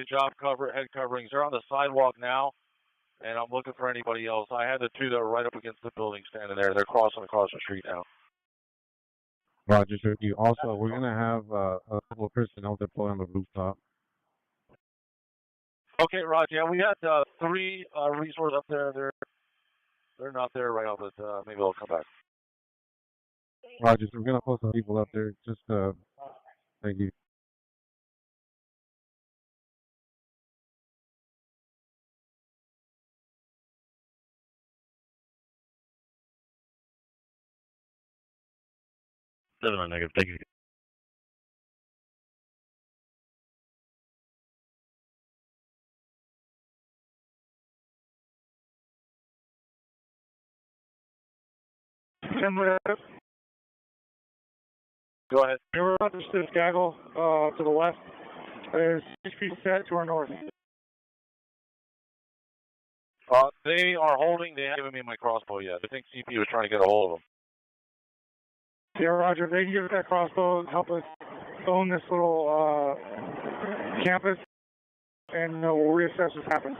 your job head coverings. They're on the sidewalk now, and I'm looking for anybody else. I had the two that were right up against the building standing there. They're crossing across the street now. Roger, thank you. Also, we're going to have a couple of personnel deploy on the rooftop. Okay, Roger. Yeah, we had 3 resources up there. They're not there right now, but maybe they'll come back. Roger, so we're going to post some people up there. Just, thank you. Negative. Thank you. Go ahead. We're about to gaggle to the left. There's 6 feet set to our north. They are holding. They haven't given me my crossbow yet. I think CP was trying to get a hold of them. Yeah, Roger. If they can give us that crossbow and help us own this little campus, and we'll reassess what happens.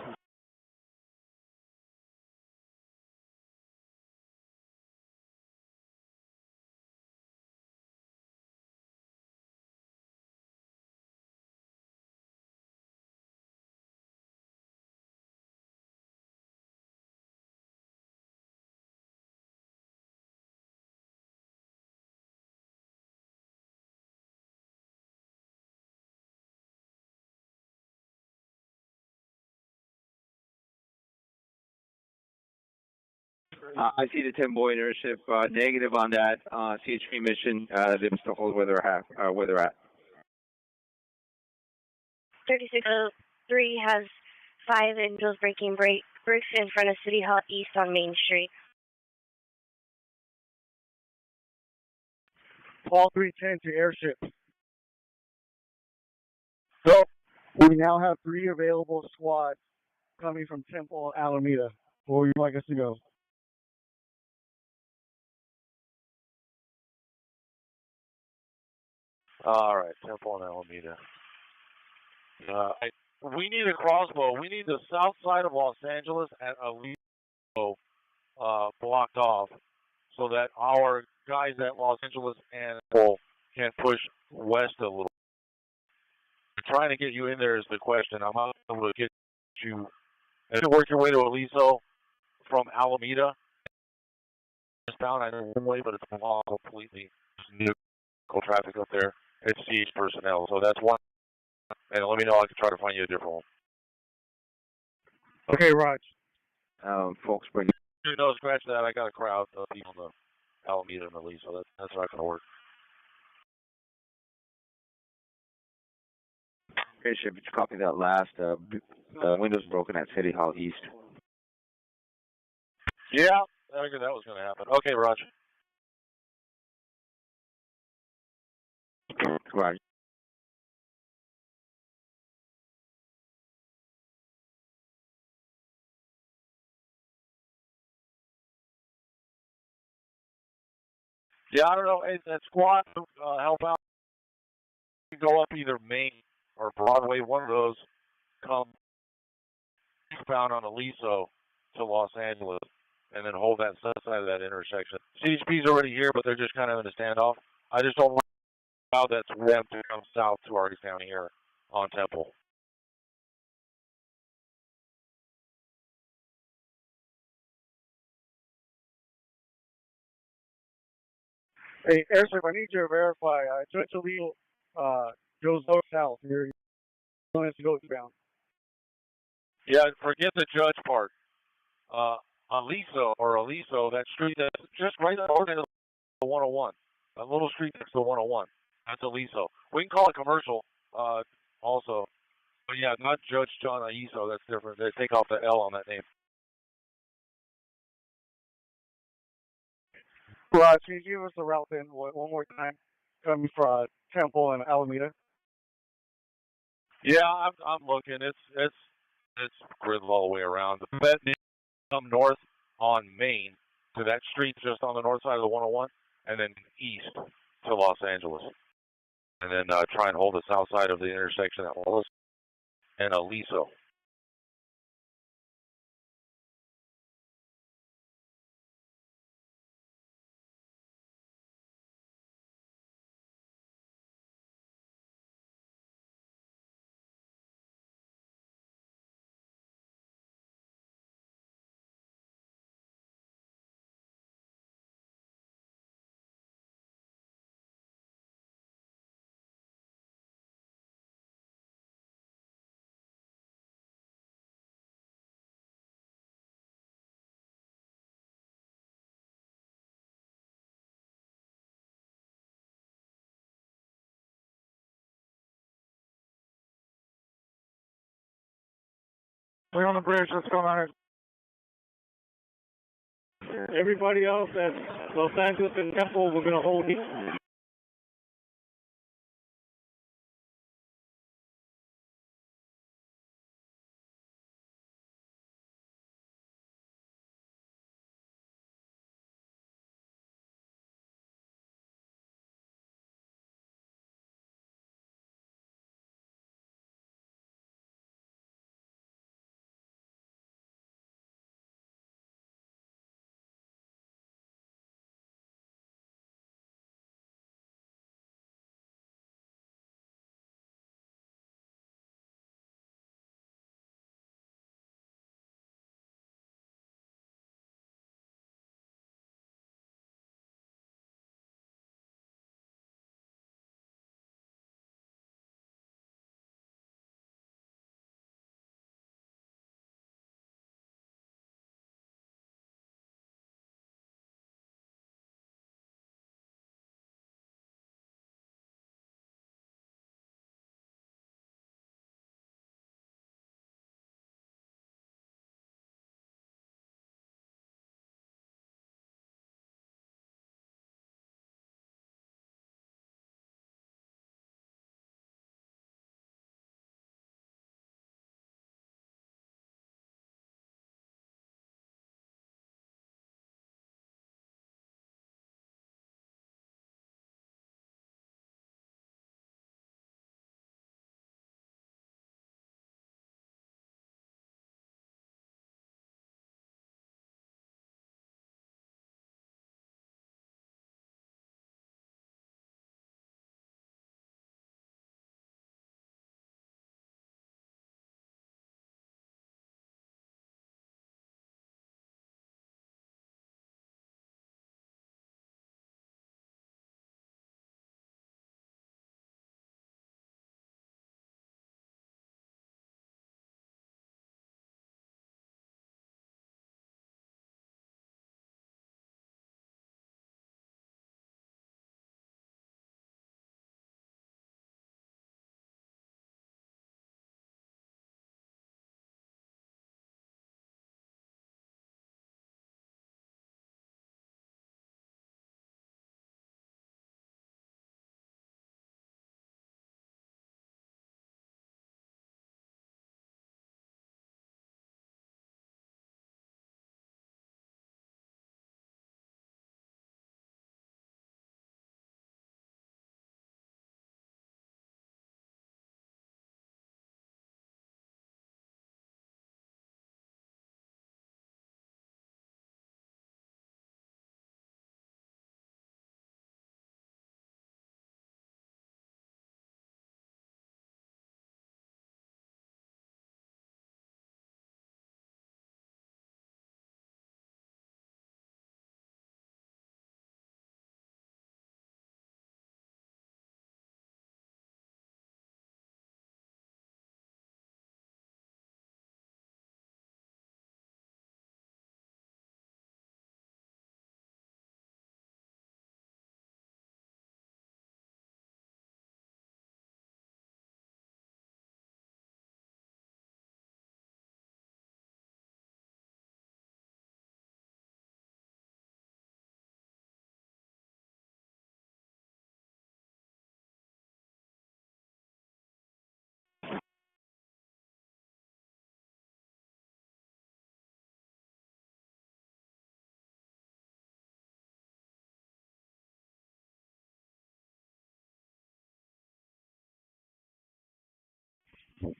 I see the 10-boy airship. Negative on that. CHP mission. They must hold where they're at. 3603 has 5 individuals breaking bricks in front of City Hall East on Main Street. Paul 310 to airship. So we now have 3 available squads coming from Temple and Alameda. Where would you like us to go? All right, Temple and Alameda. We need a crossbow. We need the south side of Los Angeles and Aliso blocked off so that our guys at Los Angeles and Temple can push west a little. Trying to get you in there is the question. I'm not able to get you. If you work your way to Aliso from Alameda, it's down I know one way, but it's blocked completely. There's no traffic up there. It's CH personnel, so that's one. And let me know. I can try to find you a different one. Okay, Raj. Folks, bring. No, scratch that. I got a crowd of people in the Alameda and Aliso. That's not going to work. Airship, did you copy that last? Windows broken at City Hall East. Yeah, I figured that was going to happen. Okay, Roger. Roger. Yeah, I don't know. That squad help out. You can go up either Main or Broadway. One of those come bound on Aliso to Los Angeles, and then hold that south side of that intersection. CHP's already here, but they're just kind of in a standoff. I just don't want how that's them to come south to our down here on Temple. Hey, airship, I need you to verify. Judge Illegal goes north south. You're going to go eastbound. Yeah, forget the judge part. Aliso, that street that's just right over the 101. That little street next to the 101. That's Aliso. We can call it commercial also. But yeah, not Judge John Aliso. That's different. They take off the L on that name. Raj, can you give us the route then one more time? Coming from Temple and Alameda. Yeah, I'm looking. It's grid all the way around. The bed needs to come north on Main to that street just on the north side of the 101, and then east to Los Angeles, and then try and hold the south side of the intersection at Wallace, and Aliso. We're on the bridge. Let's go on it. Everybody else at Los Angeles and Temple, we're going to hold you.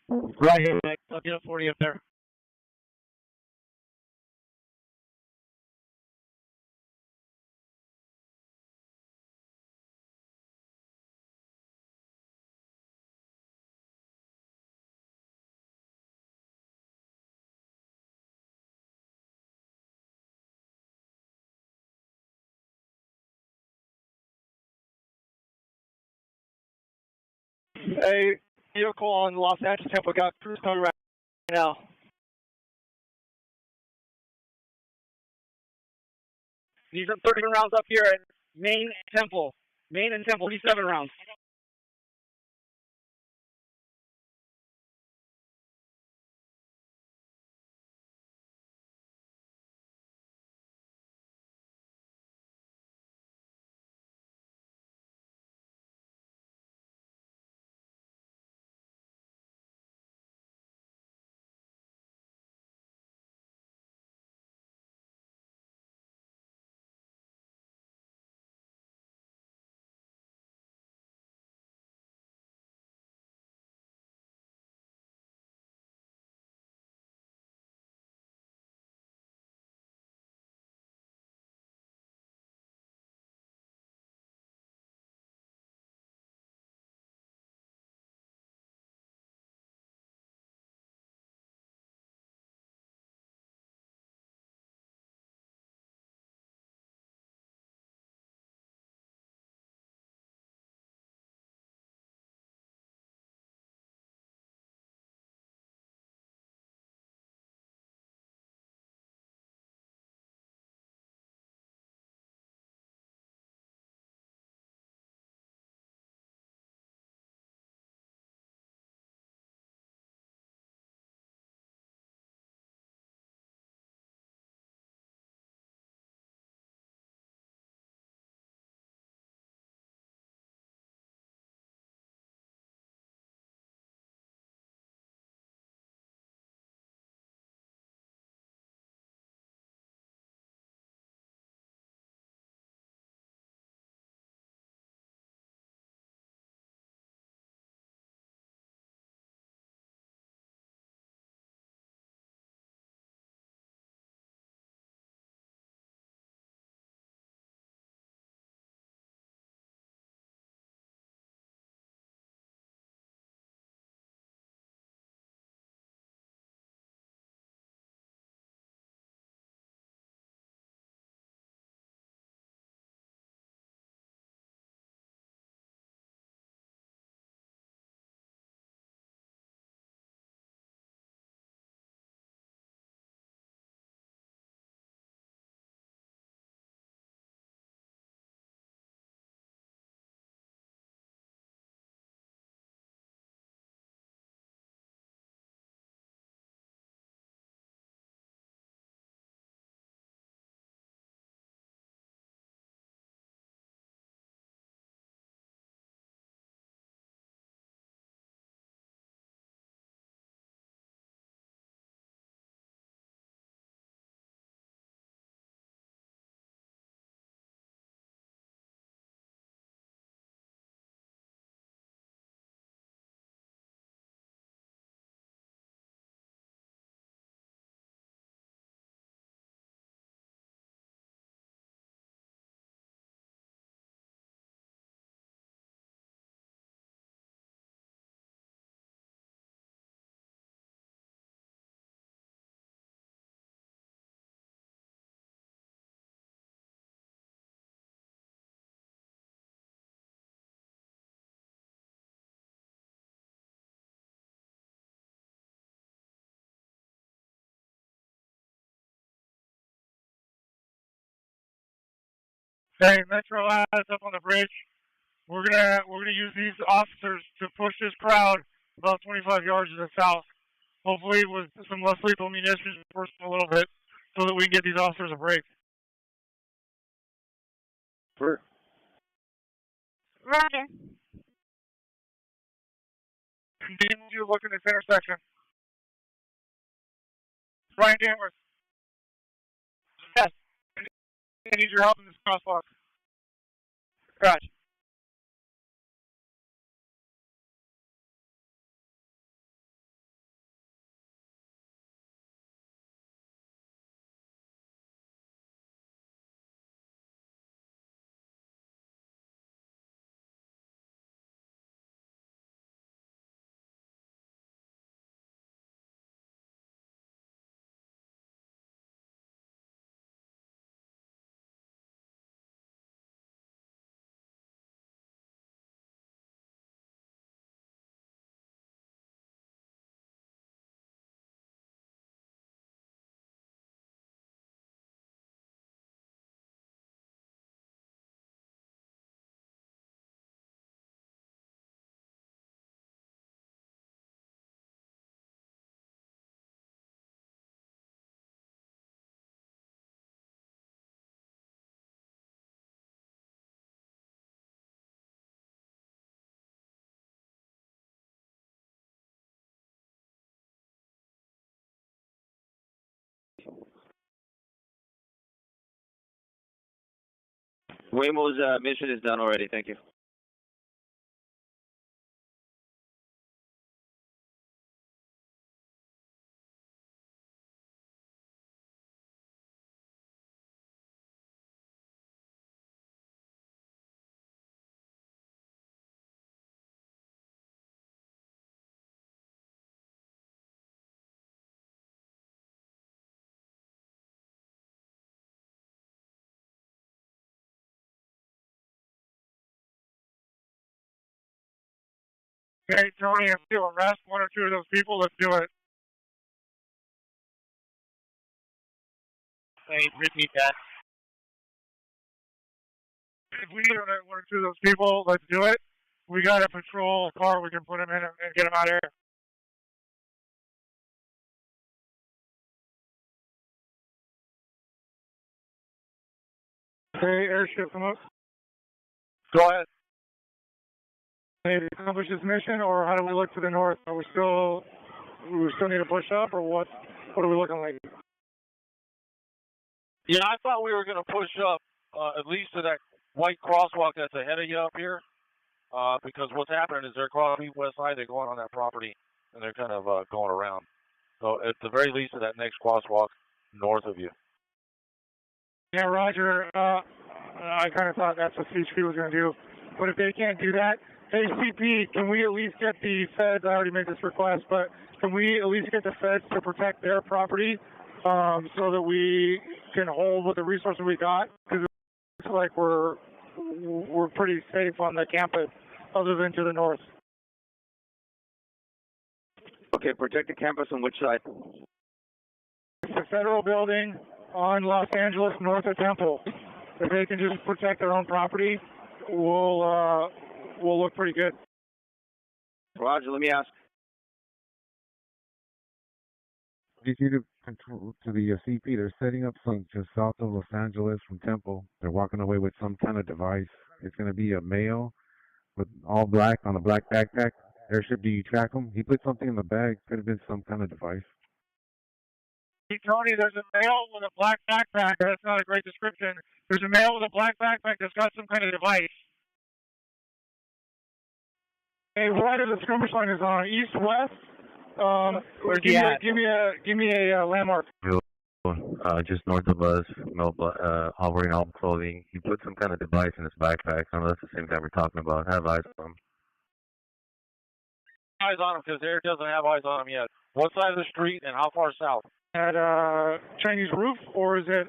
Right here, Mike. I'll get it for you up there. A vehicle on Los Angeles Temple got cruise coming right now. These are 30 rounds up here at Main and Temple. Main and Temple, 47 rounds. Hey, Metro has up on the bridge. We're gonna use these officers to push this crowd about 25 yards to the south. Hopefully, with some less lethal munitions, force them a little bit, so that we can get these officers a break. Sure. Roger. Continue to look in this intersection. Ryan Danvers. Yes. I need your help in this crosswalk. Gotcha. Waymo's mission is done already. Thank you. Okay, Tony, if you arrest one or two of those people, let's do it. Hey, repeat that. If we get one or two of those people, let's do it. We got a patrol a car we can put them in and get them out of here. Okay, airship, come up. Go ahead. Maybe accomplish this mission, or how do we look to the north? Are we still need to push up, or what? What are we looking like? Yeah, I thought we were going to push up at least to that white crosswalk that's ahead of you up here, because what's happening is they're crossing west side, they're going on that property, and they're kind of going around. So at the very least of that next crosswalk north of you. Yeah, Roger. I kind of thought that's what CHP was going to do, but if they can't do that, hey, CP, can we at least get the feds? I already made this request, but can we at least get the feds to protect their property so that we can hold with the resources we got? Because it looks like we're pretty safe on the campus, other than to the north. Okay, protect the campus on which side? It's the federal building on Los Angeles, north of Temple. If they can just protect their own property, we'll look pretty good. Roger, let me ask. You see the control to the CP, they're setting up some just south of Los Angeles from Temple. They're walking away with some kind of device. It's going to be a male with all black on a black backpack. Airship, do you track him? He put something in the bag. Could have been some kind of device. Hey, Tony, there's a male with a black backpack. That's not a great description. There's a male with a black backpack that's got some kind of device. Hey, what the skirmish line is on? East, west? Where's he at? Give me a landmark. Just north of us, all wearing all clothing. He put some kind of device in his backpack. I don't know if that's the same guy we're talking about. Have eyes on him. Eyes on him, because Eric doesn't have eyes on him yet. What side of the street and how far south? At Chinese roof, or is it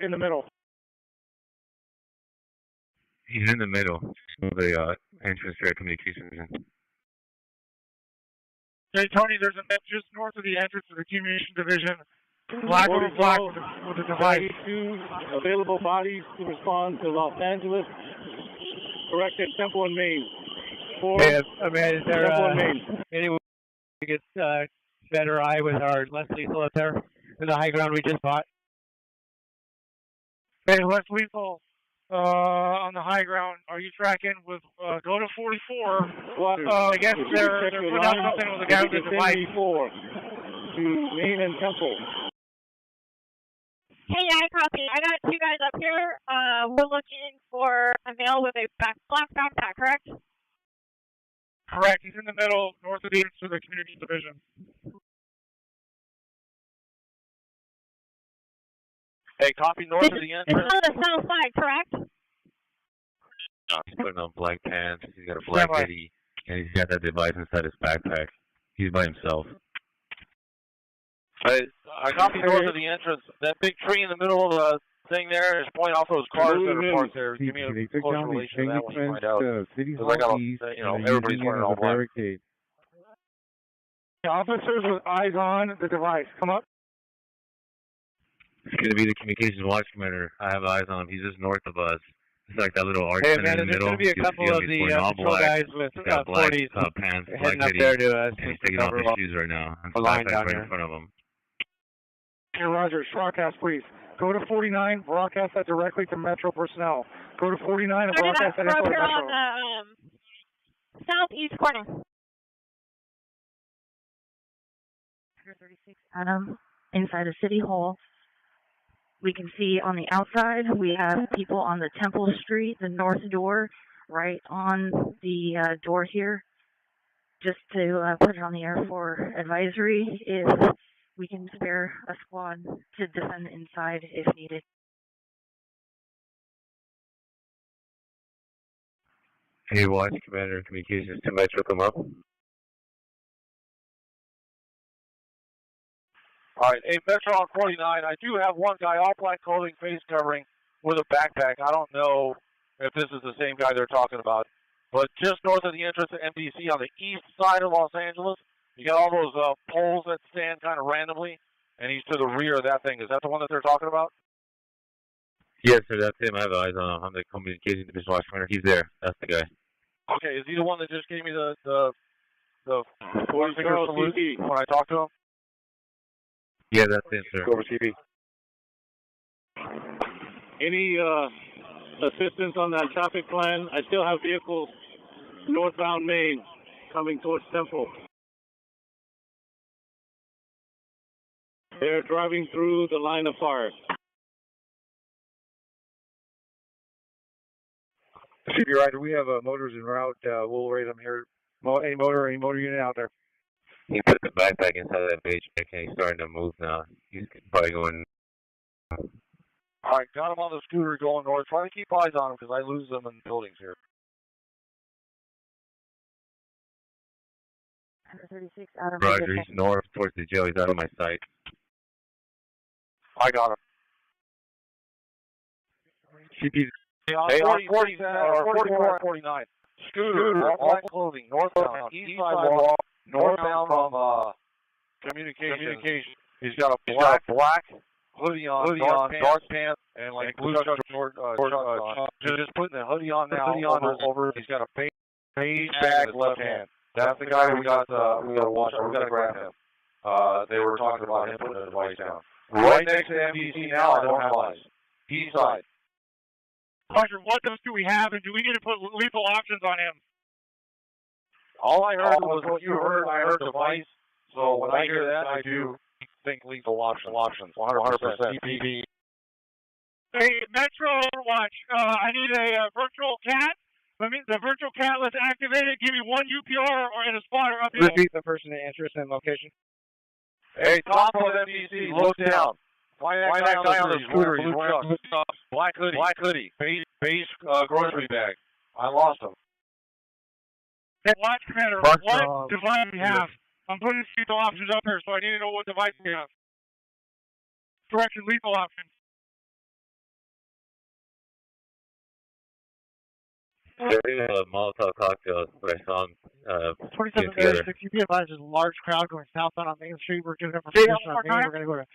in the middle? He's in the middle. The entrance to our communications. Hey, Tony, there's a just north of the entrance of the communication division. Black over black with a device. 2 available bodies to respond to Los Angeles. Corrected, Temple and Main. 4, Hey, I mean, is there Temple and Main. any way we get better eye with our less lethal up there in the high ground we just bought? Hey, less lethal on the high ground. Are you tracking with go to 44? I guess they're putting out something with a guy with a device. 4 to Main and Temple. Hey, I copy. I got 2 guys up here. We're looking for a male with a black backpack, correct? Correct. He's in the middle, north of the entrance of the community division. Hey, copy north of the entrance. It's on the south side, correct? No, he's putting on black pants. He's got a black hoodie, and he's got that device inside his backpack. He's by himself. I copy north of the entrance. That big tree in the middle of the thing there is pointing off those cars that are parked there. Give me a close relation to that when you find out. City Because I got, East, everybody's wearing all black. barricade. The officers with eyes on the device. Come up. It's going to be the communications watch commander. I have eyes on him. He's just north of us. It's like that little arch Hey, in the Amanda, there's middle. going to be a couple of the patrol guys with He's got black 40s pants, black heading up hoodie, there to and he's taking off his shoes right now. And a line backpack down right there. in front of him. Hey, Roger, broadcast, please. Go to 49, broadcast that directly to Metro personnel. Go to 49 and broadcast that We're info up to here Metro. on the southeast corner. 36 Adam inside of City Hall. We can see on the outside, we have people on the Temple Street, the north door, right on the door here. Just to put it on the air for advisory, if we can spare a squad to defend inside if needed. Hey, watch, Commander, communications to Metro, come up. Alright, hey, Metro on 49, I do have one guy, all black clothing, face covering, with a backpack. I don't know if this is the same guy they're talking about. But just north of the entrance to MDC on the east side of Los Angeles, you got all those poles that stand kind of randomly, and he's to the rear of that thing. Is that the one that they're talking about? Yes, sir, that's him. I have eyes on him. I'm the communications division watch commander. He's there. That's the guy. Okay, is he the one that just gave me the one finger salute when I talked to him? Yeah, that's him, sir. Go over TV. Any assistance on that traffic plan? I still have vehicles northbound Main coming towards Temple. They're driving through the line of fire. CB Rider, we have motors en route. We'll raise them here. Any motor unit out there? He put the backpack inside of that beige check and he's starting to move now. He's probably going. Alright, got him on the scooter going north. Try to keep eyes on him because I lose them in buildings here. 136 out of Roger, he's north towards the jail. He's out of my sight. I got him. CP. Hey, on 44 and 49. Scooter, all clothing, northbound, east sidewalk, northbound from communication. He's got a black hoodie on, dark pants, and like blue short. Just putting the hoodie on now. Over. He's got a beige bag left hand. That's the guy we got to watch. We got to grab him. They were talking about him putting the device down. Right next to MDC now. I don't have eyes. East side. Roger, what those do we have, and do we need to put lethal options on him? All I heard was what you heard. I heard device. So when I hear that, I do think lethal options. 100%. CPP. Hey, Metro Overwatch, I need a virtual cat. The virtual cat, let's activate it. Give me one UPR or in a spotter up here. Repeat the person and interest and location. Hey, top of MDC, look down. Find that guy on the scooter. He's wearing black hoodie, beige grocery bag. I lost him. Hey, watch, Commander, what device we have? I'm putting lethal options up here, so I need to know what device we have. Correction, lethal options. There is a Molotov cocktail that I saw him 2736, you be advised there's a large crowd going southbound on Main Street. We're giving them position on Main. We're going to go to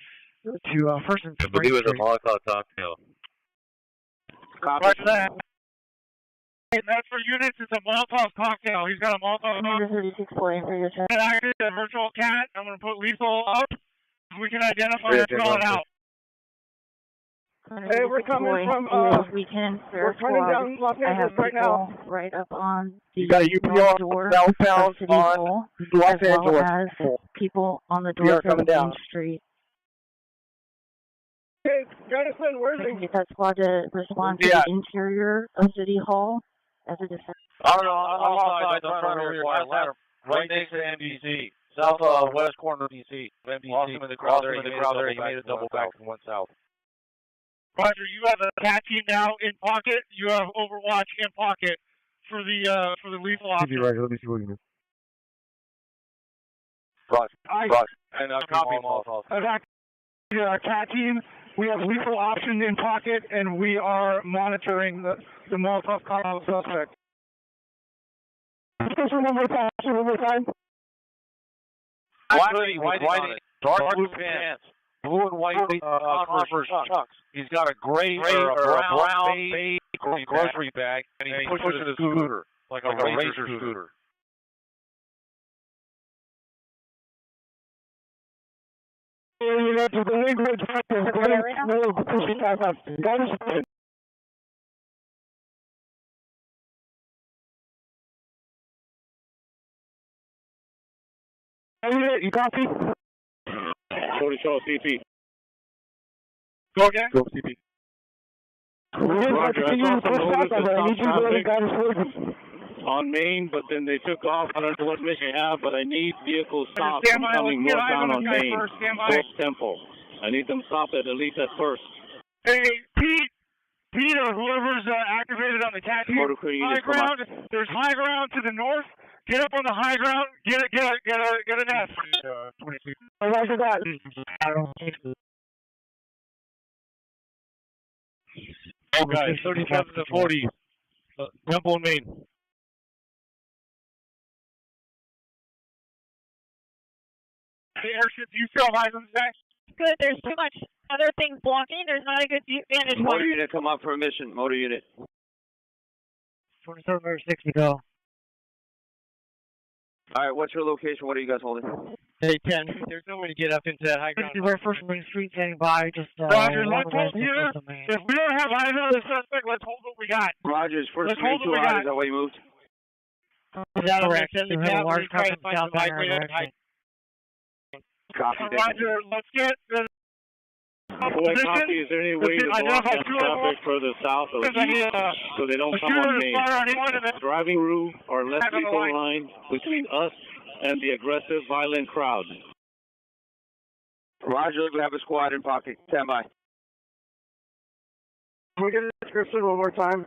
First and I believe it was a Molotov cocktail. Roger that. Hey, that's for units. It's a Molotov cocktail. He's got a Molotov cocktail. And I did a virtual cat. I'm going to put lethal up. We can identify and spell it out. Hey, we're coming from, we're turning down Los Angeles right now. Right up on the You got a UPR door southbound of City on Hall, Los as well Angeles. as people on the We are doors of coming Main down. Street. Hey, Jonathan, where's I can get that squad to respond to Yeah. the interior of City Hall as a defense. I don't know. I'm outside. I'm trying to require ladder. Right next to MDC. Southwest corner of DC. MDC. Lost him in the crowd there. He made a double back and went south. Roger, you have a cat team now in pocket. You have Overwatch in pocket for the lethal option. Right, let me see what you mean. Roger. And copy Molotov. Cat team, we have lethal option in pocket, and we are monitoring the Molotov cocktail suspect. Just remember time. Black hoodie, white dark blue pants, blue and white Converse chucks. He's got a gray or a brown beige grocery bag, and he's pushing a scooter, like a racer scooter. You copy? 40 show CP. Go again? Go CP. Roger, I saw some notice of stop traffic on Main, but then they took off. I don't know what mission they have, but I need vehicles stopped from coming northbound on Main. Towards Temple. I need them stopped at least at first. Hey, Pete, or whoever's activated on the cat team, high ground. There's high ground to the north. Get up on the high ground. Get an F. 22. Roger that. Okay, 37 to 40. Temple and Main. The airship, do you feel high on that? Good. There's too much other things blocking. There's not a good vantage point. Motor unit, come up for a mission. Motor unit. 27 or 6 to go. All right, what's your location? What are you guys holding? Hey, 10. There's no way to get up into that high ground. We're first Main Street standing by. Just Roger, let's hold here. If we don't have either of the suspect, let's hold what we got. Rogers, first Main 2 out. Is that why you moved? That's correct. We have a large car from South Copy. Roger, let's get the copy. Is there any way to block that traffic further south of so they don't come on Main? Driving route or less vehicle line between us and the aggressive, violent crowd. Roger, we have a squad in pocket. Stand by. Can we get a description one more time?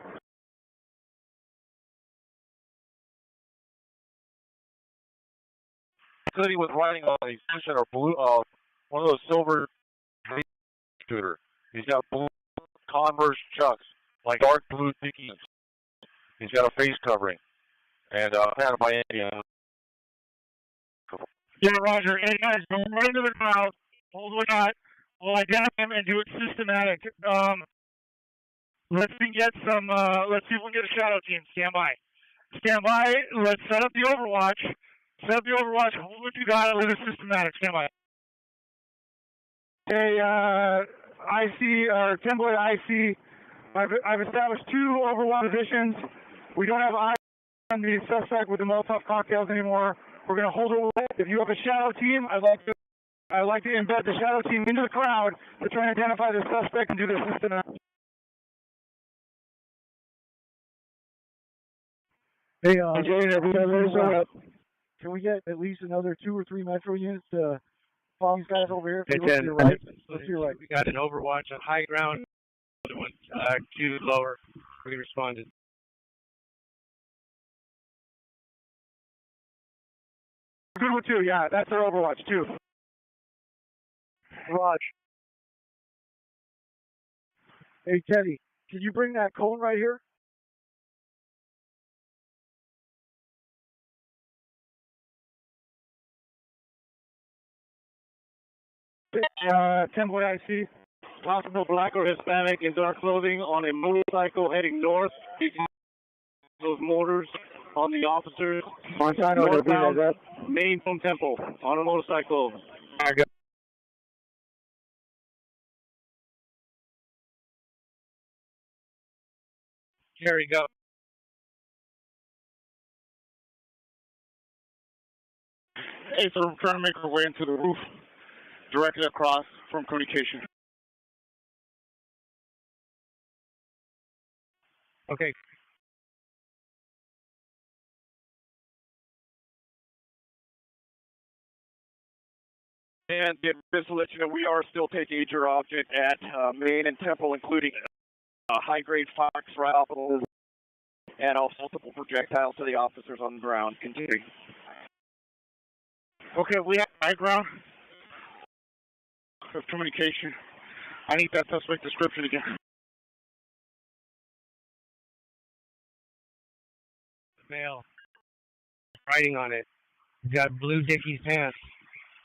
He was riding on a Fusion or blue, one of those silver scooter. He's got blue Converse Chucks, like dark blue Dickies. He's got a face covering, and had by India. Yeah, Roger. Hey guys, go right into the crowd. Hold what not. We'll identify him and do it systematic. Let's get some. Let's see if we can get a shadow team. Stand by. Stand by. Let's set up the Overwatch. Set up the Overwatch. Hold what you got. Let it systematic. Stand by. Hey, IC, Temple IC. I've established 2 Overwatch positions. We don't have eyes on the suspect with the Molotov cocktails anymore. We're going to hold it. If you have a shadow team, I'd like to embed the shadow team into the crowd to try and identify the suspect and do the systematic. Hey, Jay, can we get at least another 2 or 3 Metro units to follow these guys over here? Hey, Look to your right. Look to your right. We got an Overwatch on high ground. Other one, 2 lower. We responded. Good with 2, yeah. That's our Overwatch, 2. Raj. Hey, Teddy, can you bring that cone right here? Temple IC, possible black or Hispanic in dark clothing on a motorcycle heading north. Those motors on the officers. Northbound Main from Temple on a motorcycle. Here you go. Hey, so we're trying to make our way into the roof, directly across from communication. Okay. And just to let you know, we are still taking major object at Main and Temple, including high-grade Fox rifles and also multiple projectiles to the officers on the ground. Continuing. Okay, we have high ground of communication. I need that suspect description again. Male. Writing on it. He's got blue Dickies pants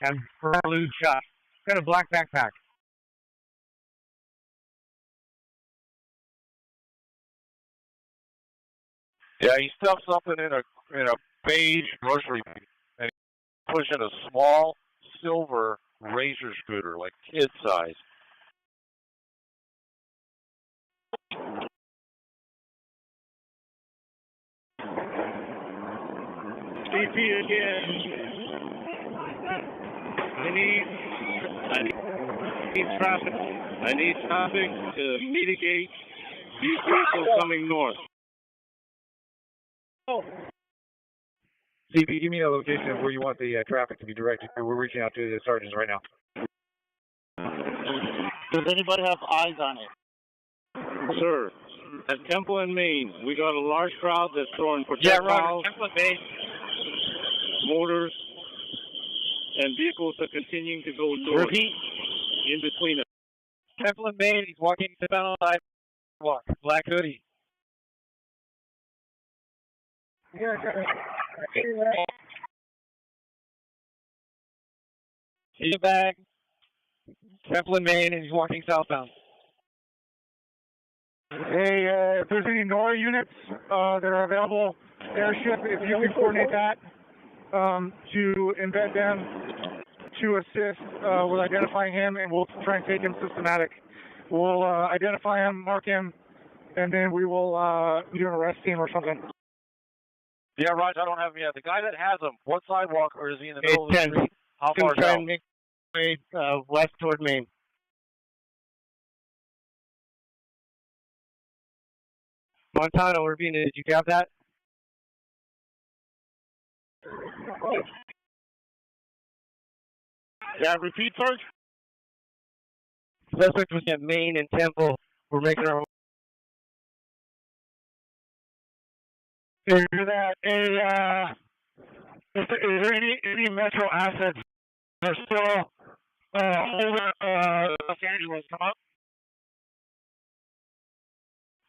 and blue chucks. Got a black backpack. Yeah, he stuffed something in a beige grocery bag, and he's pushing a small silver razor scooter, like kid size. CP again. I need I need traffic to mitigate these vehicles coming north. CP, give me a location of where you want the traffic to be directed to. We're reaching out to the sergeants right now. Does anybody have eyes on it? Sir, at Temple and Main, we got a large crowd that's throwing projectiles, Temple and Main. mortars, and vehicles are continuing to go north. Repeat. In between us. Temple and Main. He's walking down the sidewalk. Black hoodie. He's back. Temple and Main, and he's walking southbound. Hey, if there's any NORA units that are available, airship, if you can coordinate that to embed them to assist with identifying him, and we'll try and take him systematic. We'll identify him, mark him, and then we will do an arrest team or something. Yeah, Roger, I don't have him yet. The guy that has him, what sidewalk, or is he in the middle of the street? How far down? West toward Main. Montano, Urbina, did you grab that? Yeah, repeat, Sarge. Suspect was at Main and Temple. We're making our. Is there any metro assets that are still over Los Angeles? Come up.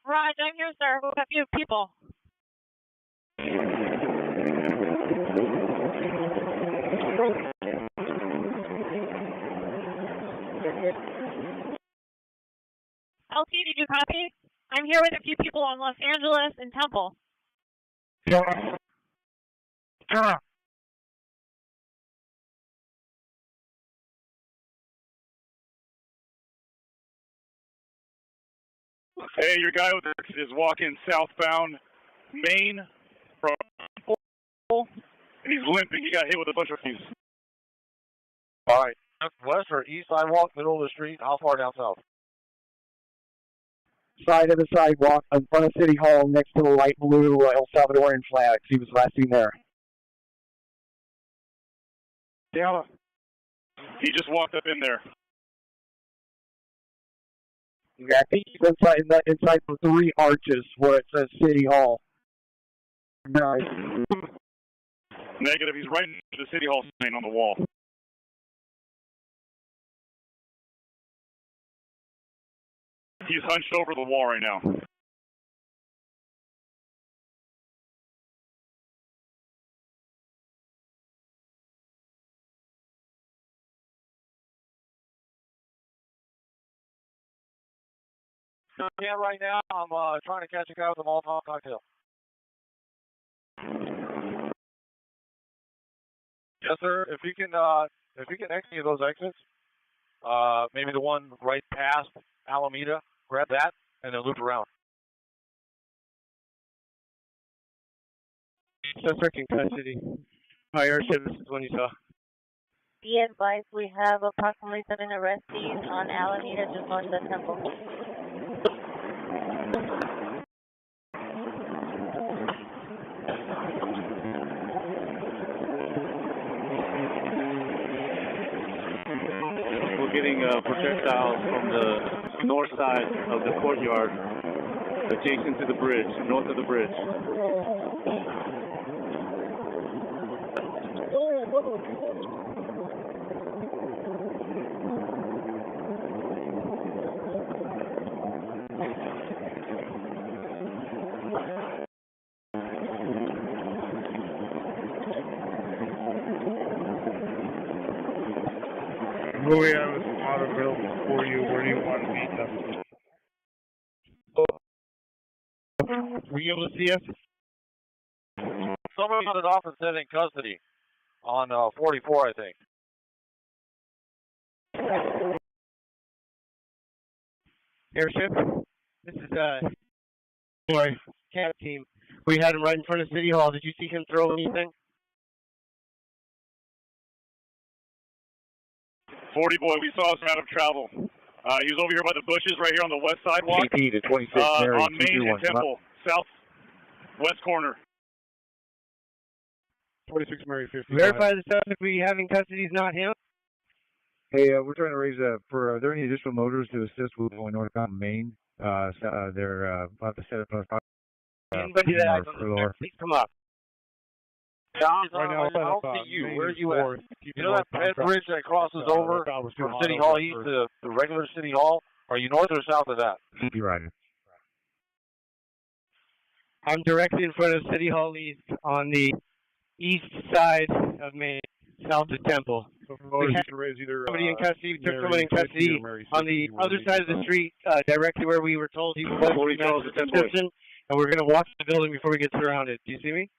Raj, I'm here, sir. We have a few people. LT, did you copy? I'm here with a few people on Los Angeles and Temple. Yeah. Sure. Hey, your guy is walking southbound Main from and he's limping. He got hit with a bunch of things. All right. West or east sidewalk, middle of the street, how far down south? Side of the sidewalk in front of City Hall next to the light blue El Salvadorian flags. He was last seen there. Yeah. He just walked up in there. Yeah, I think he's inside the three arches where it says City Hall. Nice. Negative. He's right next to the City Hall sign on the wall. He's hunched over the wall right now. Yeah, right now I'm trying to catch a guy with a Molotov cocktail. Yes, sir. If you can exit any of those exits, maybe the one right past Alameda, grab that and then loop around. Suspect in custody. Fire service is when you saw. Be advised, we have approximately 7 arrestees on Alameda just north of Temple. We're getting projectiles from the north side of the courtyard, adjacent to the bridge, north of the bridge. Louis, I was not available for you. Where do you want to meet them? Were you able to see us? Somebody got it off and said in custody on 44, I think. Airship? This is sorry, cat team. We had him right in front of City Hall. Did you see him throw anything? 40 boy, we saw us out of travel. He was over here by the bushes right here on the west sidewalk. CP to 26 Mary, on Main 221. and Temple, southwest corner. 26 Mary, 50. Verify the suspect we have in custody is not him. Hey, we're trying to raise are there any additional motors to assist with going northbound Main? They're about to set up Anybody that eyes on the please come up. John, Right now, I don't see you. Where are you at? You know that ped bridge that crosses over from City Hall East to the regular City Hall? Are you north or south of that? You're right. I'm directly in front of City Hall East on the east side of Main, south of Temple. We have somebody in custody. We took someone in custody on the other side of the street, directly where we were told he was prescription, and we're going to walk the building before we get surrounded. Do you see me?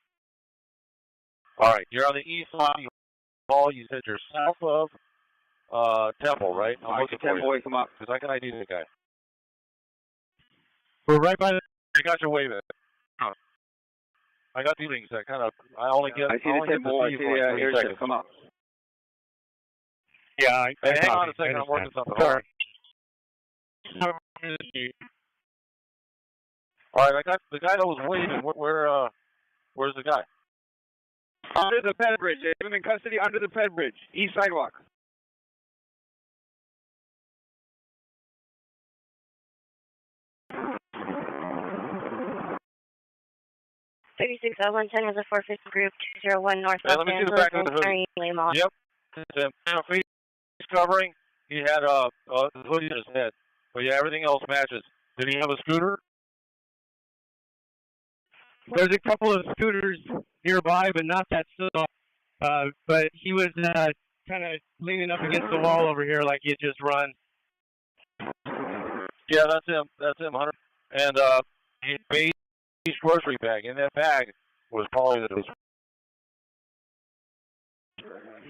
All right, you're on the east side of the hall. You said you're south of Temple, right? I'm looking for you. Come up. Because I can ID the guy. We're right by the... I got your wave. I got the links that kind of... I only get... I see the Temple. I see the airship. Come up. Yeah, hey, hang on a second. I'm working something. Sorry. All right, I got the guy that was waving. Where's the guy? Under the ped bridge. They have him in custody under the ped bridge. East sidewalk. $36 110 was a 450 group 201 North Hey, let me see the back of the hoodie. Yep. Face covering. He had a hoodie on his head. But yeah, everything else matches. Did he have a scooter? There's a couple of scooters nearby, but not that slow. But he was kind of leaning up against the wall over here like he had just run. Yeah, that's him. That's him, Hunter. And he made his grocery bag. In that bag was probably the...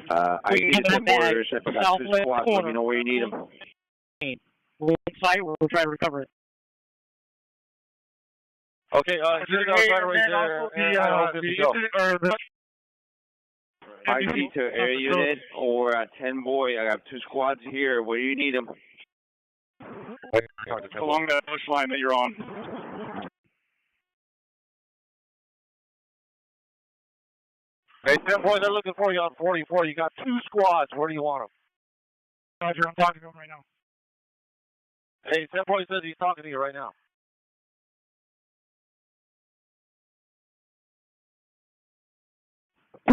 I need some orders. I got 2 squads. Let me know where you need them. We'll fight. We'll try to recover it. Okay, you're outside right there. ID to air unit or 10 boy. I got 2 squads here. Where do you need them? Along that bush line that you're on. Hey, 10 boy, they're looking for you on 44. You got 2 squads. Where do you want them? Roger, I'm talking to him right now. Hey, 10 boy says he's talking to you right now.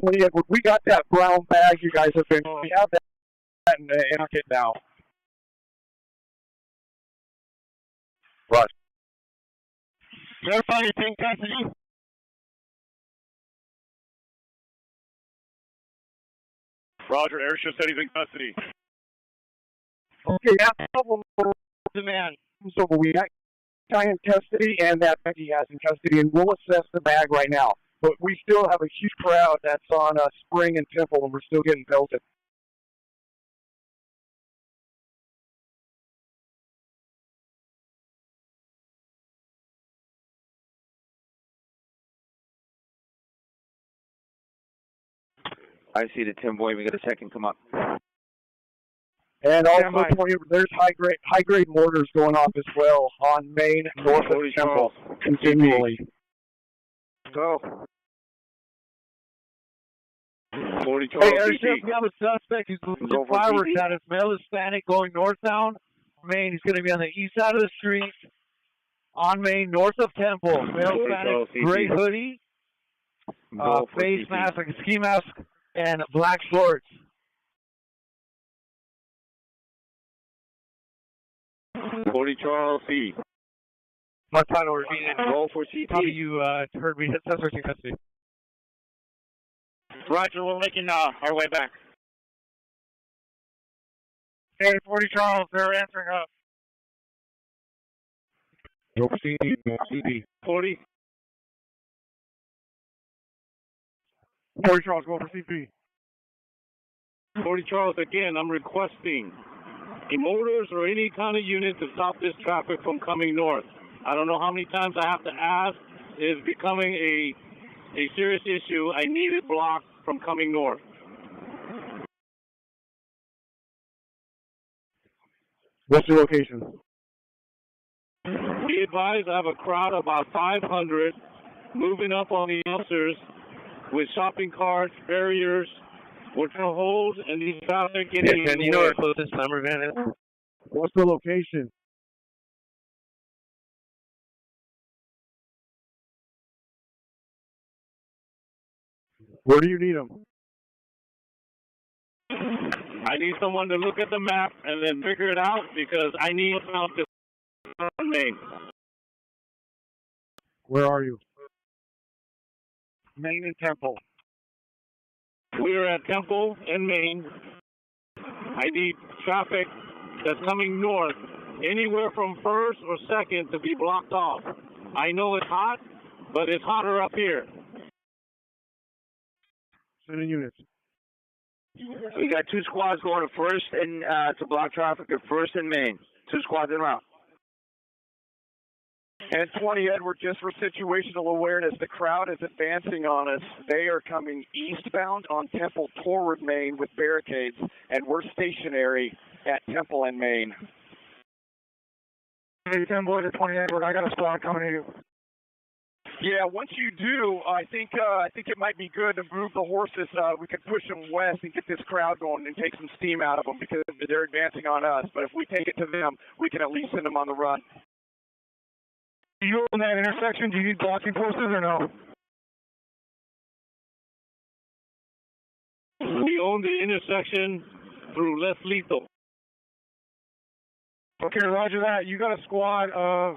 We got that brown bag you guys have been. We have that in the pocket now. Roger. Verify your tank custody. Roger, airship said he's in custody. Okay, that's the man. So we got guy in custody and that Becky has in custody, and we'll assess the bag right now. But we still have a huge crowd that's on Spring and Temple, and we're still getting pelted. I see the 10 boy. We got a second. Come up. And also, there's high grade mortars going off as well on Main, north of Temple, continually. Go. 40 Hey, airship, we have a suspect. He's looking for fireworks at us. Male Hispanic going northbound. Main. He's going to be on the east side of the street. On Main, north of Temple. Male Hispanic, gray hoodie, face mask, like a ski mask, and black shorts. 40 Charles C. My final repeated. Roll for CP. Probably you heard me hit suspect in custody. Roger, we're making our way back. Hey, 40 Charles, they're answering up. Go for CP. 40. 40 Charles, go for CP. 40 Charles, again, I'm requesting motors or any kind of unit to stop this traffic from coming north. I don't know how many times I have to ask. It is becoming a serious issue. I need it blocked from coming north. What's your location? Be advised, I have a crowd of about 500 moving up on the officers with shopping carts, barriers, with no holes, and these traffic getting. Can you know where closest summer van is? What's the location? Where do you need them? I need someone to look at the map and then figure it out because I need out this name. Where are you? Main and Temple. We are at Temple and Main. I need traffic that's coming north, anywhere from 1st or 2nd, to be blocked off. I know it's hot, but it's hotter up here. Sending units. We got 2 squads going to 1st and to block traffic at 1st and Main. 2 squads en route. And 20 Edward, just for situational awareness, the crowd is advancing on us. They are coming eastbound on Temple toward Main with barricades, and we're stationary at Temple and Main. Hey, 10 boy to 20 Edward, I got a squad coming to you. Yeah, once you do, I think it might be good to move the horses. We could push them west and get this crowd going and take some steam out of them because they're advancing on us. But if we take it to them, we can at least send them on the run. You own that intersection? Do you need blocking forces or no? We own the intersection through less lethal. Okay, roger that. You got a squad of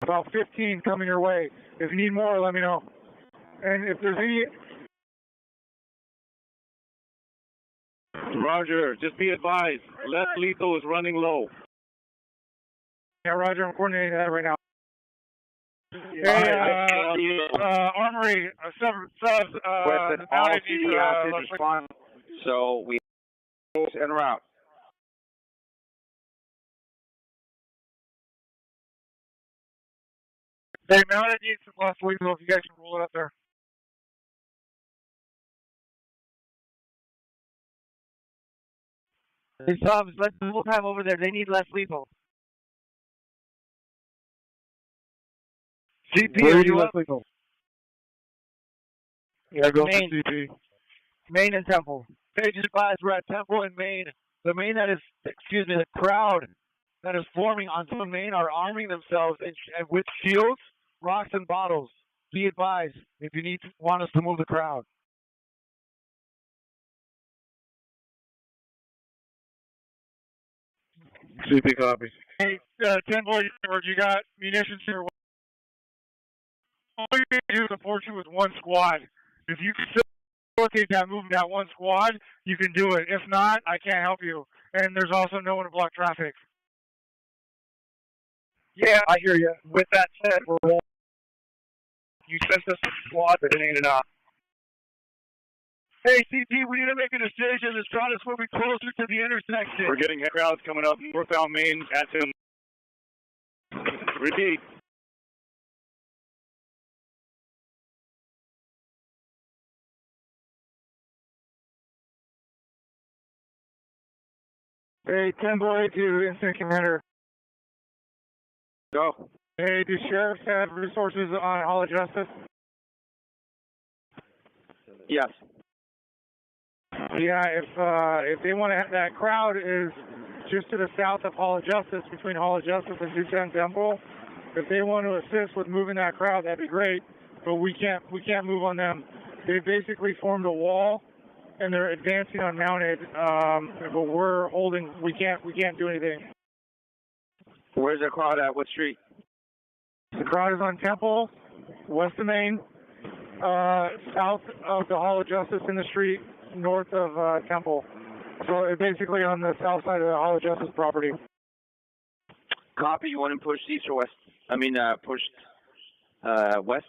about 15 coming your way. If you need more, let me know. And if there's any... Roger, just be advised, less lethal is running low. Yeah, roger, I'm coordinating that right now. Armory, respond. So we en route. Hey, mounted needs some less lethal if you guys can roll it up there. Hey, Subs, let's move time over there. They need less lethal. CP, are you up? Lethal? Yeah, go Main. for CP. Main and Temple. Hey, just advise, we're at Temple and Main. The crowd that is forming on Temple and Main are arming themselves with shields, rocks, and bottles. Be advised if you want us to move the crowd. CP copy. Hey, 10 boy, you got munitions here? All you need to do is support you with one squad. If you can facilitate that movement, that one squad, you can do it. If not, I can't help you. And there's also no one to block traffic. Yeah, I hear you. With that said, you sent us a squad, but it ain't enough. Hey, CP, we need to make a decision. This crowd is moving closer to the intersection. We're getting crowds coming up northbound Main at him. Repeat. Hey, 10 boy to Incident Commander. Go. Hey, do sheriffs have resources on Hall of Justice? Yes. Yeah, if they want to have that crowd is just to the south of Hall of Justice, between Hall of Justice and 210 Temple. If they want to assist with moving that crowd, that'd be great. But we can't move on them. They basically formed a wall, and they're advancing unmounted. But we're holding. We can't do anything. Where's the crowd at? What street? The crowd is on Temple, west of Main, south of the Hall of Justice in the street, north of Temple. So it's basically on the south side of the Hall of Justice property. Copy. You want him pushed east or west? I mean, pushed west?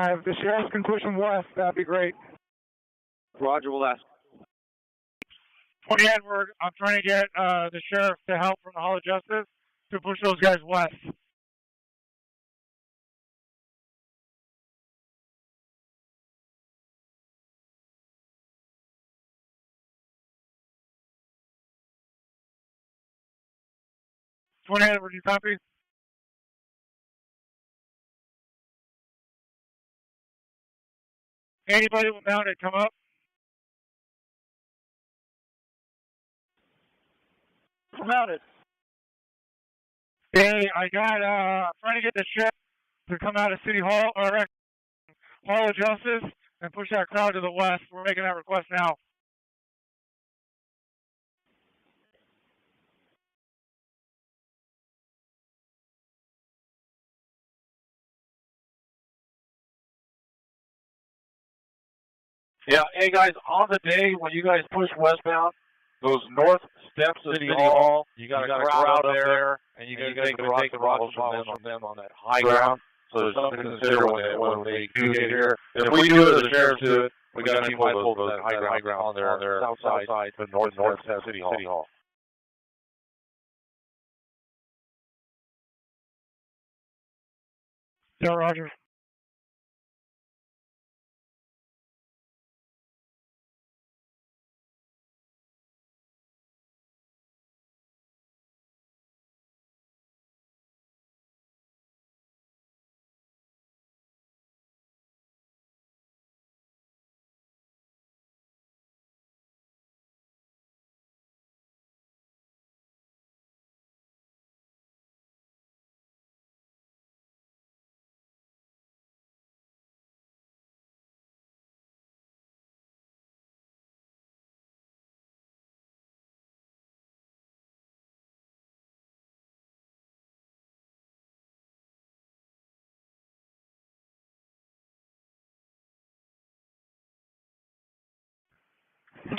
If the sheriffs can push them west, that'd be great. Roger, we'll ask. 20 Edward, I'm trying to get the sheriff to help from the Hall of Justice to push those guys west. 28, would you copy? Anybody mounted, come up. Mounted. Hey, I got trying to get the sheriff to come out of City Hall or Hall of Justice and push that crowd to the west. We're making that request now. Yeah, hey guys, on the day when you guys push westbound, those north steps of City Hall, you got a crowd up there, and you got to take the rocks from them on that high ground. So there's something to consider when they do get here. If we do it, the sheriffs do it, we got to be mindful of that high ground on their south side, the north steps of City Hall. Yeah, Roger.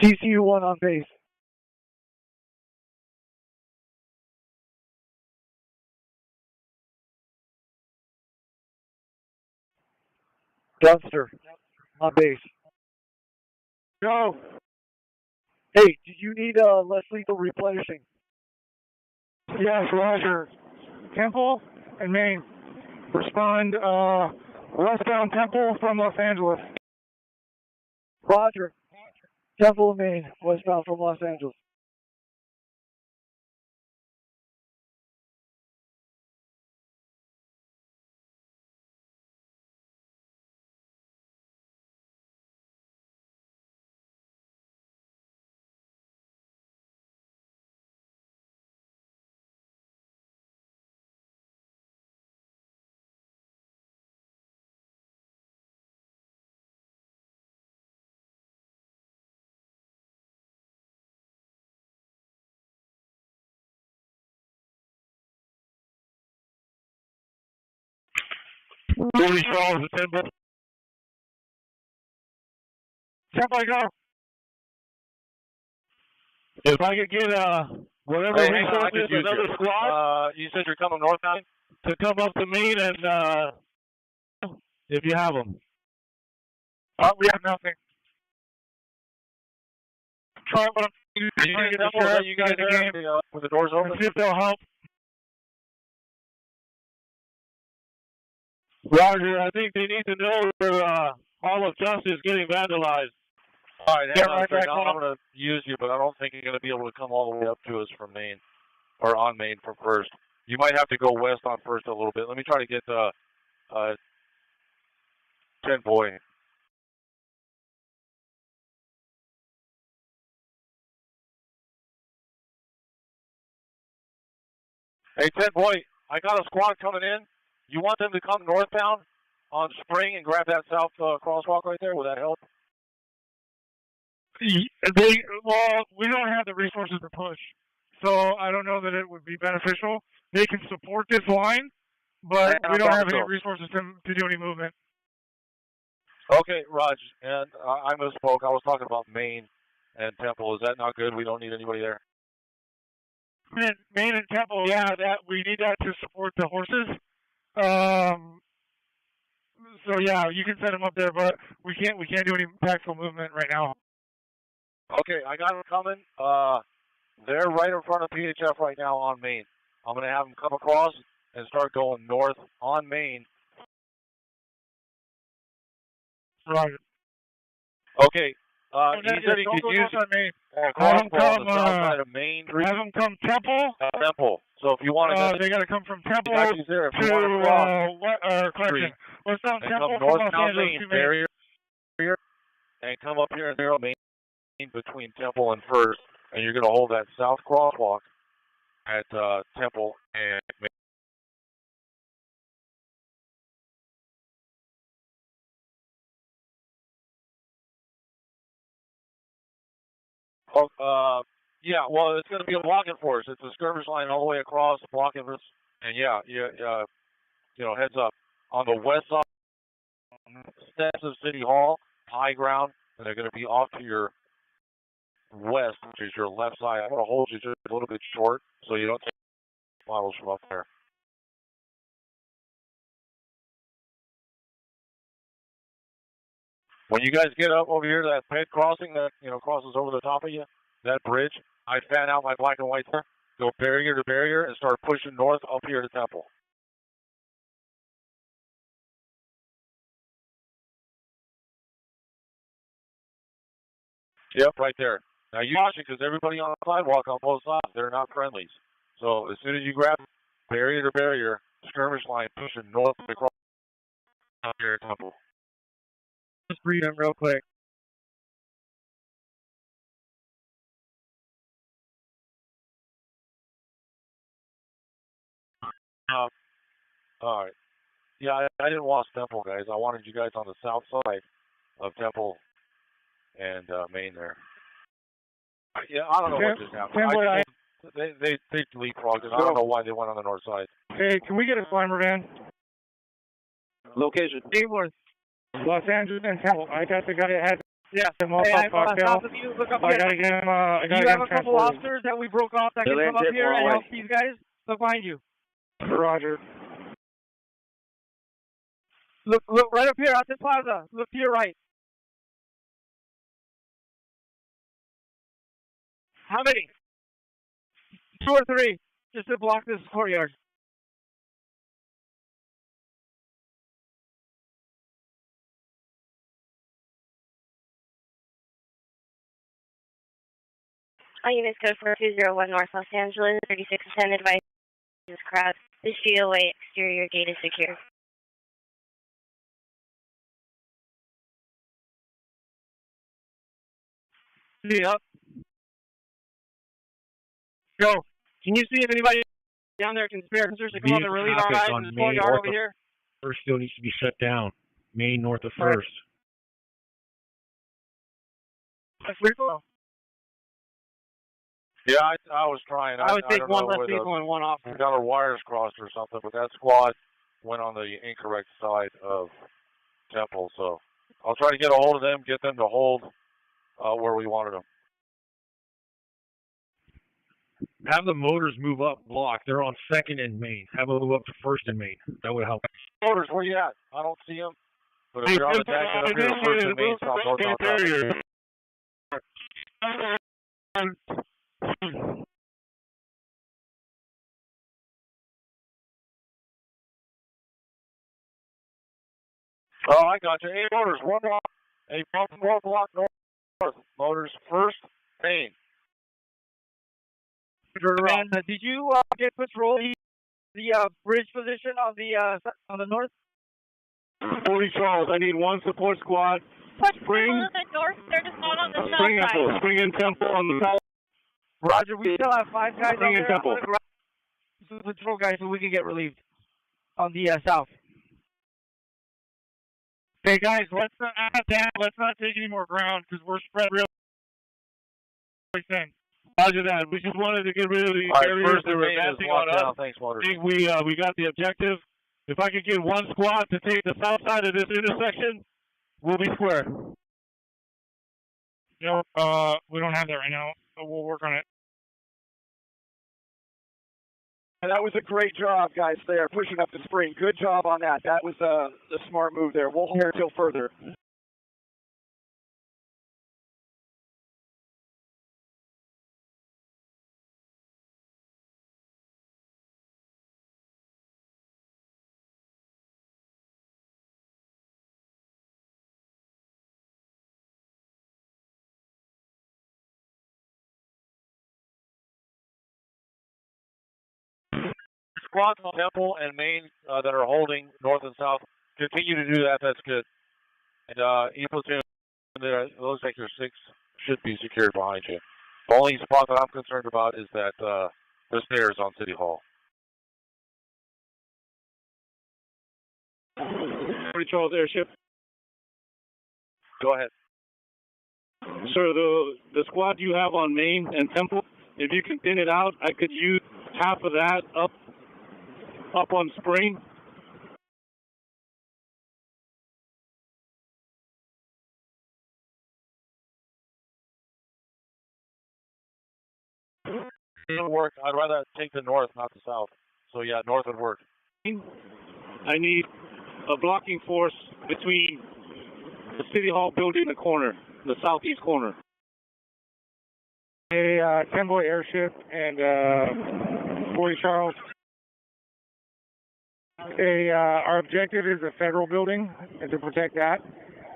TCU-1 on base. Dunster on base. Go. Hey, do you need less lethal replenishing? Yes, Roger. Temple and Main. Respond westbound Temple from Los Angeles. Roger. Temple and Main, westbound from Los Angeles. Charles, Temple. Temple, go. If I could get whatever resources, another squad. You said you're coming northbound? To come up to Main and if you have them. We have nothing. Try what I'm trying to get the sheriff, you guys again, with the doors open. See if they'll help. Roger, I think they need to know where Hall of Justice is getting vandalized. All right, I'm going to use you, but I don't think you're going to be able to come all the way up to us from Main, or on Main from First. You might have to go west on First a little bit. Let me try to get 10 boy. Hey, 10 boy, I got a squad coming in. You want them to come northbound on Spring and grab that south crosswalk right there? Will that help? Well, we don't have the resources to push, so I don't know that it would be beneficial. They can support this line, but we don't have any resources to do any movement. Okay, Raj, and I misspoke. I was talking about Main and Temple. Is that not good? We don't need anybody there? Main and Temple, yeah, that we need that to support the horses. So yeah, you can send them up there, but we can't do any tactical movement right now. Okay, I got them coming. They're right in front of PHF right now on Main. I'm going to have them come across and start going north on Main. Right. Okay, He said he could use it Have on them come, the south side of Main Street. have them come Temple. Temple. So if you want to, They got to come from Temple there. If you to want to cross correction. What's down and Temple come from north Los down Angeles Main to Main? barrier, and come up here and narrow Main between Temple and First, and you're going to hold that south crosswalk at Temple and Main. Oh, yeah, well, it's going to be a blocking force. It's a skirmish line all the way across, blocking force. And yeah, heads up. On the west side, steps of City Hall, high ground, and they're going to be off to your west, which is your left side. I'm going to hold you just a little bit short so you don't take models from up there. When you guys get up over here to that ped crossing that, crosses over the top of you, that bridge, I fan out my black and white there, go barrier to barrier, and start pushing north up here to Temple. Yep, right there. Now you watch it because everybody on the sidewalk on both sides, they're not friendlies. So as soon as you grab barrier to barrier, skirmish line pushing north across up here at Temple. Just read them real quick. All right. Yeah, I didn't want Temple, guys. I wanted you guys on the south side of Temple and Main there. Yeah, I don't know what just happened. They leapfrogged it. I don't know why they went on the north side. Hey, can we get a slimer van? Location. Los Angeles and Temple. I got the guy that has. Yeah. Him off hey, cocktail. I gotta get him. Do you have a couple officers that we broke off that can come up here and help these guys? They'll find you. Roger. Look right up here at this plaza. Look to your right. How many? 2 or 3, just to block this courtyard. Units code 4201 North Los Angeles, 3610 advice this crowd. The GOA exterior gate is secure. Yep. Go. Can you see if anybody down there can spare officers to come on and relieve our guys in this courtyard over here? First still needs to be shut down. Main north of First. That's pretty cool. Yeah, I was trying. I would take one less people and one off. We got our wires crossed or something, but that squad went on the incorrect side of Temple. So I'll try to get a hold of them, get them to hold where we wanted them. Have the motors move up block. They're on 2nd and Main. Have them move up to 1st and Main. That would help. Motors, where you at? I don't see them. But if they're on the deck, get up here to 1st and Main, stop both on top. Oh, I got you. 8 motors, 1 block. A one block north. Motors 1st, Main. And did you get patrol the bridge position on the north? 40 Charles, I need 1 support squad. Spring. A little bit north. They're just not on the south side. Spring and Temple on the south. Roger, we still have 5 guys Spring and Temple. Patrol guys so we can get relieved on the south. Hey guys, let's not take any more ground because we're spread really thin. Roger that. We just wanted to get rid of the areas that were advancing on us. Thanks, Motors. I think we got the objective. If I could get 1 squad to take the south side of this intersection, we'll be square. Yep, we don't have that right now, so we'll work on it. And that was a great job, guys, there, pushing up the spring. Good job on that. That was a smart move there. We'll hold here until further. squads on Temple and Main that are holding north and south, continue to do that. That's good. And E platoon, there, it looks like there's 6 should be secured behind you. The only spot that I'm concerned about is that the stairs on City Hall. 40 Charles Airship. Go ahead. Sir, the squad you have on Main and Temple, if you can thin it out, I could use half of that up on Spring. It would work. I'd rather take the north, not the south. So yeah, north would work. I need a blocking force between the City Hall building and the corner, the southeast corner. A convoy airship and 40 Charles. Our objective is a federal building and to protect that.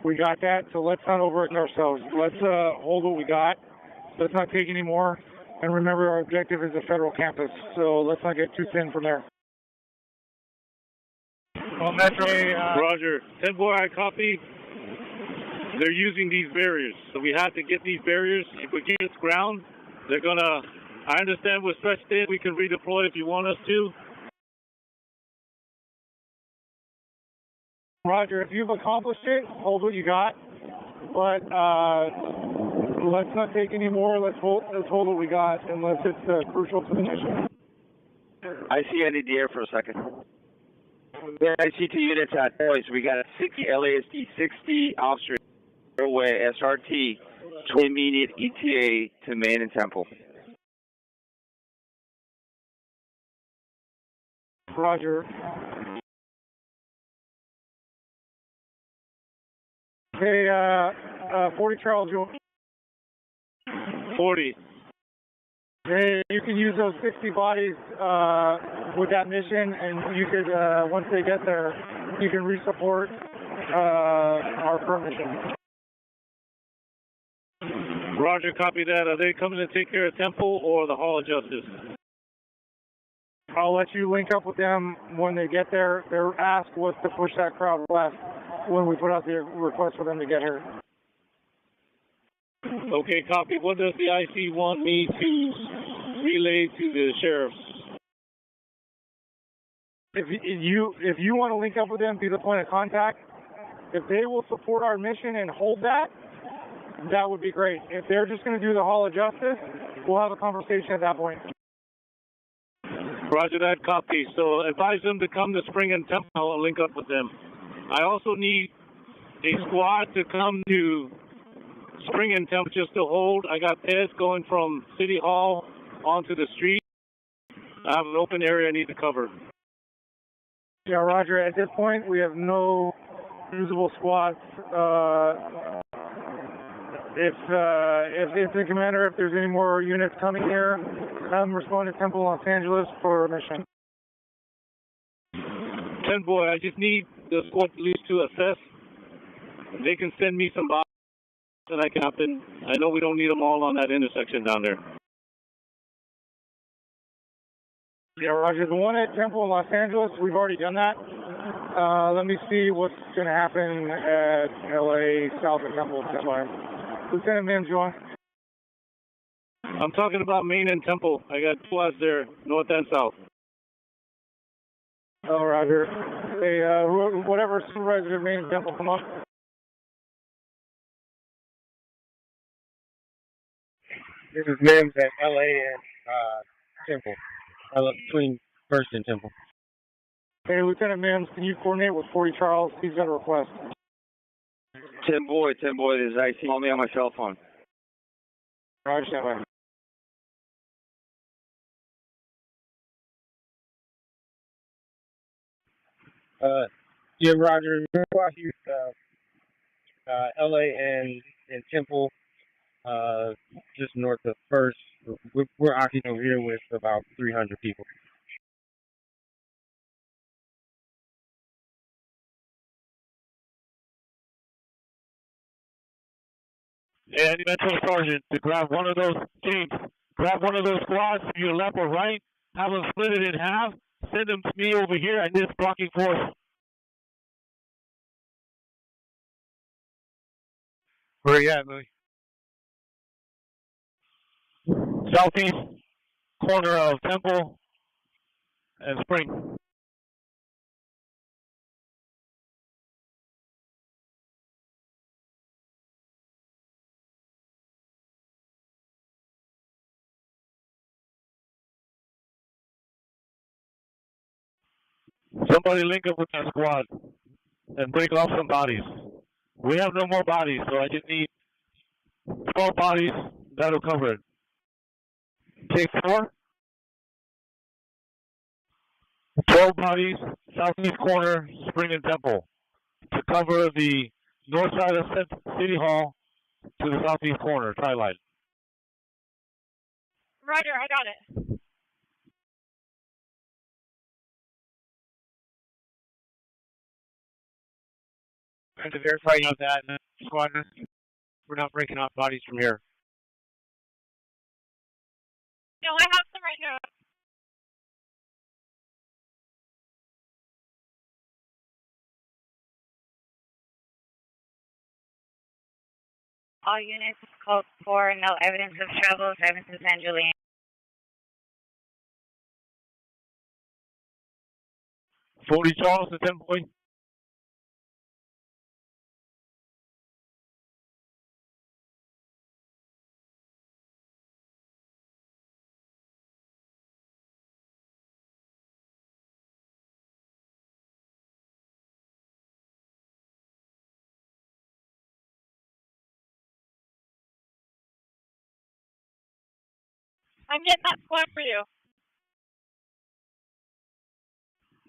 We got that, so let's not overwork ourselves. Let's hold what we got. Let's not take any more. And remember, our objective is a federal campus, so let's not get too thin from there. Well, Metro, Roger. 10 boy, I copy. They're using these barriers, so we have to get these barriers. If we get ground, they're gonna. I understand we're stretched in. We can redeploy if you want us to. Roger, if you've accomplished it, hold what you got. But let's not take any more. Let's hold what we got, unless it's crucial to the mission. I see NDR for a second. Yeah, I see 2 units at boys. We got a 60 LASD 60 officer away SRT to immediate ETA to Main and Temple. Roger. Hey, 40 Charles, 40. Hey, you can use those 60 bodies with that mission, and you could, once they get there, you can resupport our current mission. Roger, copy that. Are they coming to take care of Temple or the Hall of Justice? I'll let you link up with them when they get there. Their ask was to push that crowd left when we put out the request for them to get here. Okay, copy. What does the IC want me to relay to the sheriff? If you want to link up with them, be the point of contact. If they will support our mission and hold that, that would be great. If they're just going to do the Hall of Justice, we'll have a conversation at that point. Roger that, copy. So advise them to come to Spring and Temple. I'll link up with them. I also need a squad to come to Spring and Temple just to hold. I got pairs going from City Hall onto the street. I have an open area I need to cover. Yeah, Roger. At this point, we have no usable squads. If the commander, if there's any more units coming here, have them respond to Temple, Los Angeles for a mission. 10 boy, I just need the squad police to assess. They can send me some boxes and I can hop in. I know we don't need them all on that intersection down there. Yeah, Roger. The one at Temple in Los Angeles, we've already done that. Let me see what's going to happen at LA South of Temple. Lieutenant Mims, you want? I'm talking about Main and Temple. I got squads there, north and south. Oh, Roger. Hey, whatever supervisor of Main and Temple, come on. This is Mims at LA and Temple. Between First and Temple. Hey, Lieutenant Mims, can you coordinate with 40 Charles? He's got a request. 10 boy, there's IC. Call me on my cell phone. Roger, stand by. Yeah, Roger. We're here, LA and Temple, just north of First. We're occupying here with about 300 people. And Metro Sergeant, to grab one of those teams, grab one of those squads to your left or right, have them split it in half, Send them to me over here and this blocking force. Where you at, Louis? Southeast corner of Temple and Spring. Somebody link up with that squad and break off some bodies. We have no more bodies, so I just need 12 bodies. That'll cover it. Take 4. 12 bodies, southeast corner, Spring and Temple, to cover the north side of City Hall to the southeast corner, tri-line. Roger, I got it. And to verify you know that, squadron, we're not breaking off bodies from here. No, I have some right now. All units called for no evidence of trouble, 7 to San Julian. 40 Charles to 10 point. I'm getting that squad for you.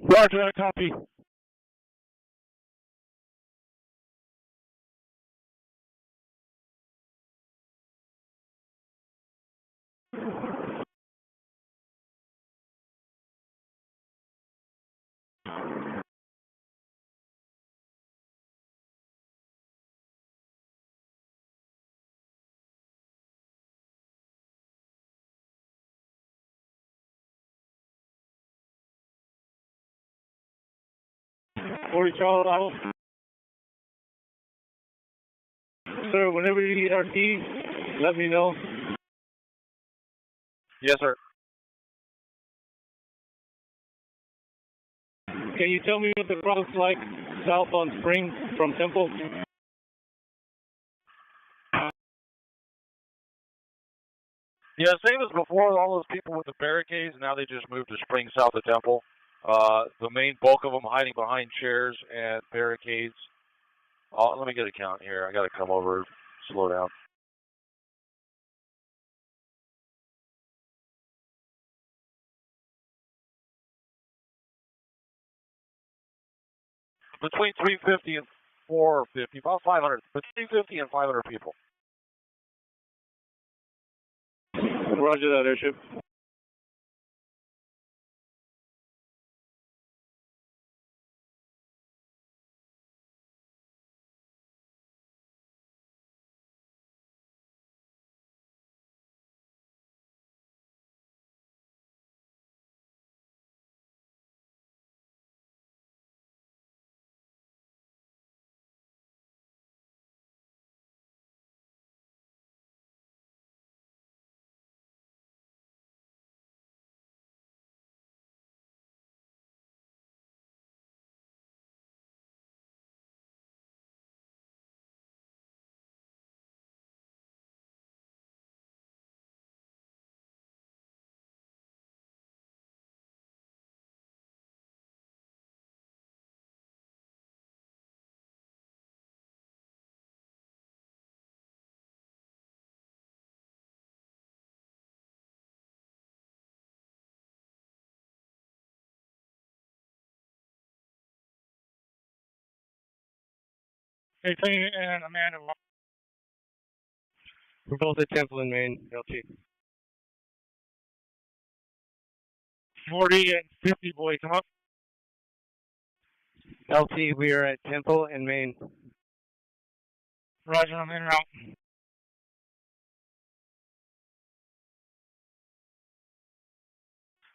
Roger, I copy. Charles, sir, whenever you need RT, let me know. Yes, sir. Can you tell me what the road's like south on Spring from Temple? Yeah, same as before. All those people with the barricades, now they just moved to Spring south of Temple. The main bulk of them hiding behind chairs and barricades. Let me get a count here. I got to come over, slow down. Between 350 and 450, about 500, between 350 and 500 people. Roger that, airship. Hey, Tony and Amanda. We're both at Temple and Main, LT. 40 and 50, boy, come up. LT, we are at Temple and Main. Roger, I'm in and out.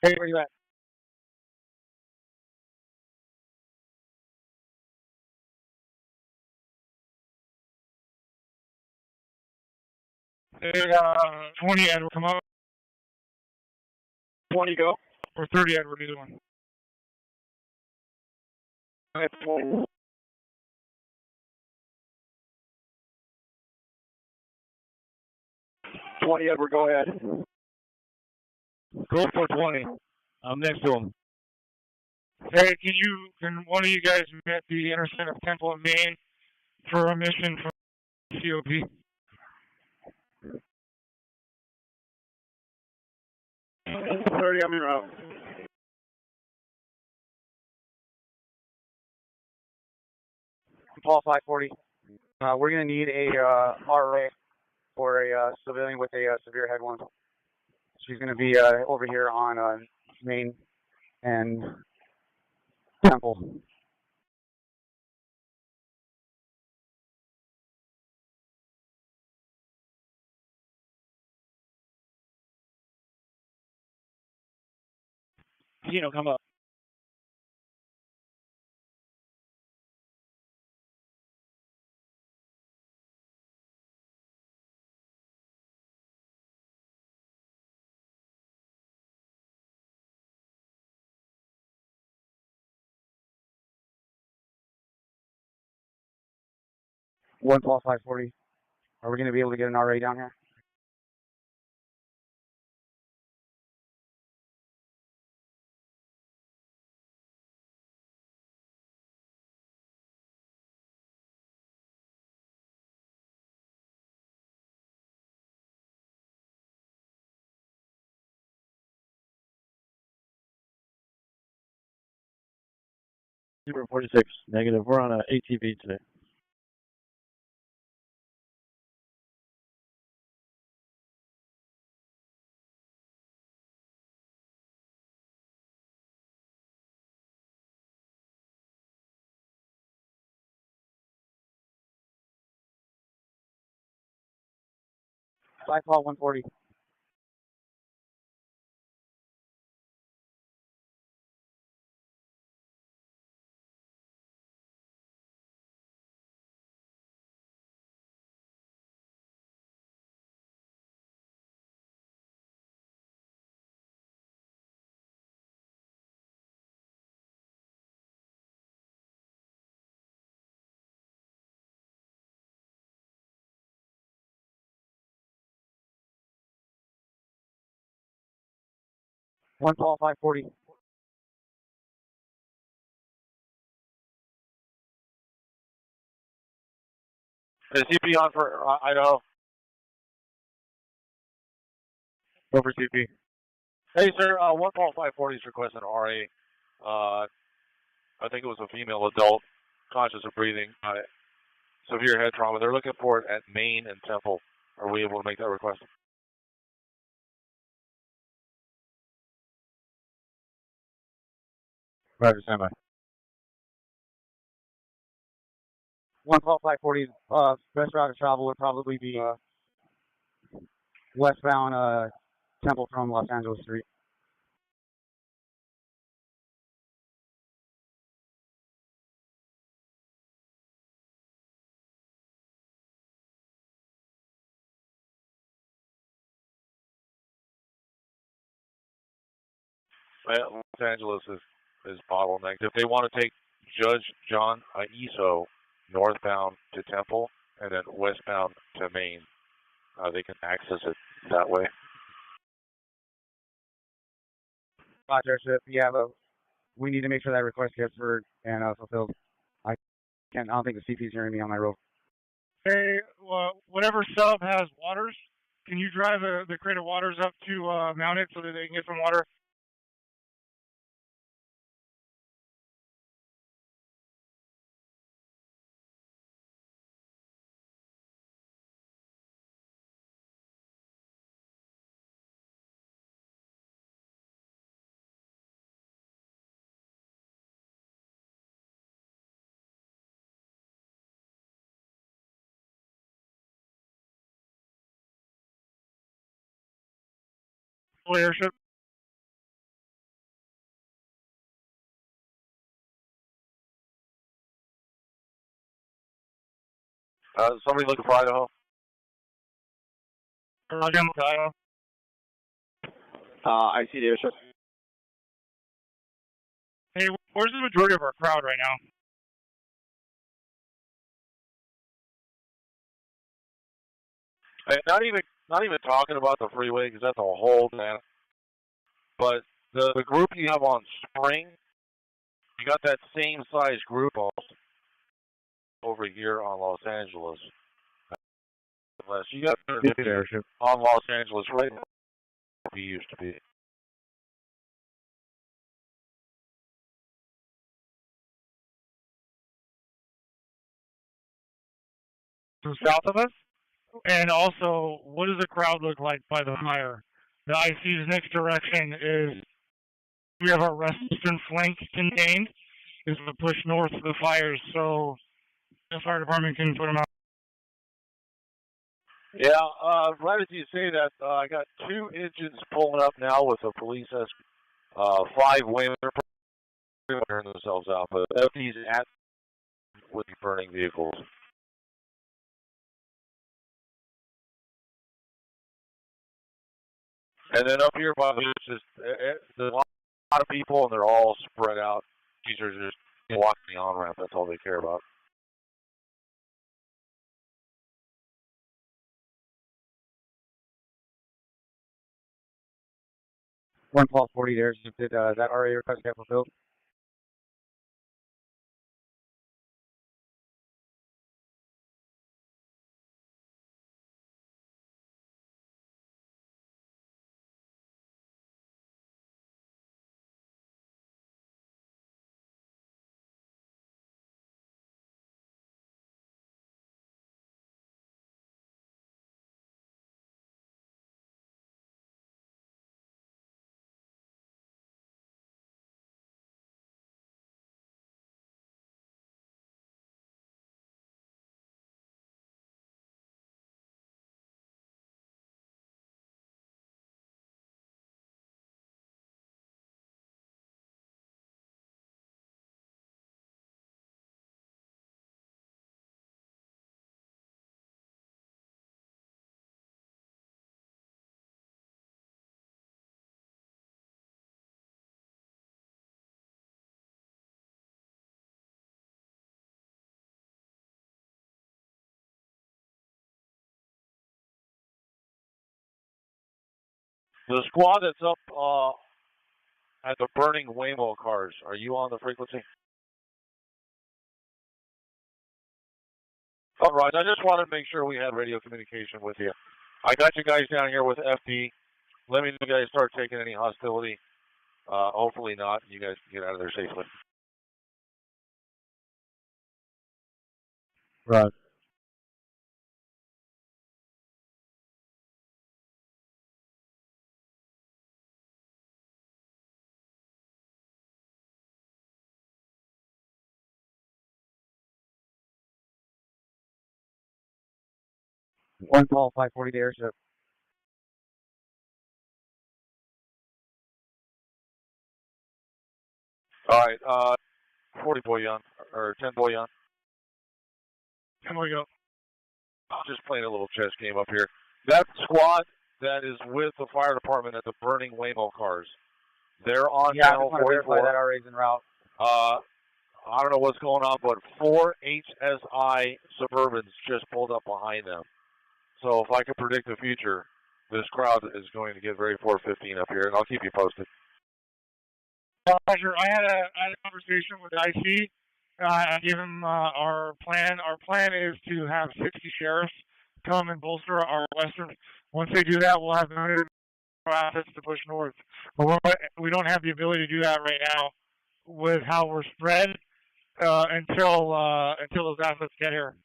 Hey, where you at? Hey, 20 Edward, come up. 20 go. Or 30 Edward, either one. 20. 20 Edward, go ahead. Go for 20. I'm next to him. Hey, can one of you guys meet the intersection of Temple and Main for a mission from COP? 30, I'm en route. Paul 540. We're going to need a RA for a civilian with a severe head wound. She's going to be over here on Main and Temple. Gino, come up. One Paul 540. Are we going to be able to get an RA down here? Super 46, negative. We're on a ATV today. Five Paul 140. One Paul 540. Is CP on for Idaho? Over CP. Hey, sir, one Paul 540 is requesting an RA. I think it was a female adult, conscious of breathing, severe head trauma. They're looking for it at Main and Temple. Are we able to make that request? Roger, standby. One Paul 540. Best route of travel would probably be westbound Temple from Los Angeles Street. Los Angeles is bottlenecked. If they want to take Judge John Iso northbound to Temple and then westbound to Main, they can access it that way. Roger, yeah, but we need to make sure that request gets heard and fulfilled. I don't think the CP's hearing me on my road. Hey, whatever sub has waters, can you drive the crate of waters up to mount it so that they can get some water? Airship. Somebody looking for Idaho? I see the issue. Hey, where's the majority of our crowd right now? Hey, not even talking about the freeway because that's a whole man. But the group you have on Spring, you got that same size group over here on Los Angeles. You got on Los Angeles right now. He used to be. To south of us? And also, what does the crowd look like by the fire? The IC's next direction is we have our western flank contained. Is to push north of the fires, so the fire department can put them out. Yeah, right as you say that, I got 2 engines pulling up now with a police 5 women turning themselves out, but FD's at with the burning vehicles. And then up here by me, it's just there's a lot of people, and they're all spread out. These are just walking the on-ramp. That's all they care about. One call 40 there. Did that RA request get fulfilled? The squad that's up at the burning Waymo cars, are you on the frequency? All right, I just wanted to make sure we had radio communication with you. I got you guys down here with FD. Let me know if you guys start taking any hostility. Hopefully not. You guys can get out of there safely. Right. One call 540 to airship. All right, 40 boy young, or 10 boy young. 10 boy go. I'm just playing a little chess game up here. That squad that is with the fire department at the burning Waymo cars, they're on channel 44. Verify that RA's en route. I don't know what's going on, but 4 HSI Suburbans just pulled up behind them. So if I could predict the future, this crowd is going to get very 415 up here, and I'll keep you posted. Roger. I had a conversation with IC. I gave him our plan. Our plan is to have 60 sheriffs come and bolster our western. Once they do that, we'll have the assets to push north. But we don't have the ability to do that right now with how we're spread until those assets get here.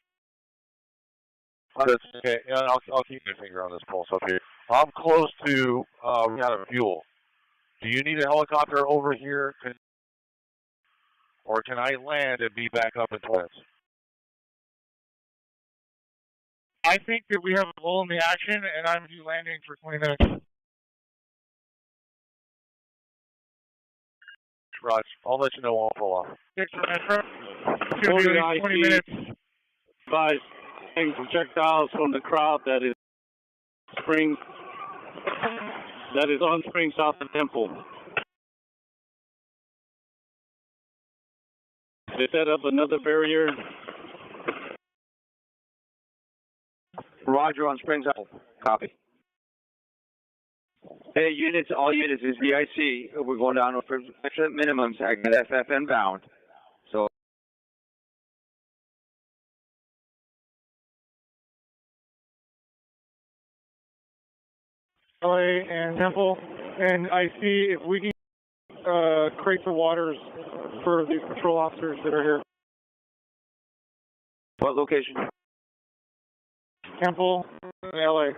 That's okay. Yeah, I'll keep my finger on this pulse up here. I'm close to running out of fuel. Do you need a helicopter over here, or can I land and be back up in 20 minutes? I think that we have a lull in the action, and I'm due landing for 20 minutes. Raj, I'll let you know when I'll pull off. It's going to be like 20 minutes. Guys, projectiles from the crowd that is Spring, that is on Spring south of Temple. They set up another barrier. Roger on Springs Apple. Copy. Hey, units, all units, is DIC. We're going down to percent minimums. I got FFN bound. So. LA and Temple, and I see if we can create the waters for these patrol officers that are here. What location? Temple, LA.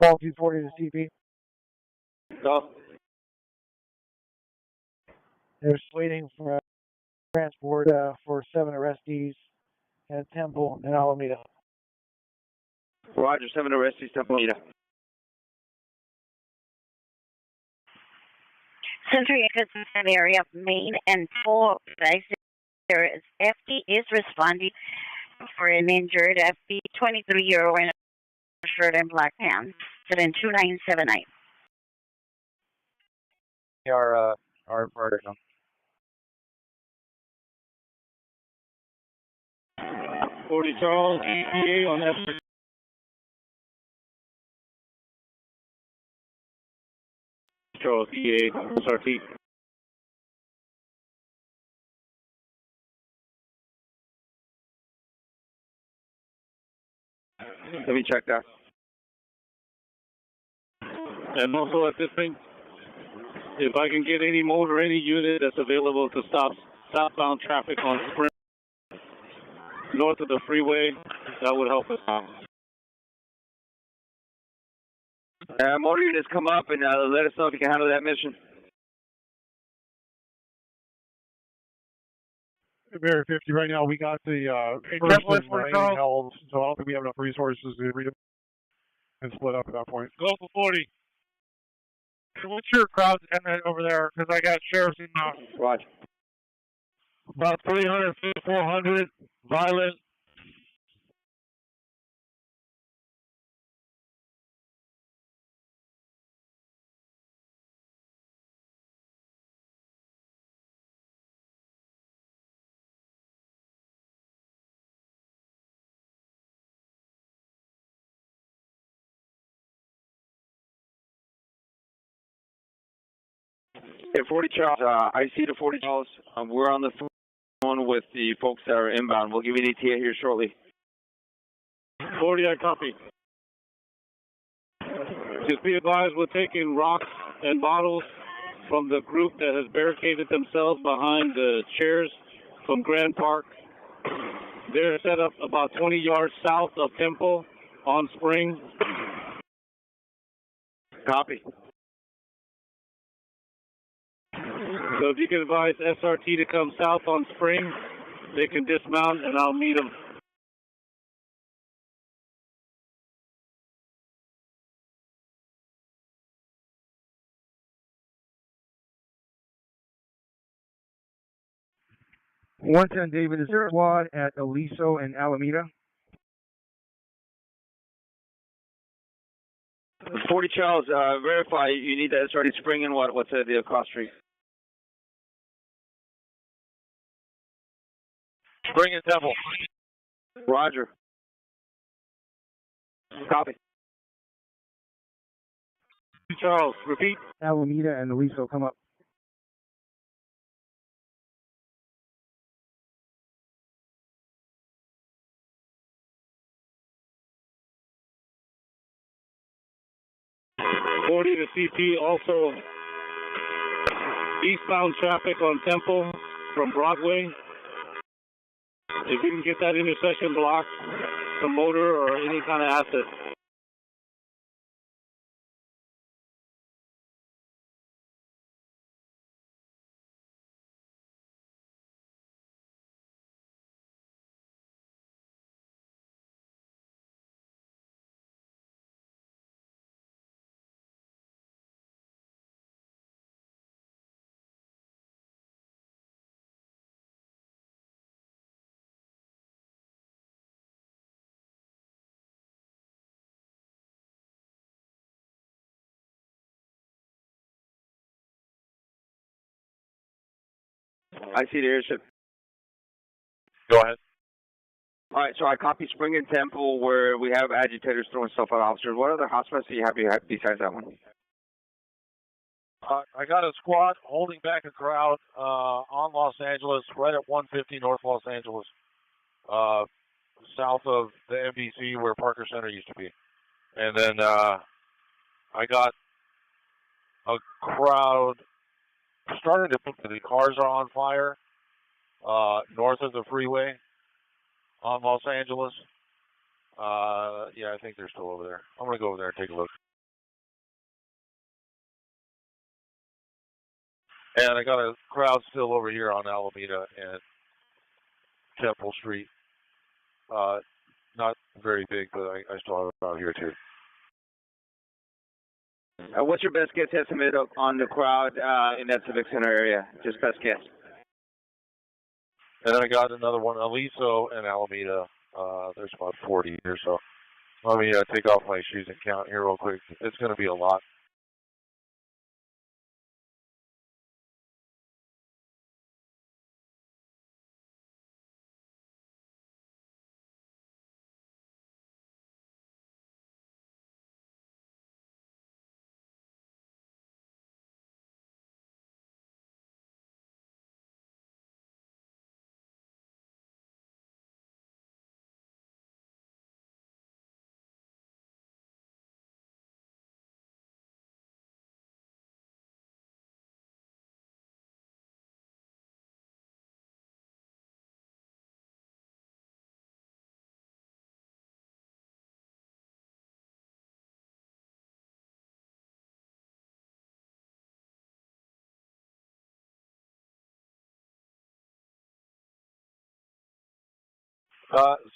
Call 240 to CP. No. They're just waiting for transport for 7 arrestees at Temple and Alameda. Roger, 7 arrestees, Temple, Alameda. Century Echoes area of Maine and full there is FD is responding for an injured FB 23-year-old shirt and black pants. 72979. Our vertical. Charles, EPA on F. Charles, EA, SRT. Let me check that. And also at this point, if I can get any motor, any unit that's available to stop southbound traffic on Spring north of the freeway, that would help us out. Motor units come up and let us know if you can handle that mission. Barrier 50 right now, we got the person rain held, so I don't think we have enough resources to read it and split up at that point. Go for 40. What's your crowd over there? Because I got sheriffs in Roger. About 300, 400, violent. Hey, 40 Charles, I see the 40 Charles. We're on the phone with the folks that are inbound. We'll give you an ETA here shortly. 40, I copy. Just be advised, we're taking rocks and bottles from the group that has barricaded themselves behind the chairs from Grand Park. They're set up about 20 yards south of Temple on Spring. Copy. So if you can advise SRT to come south on Spring, they can dismount and I'll meet them. David, is there a squad at Aliso and Alameda? 40 Charles, verify you need that SRT Spring and what's the cross street? Spring and Temple. Roger. Copy. Charles, repeat. Alameda and Aliso, come up. To CP, also eastbound traffic on Temple from Broadway. If you can get that intersection blocked, some motor or any kind of asset. I see the airship. Go ahead. All right, so I copy Spring and Temple where we have agitators throwing stuff at officers. What other hotspots do you have besides that one? I got a squad holding back a crowd on Los Angeles, right at 150 North Los Angeles, south of the NBC where Parker Center used to be. And then I got a crowd starting to put the cars are on fire north of the freeway on Los Angeles. Yeah, I think they're still over there. I'm going to go over there and take a look. And I got a crowd still over here on Alameda and Temple Street. Not very big, but I still have a crowd here too. What's your best guess estimate on the crowd in that Civic Center area? Just best guess. And then I got another one, Aliso and Alameda. There's about 40 or so. Let me take off my shoes and count here real quick. It's going to be a lot.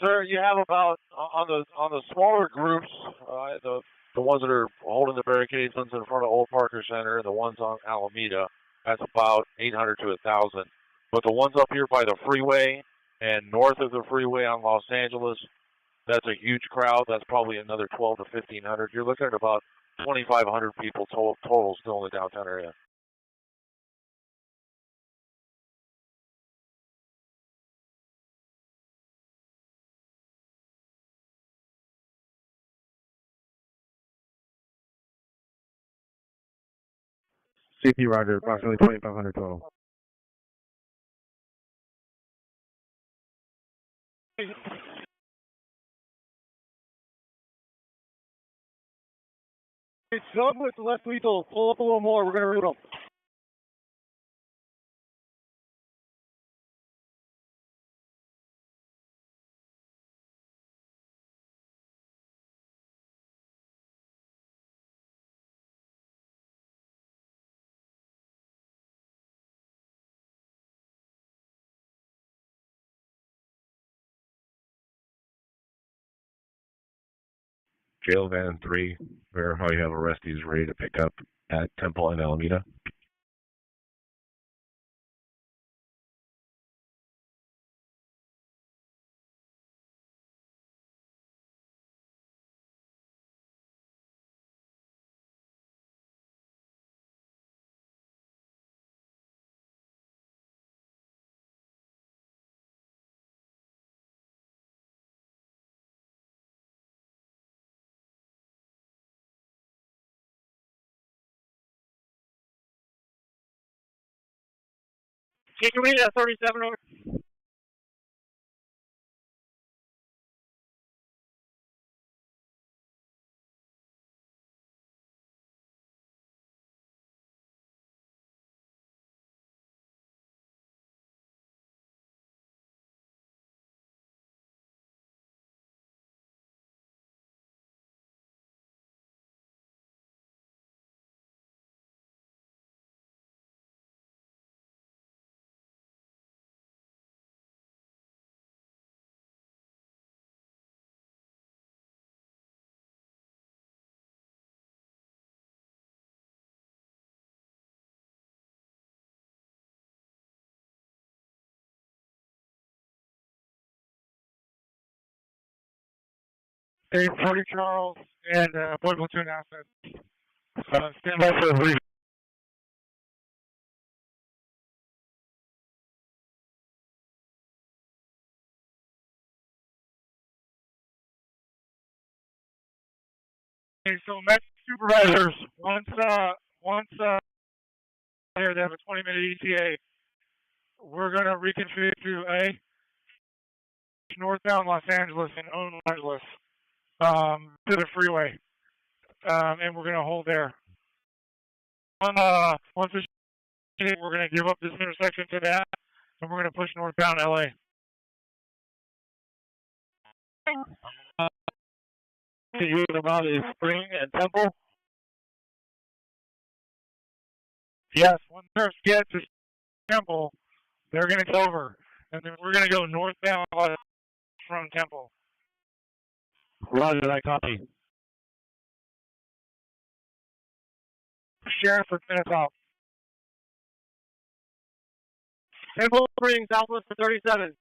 Sir, you have about on the smaller groups, the ones that are holding the barricades, ones in front of Old Parker Center, and the ones on Alameda. That's about 800 to 1,000. But the ones up here by the freeway and north of the freeway on Los Angeles, that's a huge crowd. That's probably another 12 to 1,500. You're looking at about 2,500 people total still in the downtown area. CP Roger, approximately 2,500 total. It's sub with less lethal. Pull up a little more. We're going to root them. Jail Van 3, verify you have arrestees ready to pick up at Temple and Alameda. Can you read that 37 over? Hey, 40 Charles and Boy Platoon assets. Stand by for a brief. Okay, so met supervisors, once here they have a 20-minute ETA, we're going to reconfigure to A, northbound Los Angeles and Los Angeles, to the freeway, and we're going to hold there. Once we're going to give up this intersection to that, and we're going to push northbound LA. You about is Spring and Temple? Yes, when cars get to Temple, they're going to go over, and then we're going to go northbound from Temple. Roger, that copy. Sheriff for minutes off. Temple Springs, southwest of 37.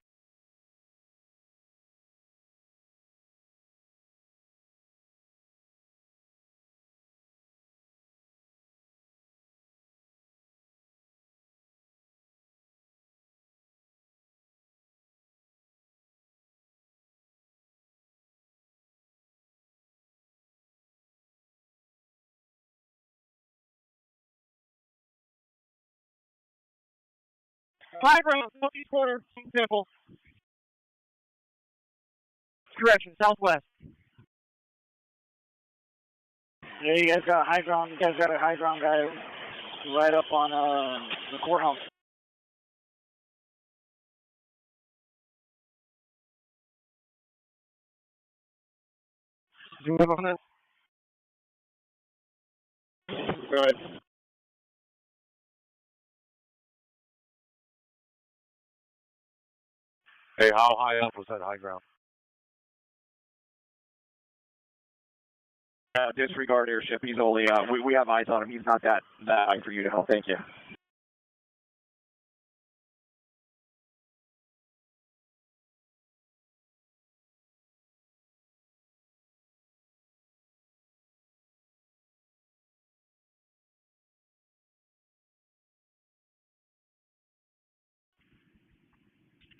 High ground, southeast corner, Temple. Direction, southwest. Yeah, you guys got high ground. You guys got a high ground guy right up on the courthouse. Do you live on this? Go ahead. Hey, how high up was that high ground? Disregard airship. He's only, we have eyes on him. He's not that high for you to help. Thank you.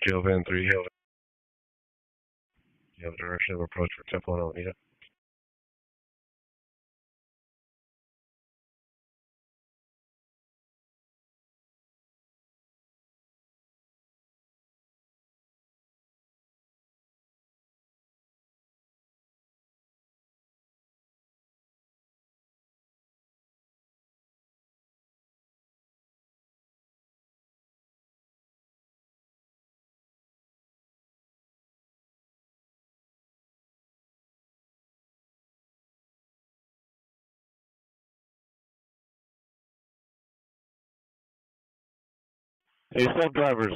Van 3, you have direction of approach for Temple and Alameda. Hey, sub-drivers,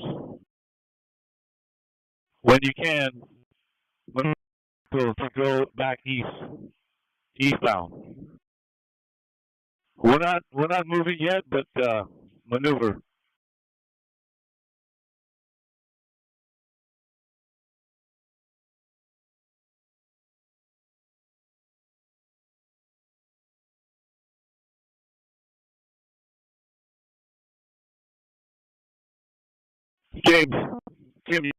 when you can, to go back eastbound. We're not moving yet, but maneuver. James, Jimmy.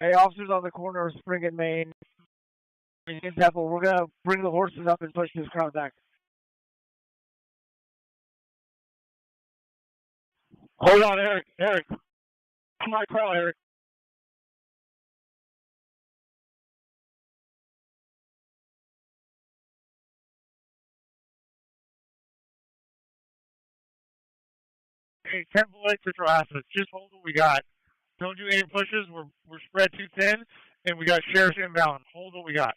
Hey, officers on the corner of Spring and Main in Temple, we're going to bring the horses up and push this crowd back. Hold on, Eric. My crowd, Eric. Hey, 10 extra assets. Just hold what we got. Don't do any pushes. We're spread too thin, and we got sheriffs inbound. Hold what we got.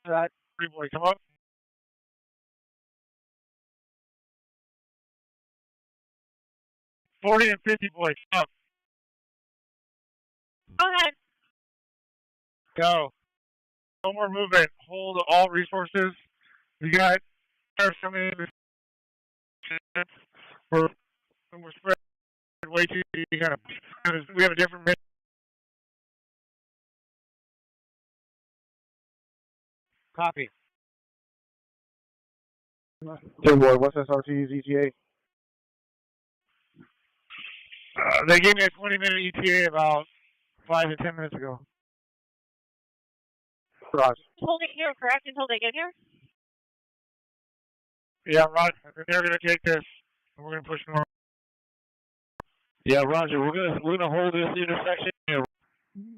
That free boy, come up. $40 and $50 boys, come up. Go ahead. Go. No more movement. Hold all resources. We got sheriffs coming in. We're spread way too. We have a different. Copy. Tim Boy, what's SRT's ETA? They gave me a 20-minute ETA about 5 to 10 minutes ago. Roger. Hold it here, correct, until they get here? Yeah, Roger. They're going to take this, and we're going to push north. Yeah, Roger. We're gonna hold this intersection.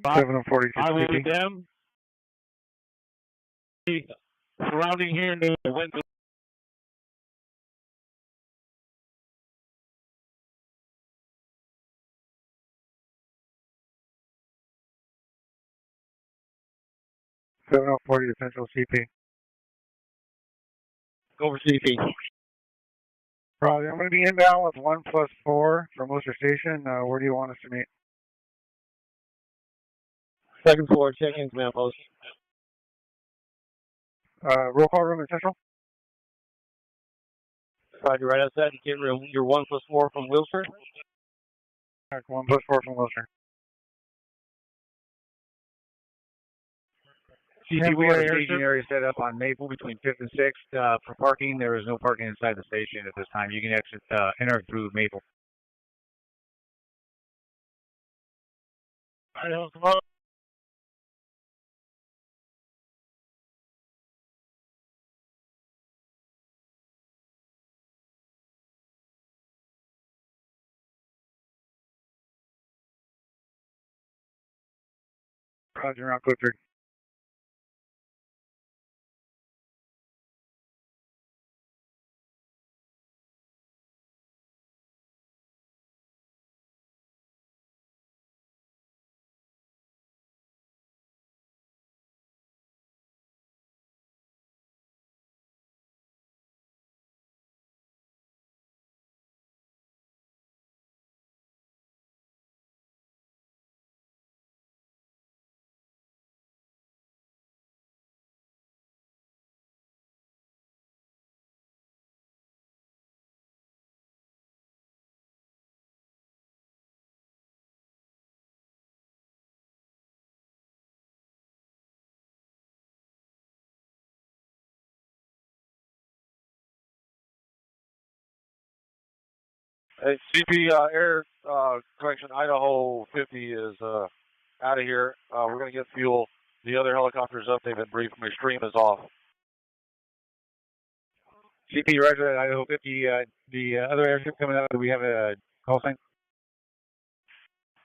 740. I will with them. Surrounding here, the wind. Seven 40 to Central CP. Go for CP. Roger. I'm going to be inbound with 1+4 from Worcester Station. Where do you want us to meet? Second floor, check-in command post. Roll call room in Central. Roger, right outside. You get your 1+4 from Wilshire. 1+4 from Wilshire. CP, we have a staging area set up on Maple between 5th and 6th. For parking, there is no parking inside the station at this time. You can enter through Maple. Idaho, come on. Roger, around Clifford. Hey, CP Air Correction, Idaho 50 is out of here. We're going to get fuel. The other helicopters up. They've been briefed. My stream is off. CP, Roger, Idaho 50. The other airship coming out, do we have a call sign?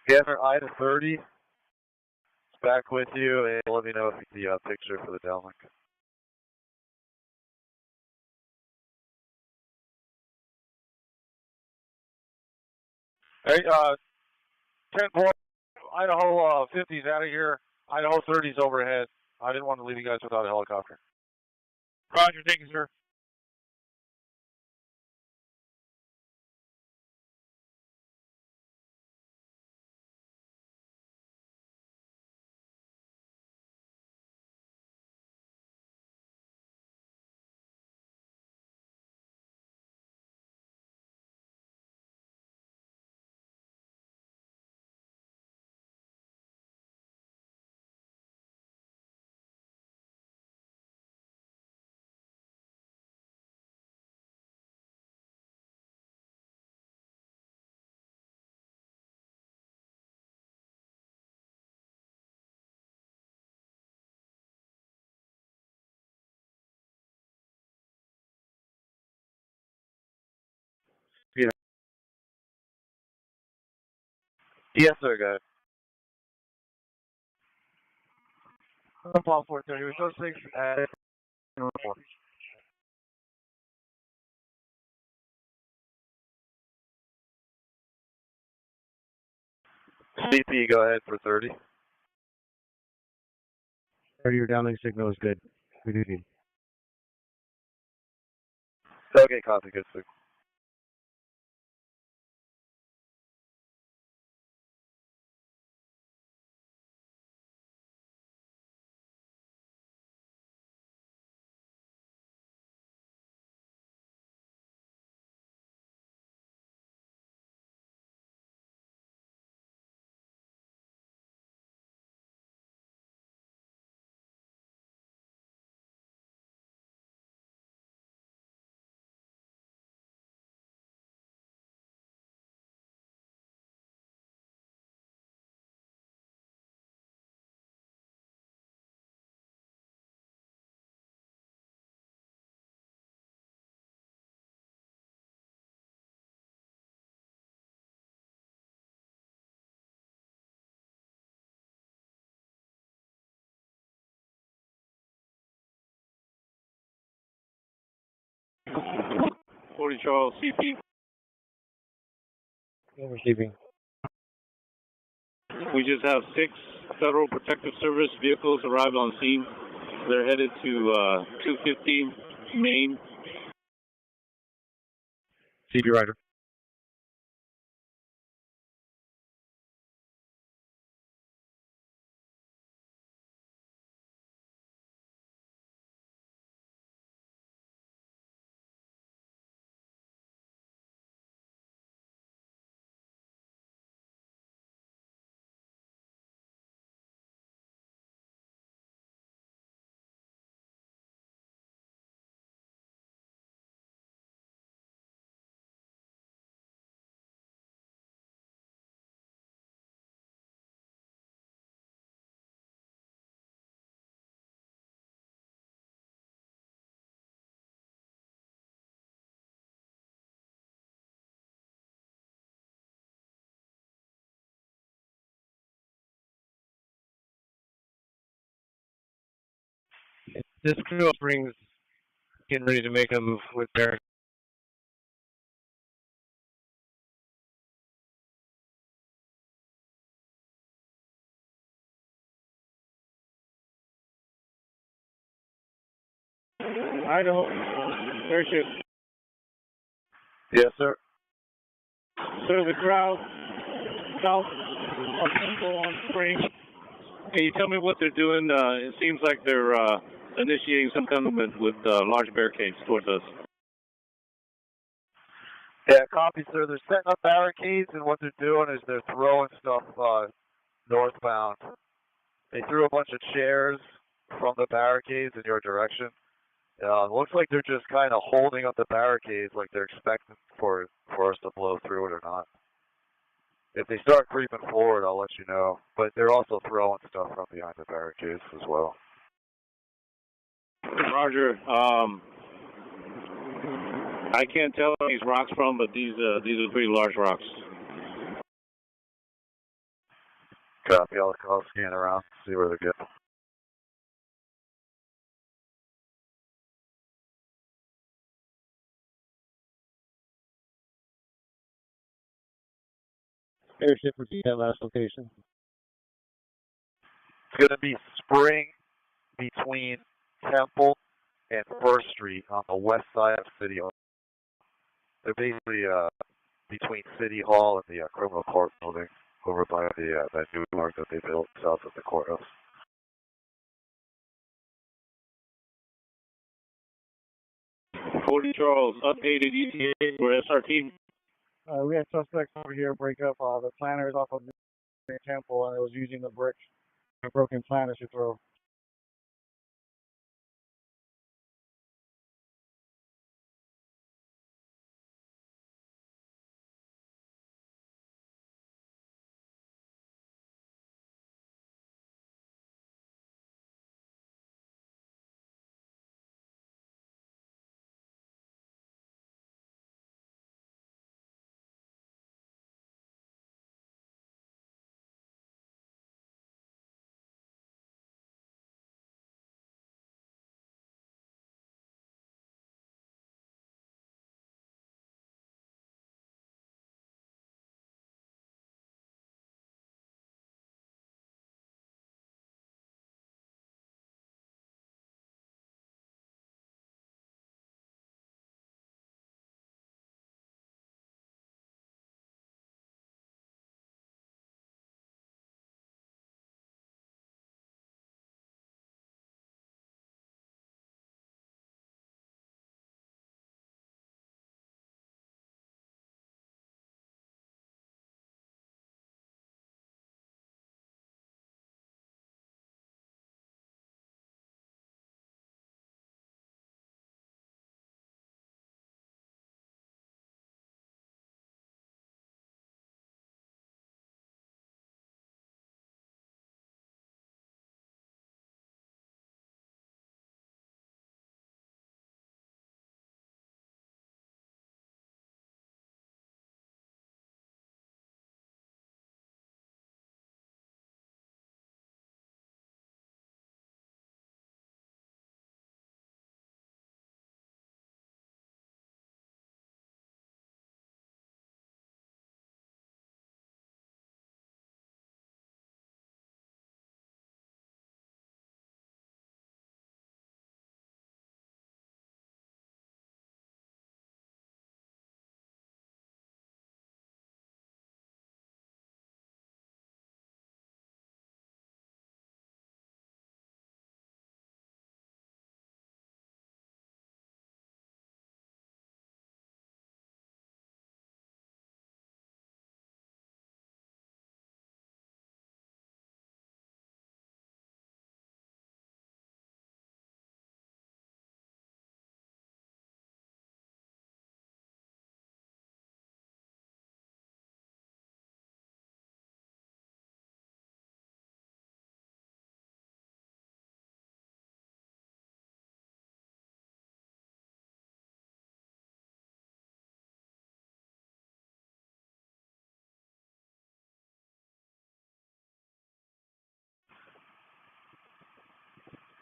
Yes, sir. Ida 30. It's back with you, and let me know if you the picture for the downlink. Hey, 10-4, Idaho 50 is out of here. Idaho 30 is overhead. I didn't want to leave you guys without a helicopter. Roger, thank you, sir. Yeah. Yes, sir, guys. Paul 430. We're still 6 at 4. CP, go ahead for 30. 30, your downlink signal is good. Good evening. Okay, copy, good. Sir. Charles, CP. Receiving. We just have 6 Federal Protective Service vehicles arrived on scene. They're headed to 215 Main. CP Rider. This crew brings getting ready to make a move with their. I don't. Airship. Yes, sir. Sir, the crowd south of Temple on Spring. Can you tell me what they're doing? It seems like they're initiating some kind of movement with large barricades towards us. Yeah, copy, sir. They're setting up barricades, and what they're doing is they're throwing stuff northbound. They threw a bunch of chairs from the barricades in your direction. Looks like they're just kind of holding up the barricades like they're expecting for us to blow through it or not. If they start creeping forward, I'll let you know. But they're also throwing stuff from behind the barricades as well. Roger. I can't tell where these rocks from, but these are pretty large rocks. Copy. I'll scan around, see where they go. Airship, repeat that last location. It's going to be Spring between Temple and First Street on the west side of City Hall. They're basically between City Hall and the criminal court building over by the that new park that they built south of the courthouse. 40 Charles, updated ETA for SRT. We had suspects over here break up the planters off of the temple, and it was using the bricks, the broken planters to throw.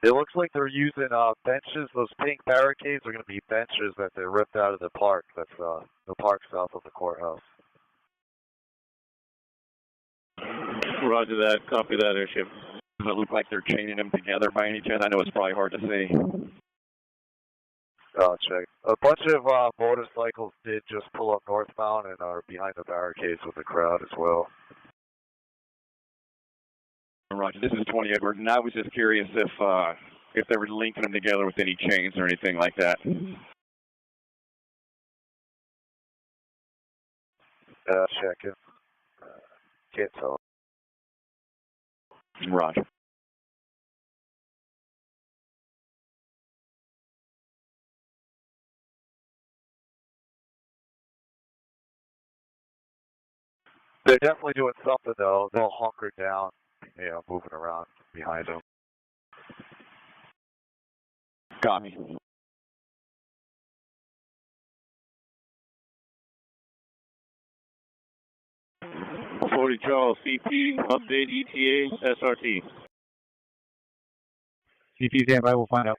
It looks like they're using benches. Those pink barricades are going to be benches that they ripped out of the park. That's the park south of the courthouse. Roger that. Copy that, airship. Does it look like they're chaining them together by any chance? I know it's probably hard to see. I'll check. A bunch of motorcycles did just pull up northbound and are behind the barricades with the crowd as well. Roger, this is 20 Edward, and I was just curious if they were linking them together with any chains or anything like that. Checking. Can't tell. Roger. They're definitely doing something though. They'll hunker down, moving around behind them. Copy. Forty Charles, CP, update ETA, SRT. CP standby, we'll find out.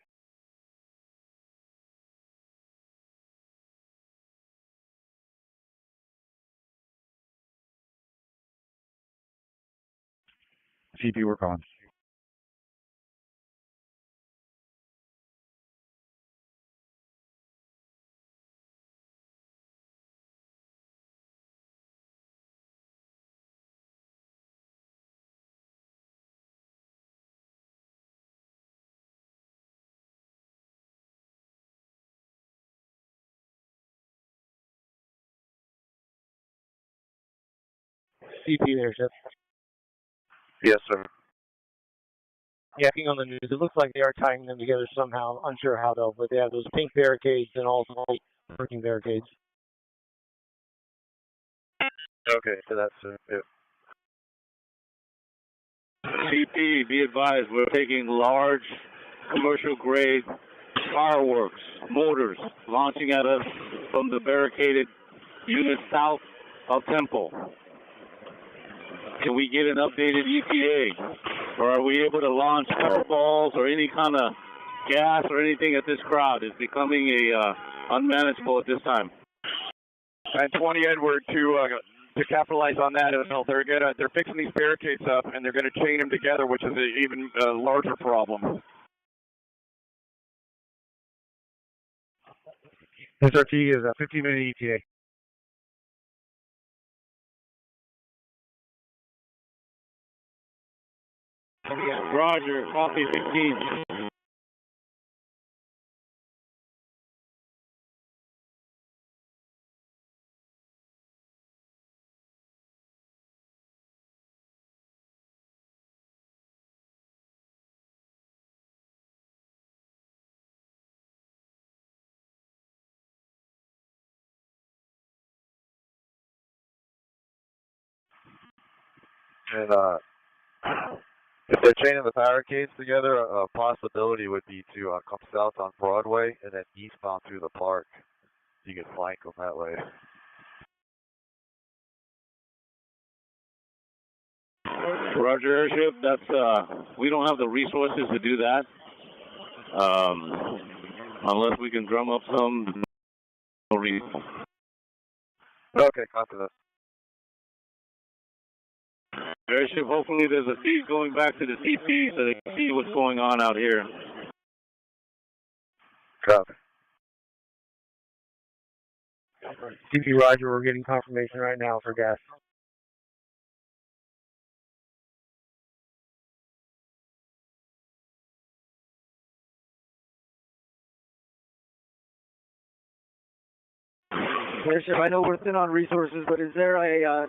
CP, we're calling. CP airship. Yes, sir. Yeah, being on the news, it looks like they are tying them together somehow. Unsure how though, but they have those pink barricades and also working barricades. Okay, so that's it. CP, be advised, we're taking large commercial-grade fireworks, motors, launching at us from the barricaded unit south of Temple. Can we get an updated ETA? Or are we able to launch pepper balls or any kind of gas or anything at this crowd? It's becoming unmanageable at this time. And 20 Edward to capitalize on that, they're fixing these barricades up and they're gonna chain them together, which is an even larger problem. SRT is a 15-minute ETA. Roger, copy 15. And if they're chaining the barricades together, a possibility would be to come south on Broadway and then eastbound through the park. You can flank them that way. Roger, airship. That's we don't have the resources to do that. Unless we can drum up some. Okay, copy that. Airship, hopefully there's a feed going back to the CP so they can see what's going on out here. Copy. CP Roger, we're getting confirmation right now for gas. Airship, I know we're thin on resources, but is there a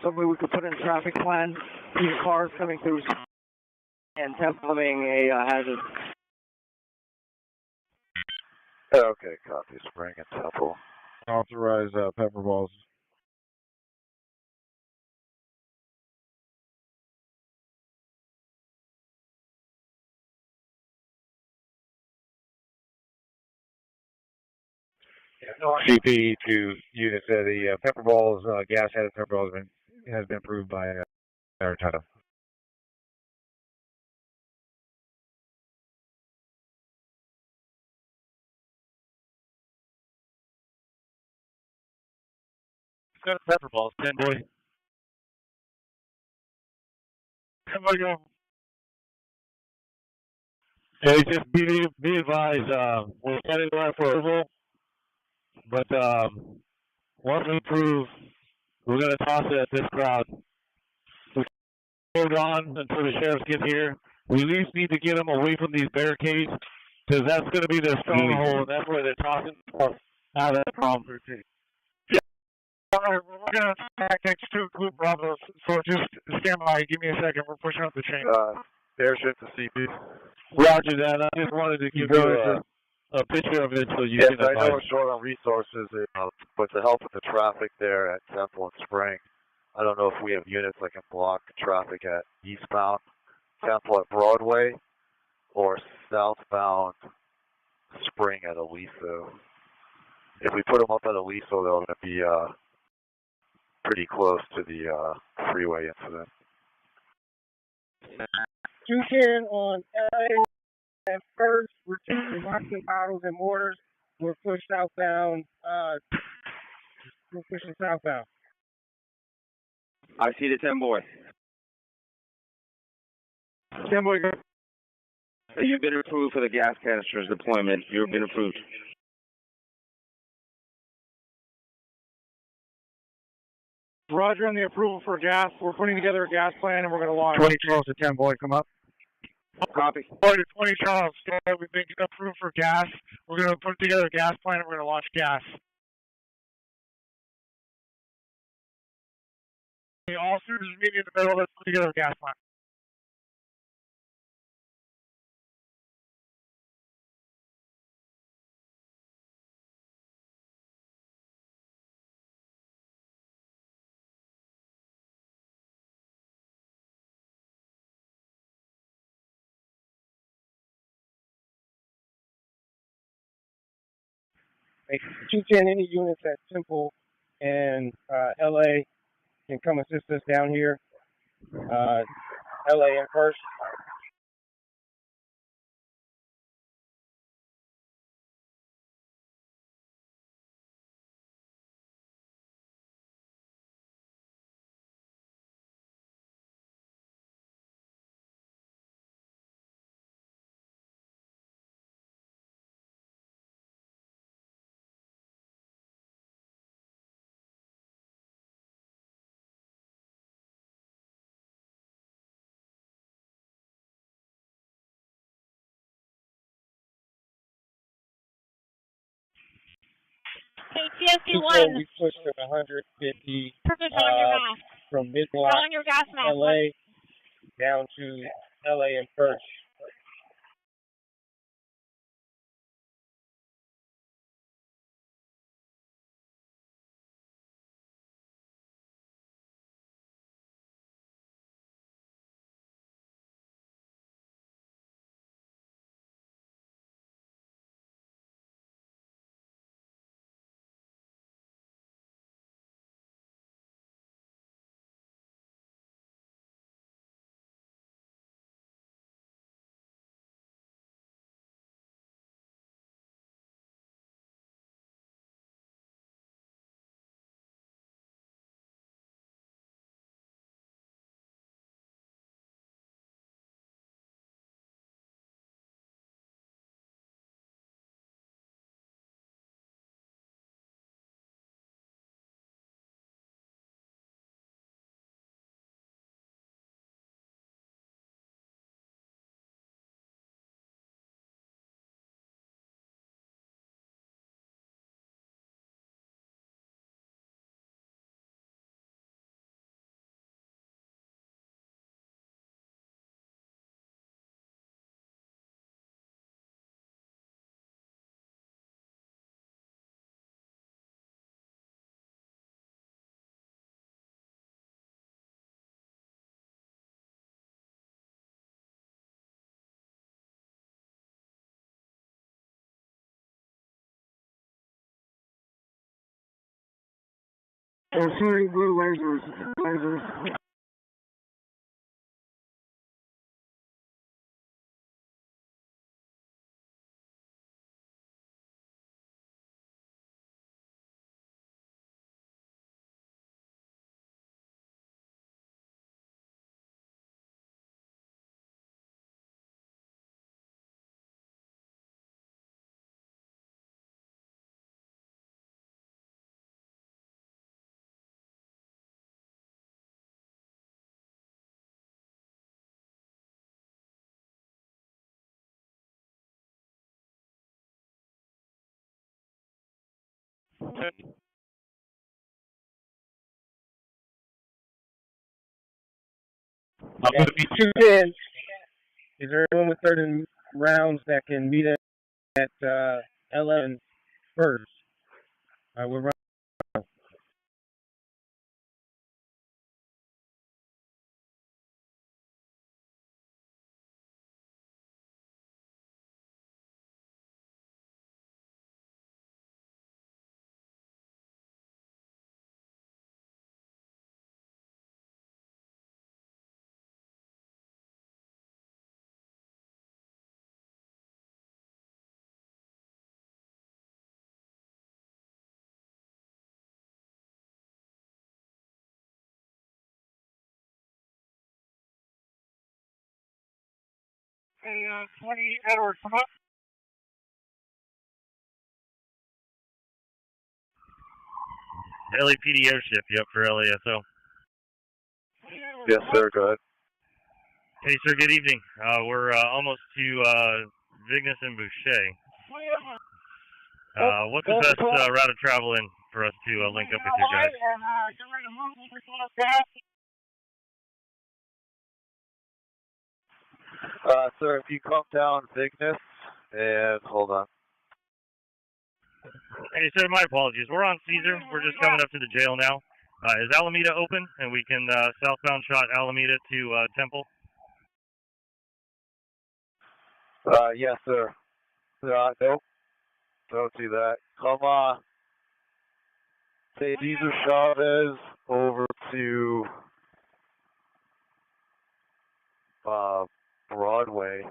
something we could put in a traffic plan? These cars coming through and templing a hazard. Okay, copy. Spring and Temple. Authorize pepper balls. CP to units. The pepper balls, gas-headed pepper balls has been approved by our title. pepper balls, 10 boy. 10 boy, go. Hey, just be advised, we're standing by for approval, but once we approve, we're going to toss it at this crowd. We hold on until the sheriffs get here. We at least need to get them away from these barricades, because that's going to be their stronghold, and that's where they're tossing stuff out of that problem routine. Alright, we're going to attack next to Group Bravo, so just stand by. Give me a second. We're pushing up the chain. Airship to CP. Roger that. I just wanted to give you a picture of it so you can advise. Yes, I know we're short on resources, but to help with the traffic there at Temple and Spring, I don't know if we have units that can block traffic at eastbound Temple at Broadway or southbound Spring at Aliso. If we put them up at Aliso, they're going to be pretty close to the freeway incident. 210 on LA and first, we're taking boxing bottles and mortars. We're pushing southbound. We're pushing southbound. I see the 10 boy. 10 boy, go. You've been approved for the gas canisters deployment. You've been approved. Roger on the approval for gas. We're putting together a gas plan and we're going to launch. 20 Charles to 10 boy, come up. Copy. 20 Charles, we've been approved for gas. We're going to put together a gas plan and we're going to launch gas. The officers meeting in the middle. Let's put together a gas plan. Hey, 210, any units at Temple and LA can come assist us down here. LA and first. TSC 1. We pushed to 150 Perfect on your mask. from mid-block On your gas mask. LA down to LA and Perch. We're shooting blue lasers. At 210, is there anyone with certain rounds that can meet us at 11 first? We're running. Hey, 20 Edward, come up. LAPD airship, yep, for LASO. Yes, sir, go ahead. Hey, sir, good evening. We're almost to Vignes and Boucher. What's the best route of travel in for us to link up with you guys? Sir, if you come down Vignes, and hold on. Hey, sir, my apologies. We're on Caesar. We're just coming up to the jail now. Is Alameda open, and we can southbound shot Alameda to Temple? Yes, sir. Nope. Don't do that. Come on. Say Cesar Chavez over to Broadway,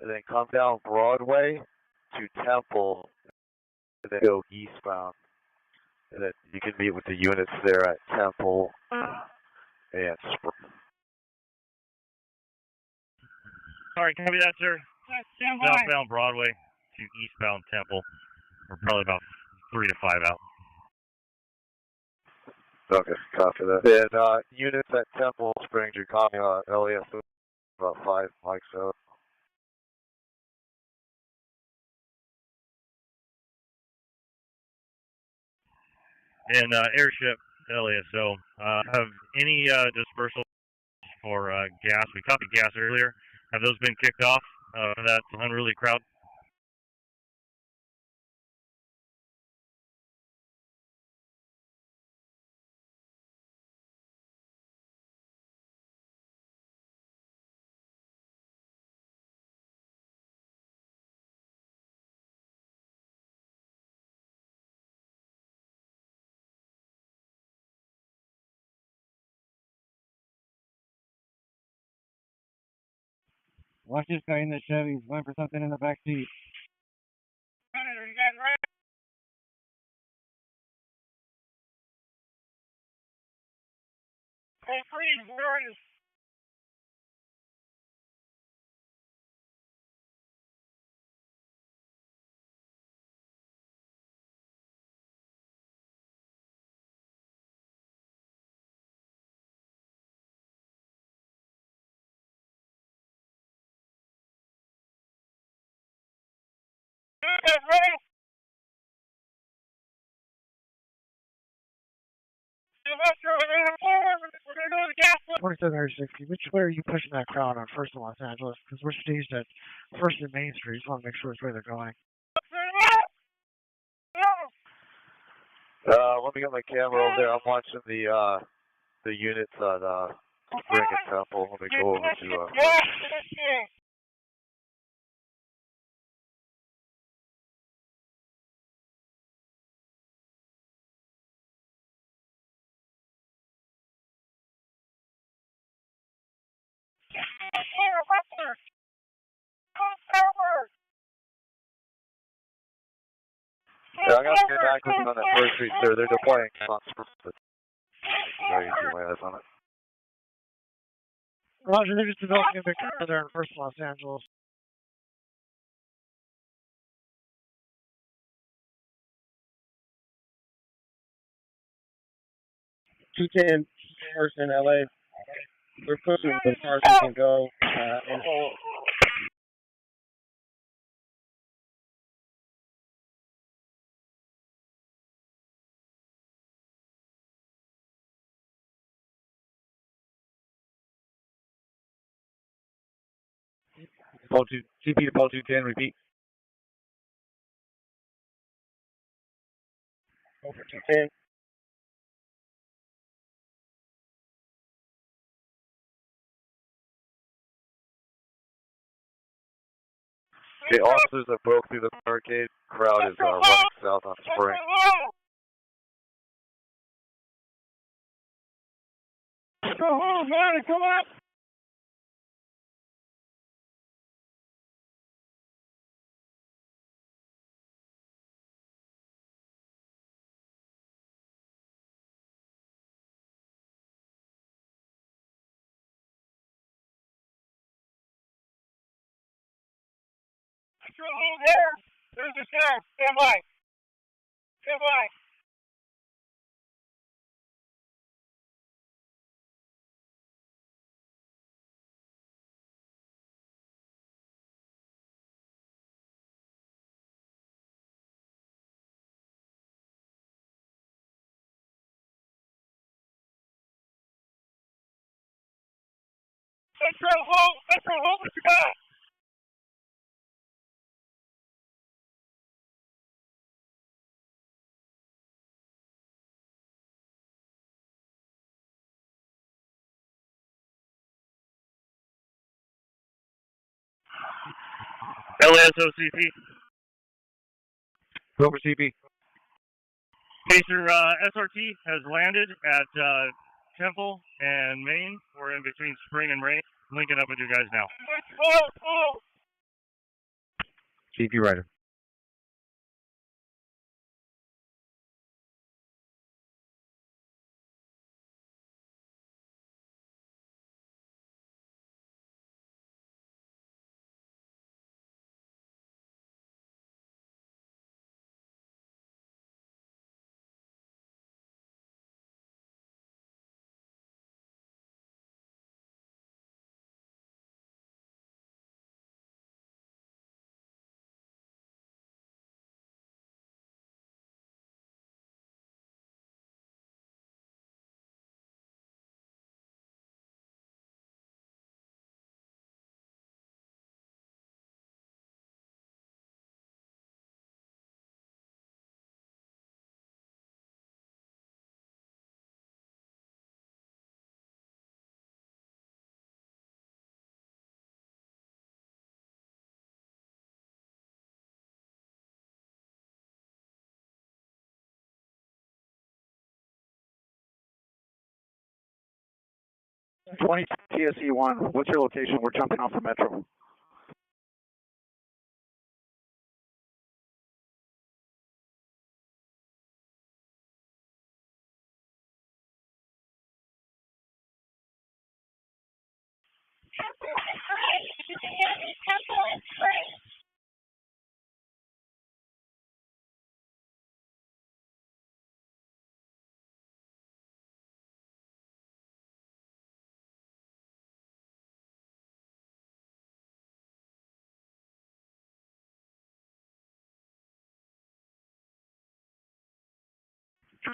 and then come down Broadway to Temple, and then go eastbound. And then you can meet with the units there at Temple and Alright, copy that, sir. Southbound Broadway to eastbound Temple. We're probably about 3 to 5 out. Okay, copy that. And units at Temple Springs, you're calling LAS about 5 mics out. And airship LASO, have any dispersal for gas? We copied gas earlier. Have those been kicked off for that unruly crowd? Watch this guy in the Chevy. He's going for something in the back seat. Are you guys ready? Hey, freeze, where are you? Ready? 2760, which way are you pushing that crowd on First in Los Angeles? Because we're staged at First and Main Street. Just want to make sure which way they're going. Let me get my camera over there. I'm watching the units on Spring and Temple. Let me go over to yeah, I'm going to get back with you on that First Street, sir. They're deploying on Spring. There you see my eyes on it. Roger, they're just developing a big crowd there in First Los Angeles. $210 first in LA. We're pushing as far as we can go. And CP to Paul 210, repeat. Over 210. The officers that broke through the barricade. Crowd is running south on Spring. Go home, man, come up. There. There's the sheriff. Stand by. Stand by. Central, hold. Central, hold what you got. LASOCP. Over CP. Pacer, SRT has landed at Temple and Main. We're in between Spring and Rain. Linking up with you guys now. CP Rider. Twenty TSE 1. What's your location? We're jumping off the Metro.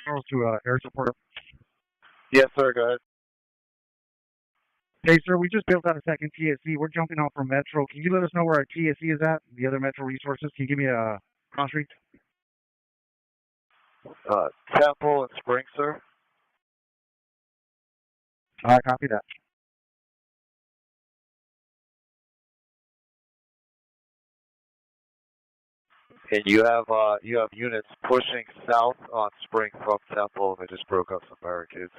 Charles to air support. Yes, sir, go ahead. Hey, sir, we just built out a second TSC. We're jumping off from Metro. Can you let us know where our TSC is at? The other Metro resources? Can you give me a cross street? Temple and Spring, sir. All right, copy that. And you have units pushing south on Spring from Temple. They just broke up some barricades.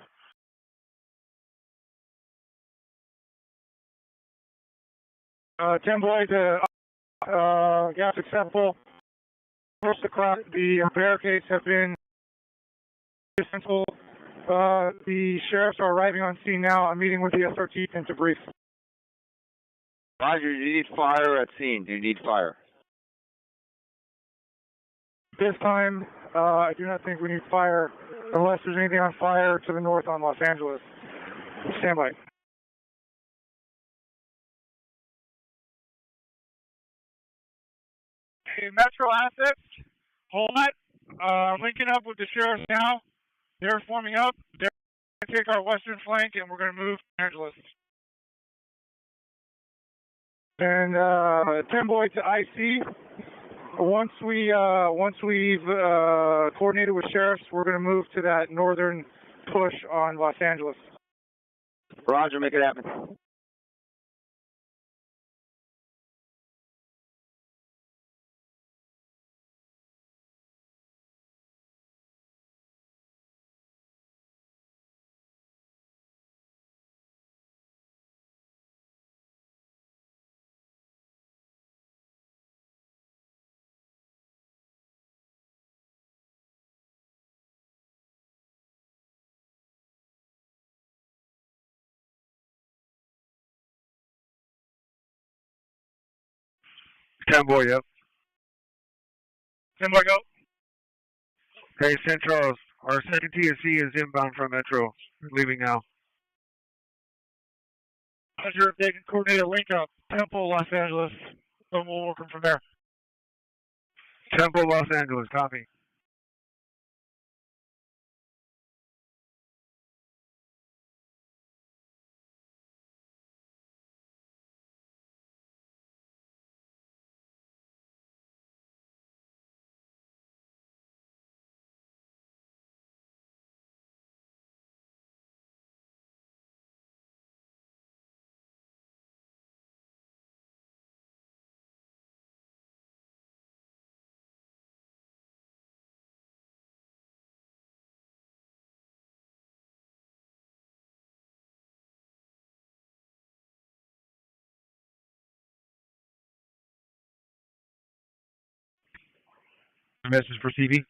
Temple to gas acceptable. First across the barricades have been dismantled. The sheriffs are arriving on scene now. I'm meeting with the SRT and to brief. Roger, you need fire at scene. Do you need fire? This time, I do not think we need fire unless there's anything on fire to the north on Los Angeles. Stand by. Okay, Metro assets, hold it. Linking up with the sheriffs now. They're forming up. They're going to take our western flank and we're going to move to Los Angeles. And 10 boy to IC. Once we've coordinated with sheriffs, we're going to move to that northern push on Los Angeles. Roger, make it happen. Boy, yep. 10 boy, go. Hey, St. Charles, our second TSC is inbound from Metro, leaving now. Roger, if they can coordinate a link up, Temple, Los Angeles, and we'll work them from there. Temple, Los Angeles, copy. Message for CV.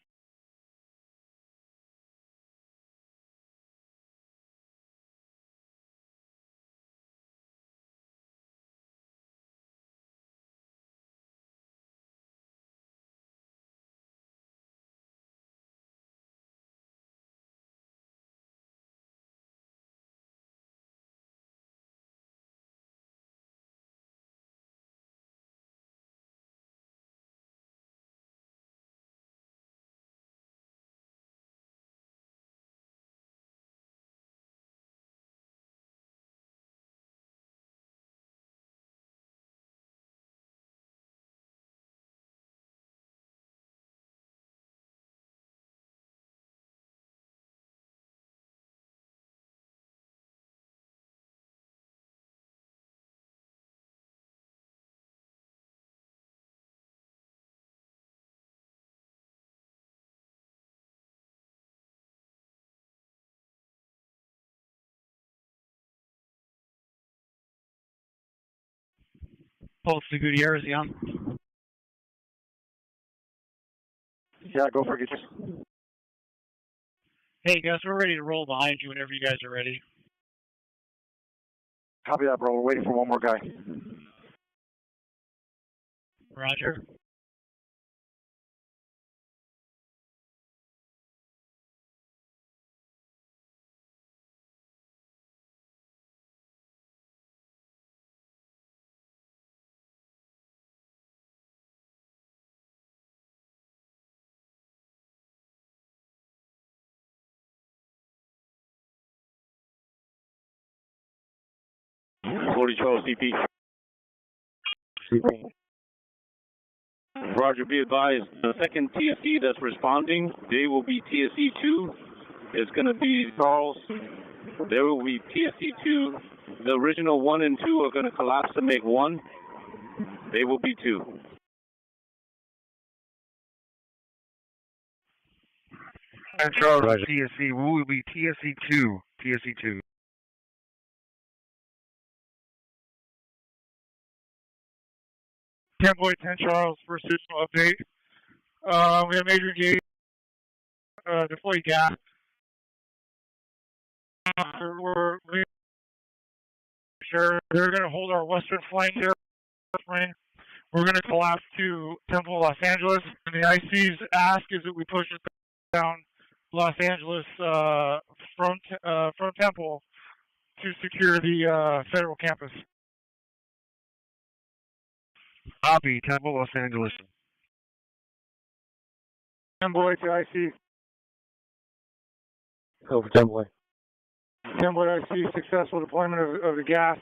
Pulse to Gutierrez, yeah. Yeah, go for it. Hey, guys, we're ready to roll behind you whenever you guys are ready. Copy that, bro. We're waiting for one more guy. Roger. Charles, CP. CP. Roger, be advised, the second TSC that's responding, they will be TSC 2. It's going to be Charles. There will be TSC 2. The original 1 and 2 are going to collapse to make 1. They will be 2. And Charles, TSC, we will be TSC 2. TSC 2. Boy 10 Charles, first additional update. We have major engagement, deploy gas. We're sure they're going to hold our western flank here. We're going to collapse to Temple, Los Angeles. And the IC's ask is that we push it down Los Angeles from Temple to secure the federal campus. Copy, Temple, Los Angeles. Boy to IC. Over 10 boy. 10 boy IC, successful deployment of the gas.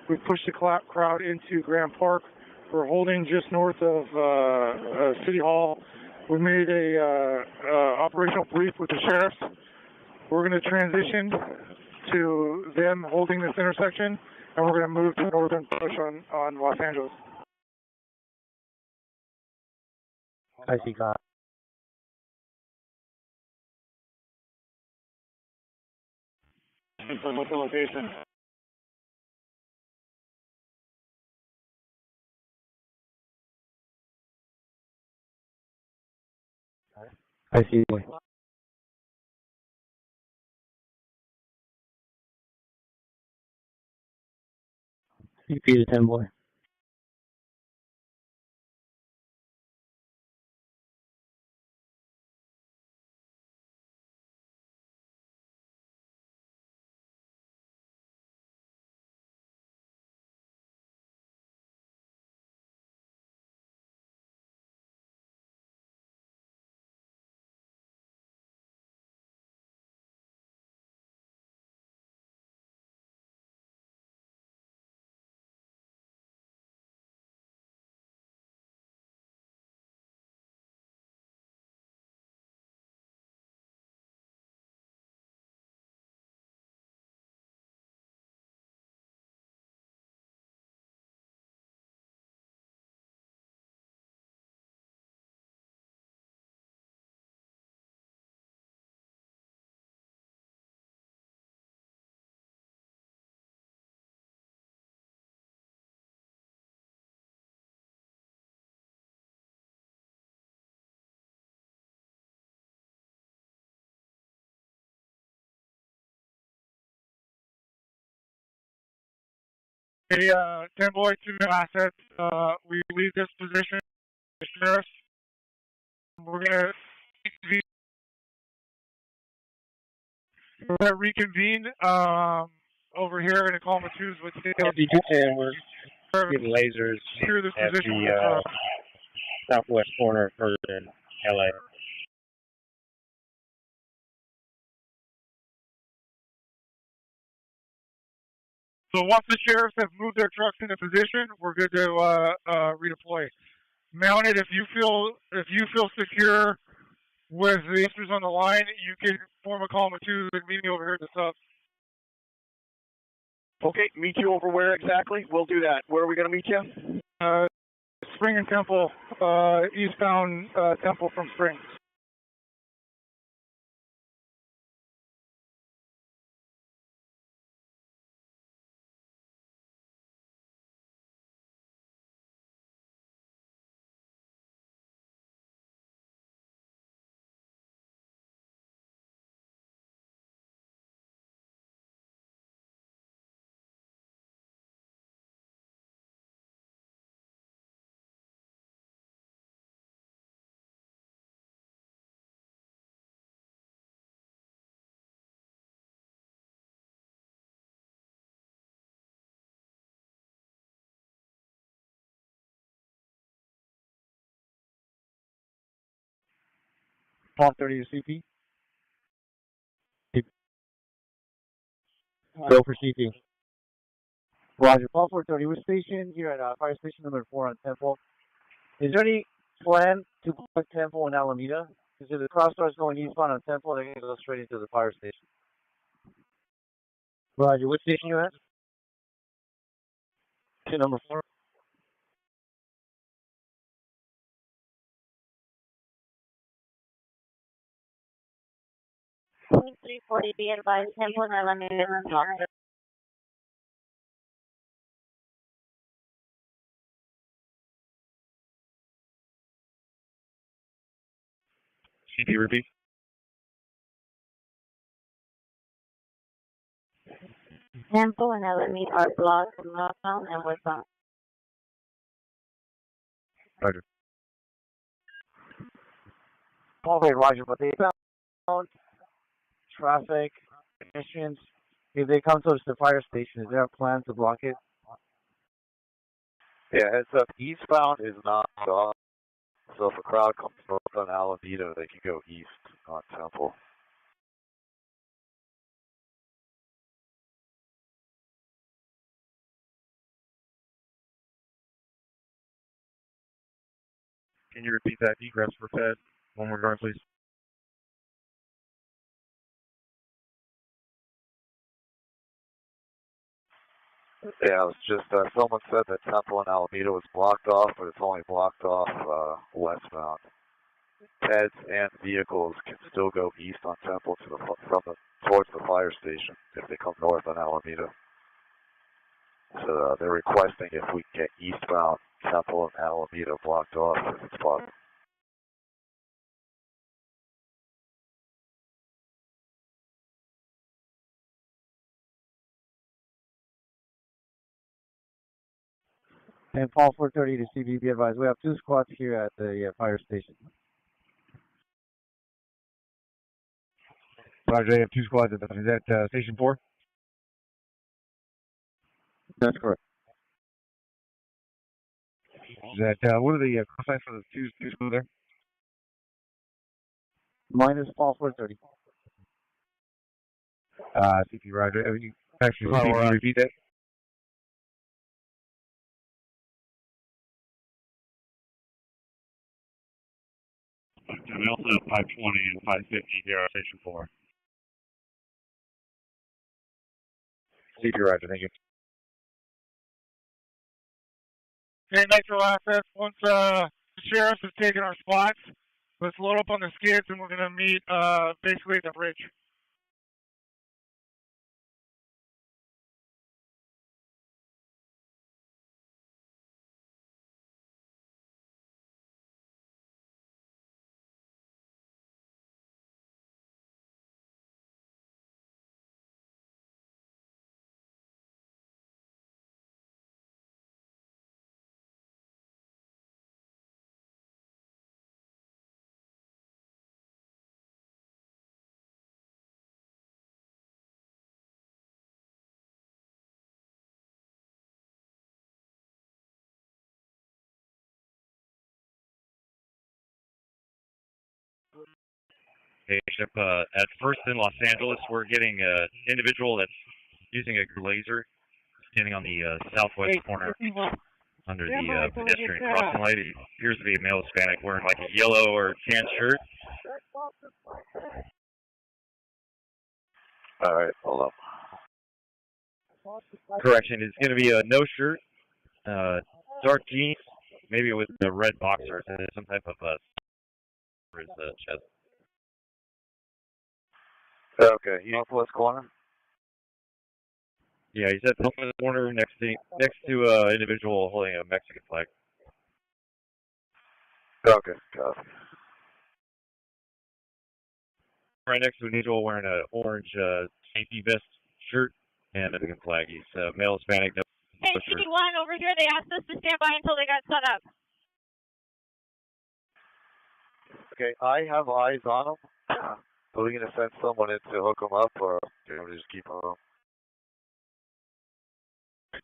We pushed the crowd into Grand Park. We're holding just north of City Hall. We made a operational brief with the sheriffs. We're going to transition to them holding this intersection, and we're going to move to northern push on Los Angeles. I see, God. What's the location? I see. CP to 10 boy. Hey, 10 boy, 2 assets. We leave this position. The sheriffs. We're gonna reconvene over here in Oklahoma 2's with the We're getting lasers through this at position. the southwest corner further in LA. So once the sheriffs have moved their trucks into position, we're good to redeploy. Mounted, if you feel secure with the issues on the line, you can form a column of 2 and meet me over here at the sub. Okay, meet you over where exactly? We'll do that. Where are we going to meet you? Spring and Temple, eastbound Temple from Spring. Paul 30 to CP. Go for CP. Roger. Paul 430. We're stationed here at fire station number 4 on Temple. Is there any plan to block Temple and Alameda? Because if the crowd starts going eastbound on Temple, they're going to go straight into the fire station. Roger. What station you at? To number 4. Point 340, be advised, Temple and Alameda. CP repeat. Temple and Alameda are blocked from northbound and westbound. Roger. Paul, wait, Roger, but they found traffic, pedestrians. If they come towards the fire station, is there a plan to block it? Yeah, heads up. Eastbound is not stopped. So if a crowd comes north on Alameda, they can go east on Temple. Can you repeat that? Egress for Fed. One more time, please. Yeah, it was just someone said that Temple and Alameda was blocked off, but it's only blocked off westbound. Heads and vehicles can still go east on Temple to towards the fire station if they come north on Alameda. So they're requesting if we can get eastbound Temple and Alameda blocked off if it's possible. And Paul 430 to CB, advised. We have 2 squads here at the fire station. Roger, you have 2 squads at is that Station 4? That's correct. Is that, what are the call signs for the two squads there? Mine is Paul 430. CP, Roger. You actually, can you repeat that? We also have 520 and 550 here at Station 4. CP, Roger. Thank you. Okay, Nitro assets. Once the sheriff has taken our spots, let's load up on the skids and we're going to meet basically at the bridge. Hey, Ship, at first in Los Angeles, we're getting an individual that's using a laser standing on the southwest corner under the pedestrian crossing light. He appears to be a male Hispanic wearing like a yellow or tan shirt. All right, hold up. Correction, it's going to be a no shirt, dark jeans, maybe with the red boxers and some type of for his chest. Okay, northwest corner? Yeah, he's at the corner next to individual holding a Mexican flag. Okay, got it. Right next to an individual wearing an orange safety vest shirt and a Mexican flag. He's male Hispanic. No Hey, shirt. CD1 over here, they asked us to stand by until they got set up. Okay, I have eyes on them. Are we going to send someone in to hook them up, or we just keep them home?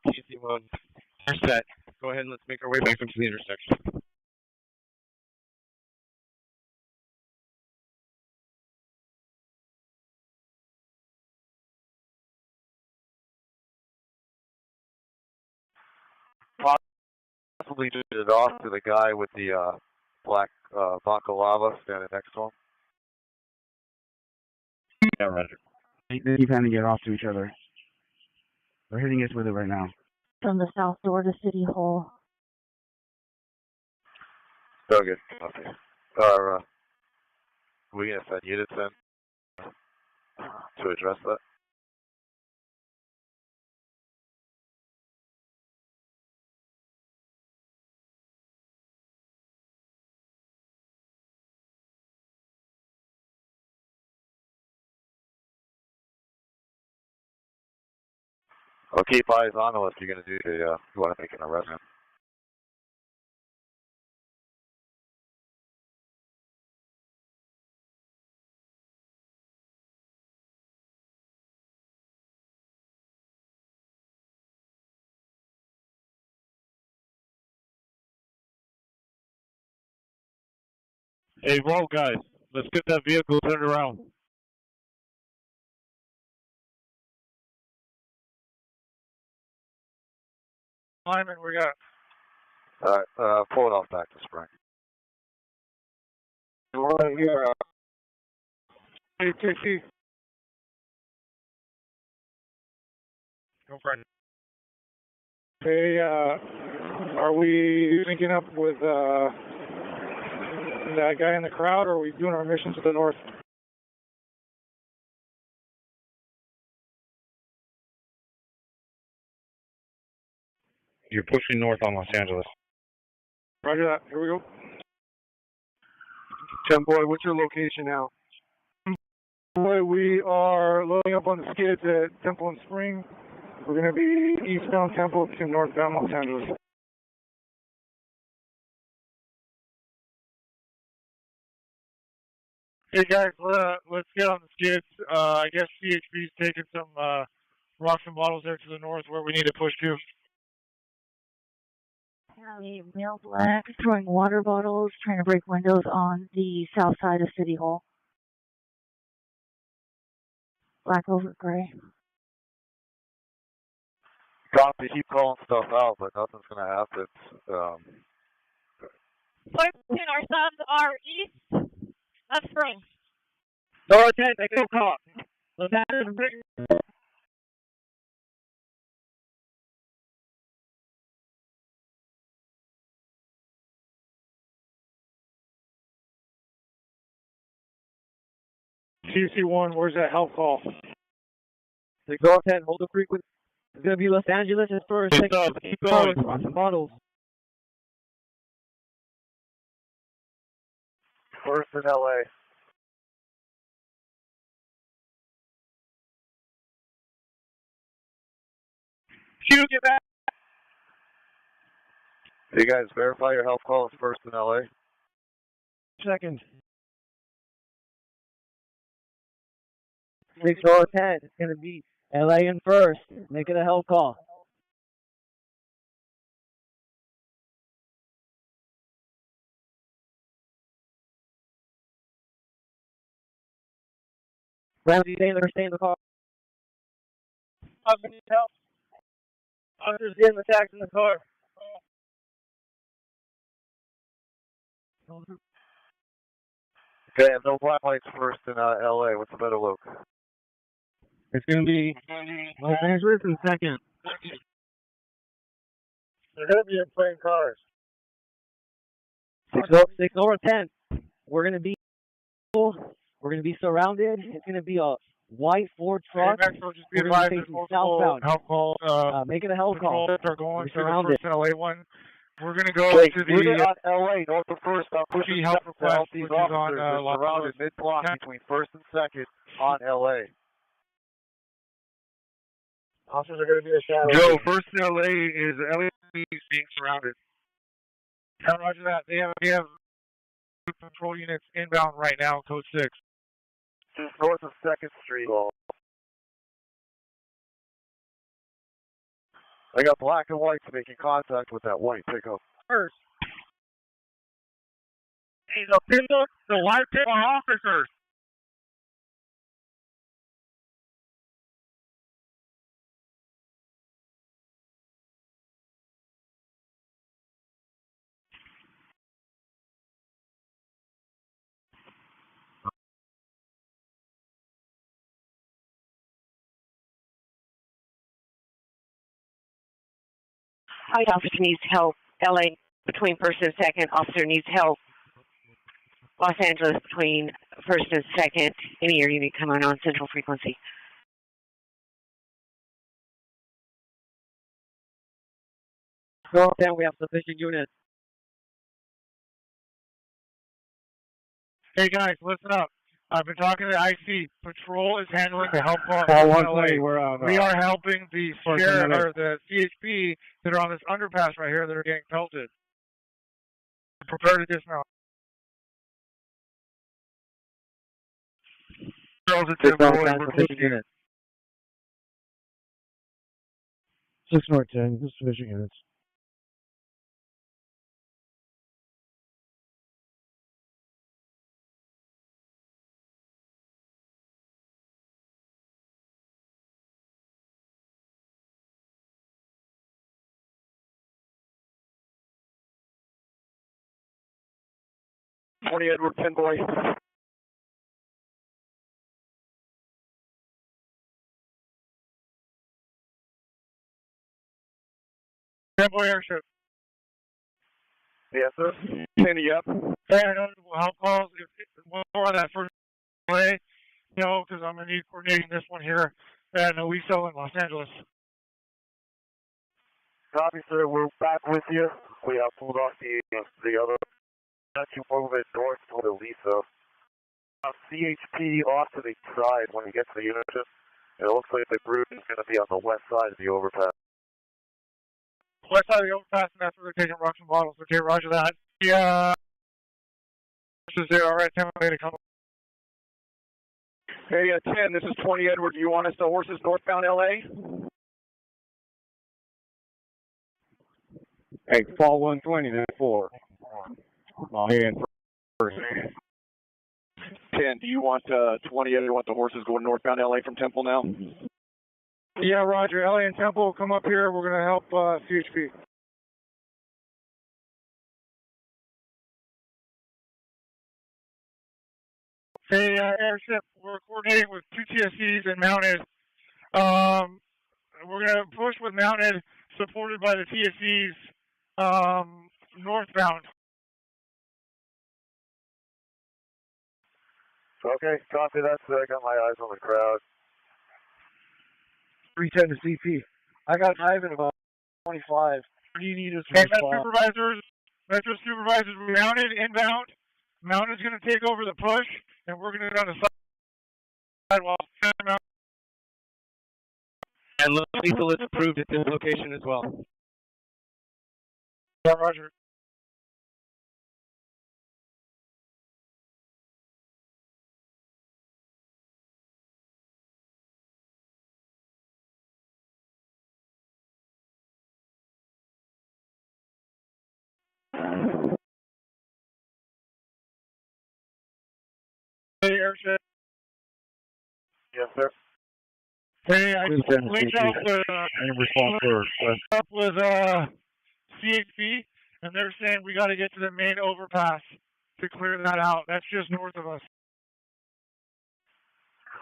TC1, we're set. Go ahead and let's make our way back into the intersection. Possibly just it off to the guy with the black baklava standing next to him. Yeah, Roger. They keep handing it off to each other. They're hitting us with it right now. From the south door to City Hall. Okay, okay. Are we going to send units in to address that? I'll keep eyes on unless you're going to do the, you want to make an arrest. Hey, roll guys, let's get that vehicle turned around. Lyman, we got. All right, pull it off back to Spring. right here. KC. Go for it. Hey, are we linking up with that guy in the crowd, or are we doing our mission to the north? You're pushing north on Los Angeles. Roger that. Here we go. Boy, what's your location now? Boy, we are loading up on the skids at Temple and Spring. We're going to be eastbound Temple to northbound Los Angeles. Hey guys, let's get on the skids. I guess CHP's taking some rocks and bottles there to the north where we need to push to. County male black throwing water bottles, trying to break windows on the south side of City Hall. Black over gray. Copy, keep calling stuff out, but nothing's going to happen. Our sons are east of Spring. Door 10, make a call. TC1, where's that help call? Door 10, hold the frequency. It's going to be Los Angeles at first. Keep going. Bottles. First in LA. Shoot, get back. You guys verify your health calls first in LA? Second. 610, it's going to be LA in first. Make it a help call. Ramsey Taylor, stay in the car. I'm going to need help. Officers getting attacked in the car. Okay, I have no black lights first in LA. What's the better look? It's going to be Los Angeles in second. They're going to be in plain cars. 6 over 10. We're going to be surrounded. It's going to be a white Ford truck. Hey, Maxwell, just be We're going to advised be there's facing multiple southbound. help calls. Make it a help call. Are going We're to surrounded. the first LA one. We're going to go Wait, to we're the on LA, north of first. I'm pushing help to request, help which these is on officers. They're Los surrounded Angeles. mid-block between first and second on LA. Officers are going to be a shadow. Joe, first in LA is LAPD being surrounded. Roger that. They have patrol units inbound right now, code 6. Just north of 2nd Street. I got black and whites making contact with that white pickup. First. Hey, the white pickup officers. Hi, officer needs help. LA between first and second. Officer needs help. Los Angeles between first and second. Any air unit coming on central frequency. North 10, we have sufficient units. Hey guys, listen up. I've been talking to IC. Patrol is handling the help call. We are helping the sheriff or the CHP that are on this underpass right here that are getting pelted. Prepare to dismount. Girls at 10 boys, we're close to you. 6 North 10, this is sufficient units. 20 Edward, 10 boy. Temple airship. Yes, sir. 10 up. Hey, I know help calls. One more on that first play, you know, because I'm going to need coordinating this one here at Aliso in Los Angeles. Copy, sir. We're back with you. We have pulled off the other. Not you move it north toward Aliso. CHP off to the side when you get to the unit. It looks like the group is going to be on the west side of the overpass. West side of the overpass, and that's where they're taking rocks and bottles. Okay, roger that. Yeah. This is there. All right, 10 to come. Hey, 10, this is 20 Edward. Do you want us to horses northbound LA? Hey, fall 120, then 4. I'll hear in first. 10, do you want 20 Edward? You want the horses going northbound LA from Temple now? Yeah, roger. LA and Temple, come up here. We're going to help CHP. Hey, airship, we're coordinating with 2 TSCs and mounted. We're going to push with mounted, supported by the TSCs northbound. Okay, copy that. So I got my eyes on the crowd. 310 to CP. I got Ivan about 25. What do you need us to Metro supervisors, we mounted inbound. Mounted is going to take over the push, and we're going to go on the sidewalk. And lethal is approved at this location as well. Yeah, roger. Hey, airship. Yes, sir. Hey, I linked up with CHP, and they're saying we got to get to the main overpass to clear that out. That's just north of us.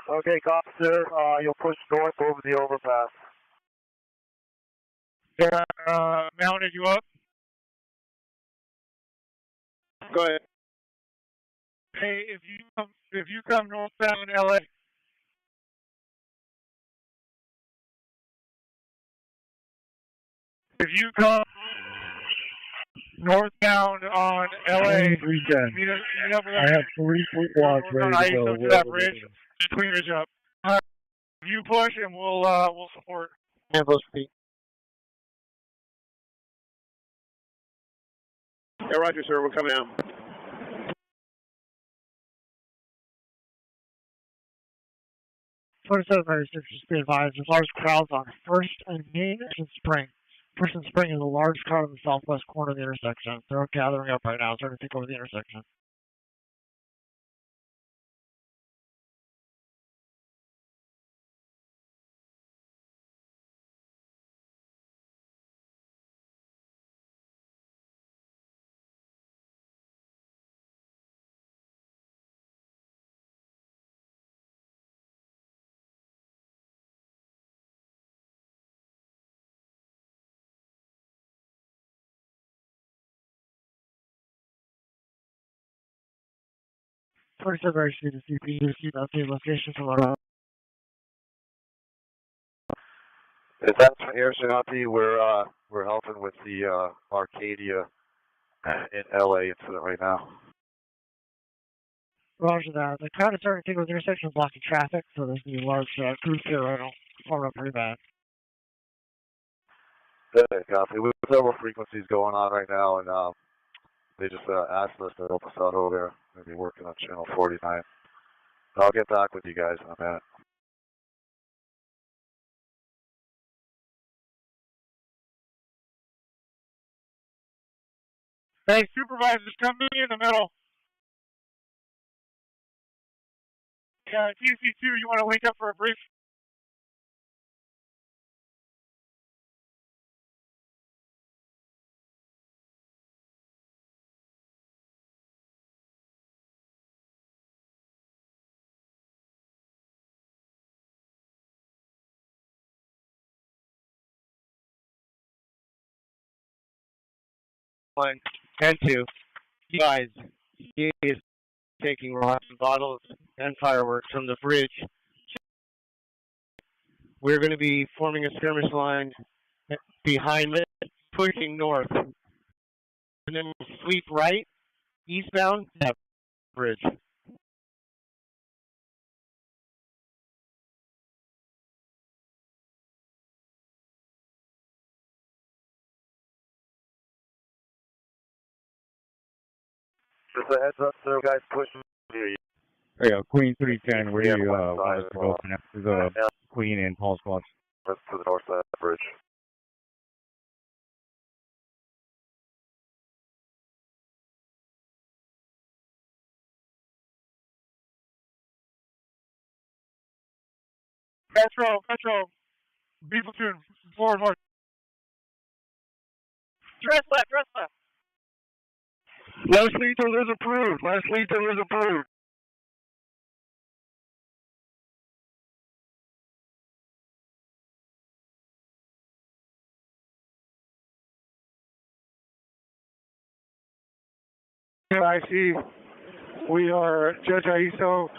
Okay, copy, sir. You'll push north over the overpass. Yeah, mounted you up. Go ahead. Hey, if you come northbound LA. If you come northbound on LA, meet up with I have 3 footballs ready to go. To that bridge, just clean it up. You push and we'll support. Yeah, those feet. Yeah, roger, sir. We're coming out. First just be advised, there's large crowds on First and Main and Spring. First and Spring is a large crowd in the southwest corner of the intersection. They're gathering up right now, starting to take over the intersection. First and very soon to CP, just keep updated locations from our Is that airship copy? We're helping with the Arcadia in LA incident right now. Roger that. The crowd is starting to take over the intersection, blocking traffic, so there's going to be large groups here right now. Form up pretty bad. Okay, copy. We have several frequencies going on right now, and they just asked us to help us out over there. We'll be working on channel 49. I'll get back with you guys in a minute. Hey, supervisors, come meet me in the middle. Yeah, TC2, you want to link up for a brief? 1 and 2. You guys, he is taking rocks and bottles and fireworks from the bridge. We're going to be forming a skirmish line behind it, pushing north. And then sweep right, eastbound, that bridge. Just a heads up, so guys, pushing. Hey, Queen 310, where do you want us to go for next? There's a Queen and Paul squads. That's to the north side of the bridge. Petro, B platoon, forward march. Dress left. Last lethal is approved. I see. We are Judge Aiso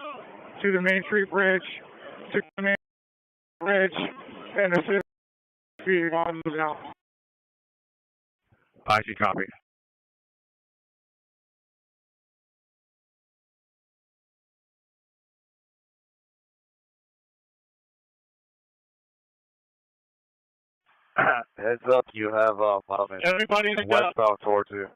to the Main Street Bridge, and the city on now. I see, copy. Heads up, you have everybody westbound towards you.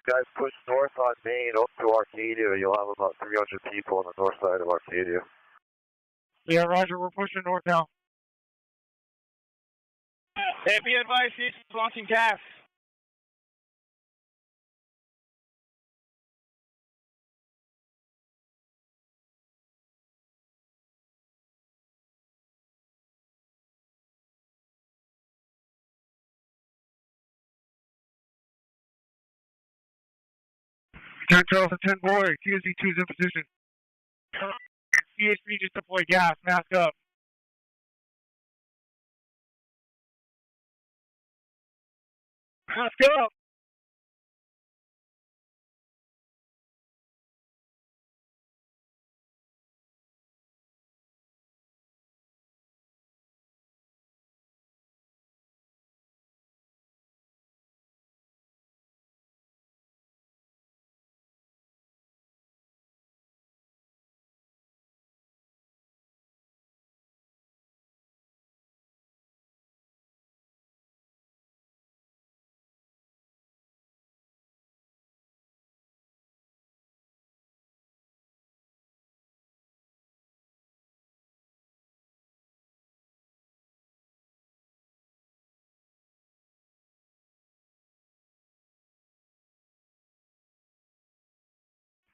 Guys, push north on Main up to Arcadia. You'll have about 300 people on the north side of Arcadia. Yeah, Roger, we're pushing north now. Hey, be advised, he's launching gas. Charles 10 boy, TSC2 is in position. CHP just deployed gas, mask up. Mask up!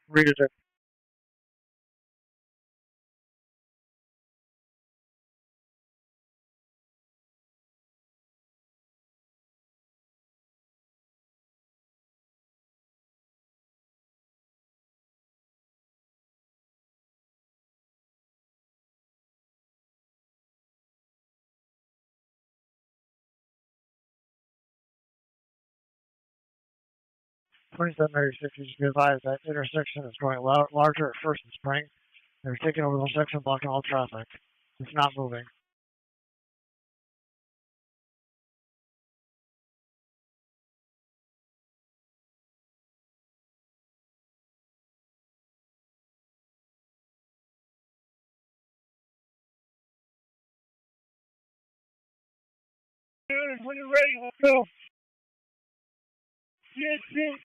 Read it. Twenty-seven Mary 60, just be advised that intersection is growing larger at First and Spring. They're taking over the section, blocking all traffic. It's not moving. When you're ready, let's go. CHC.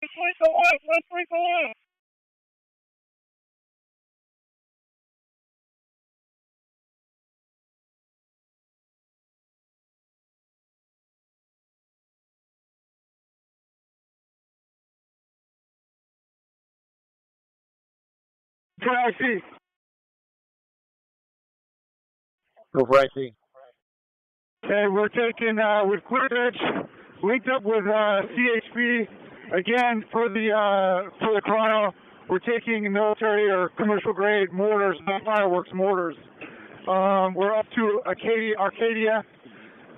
Switch the left. Let's switch the left. What I see. Go for IC. Okay, we're taking with Clear Edge, linked up with CHP. Again, for the chrono, we're taking military or commercial grade mortars, not fireworks mortars. We're up to Arcadia,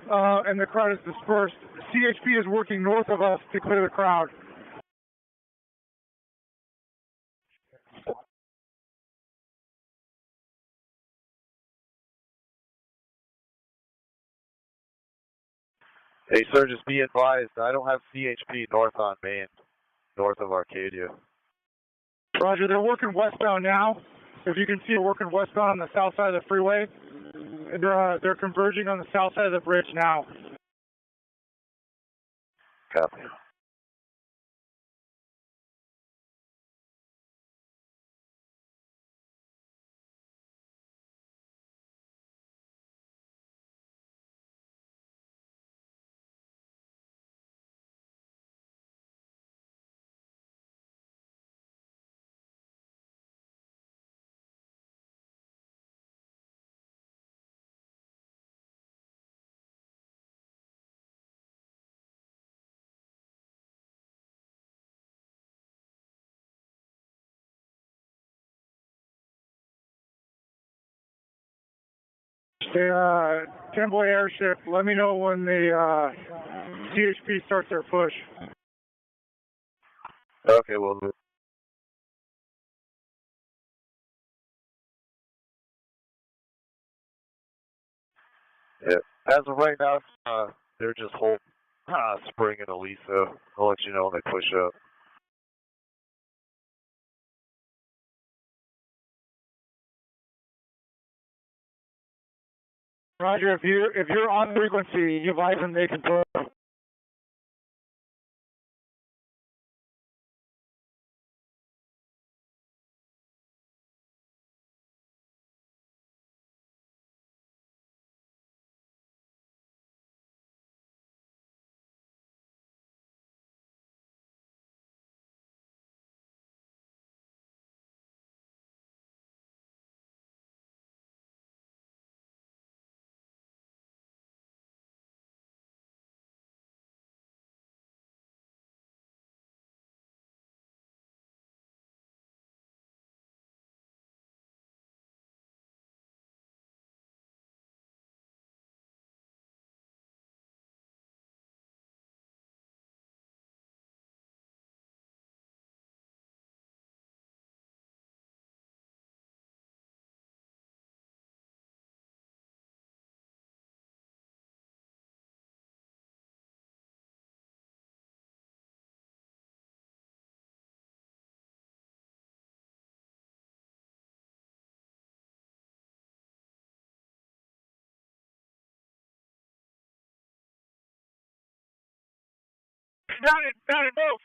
and the crowd is dispersed. CHP is working north of us to clear the crowd. Hey, sir, just be advised, I don't have CHP north on Main, north of Arcadia. Roger, they're working westbound now. If you can see, they're working westbound on the south side of the freeway. They're converging on the south side of the bridge now. Copy. Timboy Airship, let me know when the CHP starts their push. Okay, we'll do. Yeah. As of right now, they're just holding Spring and Elisa. I'll let you know when they push up. Roger, if you're on frequency, you advise them they can push. Down it, move.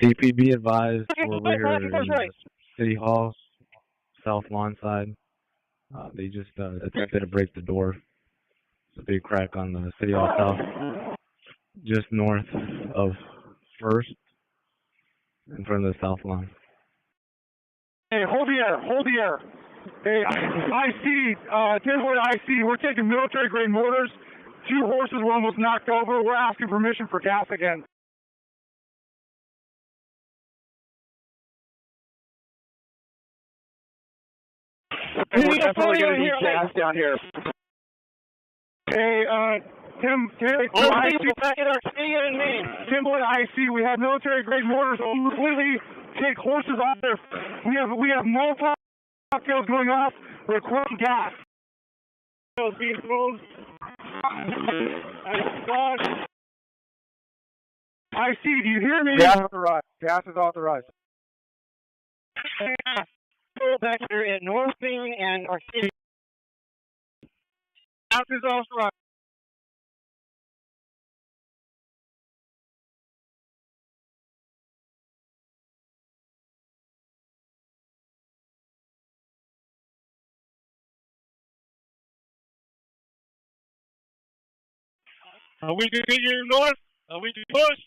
ACP, be advised, we're here in City Hall, South Lawn side. They just attempted to break the door. It's a big crack on the City Hall South, just north of First, in front of the South Lawn. Hey, hold the air. Hey, IC, Timboy IC, we're taking military grade mortars. 2 horses were almost knocked over. We're asking permission for gas again. We're definitely going to need gas down here. Hey, Timboy IC, we have military grade mortars. Completely take horses off there. We have multiple cocktails going off. We're requiring gas. Being thrown. IC, do you hear me? Gas authorized. Gas is authorized. Back here at North Main and Arcadia. South is also on. We continue north. We can push.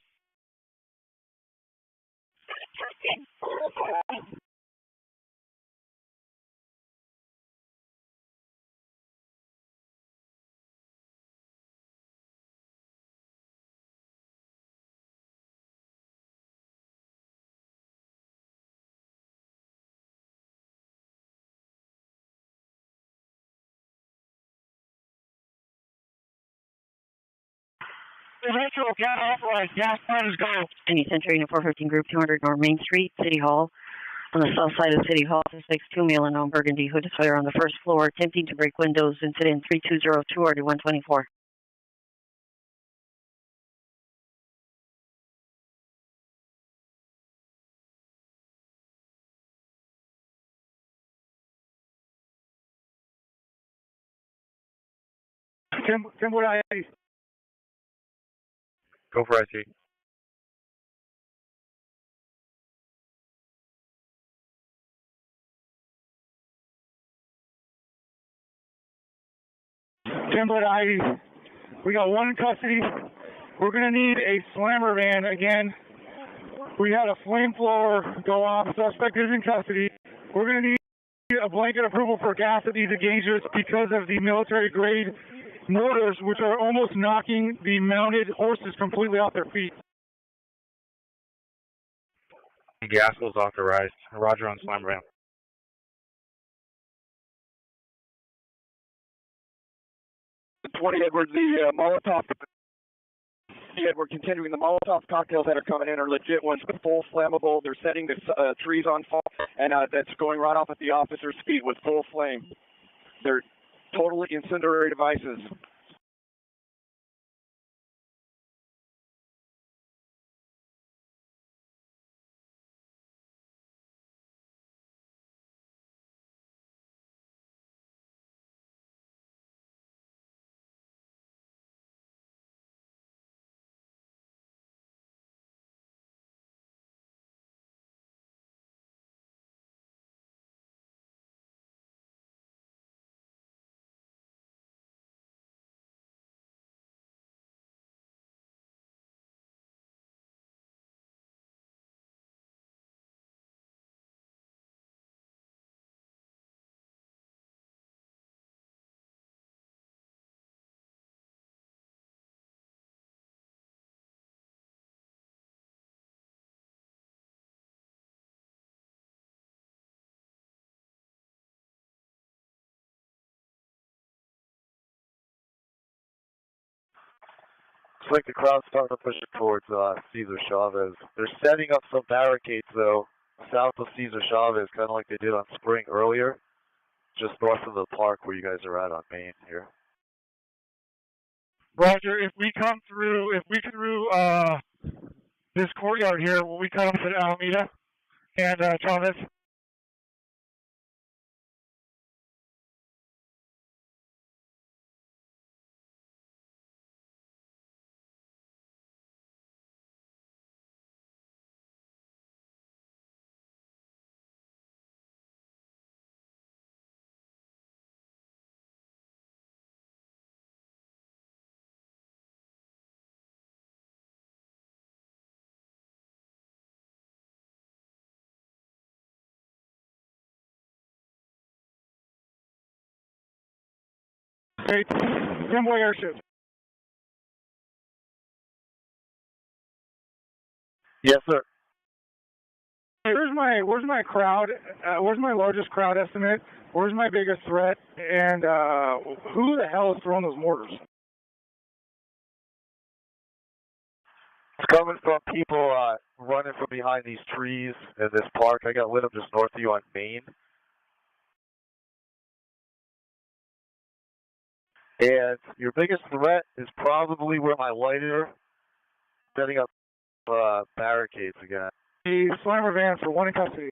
Eventual gas authorized. Gas plans go. Any Century Unit 415 Group 200 North Main Street, City Hall. On the south side of City Hall, 662 male unknown burgundy hooded fire on the first floor, attempting to break windows. Incident 3202 RD124. Timwood IC. Go for IC. Timwood IE. We got one in custody. We're going to need a slammer van again. We had a flamethrower go off. Suspect is in custody. We're going to need a blanket approval for gas at these engagers because of the military grade mortars, which are almost knocking the mounted horses completely off their feet. Gas was authorized. Roger on slammer van. Edward, the Molotov. We're continuing. The Molotov cocktails that are coming in are legit ones, but full flammable. They're setting the trees on fire, and that's going right off at the officer's feet with full flame. They're totally incendiary devices. Looks like the crowd's starting to push towards Cesar Chavez. They're setting up some barricades, though, south of Cesar Chavez, kind of like they did on Spring earlier, just north of the park where you guys are at on Main here. Roger, if we come through this courtyard here, will we cut off at Alameda and Chavez? Hey, Convoy Airship. Yes, sir. Hey, where's my crowd? Where's my largest crowd estimate? Where's my biggest threat? And who the hell is throwing those mortars? It's coming from people running from behind these trees in this park. I got lit up just north of you on Main. And your biggest threat is probably where my lighter setting up barricades again. The slammer van for one in custody.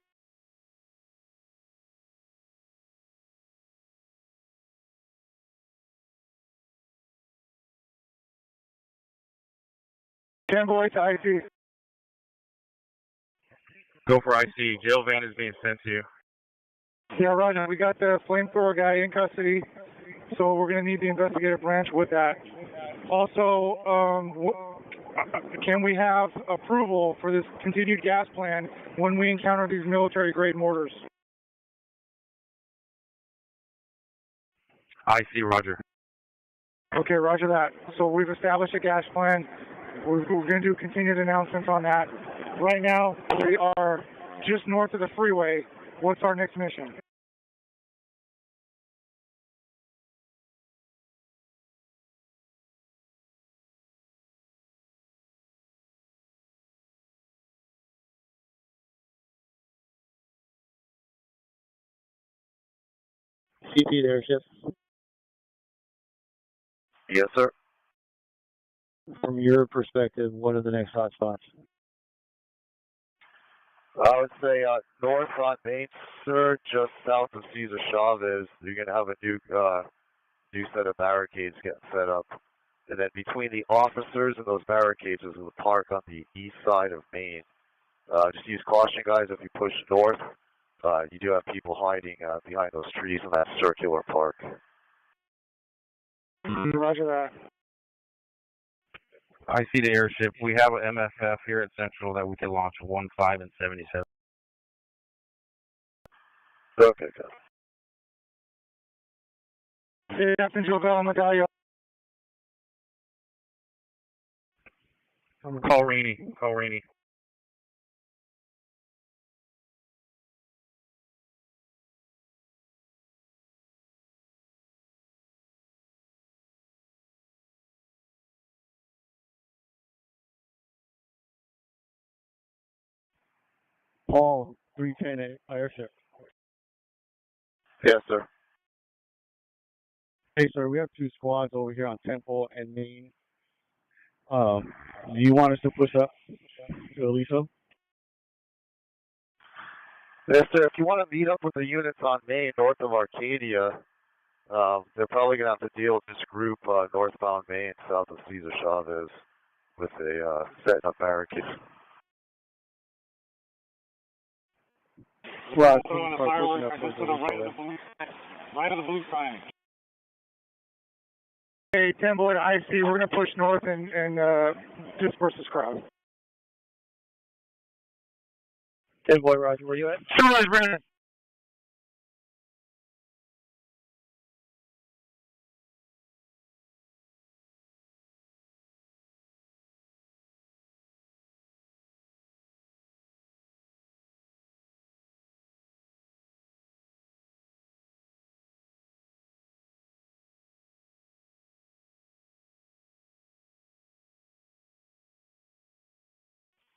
10 boy to IC. Go for IC. Jail van is being sent to you. Yeah, Roger. We got the flamethrower guy in custody, so we're going to need the investigative branch with that. Also, can we have approval for this continued gas plan when we encounter these military-grade mortars? IC, Roger. Okay, Roger that. So we've established a gas plan. We're going to do continued announcements on that. Right now, we are just north of the freeway. What's our next mission? CP there, Ship. Yes, sir. From your perspective, what are the next hot spots? I would say north on Main, sir, just south of Cesar Chavez. You're going to have a new set of barricades getting set up. And then between the officers and those barricades is a park on the east side of Main. Just use caution, guys, if you push north. You do have people hiding behind those trees in that circular park. Roger that. I see the airship. We have an MFF here at Central that we can launch 15 and 77. Okay, good. Hey, Captain Jovell on the Medallion. Call Rainey. Call Rainey. Paul, 310 airship. Yes, sir. Hey, sir, we have two squads over here on Temple and Main. Do you want us to push up to Aliso? Yes, sir. If you want to meet up with the units on Main, north of Arcadia, they're probably going to have to deal with this group northbound Main, south of Cesar Chavez, with a setting up barricades. Right, right of the blue sign. Hey, 10 boy to IC. We're going to push north and disperse this crowd. 10 boy, Roger, where you at? Sunrise, Brandon.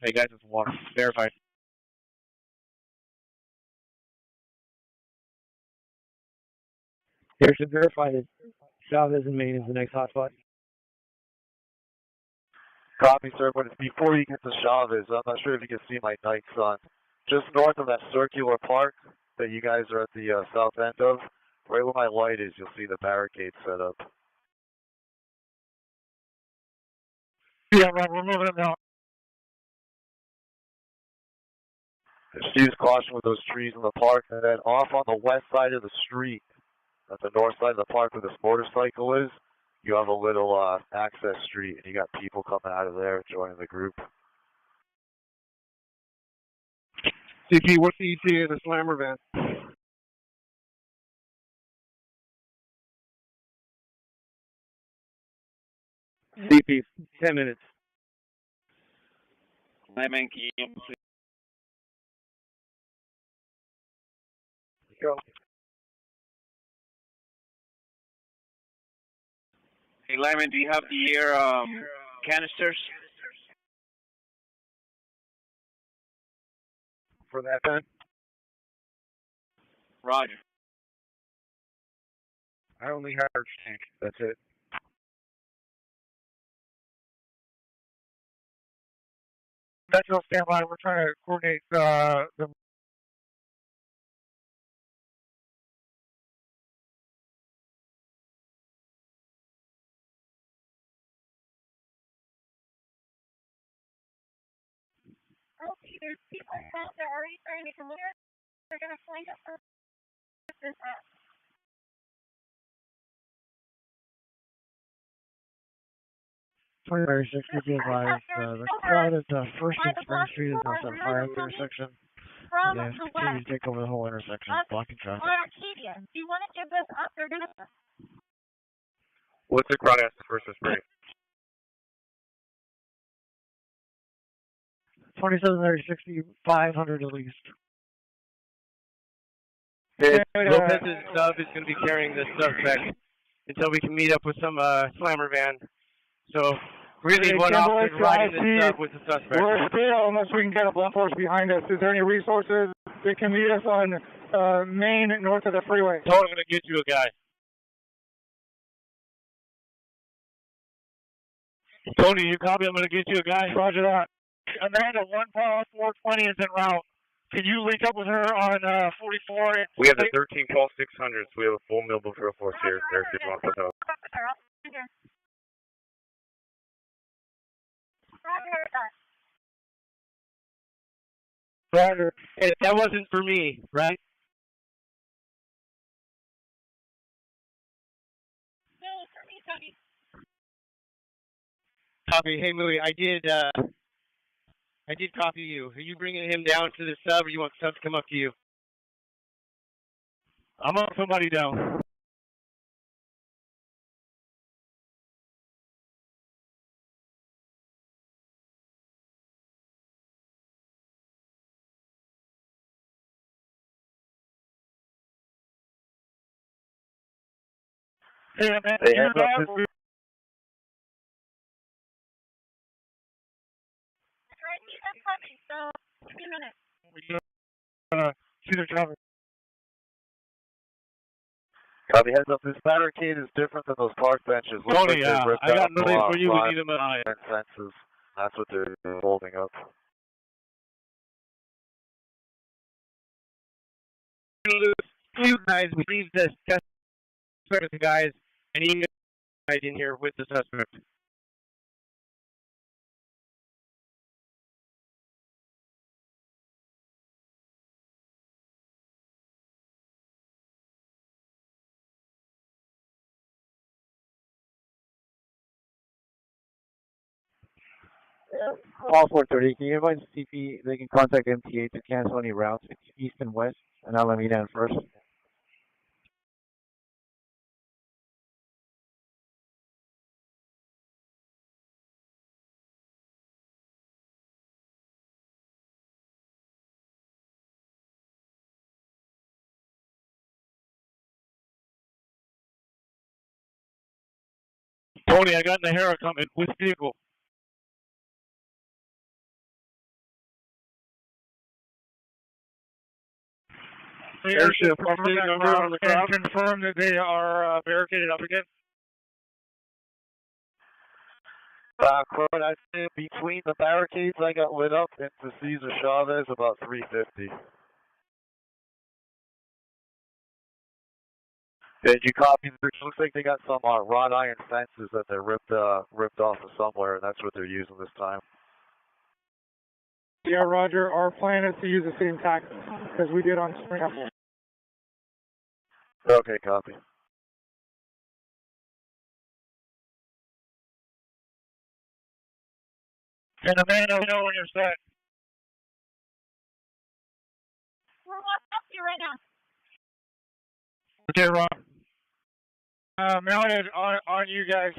Hey guys, it's water. Verified. Airship verified that Chavez and Main is the next hotspot. Copy, sir, but it's before you get to Chavez. I'm not sure if you can see my night sun. Just north of that circular park that you guys are at the south end of, right where my light is, you'll see the barricade set up. Yeah, Rob, we're moving up now. Just use caution with those trees in the park, and then off on the west side of the street, at the north side of the park where this motorcycle is, you have a little access street, and you got people coming out of there joining the group. CP, what's the ETA of the slammer van? CP, 10 minutes. Lemon, Go. Hey, Lyman, do you have the air canisters? For that then? Roger. I only have our tank. That's it. Metro standby. We're trying to coordinate the There's people out there already trying to come here. They're going to find us for this out. 2060 be advised, the crowd at First and Spring Street is now at fire intersection. From They the continue west. to take over the whole intersection, blocking traffic. Arcadia. Do you want to give this up? They're going to... What's the crowd at First and Spring? 2760, 500 at least. Lopez's sub is going to be carrying this suspect until we can meet up with some slammer van. So we need one officer riding this sub with the suspect. We're still, unless we can get a blunt force behind us. Is there any resources that can meet us on Main north of the freeway? Tony, I'm going to get you a guy. Tony, you copy? I'm going to get you a guy. Roger that. Amanda, 1 420 is en route. Can you link up with her on 44? We have the 13 call 600, so we have a full mobile patrol force here. There's your one hotel. Roger. That wasn't for me, right? Copy. Hey, Louie, I did copy you. Are you bringing him down to the sub, or you want the sub to come up to you? I'm on somebody down. Hey, man, Hey, heads up, see the traffic. Copy, heads up. This barricade is different than those park benches. Tony, I got nothing for you. We need him at fences. That's what they're holding up. You guys, we leave the suspect with the guys, and you guys in here with the suspect. All 430, can you advise CP they can contact MTA to cancel any routes east and west, and I'll let me down first? Tony, I got Nahara coming with vehicle. Airship, and confirm that they are barricaded up again. Quote, I say between the barricades I got lit up into Cesar Chavez about 350. Did you copy? It looks like they got some wrought iron fences that they ripped off of somewhere, and that's what they're using this time. Yeah, Roger. Our plan is to use the same tactics as we did on Spring Apple. Okay, copy. And Amanda, we know when you're set. We're up here right now. Okay, Rob. Mounted on you guys.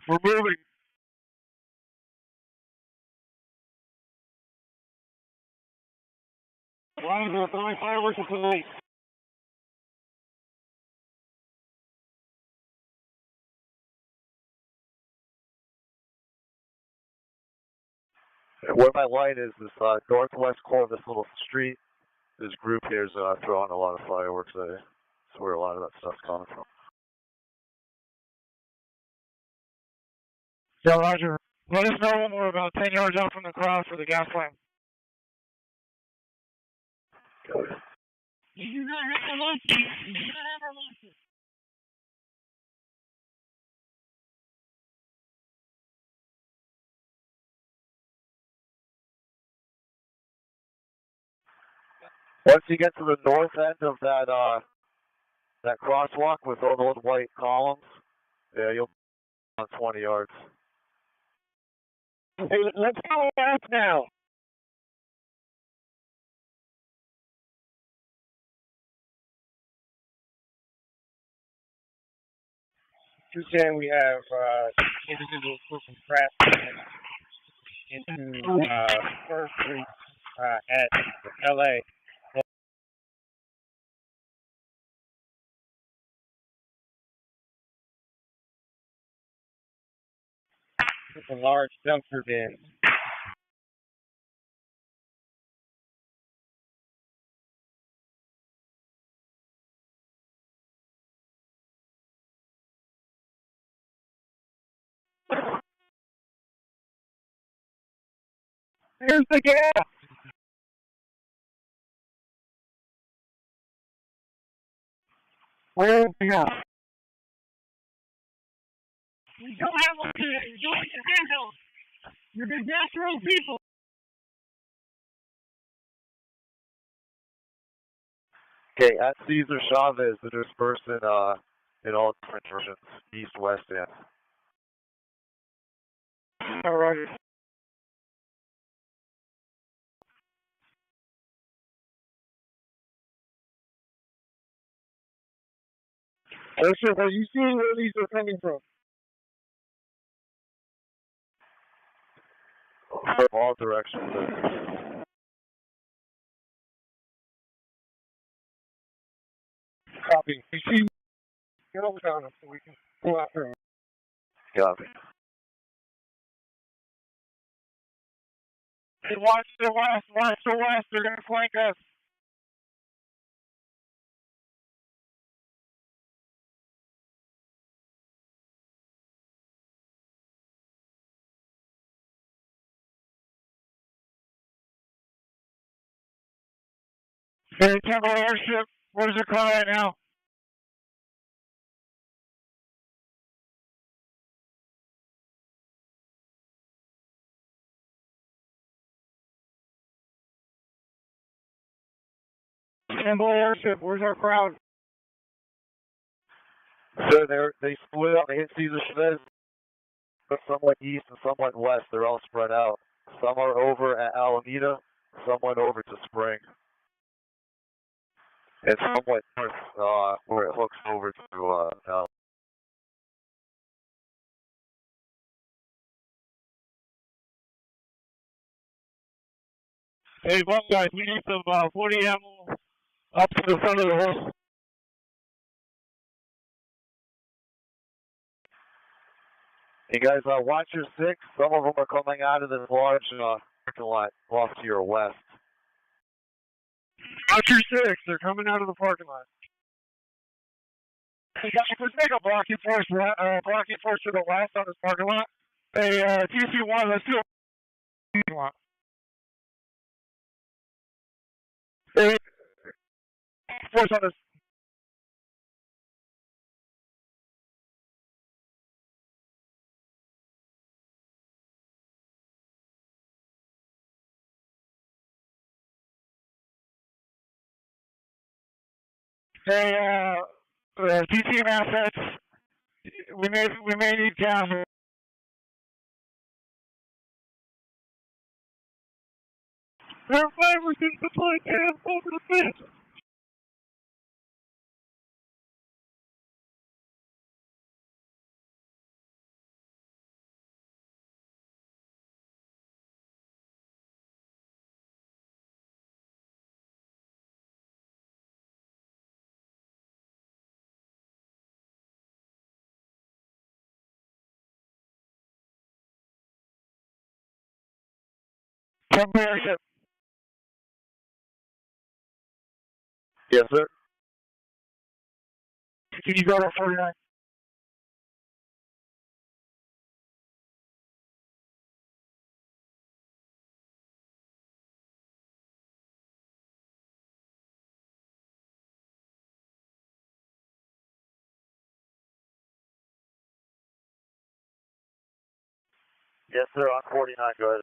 We're moving. Why is there throwing fireworks at the lake? Where my light is this northwest corner of this little street. This group here is throwing a lot of fireworks. That's where a lot of that stuff's coming from. Yeah, Roger. Let us know when we're about 10 yards out from the crowd for the gas line. Once you get to the north end of that crosswalk with all those white columns, yeah, you'll be on 20 yards. Hey, let's go back now. Tuesday we have individuals from crash into First Street at LA. It's a large dumpster bin. Here's the gas. Where's the gas? You don't have one here. You don't have your handles. You're the gas your own people. Okay, at Cesar Chavez, they're dispersed in all different directions, east, west, and. All right. Joseph, are you seeing where these are coming from? From all directions. Copy. You see, get over down so we can go out there. Copy. Hey, watch the west, they're going to flank us. Hey, Temple Airship, where's the car right now? Temple Airship, where's our crowd? So they split up. They hit Cesar Chavez, but somewhat east and somewhat west. They're all spread out. Some are over at Alameda, some went over to Spring. And somewhat north, where it hooks over to Hey, one guys, we need some 40 ammo up to the front of the horse. Hey guys, watch your six. Some of them are coming out of this large parking lot off to your west. Watch your six. They're coming out of the parking lot. Hey guys, let's make a blocking force to the west on this parking lot. Hey, TC1, let's do a hey, force on this. Hey, TCM assets, we may need gas. There are fires in supply camp over the fence. Temple airship. Yes, sir. Can you go to 49? Yes, sir. On 49, go ahead.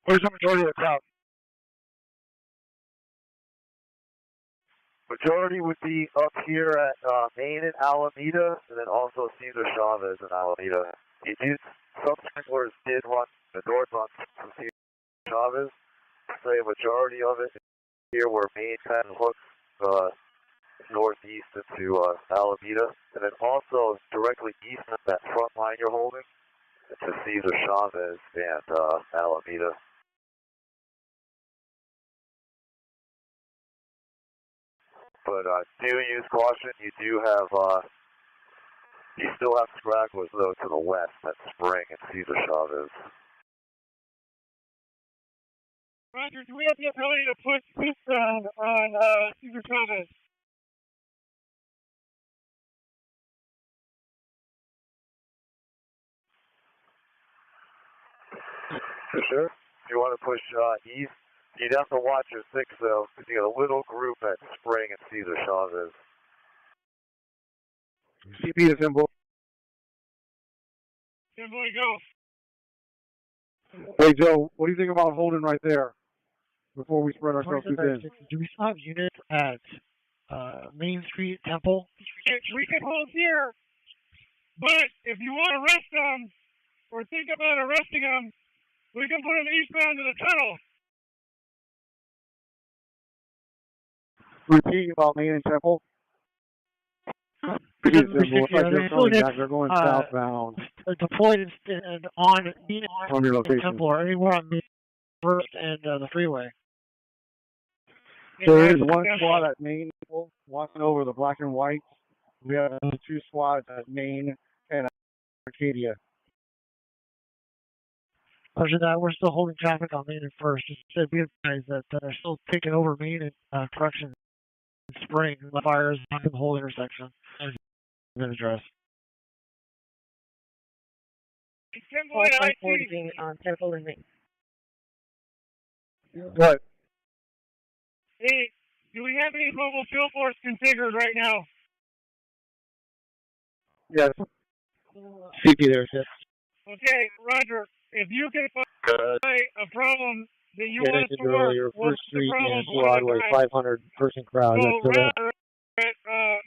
Where's the majority of the crowd? Majority would be up here at Main and Alameda, and then also Cesar Chavez and Alameda. Some sprinklers did run the doors on from Cesar Chavez. So a majority of it here where Main kind of hooks northeast into Alameda, and then also directly east of that front line you're holding into Cesar Chavez and Alameda. But do use caution. You do have, you still have stragglers though to the west at Spring and Cesar Chavez. Roger, do we have the ability to push eastbound on Cesar Chavez? For sure. If you want to push east, you'd have to watch your six though, because you got a little group at Spring and Cesar Chavez. CP to symbol. Symbol, go. Hey Joe, what do you think about holding right there before we spread ourselves too thin? Do we still have units at Main Street, Temple? We can hold here, but if you want to arrest them or think about arresting them, we can put them eastbound to the tunnel. Repeat about Main and Temple. They're going southbound. Deployed and on from your location. Temple or anywhere on Main First and the freeway. There is one squad at Main, walking over the black and white. We have 2 squads at Main and Arcadia. Other than that, we're still holding traffic on Main and First. Just to be advised that they're still taking over Main and Correction Spring. The fires in the whole intersection. Been addressed. Forwarding on Temple and Main. What? Hey, do we have any mobile field force configured right now? Yes. CP there, sir. Okay, Roger. If you can find a problem that you want us to work, earlier, First Street and Broadway, 500 person crowd. So Roger, at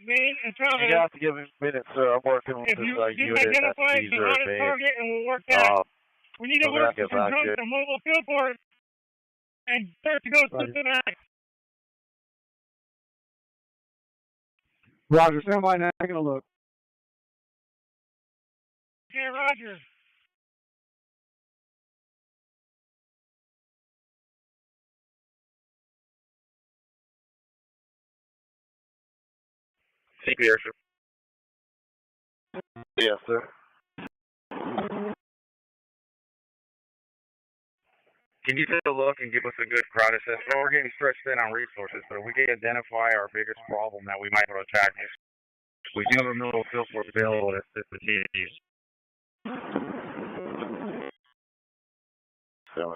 Main and Chavez. You have to give me a minute, sir. I'm working with this unit at Cesar and Main. Target and we'll work that. We need to work in conjunction with mobile field force and start to go systematic. Roger, stand by now. I'm going to look. Okay, Roger. CP airship. Yes, sir. Can you take a look and give us a good crowd assessment? We're getting stretched thin on resources, but if we can identify our biggest problem that we might be able to attack this, we do have a middle field force available to assist the TNTs. So.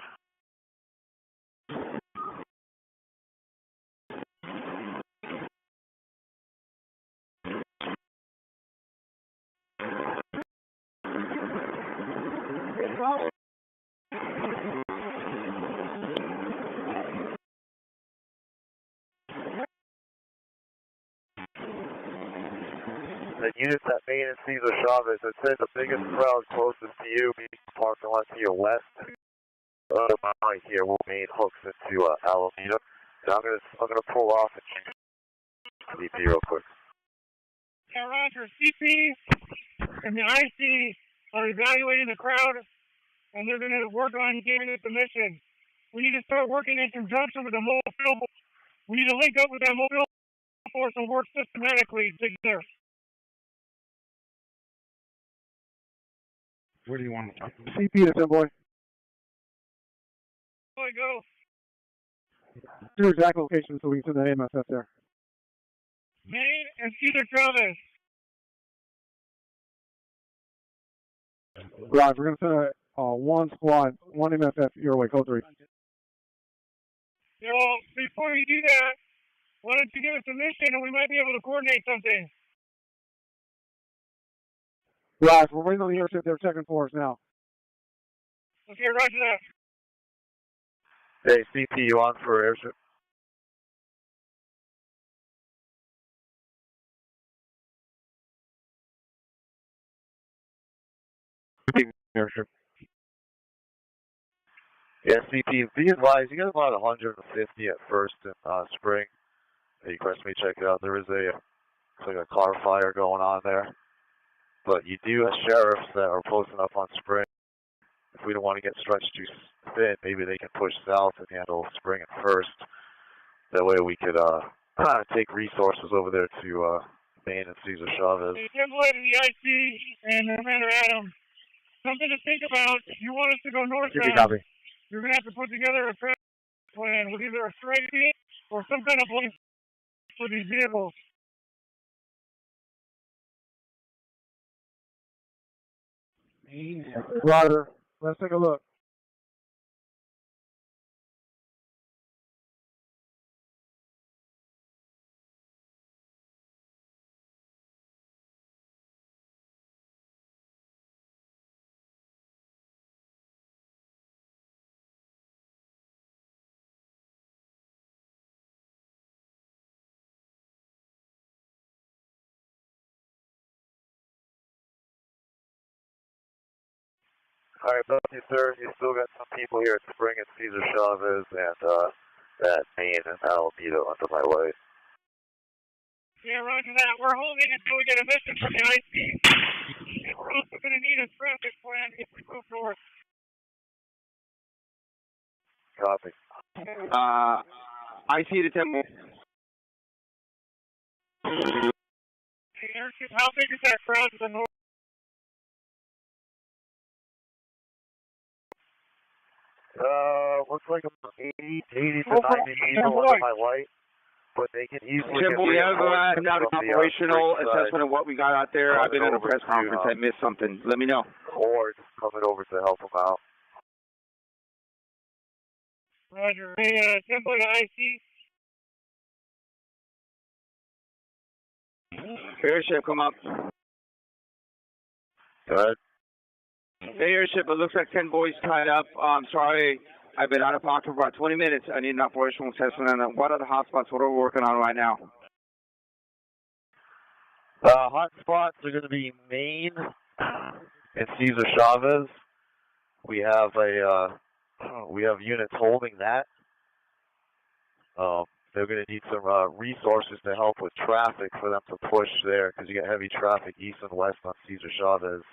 The units at Main and Cesar Chavez, it said the biggest crowd closest to you be parking lot to your west. Right here, we'll Main hooks into Alameda. And I'm gonna pull off and change CP real quick. Yeah, Roger. CP and the IC are evaluating the crowd, and they're going to work on giving us the mission. We need to start working in conjunction with the mobile field force. We need to link up with that mobile field force and work systematically together. Where do you want to talk? CP to boy. to go? Your exact location so we can send the AMSF there. Maine and Cedar Travis. Right, we're going to send one squad, one MSF your way, code 3. So, before you do that, why don't you give us a mission and we might be able to coordinate something? Right, we're waiting on the airship. They're checking for us now. Okay, roger that. Hey, CP, you on for airship? Airship. Yeah, CP, be advised, you got about 150 at first in spring. You request me check it out. There is it's like a car fire going on there. But you do have sheriffs that are posting up on spring. If we don't want to get stretched too thin, maybe they can push south and handle spring at first. That way we could kind of take resources over there to Maine and Cesar Chavez. Hey, Timberlake and the IC and Commander Adam. Something to think about. If you want us to go northbound, you're going to have to put together a plan with either a straight beat or some kind of plan for these vehicles. Roger. Let's take a look. Alright, thank you, sir. You still got some people here at Spring and Cesar Chavez and at Maine and Alameda under my way. Yeah, roger that. We're holding until we get a mission from the IC. We're also going to need a traffic plan if we move north. Copy. I see the temple. Airship, how big is that crowd to the north? Looks like about 80 to 90 people under my light. But they can easily Temple, we have now the operational assessment of what we got out there. I've been in a press conference. I missed something. Let me know. Or just coming over to help them out. Roger. Hey, Temple to IC. Airship, come up. Go ahead. Hey, airship, it looks like 10 boys tied up. I'm sorry, I've been out of pocket for about 20 minutes. I need an operational assessment on what are the hotspots, what are we working on right now? Hotspots are going to be Maine and Cesar Chavez. We have units holding that. They're going to need some resources to help with traffic for them to push there because you got heavy traffic east and west on Cesar Chavez.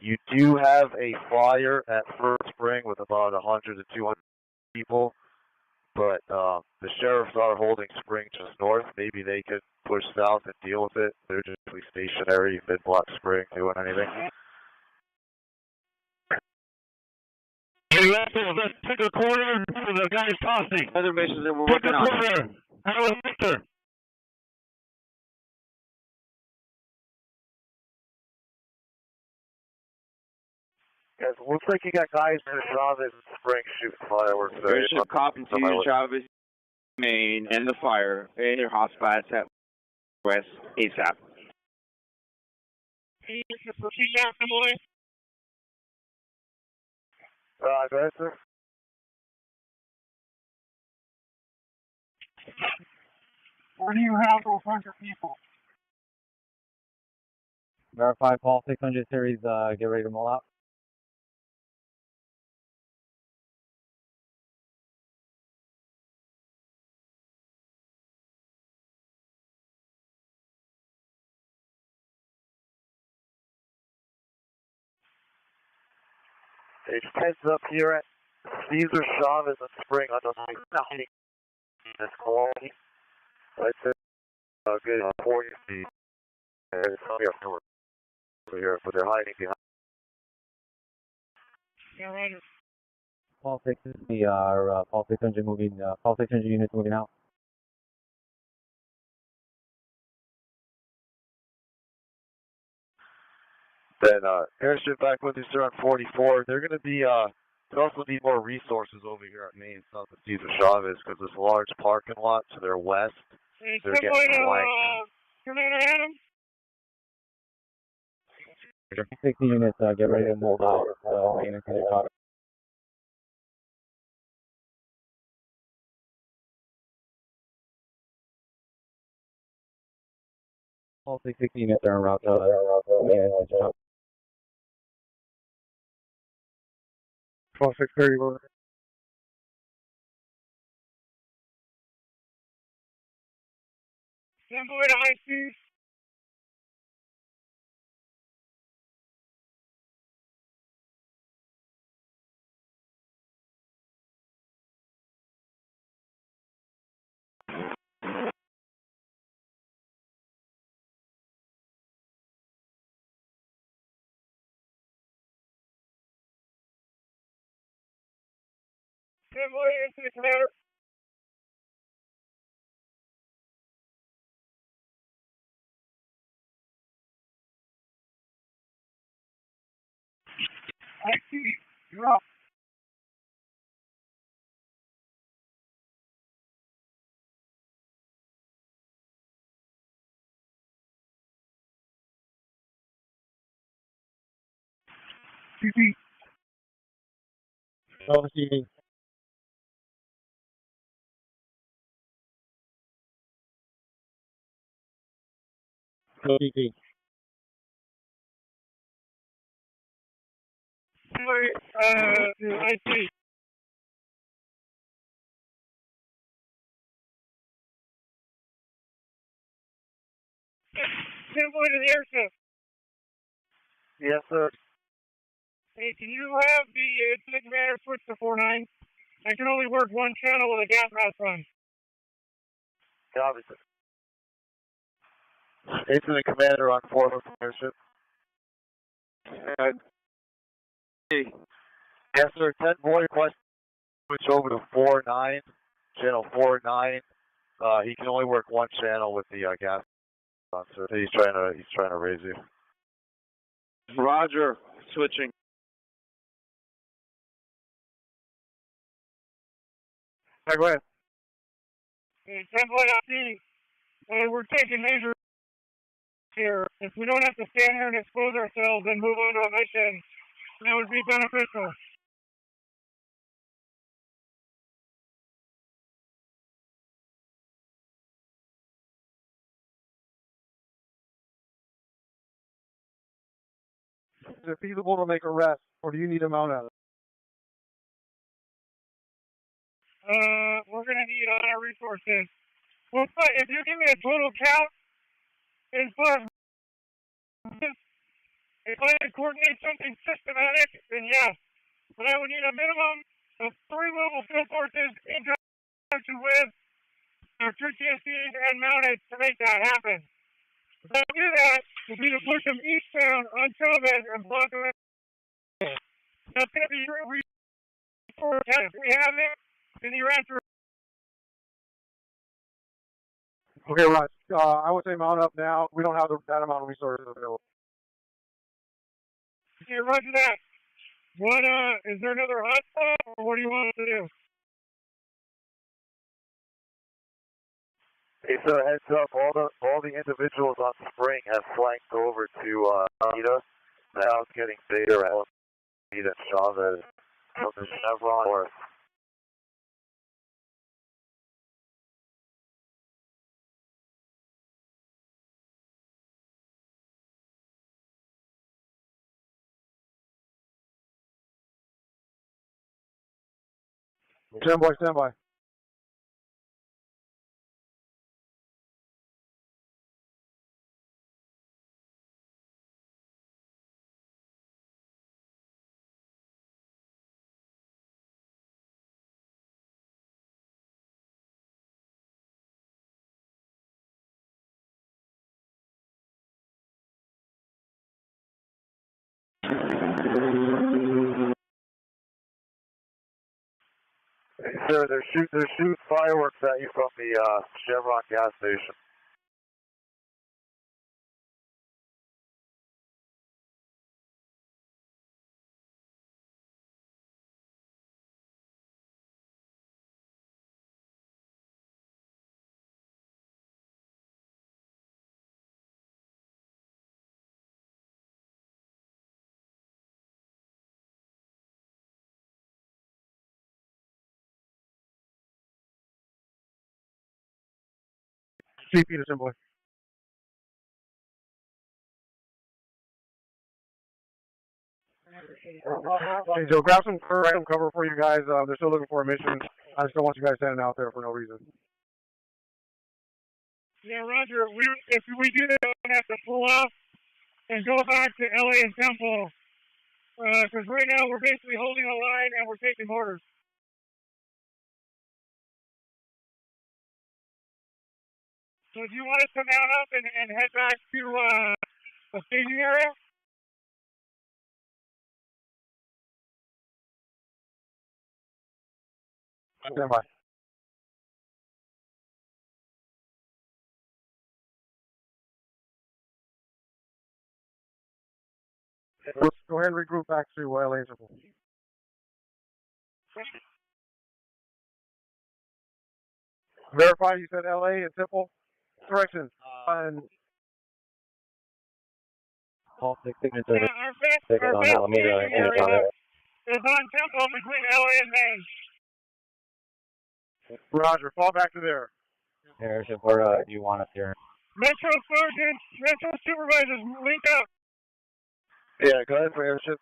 You do have a flyer at First Spring with about 100 to 200 people, but the sheriffs are holding Spring just north. Maybe they could push south and deal with it. They're just stationary, mid-block Spring, doing anything. Hey, let's pick a corner for the guys tossing. Other missions that we're working on. Pick a corner. Have a Victor. Guys, looks like you got guys in Chavez and Spring shooting fireworks. Airship cop in Cesar Chavez, Maine, and the fire. And your hotspots at West ASAP. Hey, proceed now, Timberlake. Go ahead, sir. Where do you have those 100 people? Verify Paul 600 series, get ready to roll out. Hey, heads up here at Cesar Chavez and Spring. I don't know this quality. I said, good, 40 feet. It's over here, but they're hiding behind. Yeah, Roger. Call 6 is our call 600 moving, call 600 units moving out. Then airship back with you, sir, on 44. They're going to be, they also need more resources over here at Main south of Cesar Chavez because there's a large parking lot to their west. They're getting flanked. Commander Adams? 60 units, get ready to move out. Main and Cesar Chavez. All 660 units are en route to Main and Cesar Chavez. 12630. Temple at IC. Temple at IC, Commander. IC, you're up. CP. Receiving. CP. IC. Temple to the airship. Yes, sir. Hey, can you have the incident commander switch to 49? I can only work one channel with a gas mask on. Copy, sir. Incident commander on 4 airship. Yes, sir. 10 boy request switch over to 49, channel 49. He can only work one channel with the gas on, sir. He's trying to raise you. Roger. Switching. Go ahead. Hey, Temple IC. We're taking measures here. If we don't have to stand here and expose ourselves and move on to a mission, that would be beneficial. Is it feasible to make a rest, or do you need a mount out? We're gonna need all our resources. Well, if you give me a total count, as far as if I had to coordinate something systematic, then yes. But I would need a minimum of 3 mobile field forces in conjunction with our 2 TSCs and mounted to make that happen. If I do that, we'll be to push them eastbound on Chavez and block them in. That's going to be your resource. If we have it, then you're after. Okay, Raj. I would say mount up now. We don't have that amount of resources available. Okay, roger that. What, is there another hotspot, or what do you want us to do? Hey, sir, heads up. All the individuals on Spring have flanked over to Anita. Now it's getting bigger at Anita Chavez from the Chevron north. Stand by, stand by. Sir, they're shooting fireworks at you from the Chevron gas station. CP to Assembly. Hey, Joe, grab some cover for you guys. They're still looking for a mission. I just don't want you guys standing out there for no reason. Yeah, Roger. If we do that, we're going to have to pull off and go back to LA and Temple. Because right now we're basically holding a line and we're taking orders. So do you want us to mount up and head back to the staging area? Stand by. Let's go ahead and regroup back to LA and Temple. Verify you said LA and Temple. Directions. All six signatures. Yeah, our best staging area is on Temple between LA and Maine. Roger, fall back to there. Airship, where do you want us here? Metro sergeants, Metro supervisors, link up. Yeah, go ahead for airship.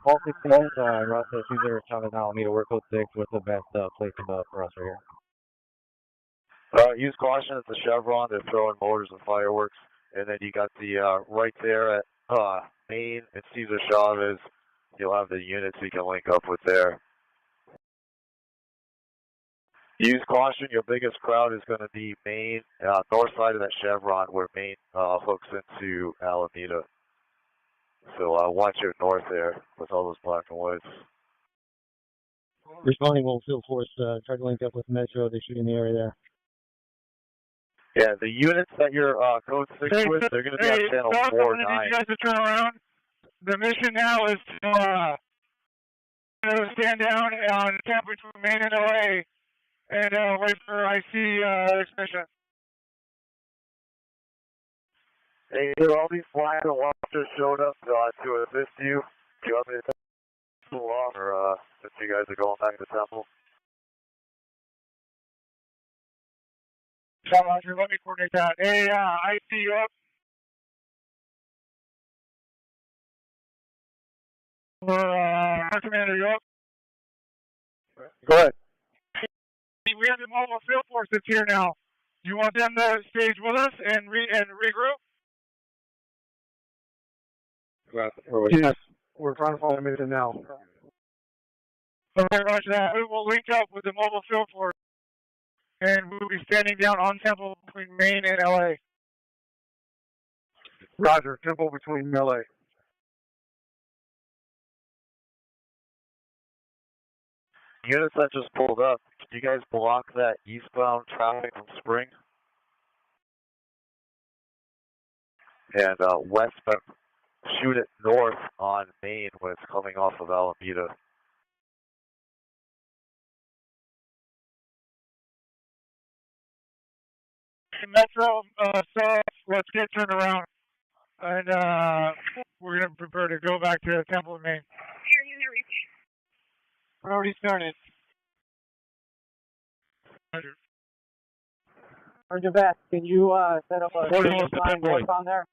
All six signatures, Ross says Caesar, Chavez, Alameda, we're code 6. What's the best place for us right here? Use caution at the Chevron. They're throwing mortars and fireworks. And then you got the right there at Maine and Cesar Chavez. You'll have the units you can link up with there. Use caution. Your biggest crowd is going to be Maine, north side of that Chevron where Maine hooks into Alameda. So watch your north there with all those black and whites. Responding mobile field force, try to link up with Metro. They shoot in the area there. Yeah, the units that you're code 6 with, they're going to be on channel 4 or 9. I need you guys to turn around. The mission now is to stand down on camp between Maine and LA and wait for IC extension. Hey, all these flyers and watchers showed up to assist you. Do you want me to pull off, or since you guys are going back to the temple? Roger, let me coordinate that. Hey, I see you up. Our commander, you up? Go ahead. We have the mobile field force that's here now. You want them to stage with us and regroup? Yes, we're trying to follow the mission now. Okay, roger that. We will link up with the mobile field force, and we'll be standing down on Temple between Maine and LA. Roger, Temple between LA. Units that just pulled up, can you guys block that eastbound traffic from Spring? And westbound, shoot it north on Maine when it's coming off of Alameda. Metro, so let's get turned around. And we're going to prepare to go back to Temple in Maine. We're already started. Roger that. Can you set up a line on there?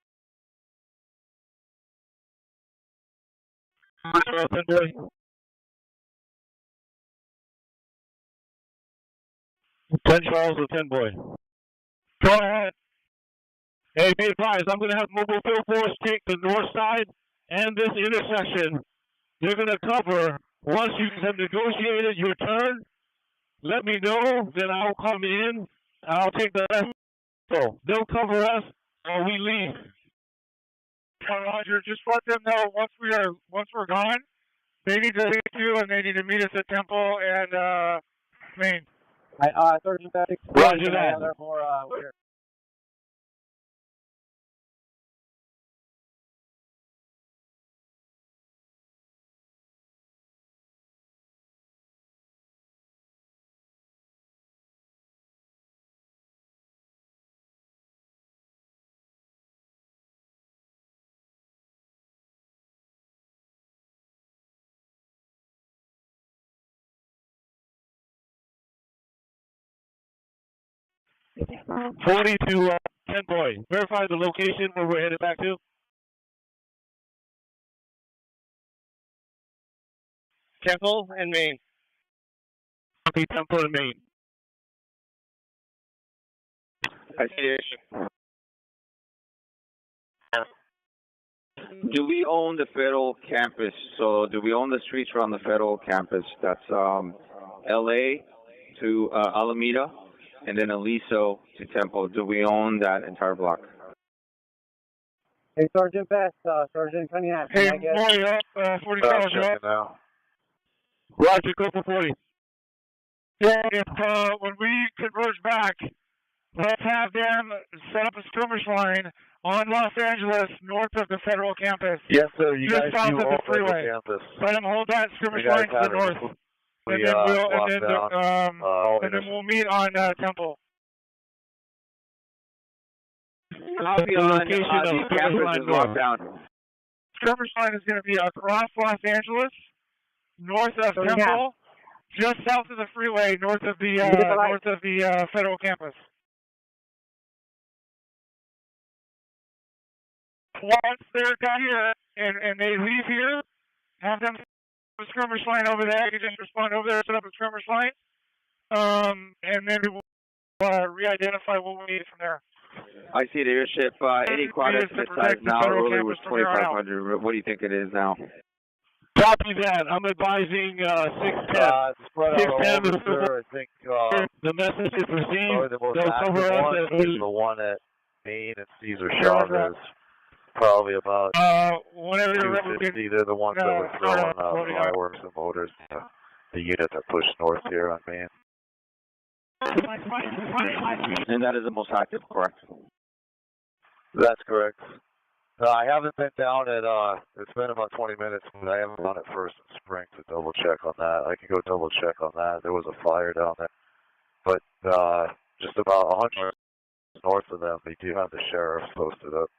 Charles with 10 boy. Go ahead. Hey, be advised, I'm going to have mobile field force take the north side and this intersection. They're going to cover. Once you have negotiated your turn, let me know, then I'll come in, and I'll take the rest. So they'll cover us, or we leave. Roger, just let them know once we're gone, They need to meet you, and they need to meet us at Temple and Main. Sergeant Patrick. Roger that. Forty to 10 boy. Verify the location where we're headed back to. Temple and Main. Copy, Temple and Main. I see it. Do we own the federal campus? So do we own the streets around the federal campus? That's LA to Alameda, and then Aliso to Temple. Do we own that entire block? Hey, Sergeant Best, Sergeant Cunningham. Hey, boy, up, 40 cars, Now. Roger, go for 40. Yeah, if when we converge back, let's have them set up a skirmish line on Los Angeles, north of the federal campus. Yes, sir. You just guys south do of the own freeway. campus. Let them hold that skirmish You guys line to the have it. north. We, And then we'll meet on Temple. Copy The on location of the skirmish campus line is north. locked down. Skirmish line is going to be across Los Angeles, north of Temple, just south of the freeway, north of the federal campus. Once they're done here and they leave here, have them set up a skirmish line over there. You just respond over there, set up a skirmish line, and then we will re-identify what we need from there. I see the airship. Any quad estimate size now earlier was 2,500. What do you think it is now? Copy that. I'm advising 610. Spread out 610 over, is sir. I think the message is received. the most They'll active cover us one as is the one at Main and Cesar Chavez. Probably about Whenever you're ready, 250. They're the ones that were throwing fireworks and motors. The unit that pushed north here on Main. And that is the most active, correct? That's correct. I haven't been down at, it's been about 20 minutes, but I haven't gone at First and Spring to double check on that. I can go double check on that. There was a fire down there. But just about 100 north of them, they do have the sheriff posted up.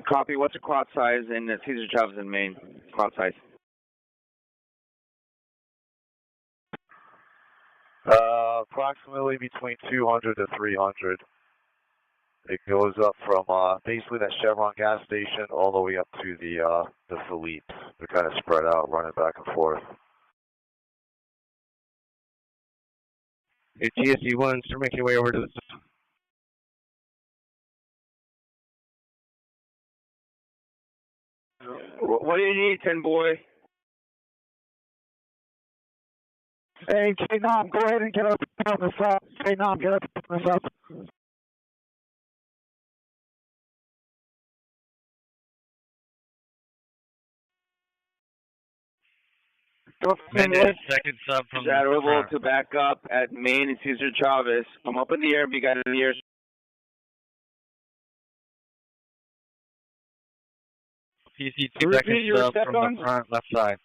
Copy. What's the quad size in Cesar Chavez in Maine? Quad size. Approximately between 200 to 300. It goes up from basically that Chevron gas station all the way up to the Philippe's. They're kind of spread out, running back and forth. Hey, GSU-1, so make your way over to the... What do you need, 10 boy? Hey, K-Nom, go ahead and get up on this up. K-Nom, get up on this up. Second sub from Shadow the to back up at Main and Cesar Chavez. I'm up in the air. We got in the air. PC2 second sub from the front left side.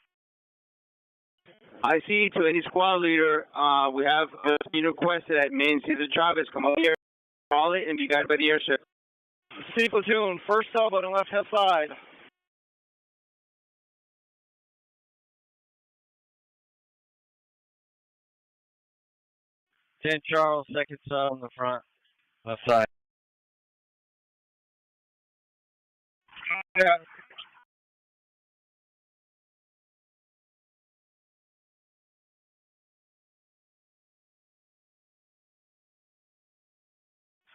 I see to any squad leader, we have a unit requested at Main Cesar Chavez. Come up here, call it, and be guided by the airship. C platoon, first sub on the left hand side. Charles, second sub on the front left side. Yeah.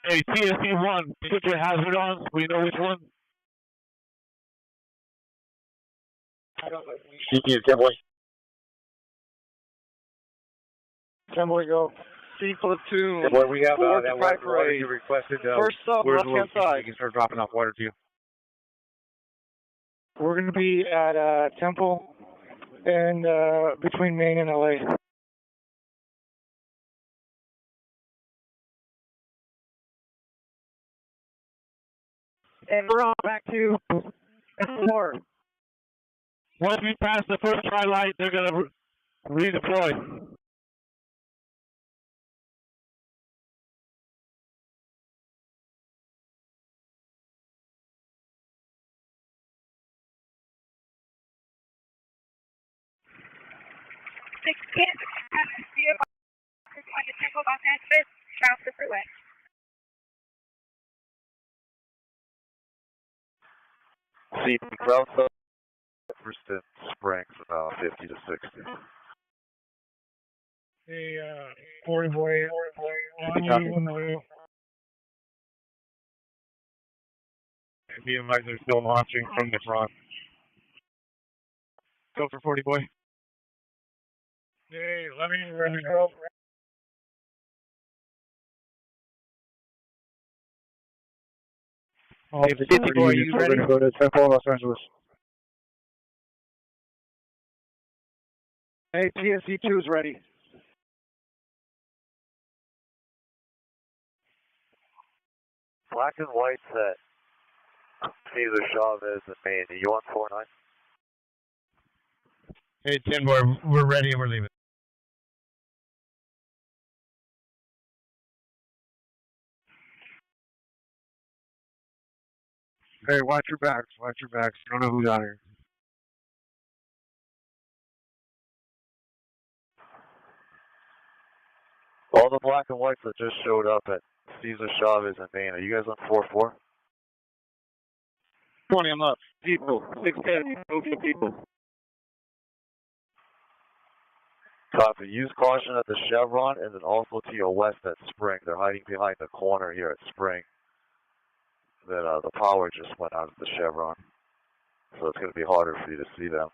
Hey, TSC-1, put your hazard on. We know which one. CP, 10 boy. 10 boy, go. C platoon. 10 boy, we have that water water you requested. First sub, left hand side. You can start dropping off water to you. We're going to be at Temple and between Maine and LA. And we're on back to S4. Once we pass the first tri-light, they're going to redeploy. See, ground up first in Springs about 50 to 60. Hey, 40 boy, on the wheel. The advisors are still launching from the front. Go for 40 boy. Hey, let me go. Hey, the 50 boy, you ready? We're going to go to Temple, Los Angeles. Hey, TSC2 is ready. Black and white set. Caesar Chavez and Maine. Are you on 49? Hey, 10 boy, we're ready and we're leaving. Hey, watch your backs. Watch your backs. You don't know who's out here. All the black and whites that just showed up at Caesar Chavez and Maine. Are you guys on 4-4? 20, I'm up. People, 610, okay, people. Copy. Use caution at the Chevron and then also to your west at Spring. They're hiding behind the corner here at Spring. That the power just went out of the Chevron. So it's going to be harder for you to see them.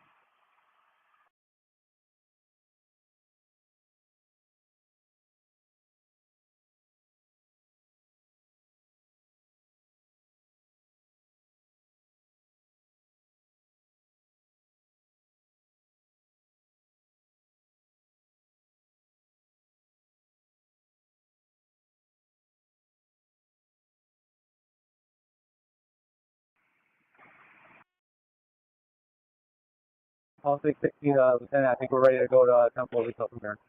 All 660, Lieutenant, I think we're ready to go to Temple. We from here.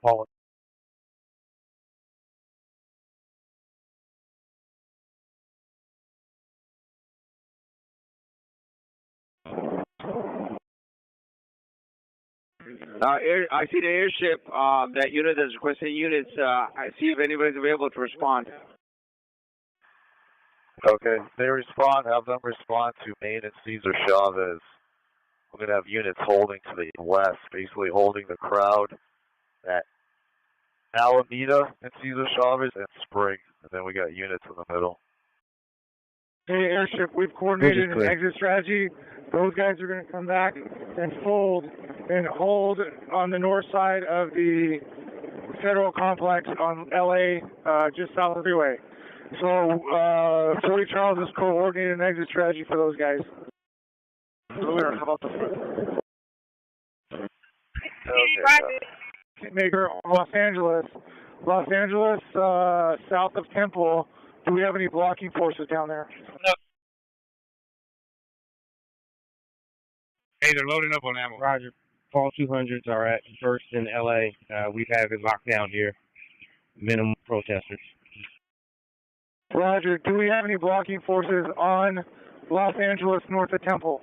Follow. I see the airship, that unit that's requesting units. I see if anybody's available to respond. Okay. They respond. Have them respond to Maine and Caesar Chavez. We're going to have units holding to the west, basically holding the crowd at Alameda and Caesar Chavez and Spring. And then we got units in the middle. Hey, airship, we've coordinated an exit strategy. Those guys are going to come back and fold and hold on the north side of the federal complex on LA, just south of the freeway. So, 40 Charles is coordinating an exit strategy for those guys. How about the Maker, Los Angeles, south of Temple. Do we have any blocking forces down there? No. Hey, they're loading up on ammo. Roger. Fall 200s are at first in LA. We've had it locked down here. Minimum protesters. Roger. Do we have any blocking forces on Los Angeles north of Temple?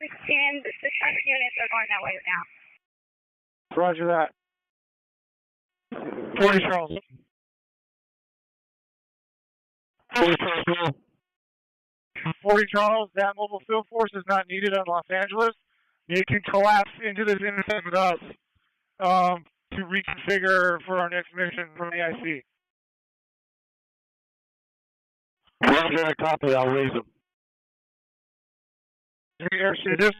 10, the 600 units are going that way now. Roger that. 40 Charles. 40 Charles, that mobile field force is not needed on Los Angeles. It can collapse into this intercept with us to reconfigure for our next mission from AIC. Roger, I copy. I'll raise them. The airship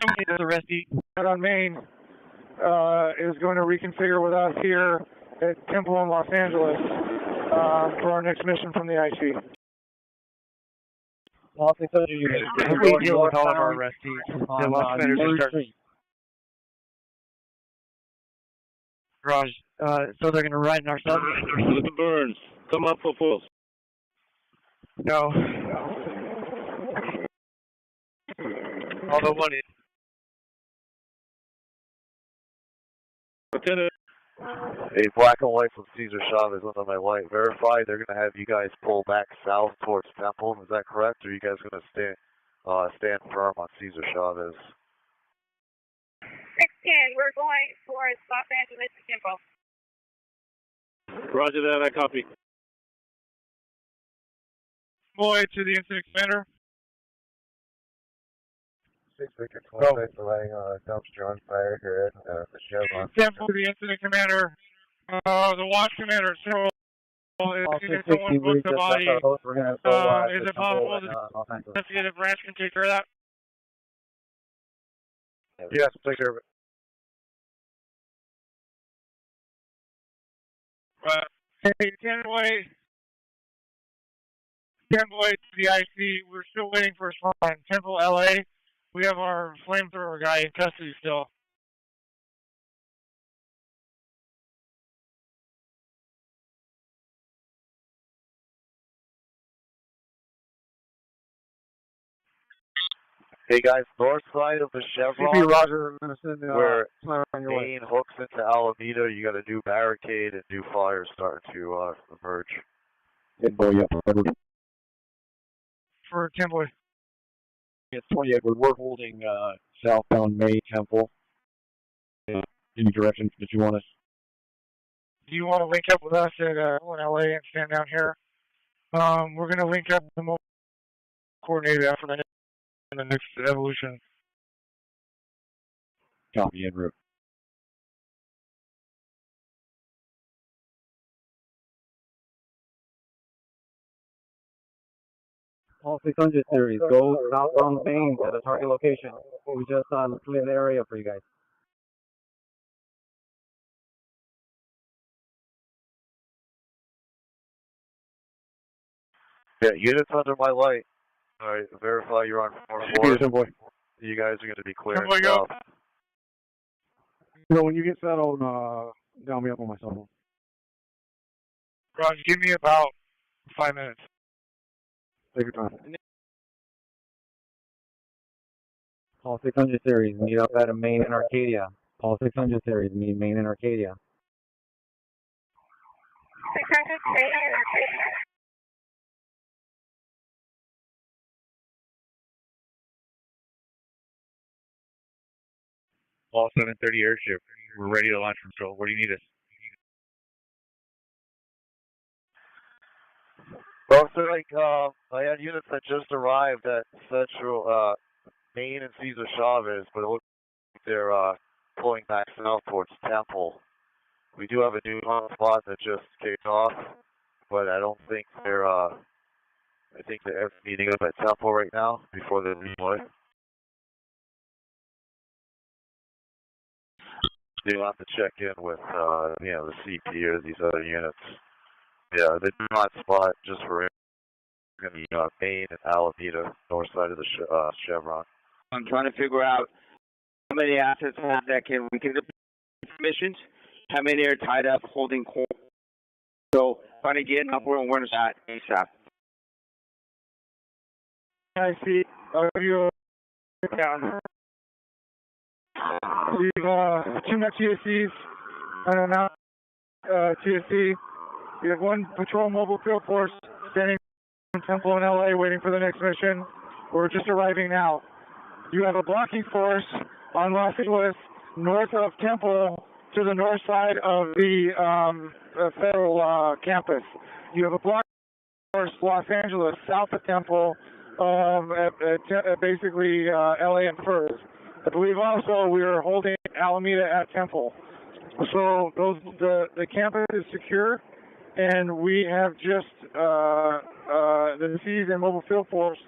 on Main is going to reconfigure with us here at Temple in Los Angeles for our next mission from the IC. We deal with all of our arrestees. The launch commanders are starting. Raj, so they're going to ride in our sub? Mr. Burns, come up for full. No. Although one is. Lieutenant. A black and white from Cesar Chavez under my light. Verify they're going to have you guys pull back south towards Temple. Is that correct? Or are you guys going to stand firm on Cesar Chavez? 610, we're going towards Los Angeles Temple. Roger that, I copy. Boy, to the incident commander. 6 Victor 26 delaying a dumpster on fire here at the Chevron. Temple to the incident commander. The watch commander, so if someone booked the body, is it possible the investigative branch can take care of that? Yes, take care of it. Hey, 10-way to the IC. We're still waiting for a spawn. Temple, LA. We have our flamethrower guy in custody still. Hey guys, north side of the Chevron, CP Roger, I'm going to send where on your Main hooks into Alameda, you got a new barricade and new fires starting to emerge. For Temple. It's 28. We're holding southbound May Temple. Any directions that you want us? Do you want to link up with us at LA and stand down here? We're going to link up the most coordinated effort in the next evolution. Copy en route. All 600 series, go southbound Main to the target location. We just cleared the area for you guys. Yeah, units under my light. Alright, verify you're on 4-4. You guys are going to be clearing south. So when you get settled, dial me up on my cell phone. Raj, give me about 5 minutes. Take your time. All 600 series, meet up at a Main in Arcadia. All 600 series, meet Main in Arcadia. 600, Main in Arcadia. All 730 airship. We're ready to launch control. Where do you need us? Well, so I had units that just arrived at Central Main and Cesar Chavez, but it looks like they're pulling back south towards Temple. We do have a new hotspot that just kicked off, but I don't think they're I think they're meeting up at Temple right now before they leave away. You'll have to check in with the CP or these other units. Yeah, the new hotspot just for going to be Main and Alameda, north side of the Chevron. I'm trying to figure out how many assets have that we can missions, how many are tied up holding court. So trying to get an upward awareness at ASAP. I see. I'll give you a down. We've 2 net TSCs and now TSC. We have 1 patrol mobile field force standing in Temple in LA waiting for the next mission. We're just arriving now. You have a blocking force on Los Angeles north of Temple to the north side of the federal campus. You have a blocking force Los Angeles south of Temple at basically LA and Furs. I believe also we are holding Alameda at Temple. So the campus is secure, and we have just the Cs and mobile field force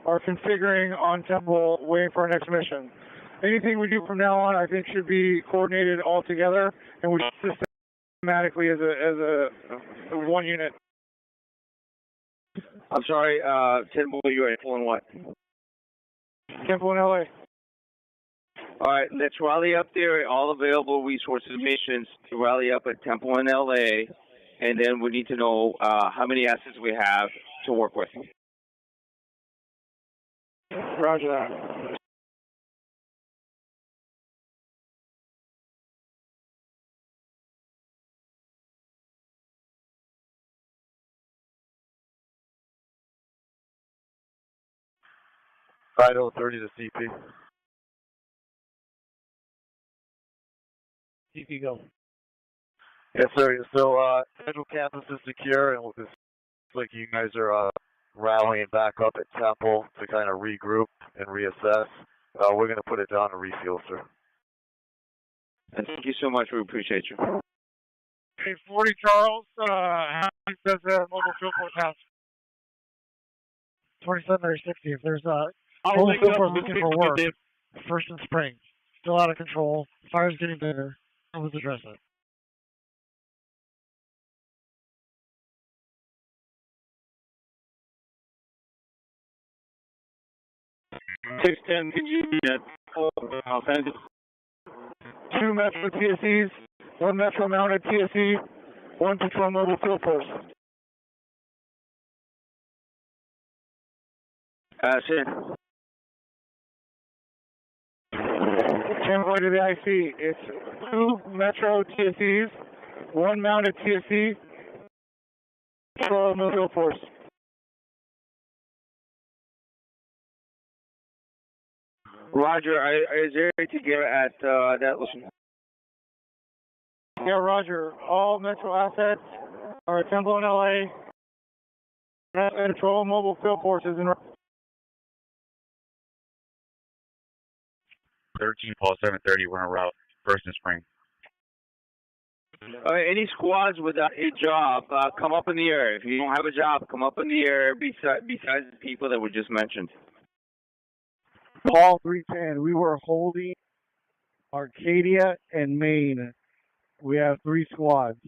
are configuring on Temple, waiting for our next mission. Anything we do from now on, I think, should be coordinated all together, and we systematically as a one unit. I'm sorry, Temple, you're in what? Temple in LA. All right, let's rally up there, all available resources missions to rally up at Temple in LA, and then we need to know how many assets we have to work with. Roger that. Idaho 30 to CP. CP go. Yes, sir. So, Central Campus is secure, and it looks like you guys are rallying back up at Temple to kind of regroup and reassess. We're going to put it down to refuel, sir. And thank you so much. We appreciate you. Hey, 40 Charles, how many does the mobile field force have? 27 or 60. If there's a mobile field force looking for work, first in spring, still out of control, fire's getting bigger, let's address it. $610, can you be at Los Angeles? 2 Metro TSEs, 1 Metro mounted TSE, 1 patrol mobile field force. Sir. Convoy to the IC. It's 2 Metro TSEs, 1 mounted TSE, patrol mobile field force. Roger, is there a to get at that location? Yeah, Roger. All Metro assets are at Temple in LA. And patrol mobile field forces in 13 Paul 730, we're en route, first in spring. Any squads without a job, come up in the air. If you don't have a job, come up in the air besides the people that were just mentioned. Paul 310, we were holding Arcadia and Maine. We have 3 squads.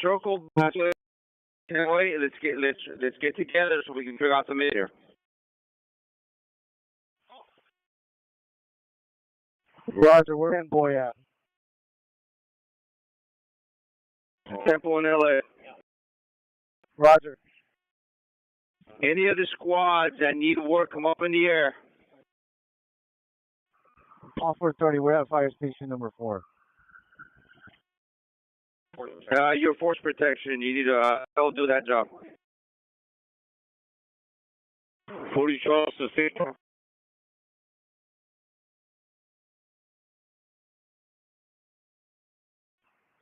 Circle back. Anyway, let's get together so we can figure out the mid here. Roger, where in boy at? Temple in LA. Roger. Any other squads that need work, come up in the air. Paul 430, we're at fire station number 4. Your force protection, you need to help do that job. 40 Charles to 6.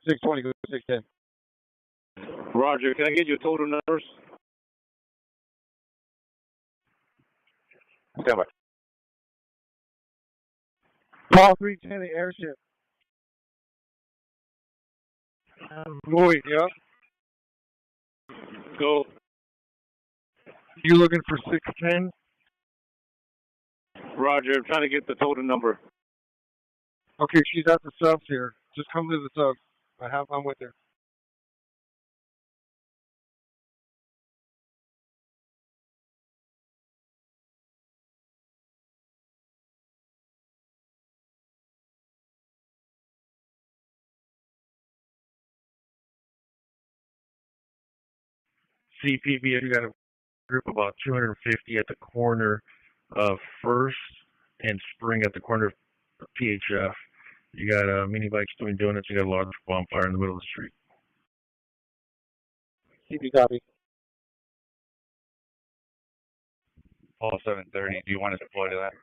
620, go 610. Roger, can I get your total numbers? Stand by. Paul 310, the airship. Lloyd, yeah? Go. You looking for 610? Roger, I'm trying to get the total number. Okay, she's at the subs here. Just come to the subs. I'm with her. CPB, you got a group of about 250 at the corner of First and Spring at the corner of PHF. You got mini bikes doing donuts. You got a large bonfire in the middle of the street. CP copy. Paul 730, do you want to deploy to that?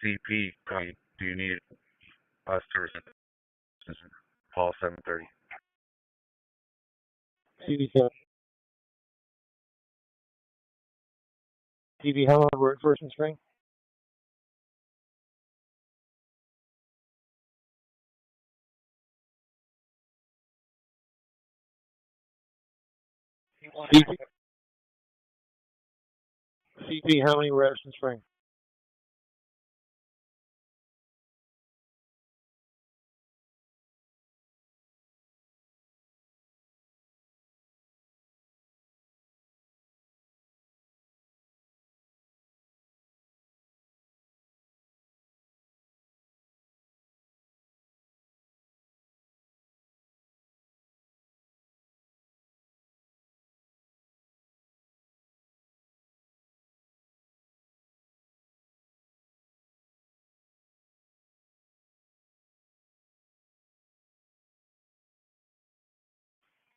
CP, do you need us to resist? Paul 730. CV7. CV, how long we're at First and Spring? CP, how many were at First and Spring?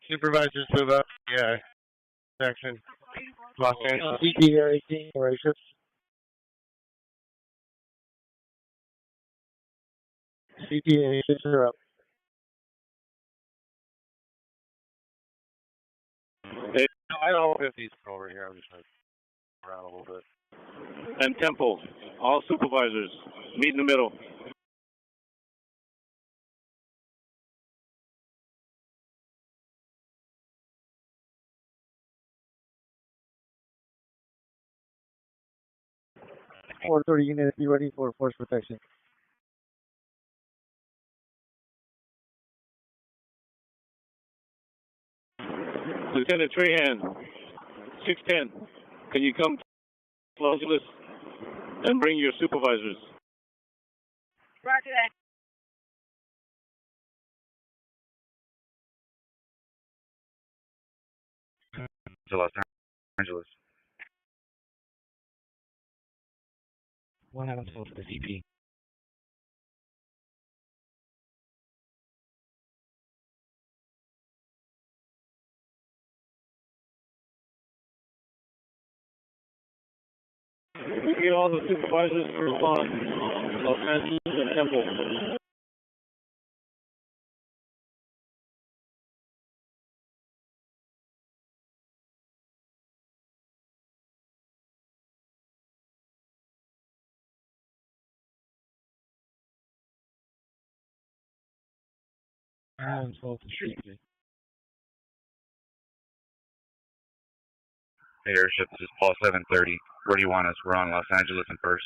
Supervisors move up. Yeah. Section. Los Angeles. CP there, 18, or shifts. CP and shifts are up. Hey, I don't know if he's over here. I'm just going to around a little bit. And Temple, all supervisors, meet in the middle. Four 30 units, be ready for force protection. Lieutenant Trahan, 610, can you come to Los Angeles and bring your supervisors? Roger that. To Los Angeles. What happens to the CP? Get all the supervisors to respond. Los Angeles and Temple. Hey, airship, this is Paul 730. Where do you want us? We're on Los Angeles and First.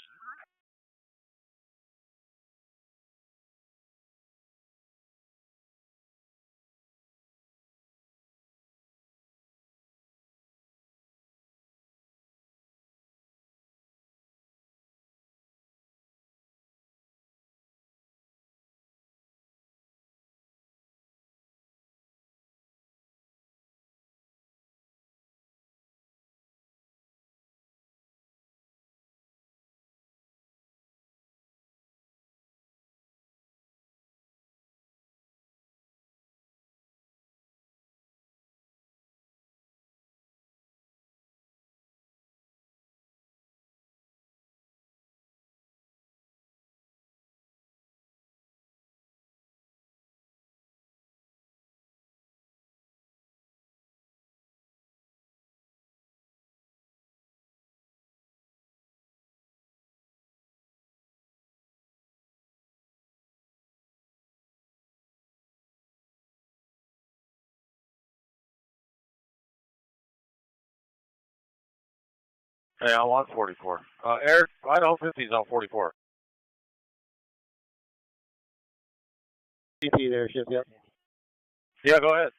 Hey, I'm on 44. Eric, I don't think he's on 44. CP there, shift, yep. Yeah, go ahead.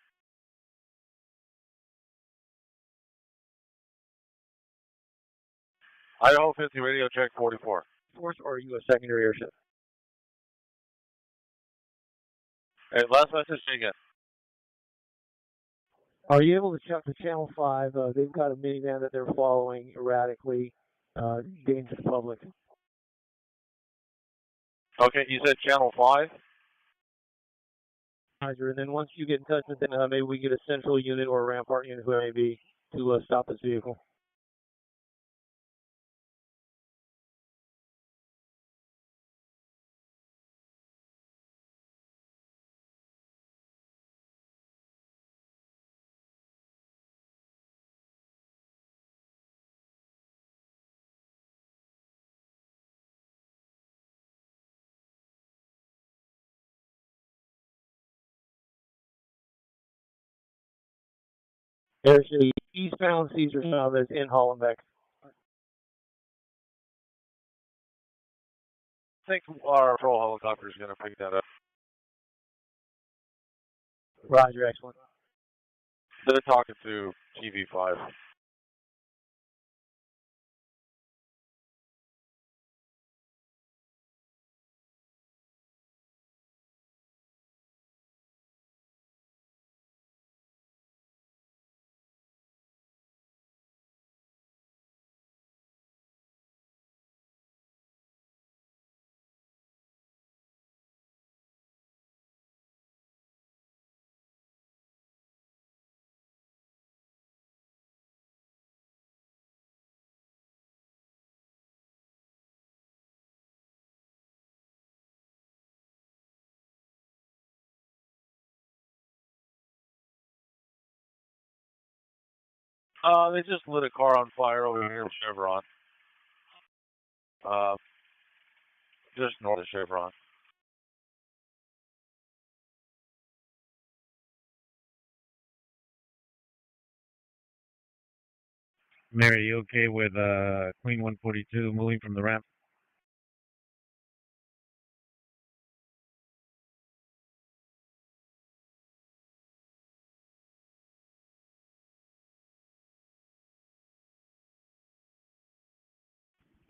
Idaho 50 radio check 44. Force or are you a secondary airship? Hey, last message again. Are you able to check the Channel 5? They've got a minivan that they're following erratically, danger to the public. Okay, you said Channel 5? Roger, and then once you get in touch with them, maybe we get a central unit or a rampart unit, whoever it may be, to stop this vehicle. There's the eastbound Caesar Chavez in Hollenbeck. I think our patrol helicopter is going to pick that up. Roger, excellent. They're talking to TV5. They just lit a car on fire over here with Chevron. Just north of Chevron. Mary, you okay with Queen 142 moving from the ramp?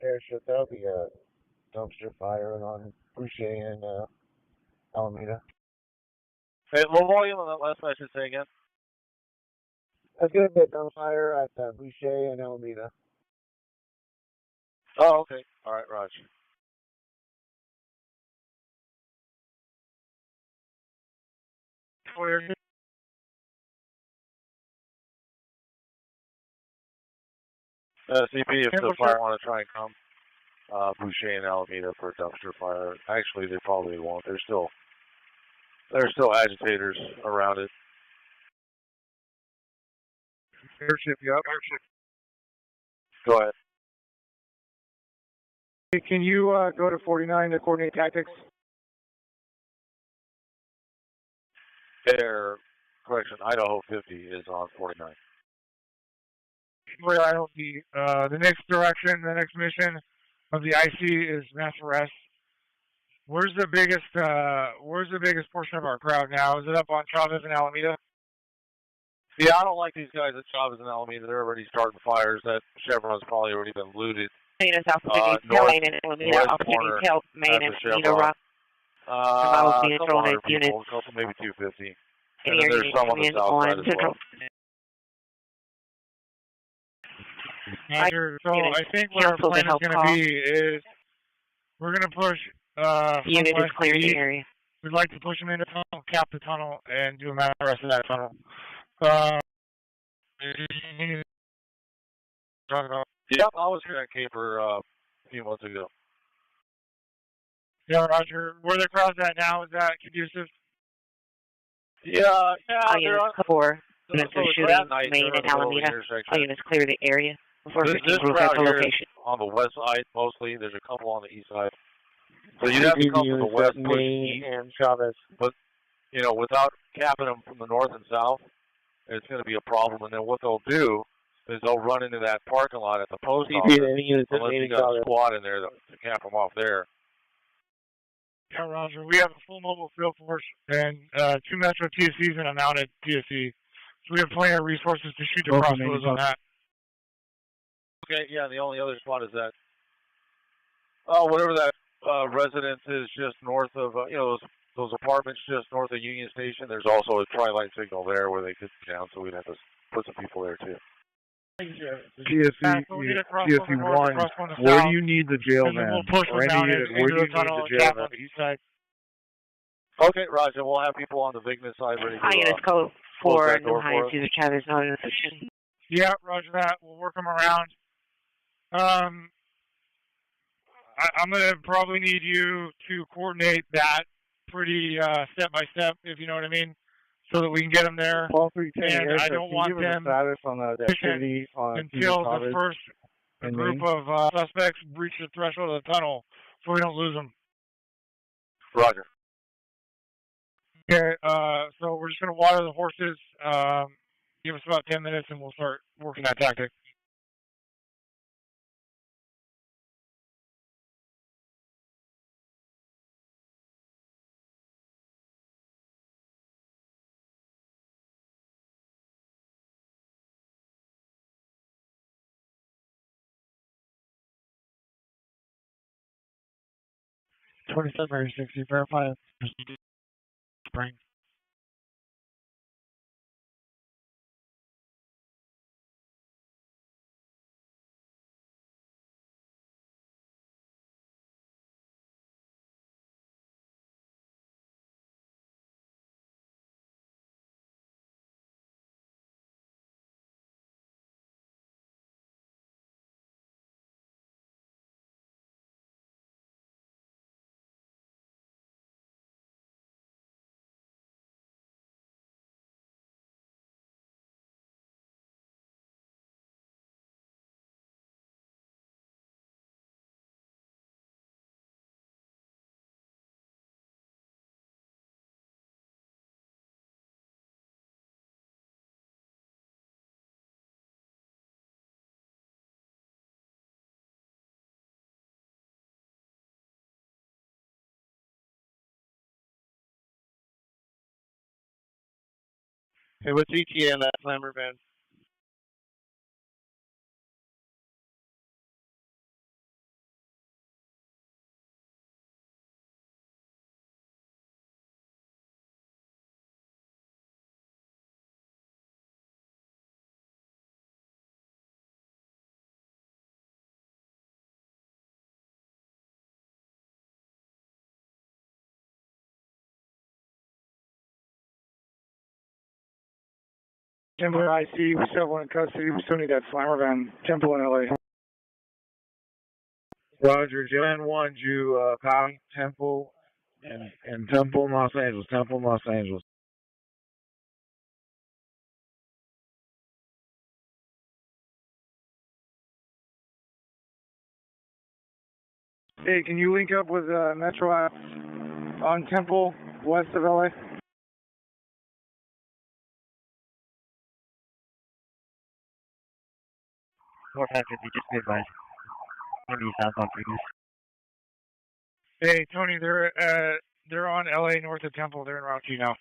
Airship, that'll be a dumpster fire on Boucher and Alameda. Hey, low volume on that last message, say again. That's going to be a dumpster fire at Boucher and Alameda. Oh, okay. All right, Raj. CP, if the fire want to try and come, Boucher and Alameda for a dumpster fire. Actually, they probably won't. There's still agitators around it. Airship, yep. Airship. Go ahead. Hey, can you go to 49 to coordinate tactics? Correction, Idaho 50 is on 49. Where Idaho 50. The next direction, the next mission of the IC is mass arrest. Where's the biggest portion of our crowd now? Is it up on Chavez and Alameda? Yeah, I don't like these guys at Chavez and Alameda. They're already starting fires. That Chevron's probably already been looted. North Main and Alameda, corner Main and Chevron. Rock. Couple hundred people, maybe 250. And then there's some on the south side as well. Roger. So I think what our plan is going to be is we're going to push. Unit is clearing the area. We'd like to push them into the tunnel, cap the tunnel, and do a mass arrest of that tunnel. Yep, I was here at Caper a few months ago. Yeah, Roger. Where the crowd's at now, is that conducive? Yeah, Units core. Units are shooting Main and Alameda. Units clear the area before switching group location. On the west side, mostly. There's a couple on the east side. So you'd have to come from the west, push east, and Chavez. But, without capping them from the north and south, it's going to be a problem. And then what they'll do is they'll run into that parking lot at the post office, unless you got a squad in there to cap them off there. Yeah, Roger. We have a full mobile field force and 2 Metro TSCs and a mounted TSC. So we have plenty of resources to shoot the crossbows on that. Okay, yeah, the only other spot is that, whatever that residence is just north of, those apartments just north of Union Station. There's also a tri-light signal there where they could be down, so we'd have to put some people there too. TSC 1, where do you need the jail van? We'll push them down into the tunnel and cap on the east side. Okay, Roger. We'll have people on the Vignes side ready to Units code 4, New High, Cesar Chavez, not in position. Yeah, Roger that. We'll work them around. I'm going to probably need you to coordinate that pretty step by step, if you know what I mean, so that we can get them there. And I don't want them until the first group of suspects breach the threshold of the tunnel, so we don't lose them. Roger. Okay, so we're just going to water the horses. Give us about 10 minutes and we'll start working that tactic. February 60, verify spring. Hey, what's ETA on that slammer van? Temple IC, we still have one in custody. We still need that slammer van. Temple in LA. Roger, Jan 1, you copy Temple and Temple in Los Angeles. Temple in Los Angeles. Hey, can you link up with Metro on Temple, west of LA? North Africa, just be advised. Maybe south on previous. Hey, Tony, they're on LA north of Temple. They're in Route 2 now.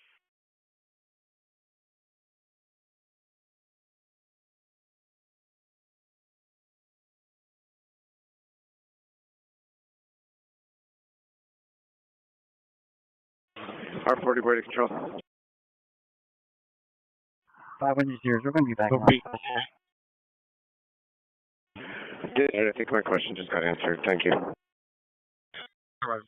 R40 ready to control. 500, we're going to be back. I think my question just got answered. Thank you. All right.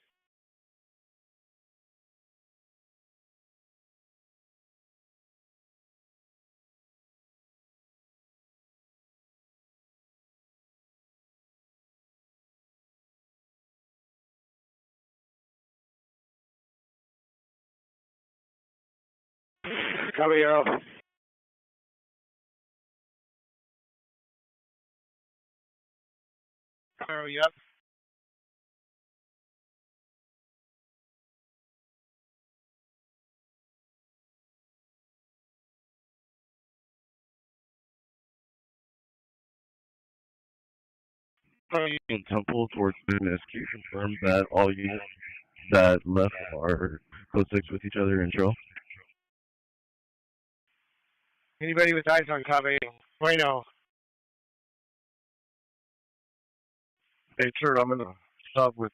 Copy, Arrow. Arrow, yep. In Temple towards business, can you confirm that all units that left are code 6 with each other in trail? Anybody with eyes on copy? Bueno. Hey, sir, I'm in the stop with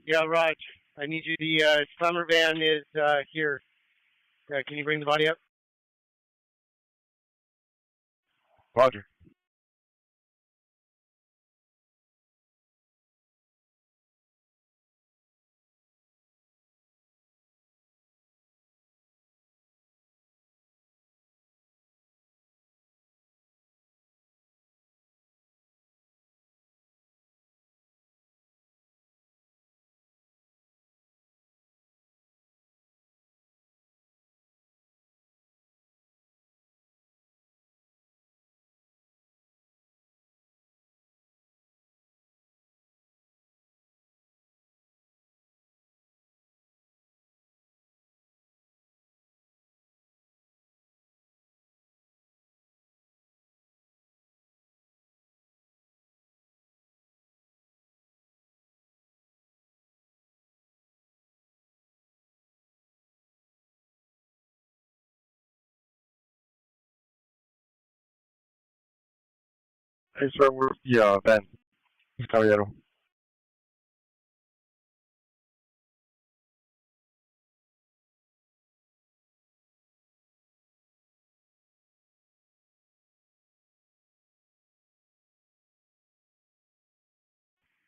Yeah, Raj. I need you. The slammer van is here. Can you bring the body up? Roger. Hey, sir, Ben. Caballero.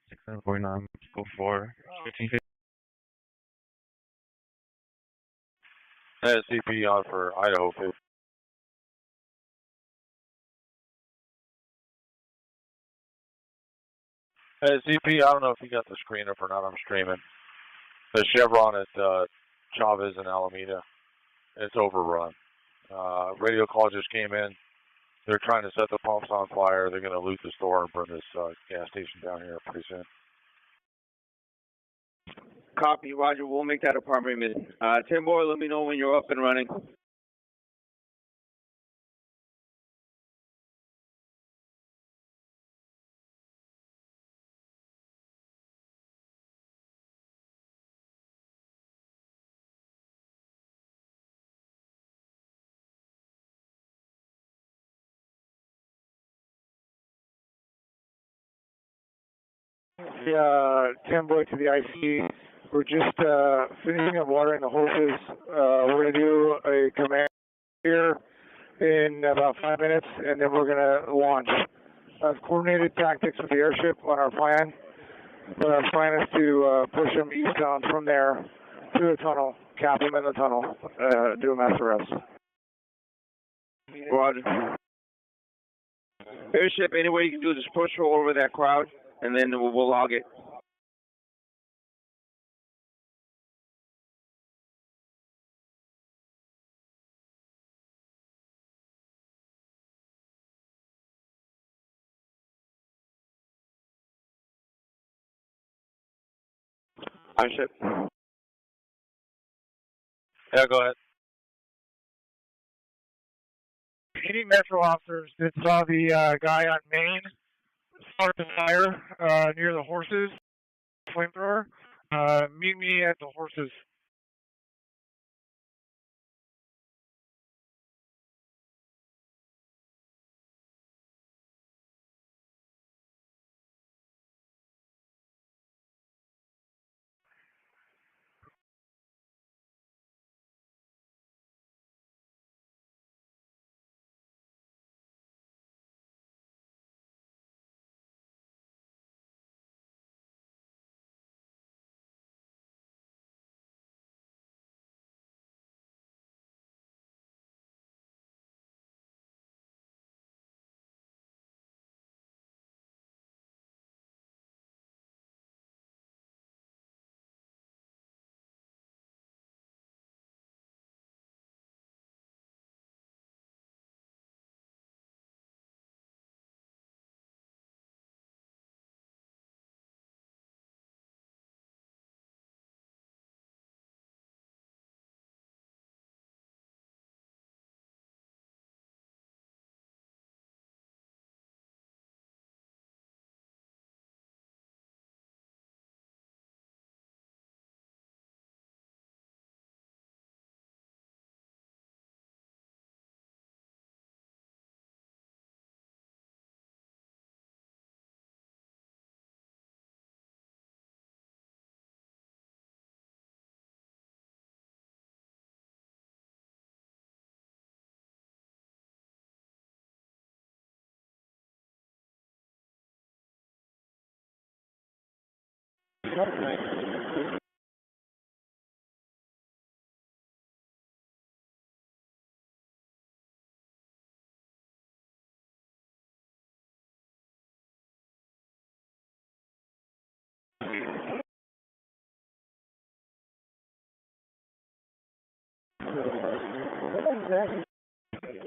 Six 749 people for 1550. CP on for Idaho 50. CP, I don't know if you got the screen up or not. I'm streaming. The Chevron at Chavez and Alameda, it's overrun. Radio call just came in. They're trying to set the pumps on fire. They're going to loot the store and burn this gas station down here pretty soon. Copy, Roger. We'll make that appointment. Timor, let me know when you're up and running. Tim Boy to the IC. We're just finishing up watering the hoses. We're going to do a command here in about 5 minutes, and then we're going to launch. I've coordinated tactics with the airship on our plan, but our plan is to push them eastbound from there to the tunnel, cap them in the tunnel, do a mass arrest. Roger. Airship, any way you can do, just push over that crowd, and then we'll log it. Airship. Yeah, go ahead. Any Metro officers that saw the guy on Main start the fire near the horses, flamethrower, meet me at the horses.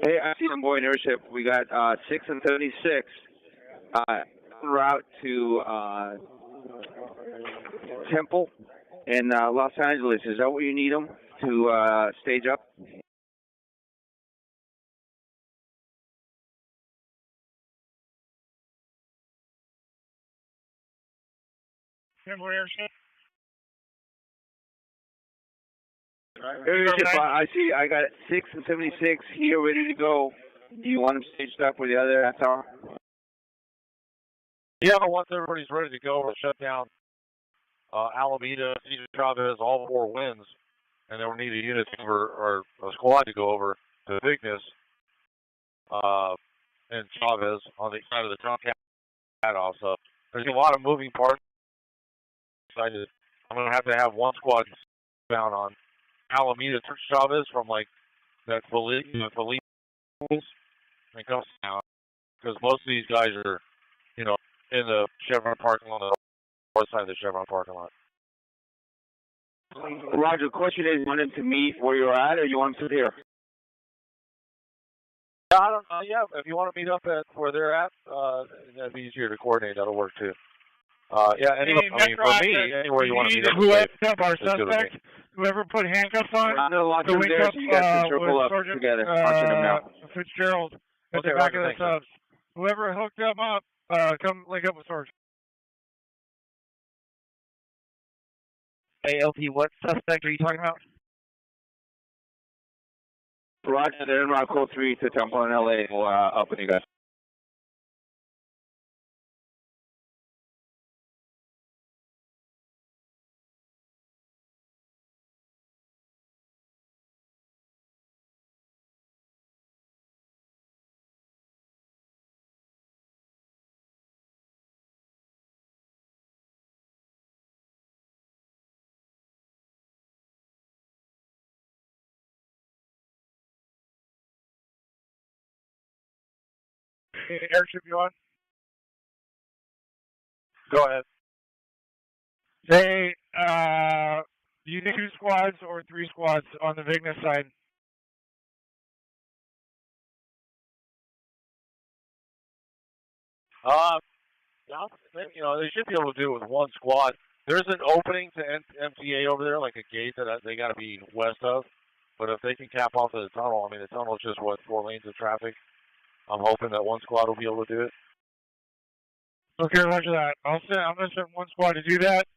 Hey, I see them boy in airship. We got 6 and 76 en route to Temple in Los Angeles. Is that what you need them to stage up? Timber airship. Airship, I see. I got 6 and 76 here ready to go. Do you want them staged up with the other SR? Yeah, but once everybody's ready to go, we'll shut down Alameda, Cesar Chavez, all four wins, and then we need a unit over or a squad to go over to Vignes and Chavez on the side of the trunk cut-off. So there's a lot of moving parts. I'm going to have one squad bound on Alameda Chavez from like that Felipe and comes down because most of these guys are, you know, in the Chevron parking lot, on the north side of the Chevron parking lot. Roger, question is, you want him to meet where you're at, or you want him to here? Yeah, if you want to meet up at where they're at, that'd be easier to coordinate. That'll work too. Yeah, anyway, I mean, for me, anywhere you want to meet up. Our suspect, whoever put handcuffs on, the link up so you guys can circle up Sergeant, together. Punching them now. Fitzgerald at the back of the subs. Whoever hooked them up, come link up with Sergeant. Hey, LP, what suspect are you talking about? Roger, they're in Route Code 3 to Temple in LA. We'll up with you guys. Airship, you on? Go ahead. Hey, you need 2 squads or 3 squads on the Vignes side? You know, they should be able to do it with one squad. There's an opening to MTA over there, like a gate that they got to be west of. But if they can cap off the tunnel, I mean, the tunnel is just, 4 lanes of traffic. I'm hoping that one squad will be able to do it. Okay, roger that. I'm going to send 1 squad to do that,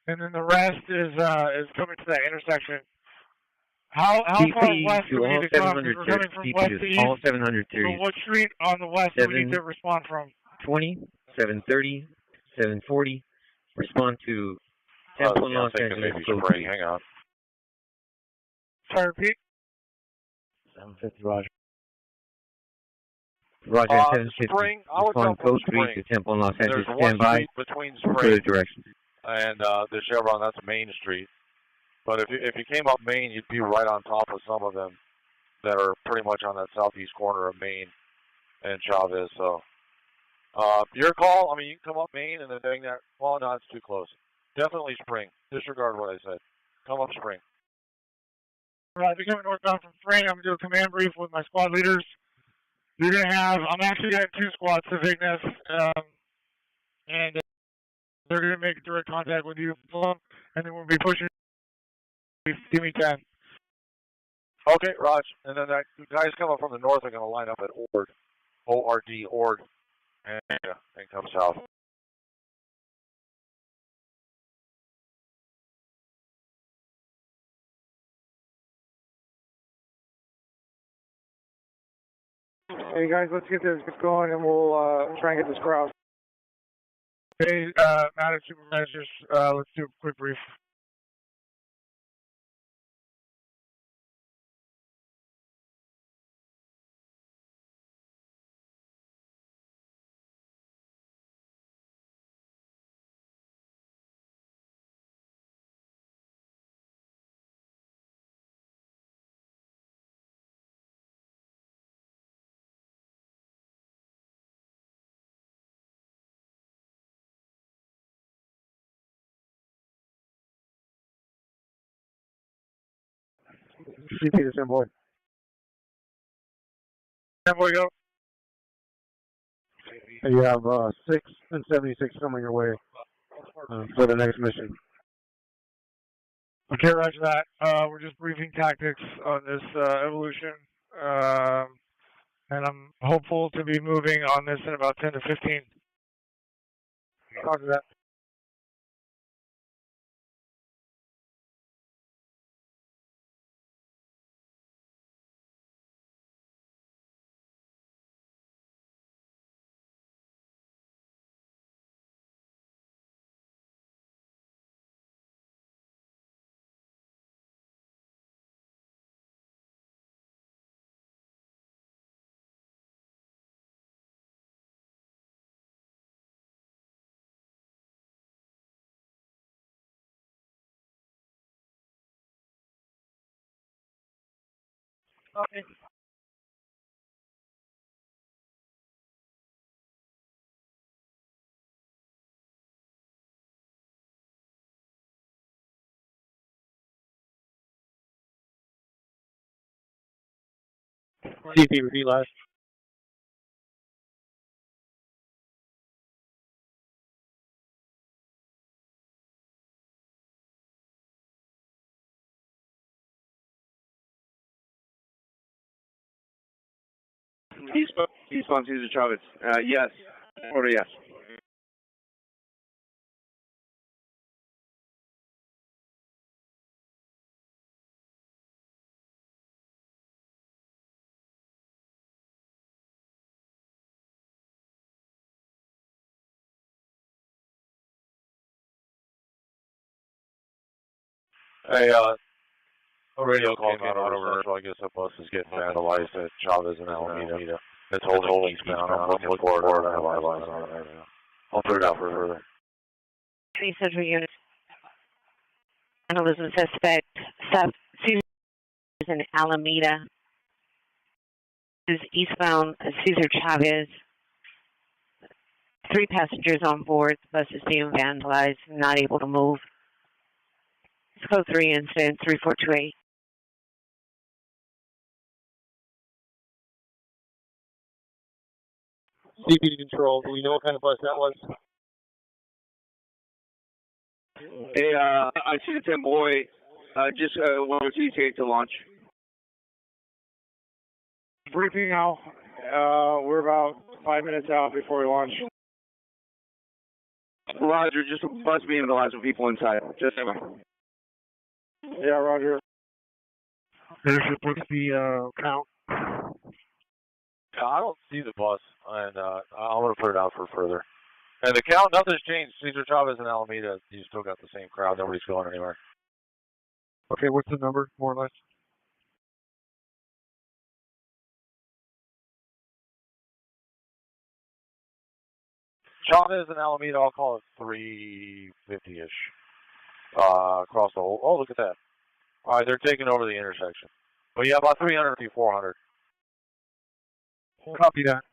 and then the rest is coming to that intersection. How far west do we need to come? We're coming from west to east. All 700 series. So what street on the west do we need to respond from? 20, 730, 740. Respond to Temple and Los Angeles. Hang on. Sorry, repeat. 750, Roger. Roger, 750. Respond code 3 to Temple and Los Angeles. Stand by between for further directions. And the Chevron, that's Main Street. But if you came up Main, you'd be right on top of some of them that are pretty much on that southeast corner of Main and Chavez. So your call. I mean, you can come up Main and then doing that. Well, no, it's too close. Definitely Spring. Disregard what I said. Come up Spring. All right, if you're coming northbound from Spring, I'm going to do a command brief with my squad leaders. You're going to have, I'm actually going to have 2 squads to Vignes, and they're going to make direct contact with you, and then we'll be pushing. Give me 10. Okay, Raj. And then the guys coming from the north are going to line up at Ord, O-R-D, Ord, and come south. Hey guys, let's get this going and we'll try and get this crowd. Hey, Madam Supervisors, let's do a quick brief. CP to Simboy. Simboy, go. You have 6 and 76 coming your way for the next mission. Okay, roger that. We're just briefing tactics on this evolution, and I'm hopeful to be moving on this in about 10 to 15. Roger that. Okay. CP, repeat last. Eastbound Cesar Chavez. Yes. Order yes. Hey, a radio call came out over Central. I guess the bus is getting vandalized at Chavez and Alameda. It's holding eastbound. I'm looking for it. I have eyes on it right now. I'll put it out for further. 3 Central units. Vandalism suspect. South Cesar in Alameda. This is eastbound Cesar Chavez. 3 passengers on board. The bus is being vandalized. Not able to move. It's code 3 incident 3428. CP control. Do we know what kind of bus that was? Hey, I see the 10 boy. Just wanted to take to launch. Briefing now. We're about 5 minutes out before we launch. Roger, just a bus being vandalized with people inside. Just a minute. Yeah, Roger. Leadership, what's the count? I don't see the bus, and I'm going to put it out for further. And the count, nothing's changed. Cesar Chavez and Alameda, you still got the same crowd. Nobody's going anywhere. Okay, what's the number, more or less? Chavez and Alameda, I'll call it 350-ish. Across the whole. Oh, look at that. All right, they're taking over the intersection. But yeah, about 300 to 400. Copy that.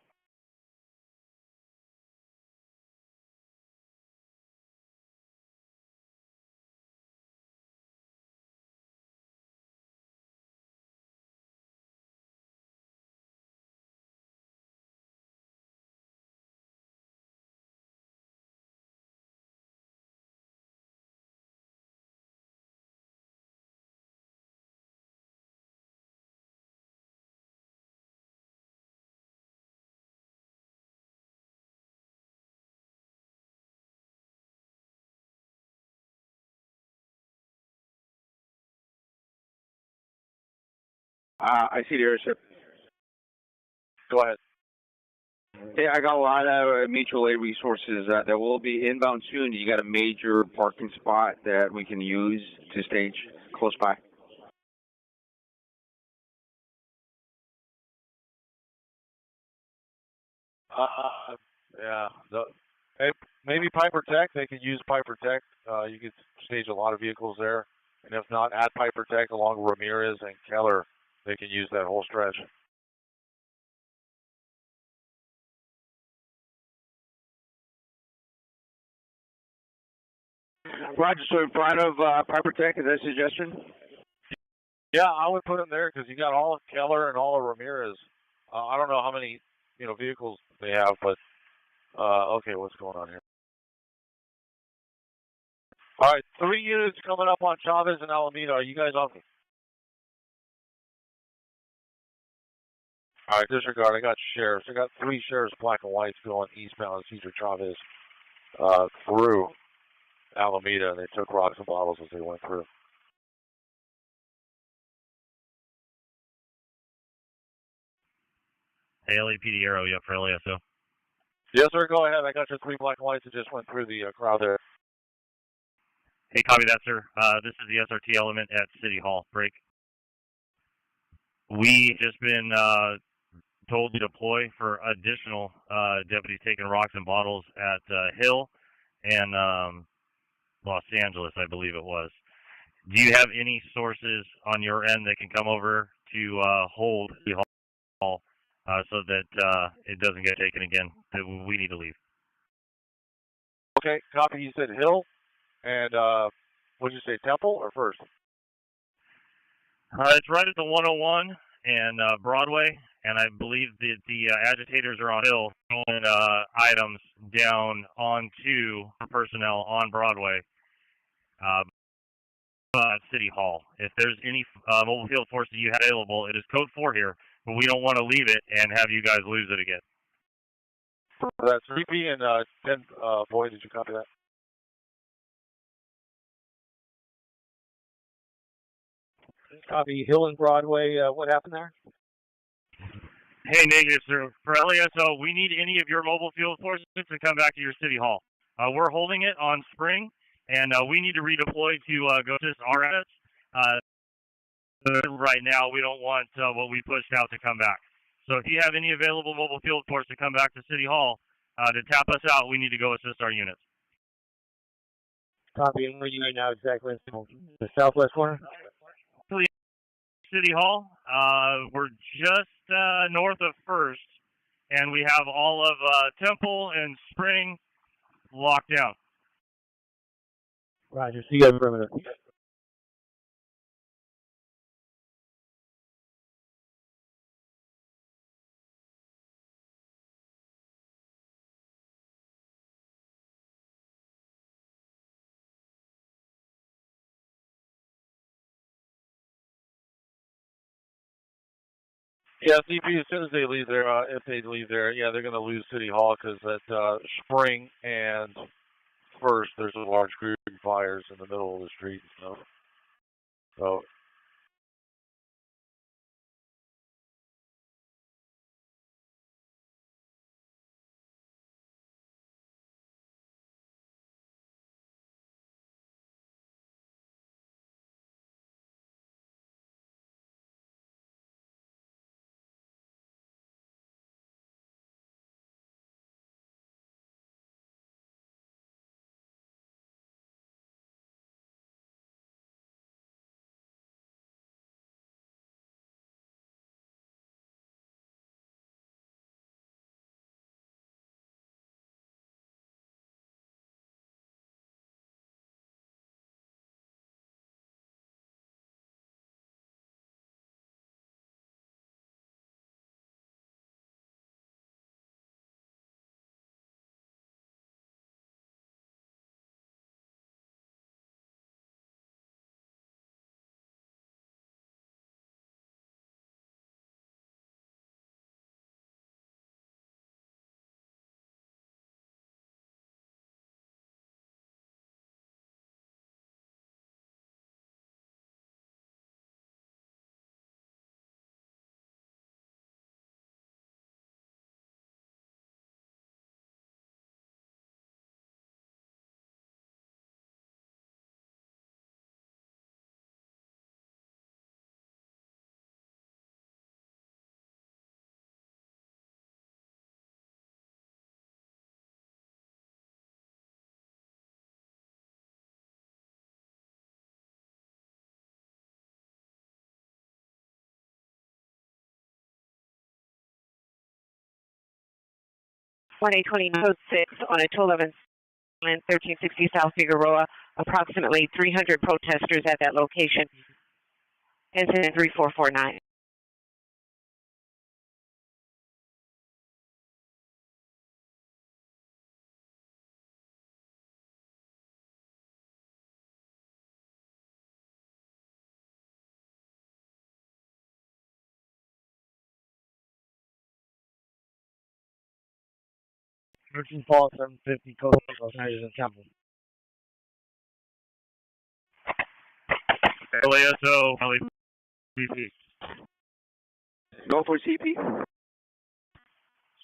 I see the airship. Go ahead. Hey, I got a lot of mutual aid resources that will be inbound soon. You got a major parking spot that we can use to stage close by? Yeah. Maybe Piper Tech. They could use Piper Tech. You could stage a lot of vehicles there. And if not, at Piper Tech along Ramirez and Keller, they can use that whole stretch. Roger, so in front of Piper Tech, is that a suggestion? Yeah, I would put them there because you got all of Keller and all of Ramirez. I don't know how many vehicles they have, but okay, what's going on here? All right, 3 units coming up on Chavez and Alameda. Are you guys on? All right, disregard. I got sheriffs. I got 3 sheriffs, black and whites, going eastbound Cesar Chavez through Alameda, and they took rocks and bottles as they went through. Hey, LAPD Arrow, you up for LASO? Yes, sir. Go ahead. I got your 3 black and whites that just went through the crowd there. Hey, copy that, sir. This is the SRT element at City Hall. Break. We just been told to deploy for additional deputies taking rocks and bottles at Hill and Los Angeles, I believe it was. Do you have any sources on your end that can come over to hold the hall so that it doesn't get taken again. We need to leave. Okay, copy. You said Hill, and what did you say, Temple or First? It's right at the 101 and Broadway, and I believe that the agitators are on Hill, throwing items down onto personnel on Broadway. City Hall. If there's any mobile field force that you have available, it is code 4 here, but we don't want to leave it and have you guys lose it again. That's 3P and 10, Boyd, did you copy that? Copy. Hill and Broadway, what happened there? Hey, negative, sir. For LASO, we need any of your mobile field forces to come back to your City Hall. We're holding it on Spring, and we need to redeploy to go to RS. Right now, we don't want what we pushed out to come back. So if you have any available mobile field force to come back to City Hall to tap us out, we need to go assist our units. Copy. And where are you right now exactly? The southwest corner? City Hall. We're just north of First, and we have all of Temple and Spring locked down. Roger. See you guys for a minute. Yeah, CP, as soon as they leave there, if they leave there, yeah, they're going to lose City Hall because at Spring and First, there's a large group of fires in the middle of the street. So Code 6 on a 211 1360 South Figueroa. Approximately 300 protesters at that location. Incident 3449. Merchant Falls, 750, Code Los Angeles and Temple. LASO, CP. Go for CP.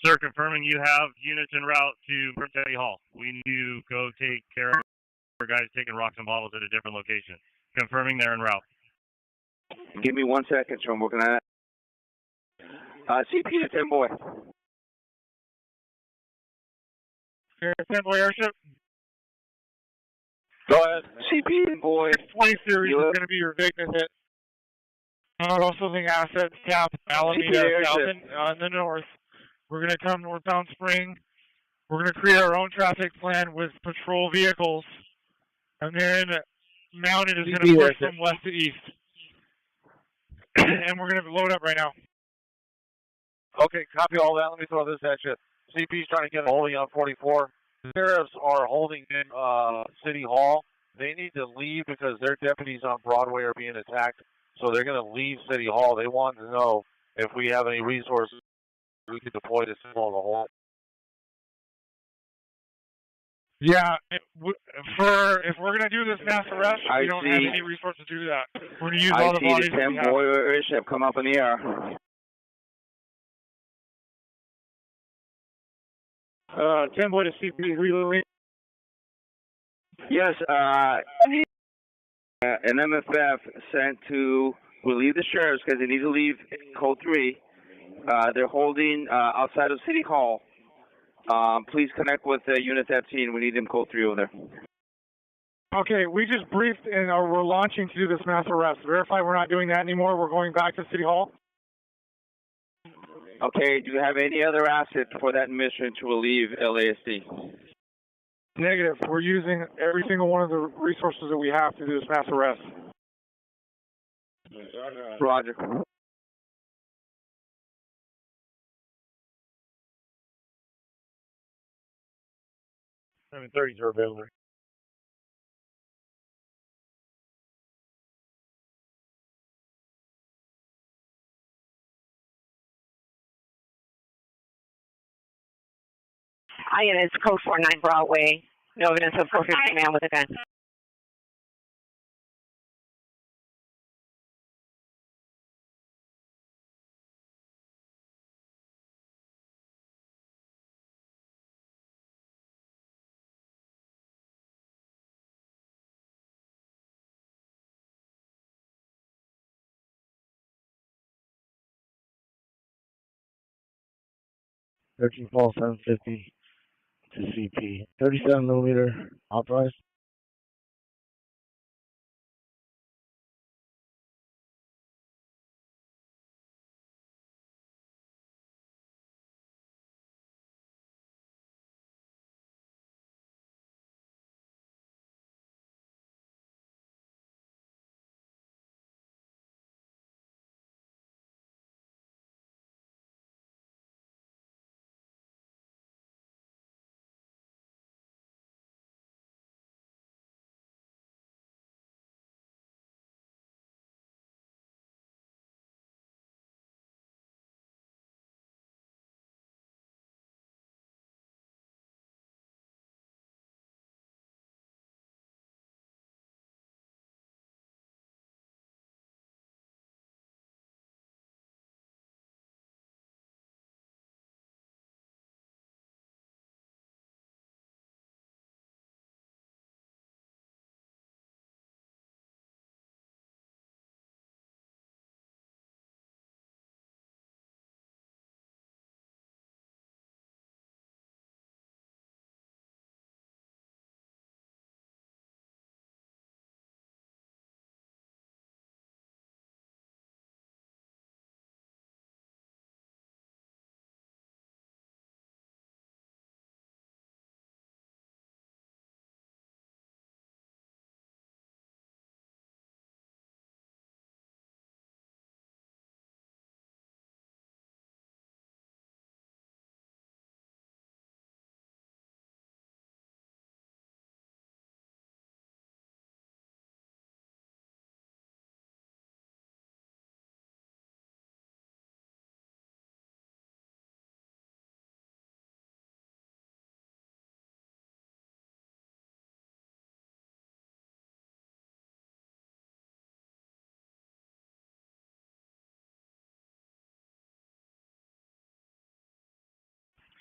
Sir, confirming you have units en route to City Hall. We need to go take care of our guys taking rocks and bottles at a different location. Confirming they're en route. Give me 1 second, so I'm working on it. CP to 10 boy. Temple airship. Go ahead. CP boy. 620 series is going to be your Vigna hit. I would also think assets south Alameda, south in the north. We're going to come northbound Spring. We're going to create our own traffic plan with patrol vehicles. And then Mounted is going to push from west to east. And we're going to load up right now. Okay, copy all that. Let me throw this at you. CP's trying to get a holding on 44. Sheriffs are holding in City Hall. They need to leave because their deputies on Broadway are being attacked. So they're going to leave City Hall. They want to know if we have any resources we could deploy to signal the hall. Yeah, if we're going to do this mass arrest, we don't have any resources to do that. We're going to use all the bodies I see the 10 boiler airship come up in the air. 10 boy to CP reloading. Yes, an MFF sent to relieve the sheriffs because they need to leave Code 3. They're holding outside of City Hall. Please connect with Unit 13. We need them Code 3 over there. Okay, we just briefed and we're launching to do this mass arrest. Verify we're not doing that anymore. We're going back to City Hall. Okay, do you have any other assets for that mission to relieve LASD? Negative. We're using every single one of the resources that we have to do this mass arrest. Roger. 730s are available. Hi, it's Code 49 Broadway. No evidence of 450 man with a gun. Thirteen Fall 750 to CP. 37 millimeter authorized.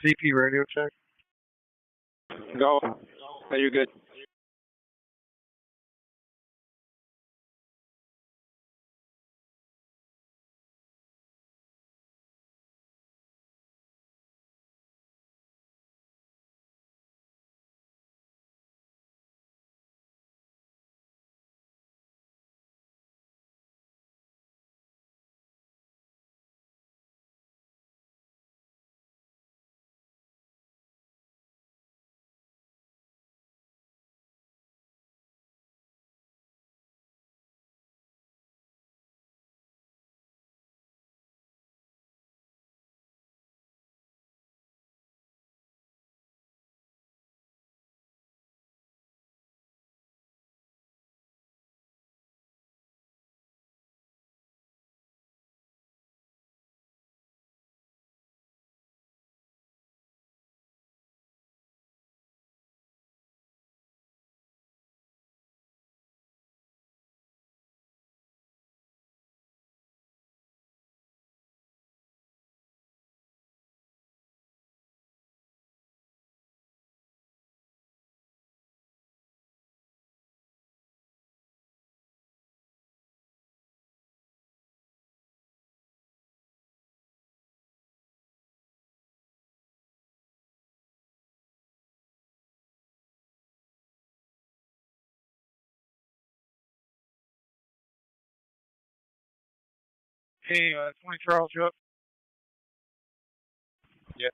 CP radio check. Go. Are you good? Hey, 20 Charles, you up? Yeah.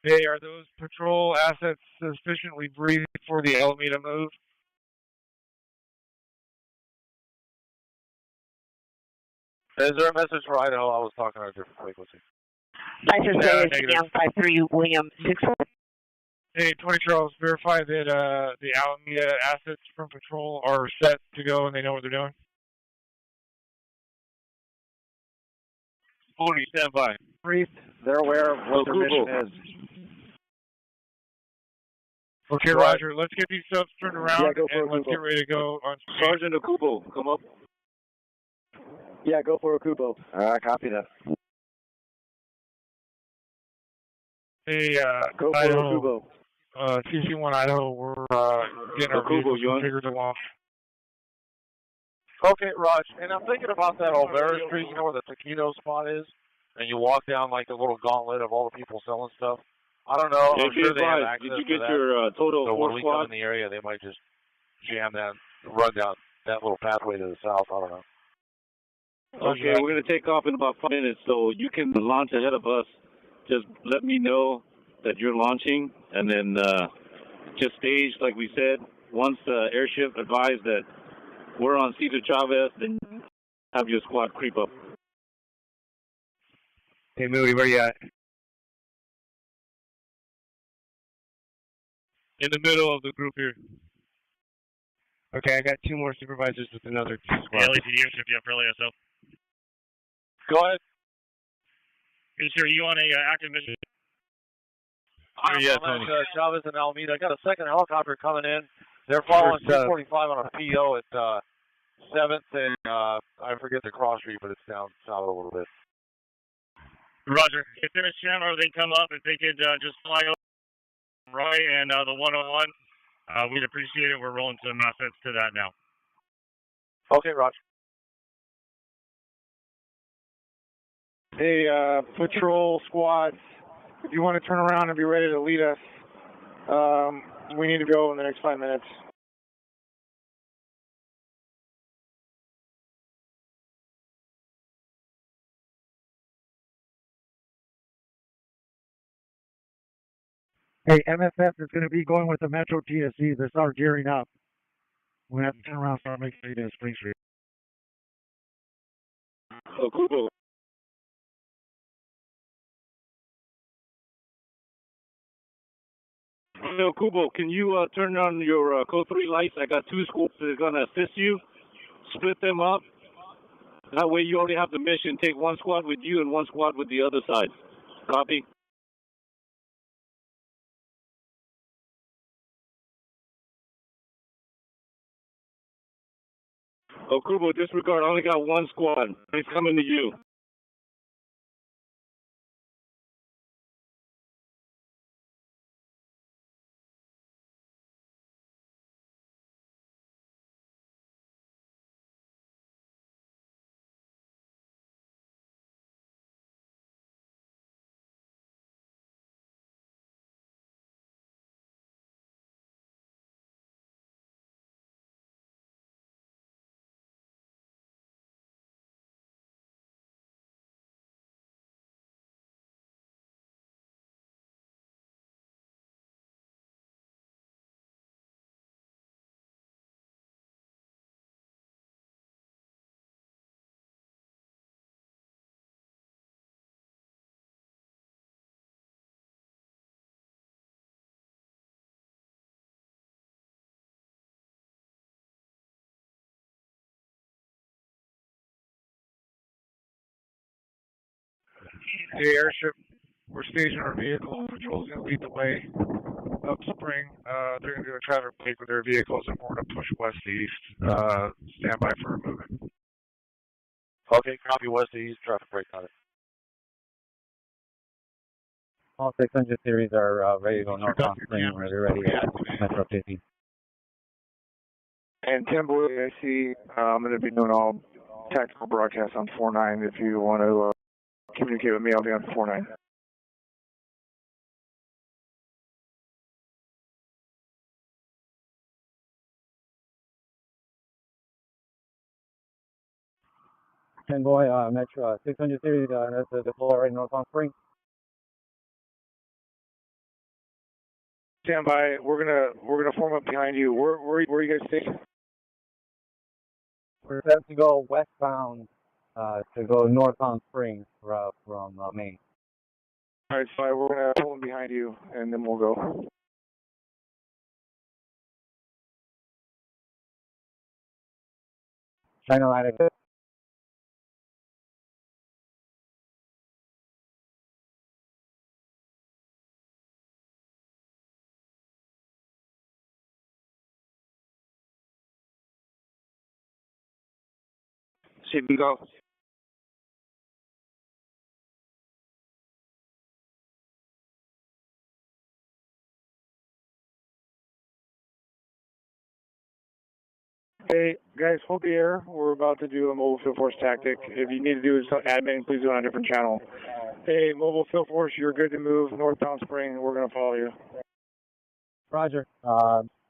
Hey, are those patrol assets sufficiently briefed for the Alameda move? Is there a message for Idaho? I was talking on a different frequency. License plate is 53 William 6. Hey, 20 Charles, verify that the Alameda assets from patrol are set to go and they know what they're doing. 40, stand by. Briefed. They're aware of what their mission is. Okay, Roger. Let's get these subs turned around and let's get ready to go on. Sergeant Okubo, come up. Yeah, go for Okubo. Copy that. Hey, go for Idaho. TC1 Idaho, we're getting our vehicles configured to launch. Okay, Raj, and I'm thinking about that Olvera Street, you know where the taquito spot is? And you walk down like the little gauntlet of all the people selling stuff. I don't know. I'm sure they have access Did you get to that. your total so force when we squad? come in the area, they might just jam that, run down that little pathway to the south. I don't know. Okay, we're going to take off in about 5 minutes, so you can launch ahead of us. Just let me know that you're launching, and then just stage, like we said. Once the airship advised that we're on Cesar Chavez, then have your squad creep up. Hey, Moody, where you at? In the middle of the group here. Okay, I got 2 more supervisors with another squad. Yeah, LAPD airship, yeah, for LASO. Go ahead. Hey, sir, you on a active mission? I'm on Chavez and Alameda. I got a second helicopter coming in. They're following 245 on a PO at 7th and I forget the cross street, but it's down south a little bit. Roger. If there's a channel or they come up, if they could just fly over Roy and the 101, we'd appreciate it. We're rolling some assets to that now. Okay, Roger. Hey, patrol squads, if you want to turn around and be ready to lead us, we need to go in the next 5 minutes. Hey, MSF is going to be going with the Metro TSC. They start gearing up. We're going to have to turn around and start making it in Spring Street. Okubo. Kubo, can you turn on your code 3 lights? I got 2 squads that are going to assist you. Split them up. That way you already have the mission. Take 1 squad with you and 1 squad with the other side. Copy? Kubo, disregard. I only got 1 squad. It's coming to you. Hey, airship, we're staging our vehicle. Patrol's going to lead the way up Spring. They're going to do a traffic break with their vehicles, and we're going to push west to east. Stand by for a movement. Okay, copy west to east, traffic break on it. All 600 series are ready to go north on Spring. We're ready at Metro 50. And Tim Bowie, I see I'm going to be doing all tactical broadcasts on 49. If you want to communicate with me, I'll be on 49. Boy, Metro 600 series, that's the deploy right north on Spring. Stand by. We're gonna form up behind you. Where are you guys stationed? We're set to go westbound, to go north on Spring from Maine. All right, so we're gonna pull them behind you, and then we'll go. China Atlantic. Should we go? Hey, guys, hold the air. We're about to do a mobile field force tactic. If you need to do some admin, please do it on a different channel. Hey, mobile field force, you're good to move northbound Spring. We're going to follow you. Roger.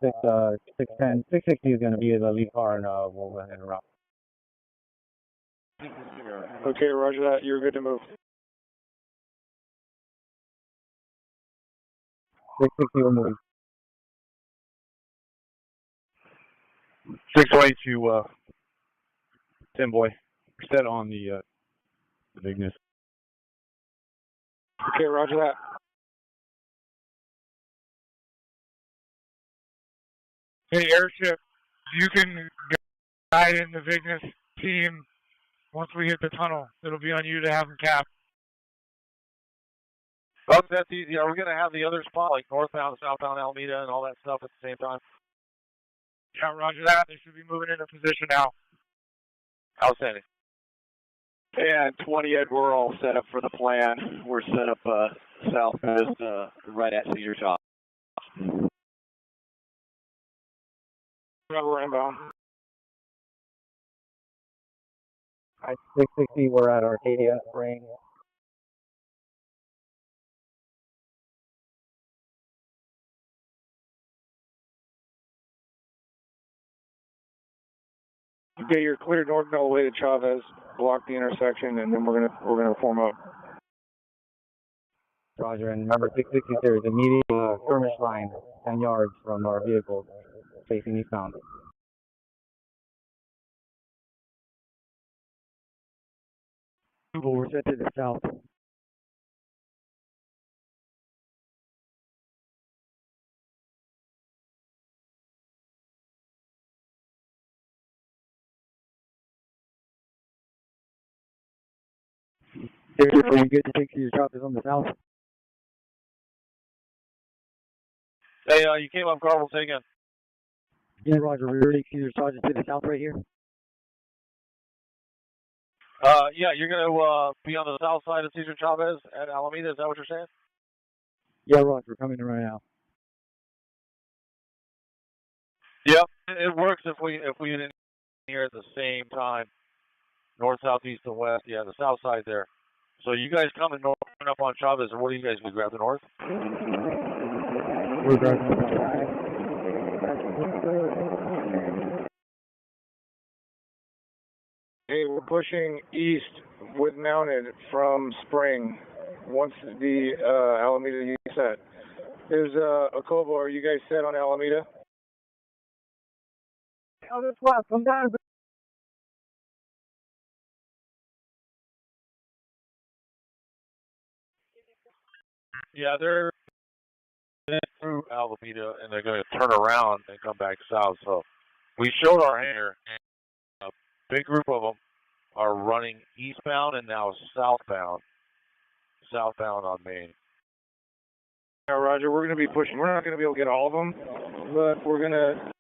610, 660 is going to be the lead car, and we'll go ahead and route. Okay, roger that. You're good to move. 660, we're moving. 608 to 10 boy. We're set on the Vignes. Okay, roger that. Hey, airship, you can guide in the Vignes team once we hit the tunnel. It'll be on you to have them cap. Oh, that's easy. Are we going to have the other spot, like northbound, southbound Alameda and all that stuff at the same time? Yeah, roger that. They should be moving into position now. Outstanding. And 20 Ed, we're all set up for the plan. We're set up southwest, right at Cedar Top. We're inbound. 660, we're at Arcadia Spring. Okay, you're clear north all the way to Chavez. Block the intersection, and then we're gonna form up. Roger, and remember 660, there is immediate skirmish line 10 yards from our vehicles facing eastbound. We're set to the south. Are you good to take to your choppers on the south? Hey, you came up, Carl. Say again. Yeah, Roger. We're ready to your sergeant to the south right here. Yeah, you're going to be on the south side of Cesar Chavez at Alameda. Is that what you're saying? Yeah, Roger. We're coming in right now. Yep, it works if we didn't here at the same time. North, south, east, and west. Yeah, the south side there. So you guys coming north up on Chavez, or what do you guys do? Grab the north? We're grabbing the south. Hey, we're pushing east with mounted from Spring. Once the Alameda is set. There's a Cobo. Are you guys set on Alameda? Oh, this left. Come down. Yeah, they're through Alameda, and they're going to turn around and come back south. So we showed our hangar, and a big group of them are running eastbound and now southbound on Main. Yeah, Roger. We're going to be pushing. We're not going to be able to get all of them, but we're going to.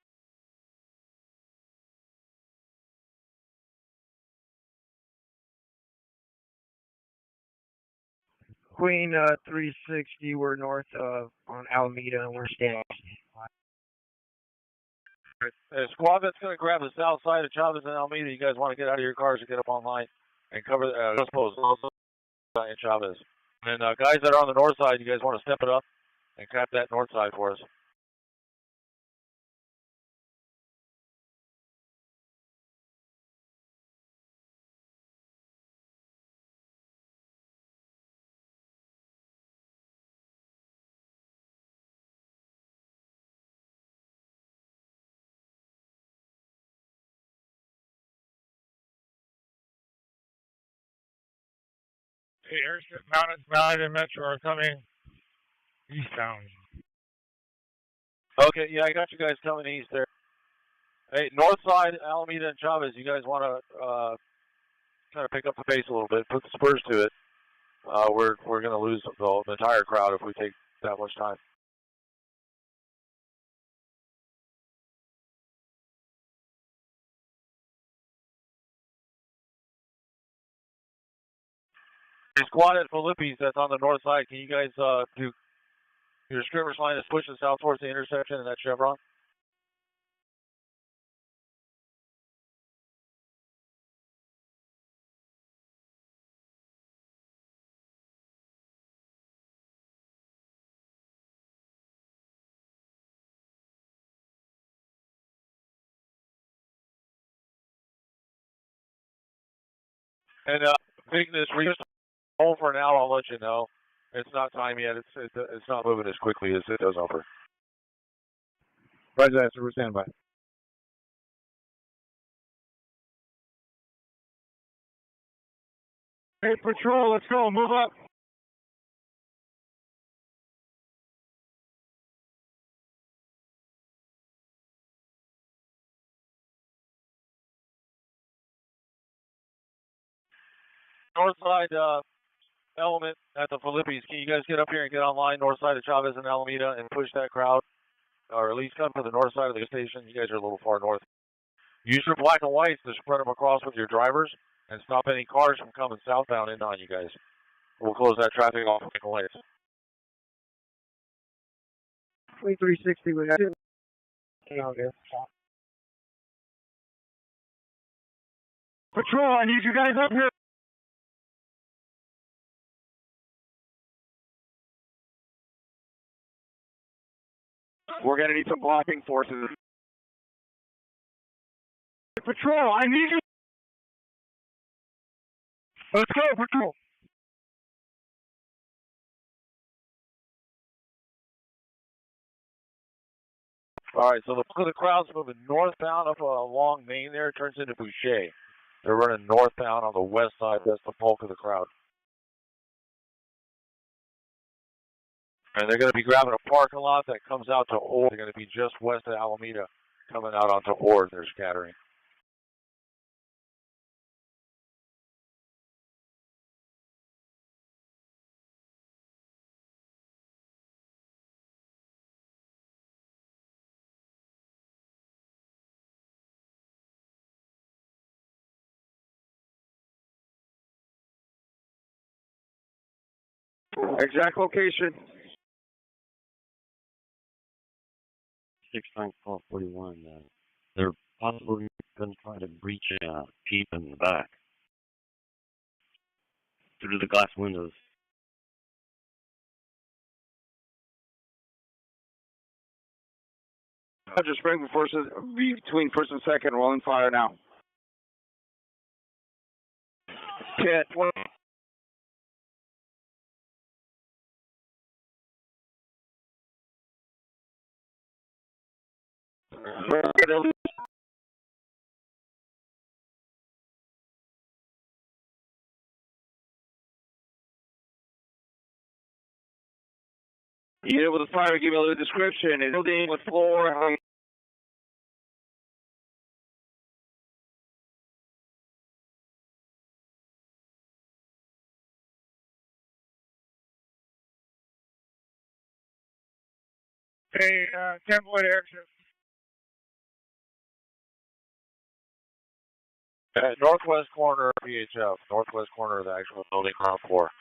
Queen 360, we're north of on Alameda, and we're standing. Squad that's going to grab the south side of Chavez and Alameda. You guys want to get out of your cars and get up online and cover the post in Chavez. And guys that are on the north side, you guys want to step it up and cap that north side for us. The airship mounted and Metro are coming eastbound. Okay, yeah, I got you guys coming east there. Hey, north side, Alameda and Chavez, you guys want to kind of pick up the pace a little bit, put the spurs to it. We're going to lose the entire crowd if we take that much time. The squad at Philippi's that's on the north side, can you guys do your skirmish line is pushing south towards the intersection and that chevron? And taking this hold for now, I'll let you know. It's not time yet. It's not moving as quickly as it does over. Roger that, sir. We're standing by. Hey, patrol, let's go. Move up. North side element at the Philippi's. Can you guys get up here and get online north side of Chavez and Alameda and push that crowd? Or at least come to the north side of the station. You guys are a little far north. Use your black and whites to spread them across with your drivers and stop any cars from coming southbound in on you guys. We'll close that traffic off with black and whites. 2360, we got it. Patrol, I need you guys up here. We're going to need some blocking forces. Patrol, I need you. Let's go, patrol. All right, so the crowd's moving northbound up along Main there. It turns into Boucher. They're running northbound on the west side. That's the bulk of the crowd. And they're going to be grabbing a parking lot that comes out to Ord. They're going to be just west of Alameda, coming out onto Ord. They're scattering. Exact location. 69441. They're possibly going to try to breach a Jeep in the back through the glass windows. Roger, Spring forces between first and second, rolling fire now. 10, 20. Unit with a fire, give me a little description. It's building with floor. Hey, template airship. At northwest corner of PHF, northwest corner of the actual building, ground floor.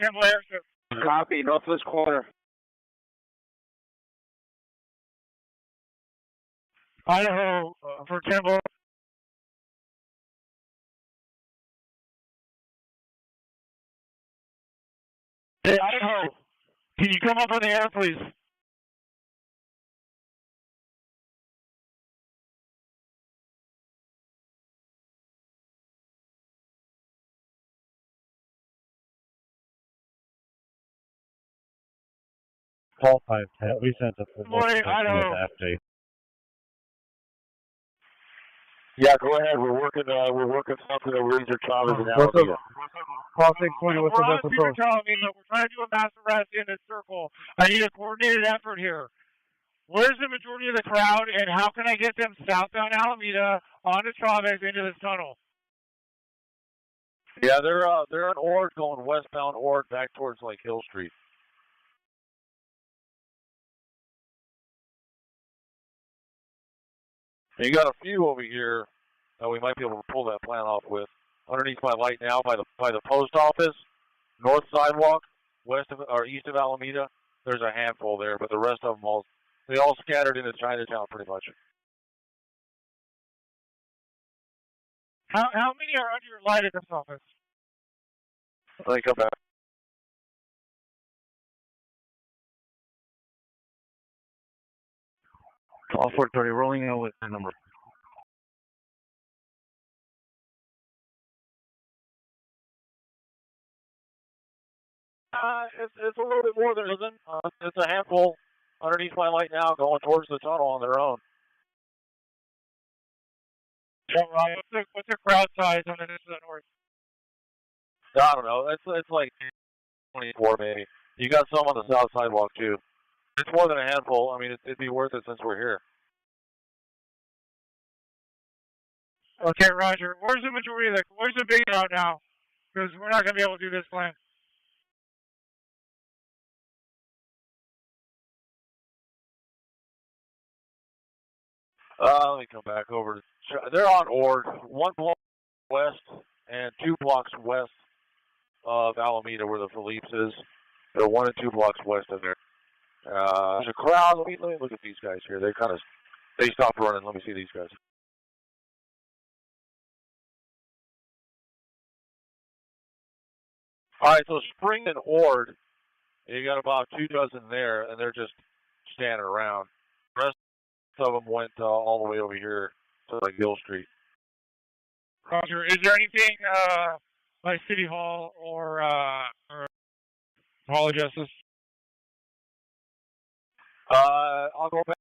Template airship. Copy, northwest corner. Idaho for Temple. Hey, Idaho, can you come up on the air, please? Call 510. We sent a full Morning, Idaho. after. Yeah, go ahead. We're working south of the Razor Chavez and What's Alameda. up? Call 620, what's the We're on best the speaker approach? telling me that we're trying to do a mass arrest in this circle. I need a coordinated effort here. Where's the majority of the crowd, and how can I get them southbound Alameda onto Chavez into this tunnel? Yeah, they're on Ord going westbound Ord back towards like Hill Street. And you got a few over here that we might be able to pull that plan off with. Underneath my light now, by the post office, north sidewalk, west of or east of Alameda. There's a handful there, but the rest of them they all scattered into Chinatown pretty much. How many are under your light at this office? Let me come back. Call 430, rolling out with the number. It's a little bit more than isn't. It's a handful underneath my light now, going towards the tunnel on their own. What's the crowd size on the north? I don't know. It's like 24 maybe. You got some on the south sidewalk too. It's more than a handful. I mean, it'd be worth it since we're here. Okay, Roger. Where's the big crowd now? Because we're not going to be able to do this plan. Let me come back over. They're on Ord, 1 block west and 2 blocks west of Alameda, where the Philippe's is. They're 1 and 2 blocks west of there. There's a crowd. Let me look at these guys here. They stopped running. Let me see these guys. All right, so Spring and Ord, you got about 2 dozen there, and they're just standing around. The rest of them went all the way over here to like Gill Street. Roger. Is there anything like City Hall or Hall of Justice? I'll go back.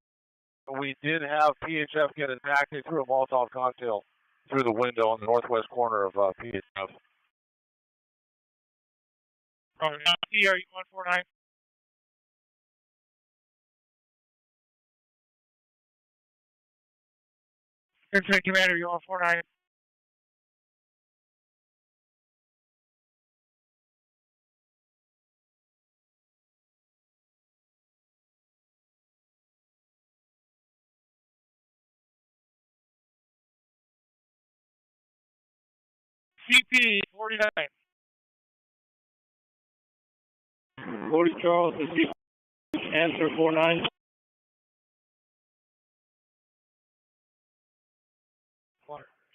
We did have PHF get attacked. They threw a Molotov cocktail through the window on the northwest corner of PHF. Roger. Now, are you 149? Incident Commander, you 149? CP 49. 40 Charles, answer 49.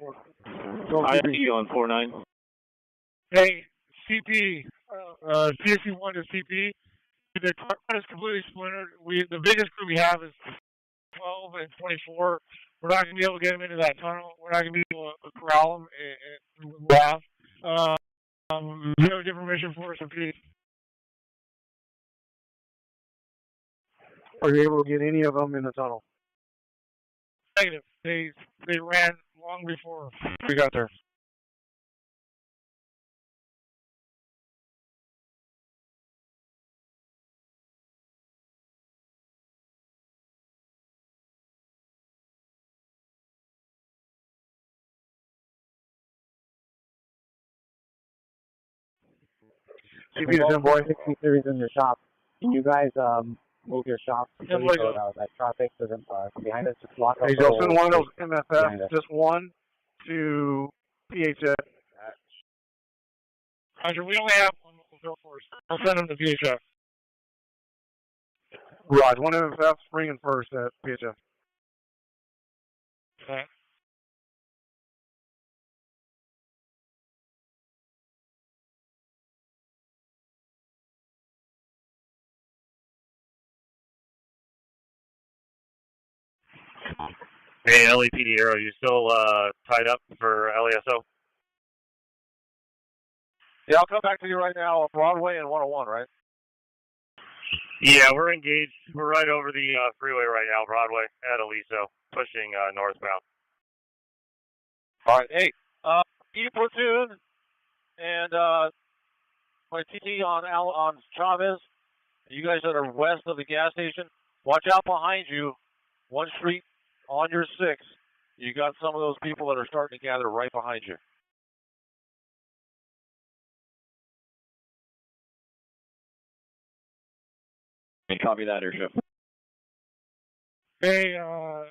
I see you on 49. Hey, CP, CSC1 to CP. The crowd is completely splintered. The biggest crew we have is 12 and 24. We're not going to be able to get them into that tunnel. We're not going to be able to corral them and laugh. You have a different mission for us, please. Are you able to get any of them in the tunnel? Negative. They ran long before we got there. CP to 10 boy. 60 series in your shop. Can you guys move your shop so that traffic doesn't behind us just block up? Hey, Joe, send one of those MFF, just one to PHF. Roger, we only have one local field force. I'll send them to PHF. Right, one MFF, Spring and First at PHF. Okay. Hey, LAPD Arrow, you still tied up for LASO? Yeah, I'll come back to you right now on Broadway and 101, right? Yeah, we're engaged. We're right over the freeway right now, Broadway at Aliso, pushing northbound. All right. Hey, E platoon and my TT on Chavez. You guys that are west of the gas station, watch out behind you. One street on your 6. You got some of those people that are starting to gather right behind you. Copy that, airship. Hey, our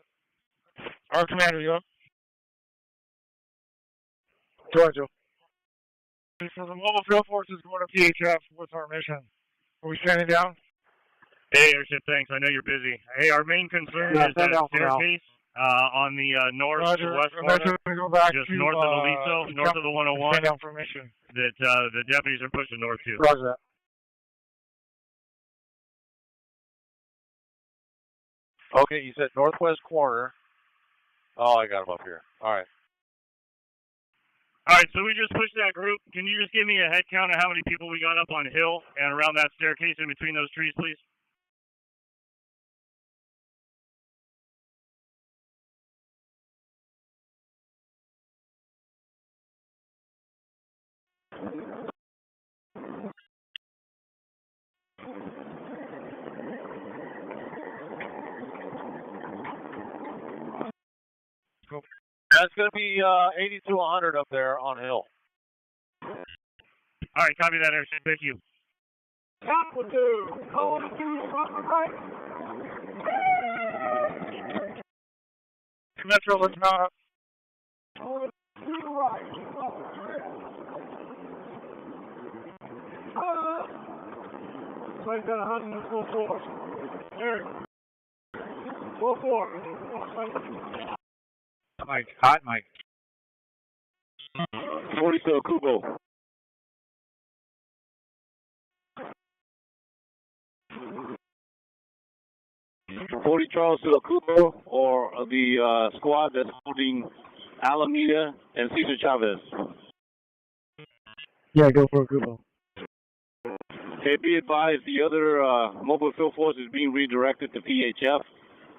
commander, you up? Georgia. So the mobile field force is going to PHF. What's our mission? Are we standing down? Hey, airship, thanks. I know you're busy. Hey, our main concern is that staircase on the northwest corner, go back just to, north of Aliso, north of the 101, stand down for mission. that the deputies are pushing north to. Roger that. Okay, you said northwest corner. Oh, I got him up here. All right. All right, so we just pushed that group. Can you just give me a head count of how many people we got up on hill and around that staircase in between those trees, please? That's going to be 80 to 100 up there on hill. All right, copy that, airship. Thank you. Metro, let's mount up. Somebody's got 100 in full force. There. Full force. Mike, hot Mike. 40 to Kubo. Forty Charles to Kubo, or the squad that's holding Alameda and Cesar Chavez. Yeah, go for Kubo. Okay, be advised, the other mobile field force is being redirected to PHF.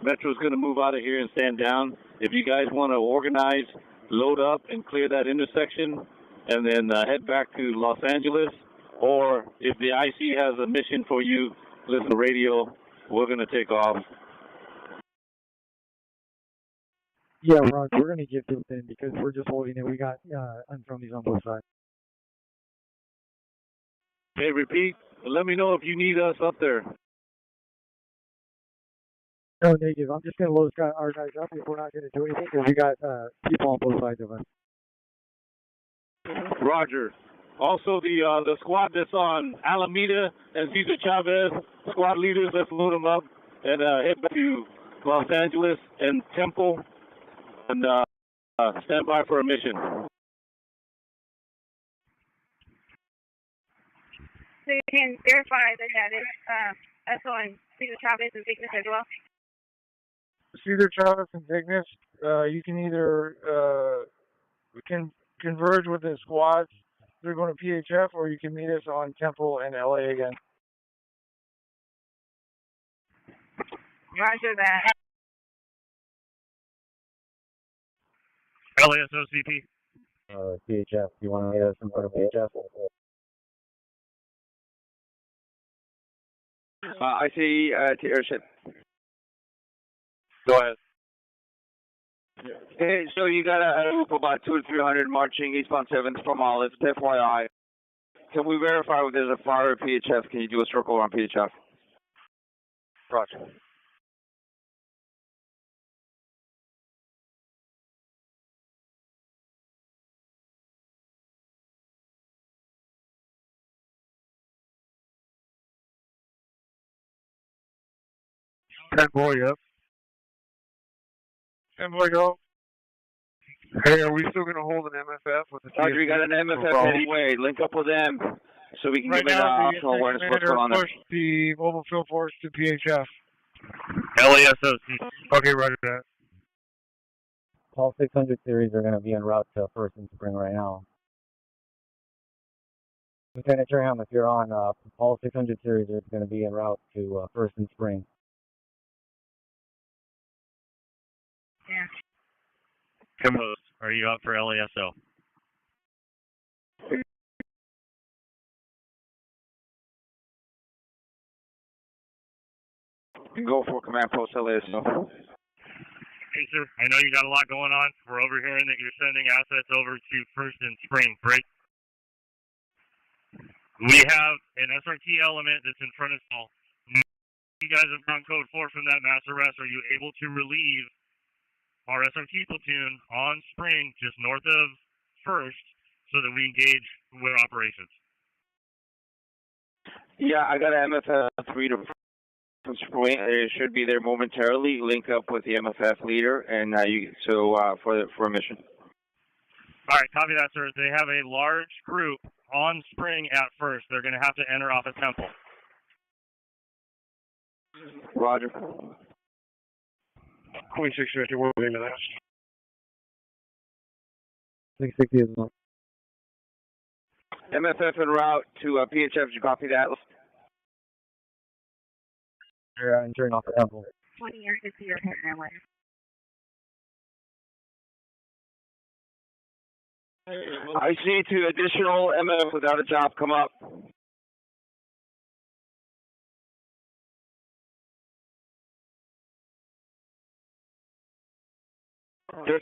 Metro's going to move out of here and stand down. If you guys want to organize, load up, and clear that intersection, and then head back to Los Angeles, or if the IC has a mission for you, listen to radio, we're going to take off. Yeah, Roger, we're going to get this in because we're just holding it. We got unfriendlies on both sides. Okay, repeat. Let me know if you need us up there. No, negative. I'm just going to load our guys up if we're not going to do anything because we got people on both sides of us. Roger. Also, the squad that's on Alameda and Cesar Chavez, squad leaders, let's load them up and head back to Los Angeles and Temple and stand by for a mission. So you can verify that it's SO and Cesar Chavez and Cygnus as well? Cesar Chavez and Cygnus, you can either converge with the squads. They're going to PHF, or you can meet us on Temple and LA again. Roger that. LASOCP. PHF. You want to meet us in front of PHF? I see airship. Go ahead. Hey, so you got a group of about 200 to 300 marching eastbound 7th from Olive. FYI. Can we verify if there's a fire at PHF? Can you do a circle around PHF? Roger. Boy, yep. Boy, go. Hey, are we still going to hold an MFF with the Roger, we got an MFF anyway. Link up with them so we can right give it now, optional awareness of what's going on there. Push the mobile field force to PHF. LASOC. Okay, roger that. All 600 series are going to be en route to First and Spring right now. Lieutenant Traham, if you're on, all 600 series are going to be en route to First and Spring. Yeah. Composed. Or are you up for LASO? Go for command post LASO. Hey, sir, I know you got a lot going on. We're overhearing that you're sending assets over to First and Spring, right? We have an SRT element that's in front of us all. You guys have gone code 4 from that mass arrest. Are you able to relieve our SRT platoon on Spring, just north of First, so that we engage with operations? Yeah, I got an MFF 3 to Spring. It should be there momentarily. Link up with the MFF leader, and for a mission. All right, copy that, sir. They have a large group on Spring at First. They're going to have to enter off a temple. Roger. 2650, what was the name of that? 660 as well. MFF en route to PHF. Did you copy that? They're entering off the temple. 20 years to your partner with. I see 2 additional MF without a job come up.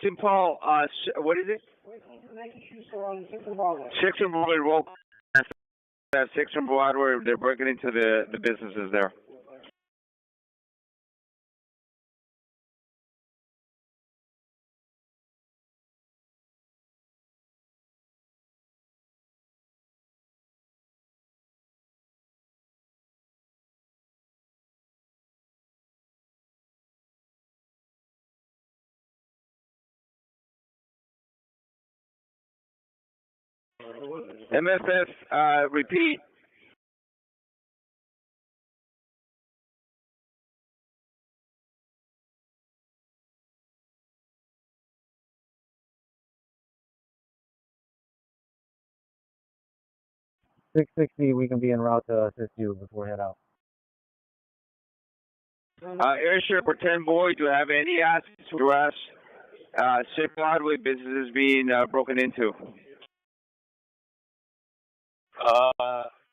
St. Paul, what is it? 6 and Broadway. Roll. 6 and Broadway. They're breaking into the businesses there. MFF, repeat. $660, we can be en route to assist you before we head out. Airship or 10 boy, do you have any assets to address? Ship Broadway business is being broken into.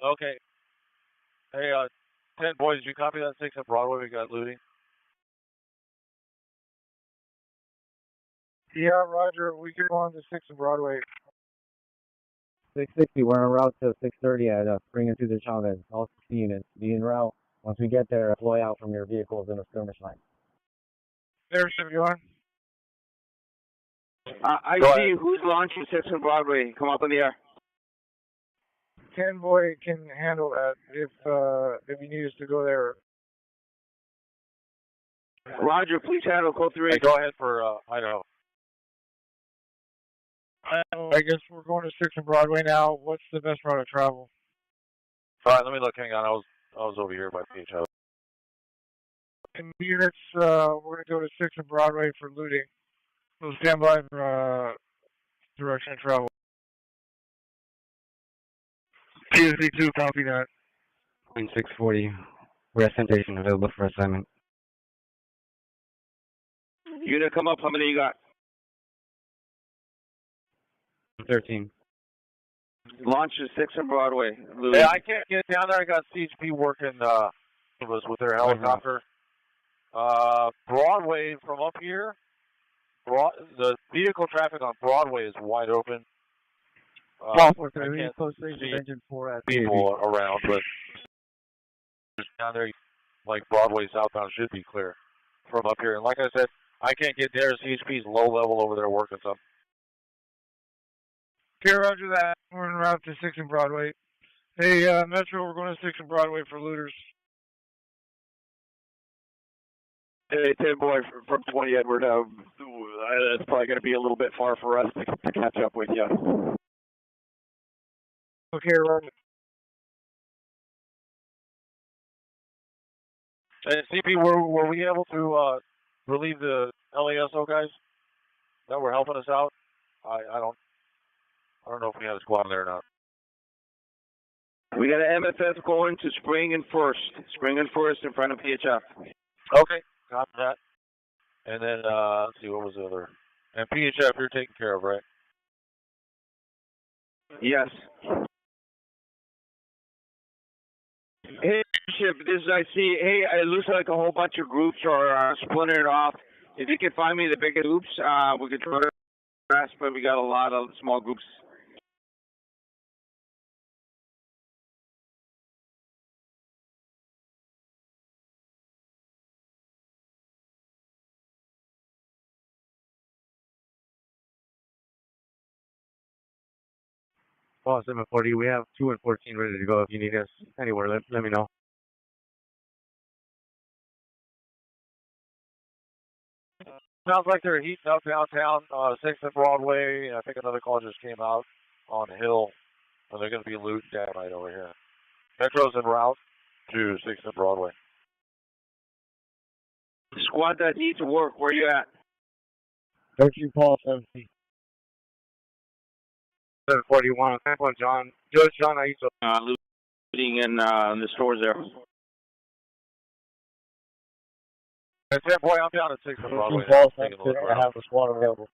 Okay. Hey, 10 boys, did you copy that 6 on Broadway? We got looting. Yeah, Roger. We can go on to 6 on Broadway. 660, we're en route to 630 at Spring and Cesar Chavez. All 60 units. Be en route. Once we get there, deploy out from your vehicles in a skirmish line. Airship, you on? I see who's launching 6 on Broadway. Come up in the air. 10 boy can handle that if you need us to go there. Roger, please handle code 3. Hey, go ahead for Idaho. I guess we're going to 6 on Broadway now. What's the best route of travel? All right, let me look. Hang on. I was over here by PHF. In units, we're going to go to 6 on Broadway for looting. So stand by for direction of travel. PSC2, copy that. 640, we're at Temptation, available for assignment. Unit, come up. How many you got? 13. Launch is 6 on Broadway. Yeah, I can't get down there. I got CHP working with their helicopter. Broadway from up here. The vehicle traffic on Broadway is wide open. I can't see engine 4 at people around, but down there, like Broadway southbound, should be clear from up here. And like I said, I can't get there. CHP's low level over there working something. Okay, roger that. We're en route to 6 on Broadway. Hey, Metro, we're going to 6 on Broadway for looters. Hey, 10 boy from 20 Edward. It's probably going to be a little bit far for us to catch up with you. Okay, roger. And CP, were we able to relieve the LASO guys that were helping us out? I don't know if we had a squad there or not. We got an MFF going to Spring and First. Spring and First in front of PHF. Okay, got that. And then let's see, what was the other? And PHF, you're taken care of, right? Yes. Hey, Ship, this is I see. Hey, it looks like a whole bunch of groups are splintering off. If you can find me the bigger groups, we could try to rest, but we got a lot of small groups. Well, 740, we have 2 and 14 ready to go. If you need us anywhere, let me know. Sounds like they're heating up downtown, 6th and Broadway. I think another call just came out on Hill, and they're going to be looting down right over here. Metro's en route to 6th and Broadway. Squad that needs to work, where you at? 13 Paul 17. 741, John. Judge John, I used to. Looting in the stores there. That's it, boy. I'm down at 6th and Broadway. Paul 17, I have a squad available.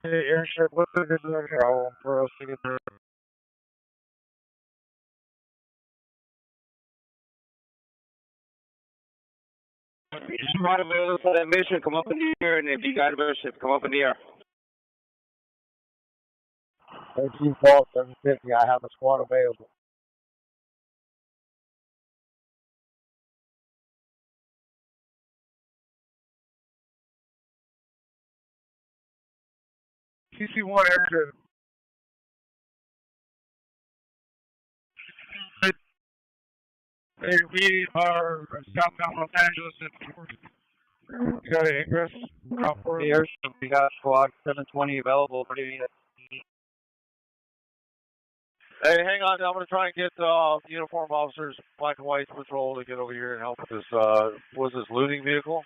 Hey, airship, what's the good travel for us to get there? If you're not available for that mission, come up in the air, and if you got a airship, come up in the air. 13 Paul 750, I have a squad available. CC1 airship. Hey, we are southbound Los Angeles and got an ingress. The airship, we got squad 720 available. What do you need? Hey, hang on. I'm going to try and get uniform officers, black and white patrol, to get over here and help with this. Was this looting vehicle?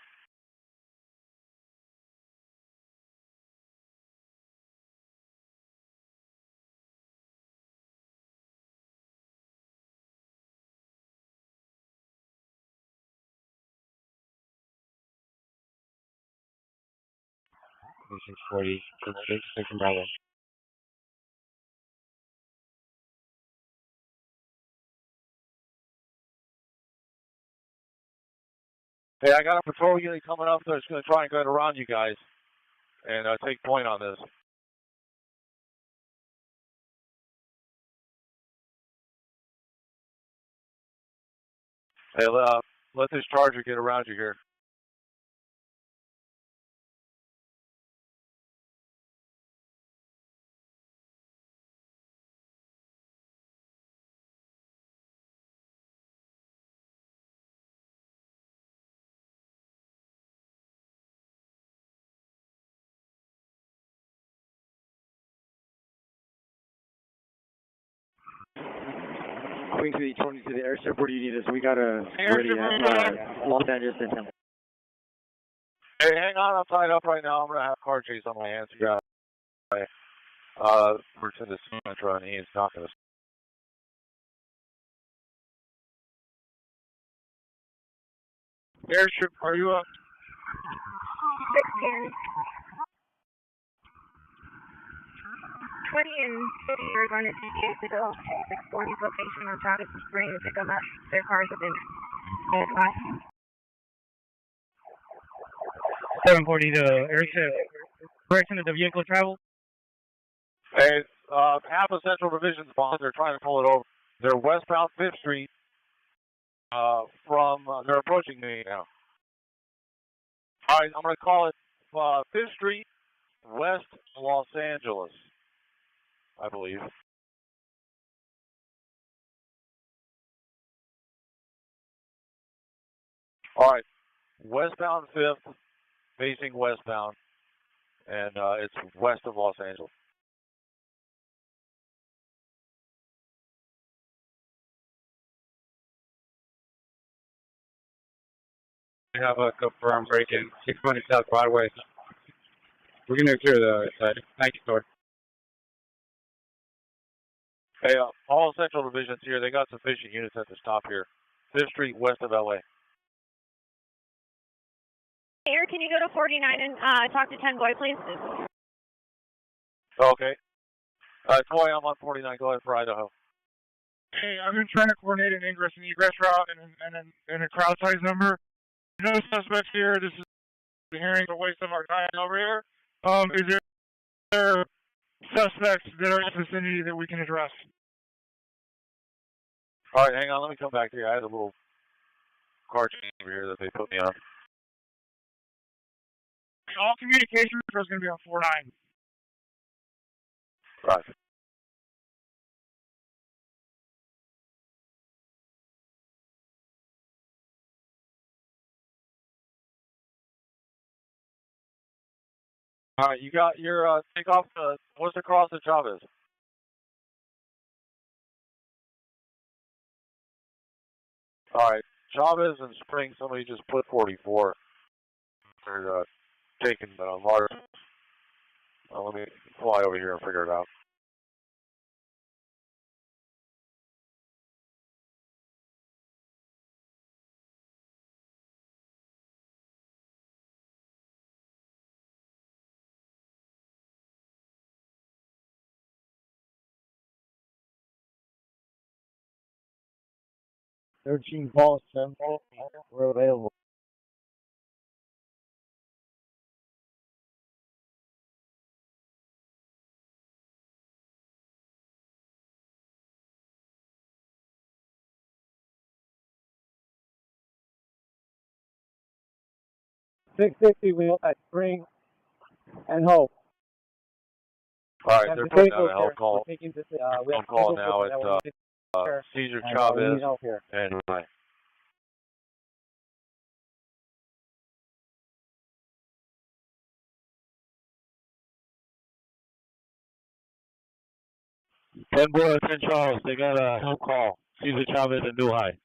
Six 40, 6 and Bravo. Hey, I got a patrol unit coming up that's going to try and get around you guys and take point on this. Hey, let this Charger get around you here. Queen City 20 to the airship. Where do you need us? We got a ready at Los Angeles and Temple. Hey, hang on. I'm tied up right now. I'm going to have car chase on my hands. Yeah. We're to the Metro, and he's not going to. Airship, are you up? 610. 20 and 50 are going to DTA to go 640's location on Travis Spring to pick them up. Their cars have been identified. 740 to airship. Direction of the vehicle travel? Hey, half of Central Division's bonds. They're trying to pull it over. They're westbound 5th Street. They're approaching me now. All right, I'm going to call it 5th Street, West Los Angeles, I believe. All right, westbound 5th, facing westbound, and it's west of Los Angeles. We have a confirmed break-in, 620 South Broadway. We're going to clear the side. Thank you, sir. Hey, all Central Divisions here, they got sufficient units at the stop here. 5th Street, west of LA. Air, can you go to 49 and talk to 10 Boy, please? Okay. Troy, I'm on 49. Go ahead for Idaho. Hey, I've been trying to coordinate an ingress and egress route and a crowd size number. No suspects here. This is the hearing, a waste of our time over here. Is there suspects that are in the vicinity that we can address? All right, hang on. Let me come back to you. I had a little car change over here that they put me on. All communication is going to be on 49. Right. All right, you got your takeoff. What's across the Chavez? All right, Chavez and Spring. Somebody just put 44. They're taking large. Let me fly over here and figure it out. Paul Temple, we're available. $650 wheel at Spring and Hope. All right, they're putting out a help call. Help call now at Cesar Chavez and Rye. Ten Boy, St. Charles, they got a help call. Cesar Chavez and New High.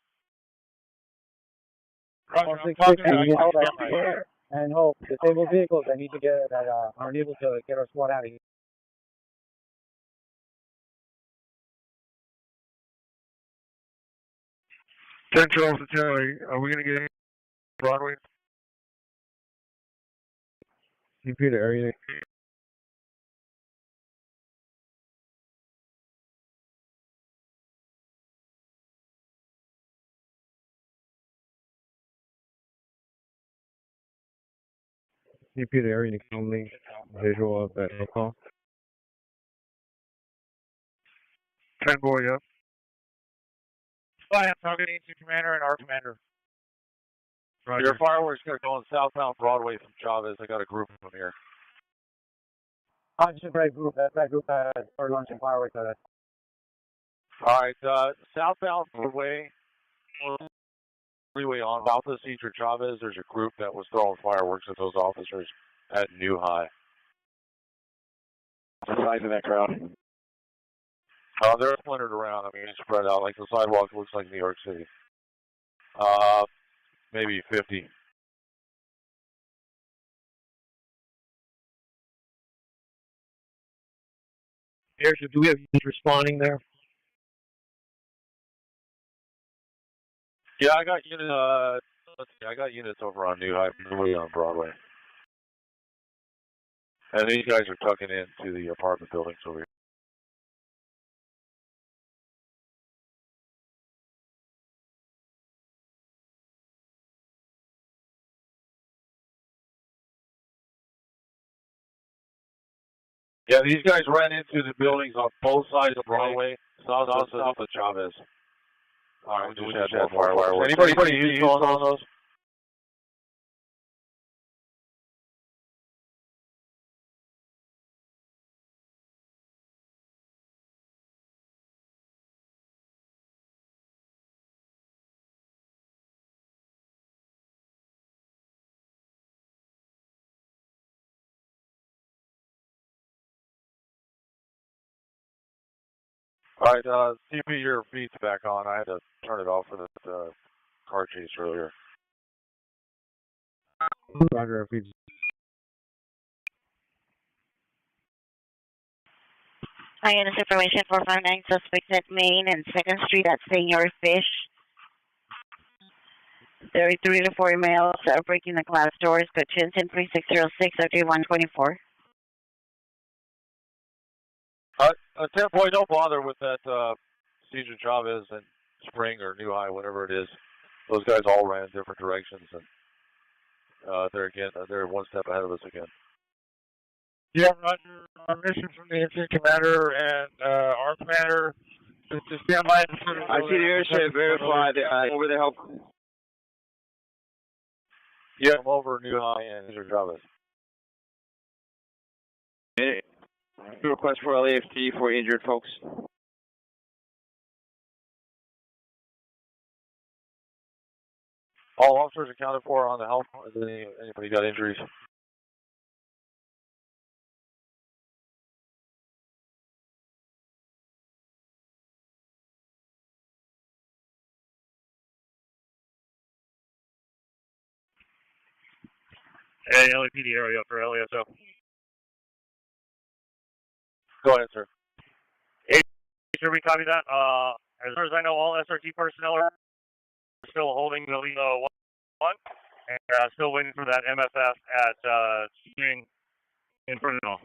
And Hope, disabled vehicles that need to get that are unable to get our squad out of here. 10 Charles to Charlie, are we going to get Broadway? Computer area. Computer area only visual of that call. 10 Boy, yep. Fly, I'm talking to Commander and our Commander. Roger. Your fireworks are going southbound Broadway from Chavez. I got a group of them here. Just a great group. That group for launching fireworks at us. All right, southbound Broadway, freeway on south of Cesar Chavez. There's a group that was throwing fireworks at those officers at New High. What's the size of that crowd? They're splintered around. I mean, it's spread out. Like the sidewalk looks like New York City. Maybe 50. Airship, do we have units responding there? Yeah, I got units. Let's see, I got units over on New High, really on Broadway. And these guys are tucking into the apartment buildings over here. Yeah, these guys ran into the buildings on both sides of Broadway, south of Chavez. All right, we just had more fireworks. Anybody use on those? All right, CP, your feed's back on. I had to turn it off for the car chase earlier. Roger, FPG. INS information 459, suspect at Main and 2nd Street at Senior Fish. 33 to 40 males are breaking the glass doors, but attention 3606 OJ 124. 10-point, don't bother with that Cesar Chavez and Spring or New High, whatever it is. Those guys all ran different directions, and they're one step ahead of us again. Yeah, Roger. Our mission from the incident commander and our commander is to stand by. I see the airship verified over the help. Yeah, I'm over New High and Cesar Chavez. Request for LAFT for injured folks. All officers accounted for on the help. Has anybody got injuries? Hey, LAPD area for LASO. Go ahead, sir. Hey, sure we copy that. As far as I know, all SRT personnel are still holding the lead 1 and still waiting for that MFF at Spring in front of all.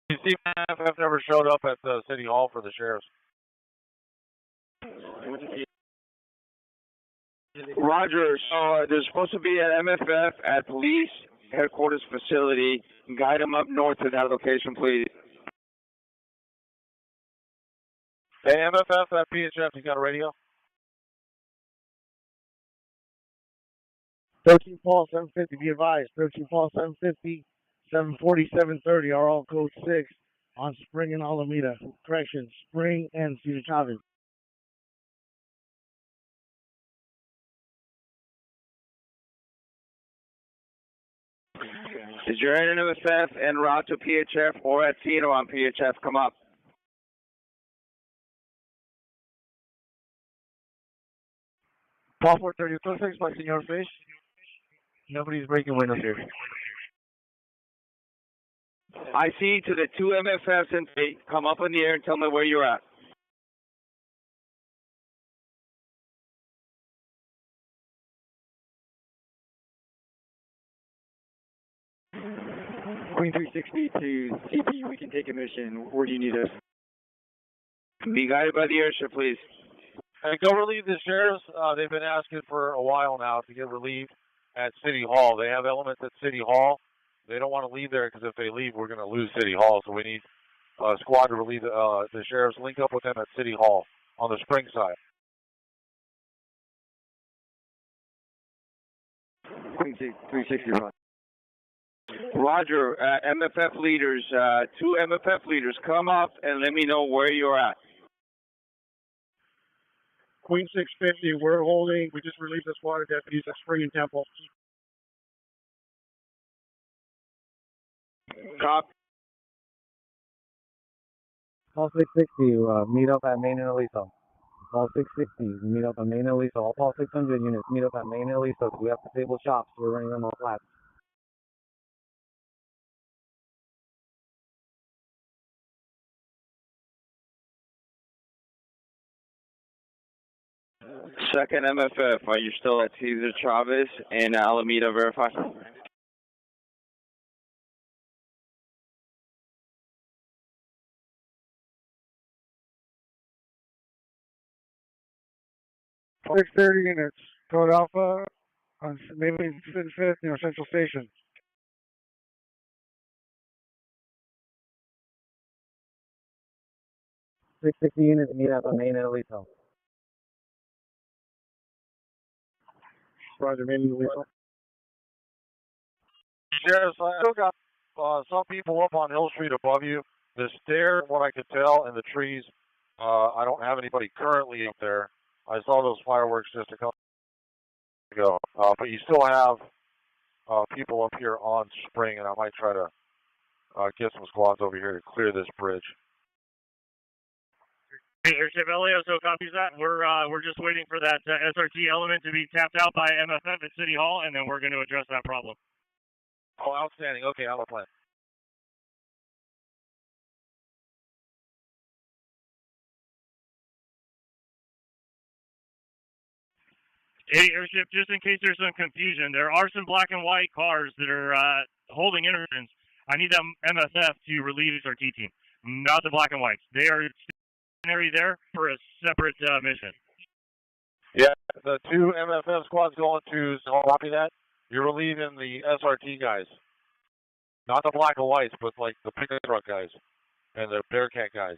You see, MFF never showed up at the City Hall for the sheriffs. Roger, so there's supposed to be an MFF at police headquarters facility. Guide them up north to that location, please. Hey, MFF at PHF, you got a radio? 13 Paul 750, be advised. 13 Paul 750, 740, 730 are all code 6 on Spring and Alameda. Correction, Spring and Cesar Chavez. Is your MFF en route to PHF or at scene or on PHF? Come up. Paul 430, code 6 by Senor Fish. Nobody's breaking windows here. I see to the 2 MFFs and come up in the air and tell me where you're at. Queen 360 to CP, we can take a mission. Where do you need us? Be guided by the airship, please. Hey, go relieve the sheriffs. They've been asking for a while now to get relieved at City Hall. They have elements at City Hall. They don't want to leave there because if they leave, we're going to lose City Hall. So we need a squad to relieve the sheriffs. Link up with them at City Hall on the Spring side. Queen 360, Roger. Roger, MFF leaders, 2 MFF leaders, come up and let me know where you're at. Queen 650, we're holding. We just released the squad of deputies at Spring and Temple. Cop. Paul 660, meet up at Main and Aliso. Paul 660, meet up at Main and Aliso. All Paul 600 units, meet up at Main and Aliso. We have disabled shops. We're running them all flat. Second MFF, are you still at Cesar Chavez and Alameda verified? Six 30 units, code Alpha on maybe 5th, Central Station. 660 units, meet up at Main and Aliso. Roger, Main and Aliso. Sheriff, I still got some people up on Hill Street above you. The stair, what I could tell, and the trees, I don't have anybody currently up there. I saw those fireworks just a couple ago. But you still have people up here on Spring, and I might try to get some squads over here to clear this bridge. Hey, Airship LASO copies that. We're just waiting for that SRT element to be tapped out by MFF at City Hall, and then we're going to address that problem. Oh, outstanding. Okay, I'll plan. Hey, Airship, just in case there's some confusion, there are some black and white cars that are holding entrance. I need that MSF to relieve SRT team, not the black and whites. They are stationary there for a separate mission. Yeah, the two MFF squads going to, so copy that. You're relieving the SRT guys. Not the black and whites, but like the pickup truck guys and the Bearcat guys.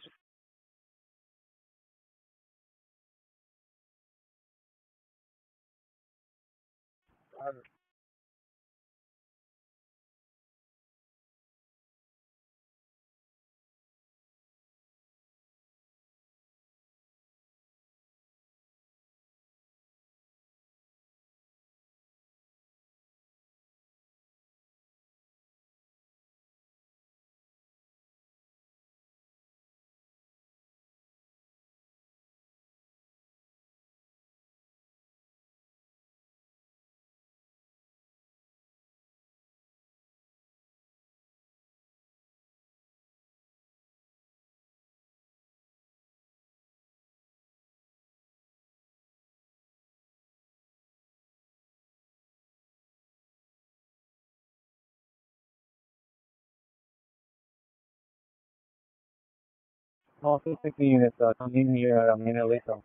All 660 units, come in here at main and Lisa.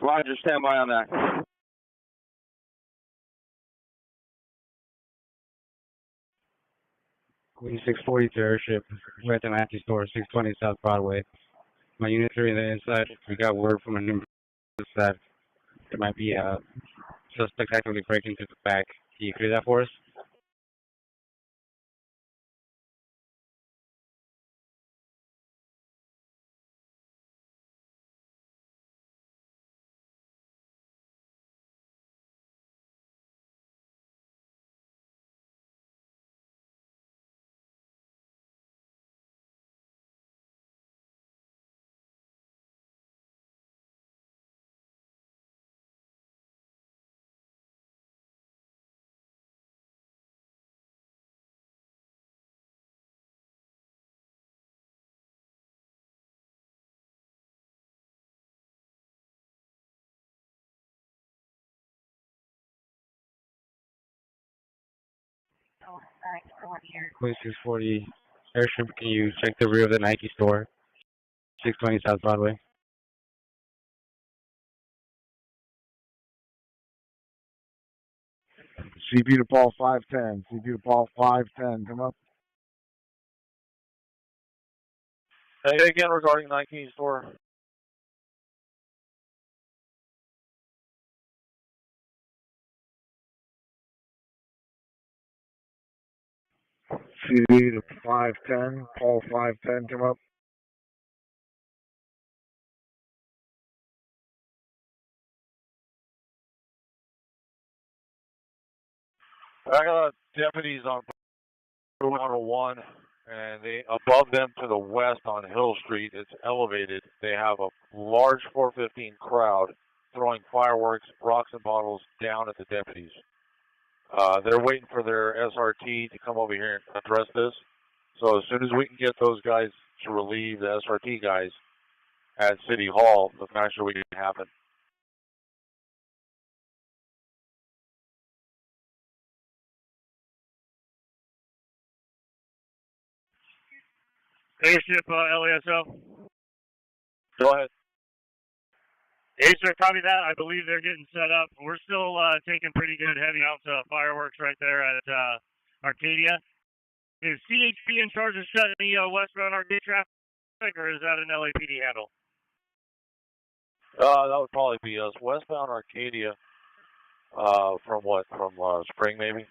Roger, stand by on that. 642 Airship. We're at the Matthew store, 620 South Broadway. My units are in the inside. We got word from a new that there might be a suspect actively breaking into the back. Can you clear that for us? Point 640 Airship, can you check the rear of the Nike store? 620 South Broadway. CP to Paul 510. CP to Paul 510. Come up. Hey, again regarding Nike store. CP to 510. Paul 510. Come up. I got deputies on 101, and they above them to the west on Hill Street. It's elevated. They have a large 415 crowd throwing fireworks, rocks, and bottles down at the deputies. They're waiting for their SRT to come over here and address this. So as soon as we can get those guys to relieve the SRT guys at City Hall, the faster we can happen. Airship LASO. Go ahead. Airship, copy that. I believe they're getting set up. We're still taking pretty good heavy amounts of fireworks right there at Arcadia. Is CHP in charge of shutting the westbound Arcadia traffic, or is that an LAPD handle? That would probably be us. Westbound Arcadia, from what? From Spring, maybe?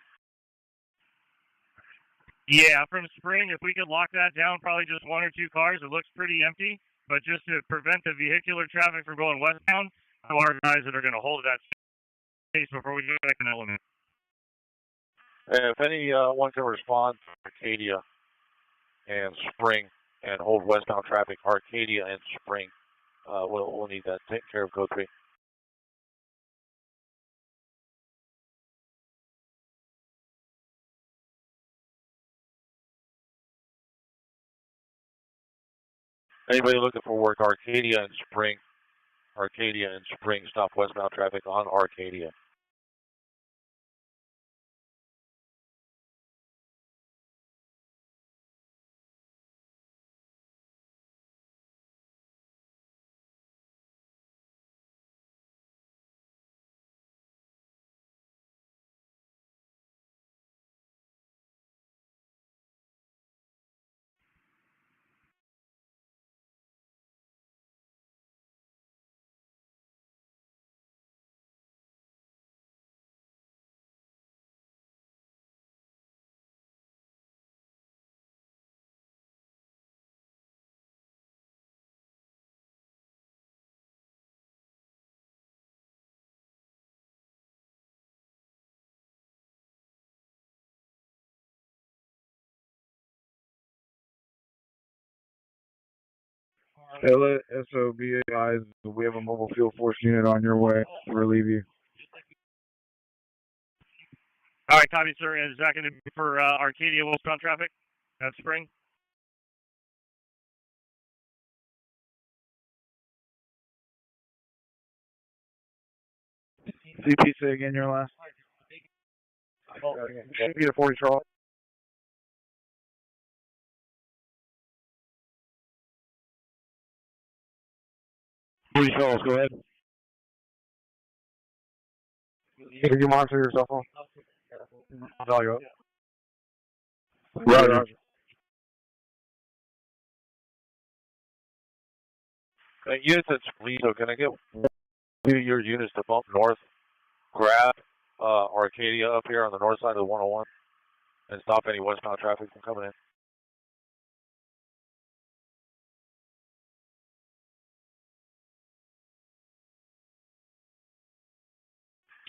Yeah, from Spring, if we could lock that down, probably just one or two cars. It looks pretty empty, but just to prevent the vehicular traffic from going westbound, our guys that are going to hold that space before we go back an element. And if anyone can respond to Arcadia and Spring and hold westbound traffic, Arcadia and Spring, we'll need that. Take care of code 3. Anybody looking for work, Arcadia and Spring, stop westbound traffic on Arcadia. SOB guys, we have a mobile field force unit on your way to relieve you. All right, copy, sir. Is that going to be for Arcadia westbound traffic at Spring? CP, say again your last. Should be a 40 Charles. Charles, go ahead. Can you monitor your cell phone? Value up. Roger. Units at Spring, so can I get two of your units to bump north, grab Arcadia up here on the north side of the 101, and stop any westbound traffic from coming in?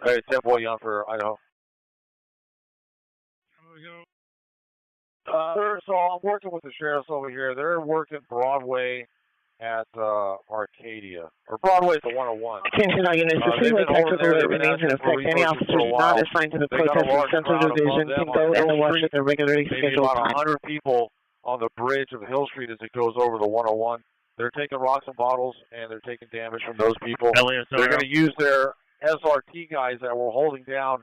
Hey, 10 boy young for Idaho. So I'm working with the sheriffs over here. They're working Broadway at Arcadia, or Broadway at the 101. Attention all units, the freeway technical alert remains in effect. Any officers not assigned to the protest or central division can go and watch at their regularly scheduled about time. 100 people on the bridge of Hill Street as it goes over the 101. They're taking rocks and bottles, and they're taking damage from those people. They're going to use their SRT guys that were holding down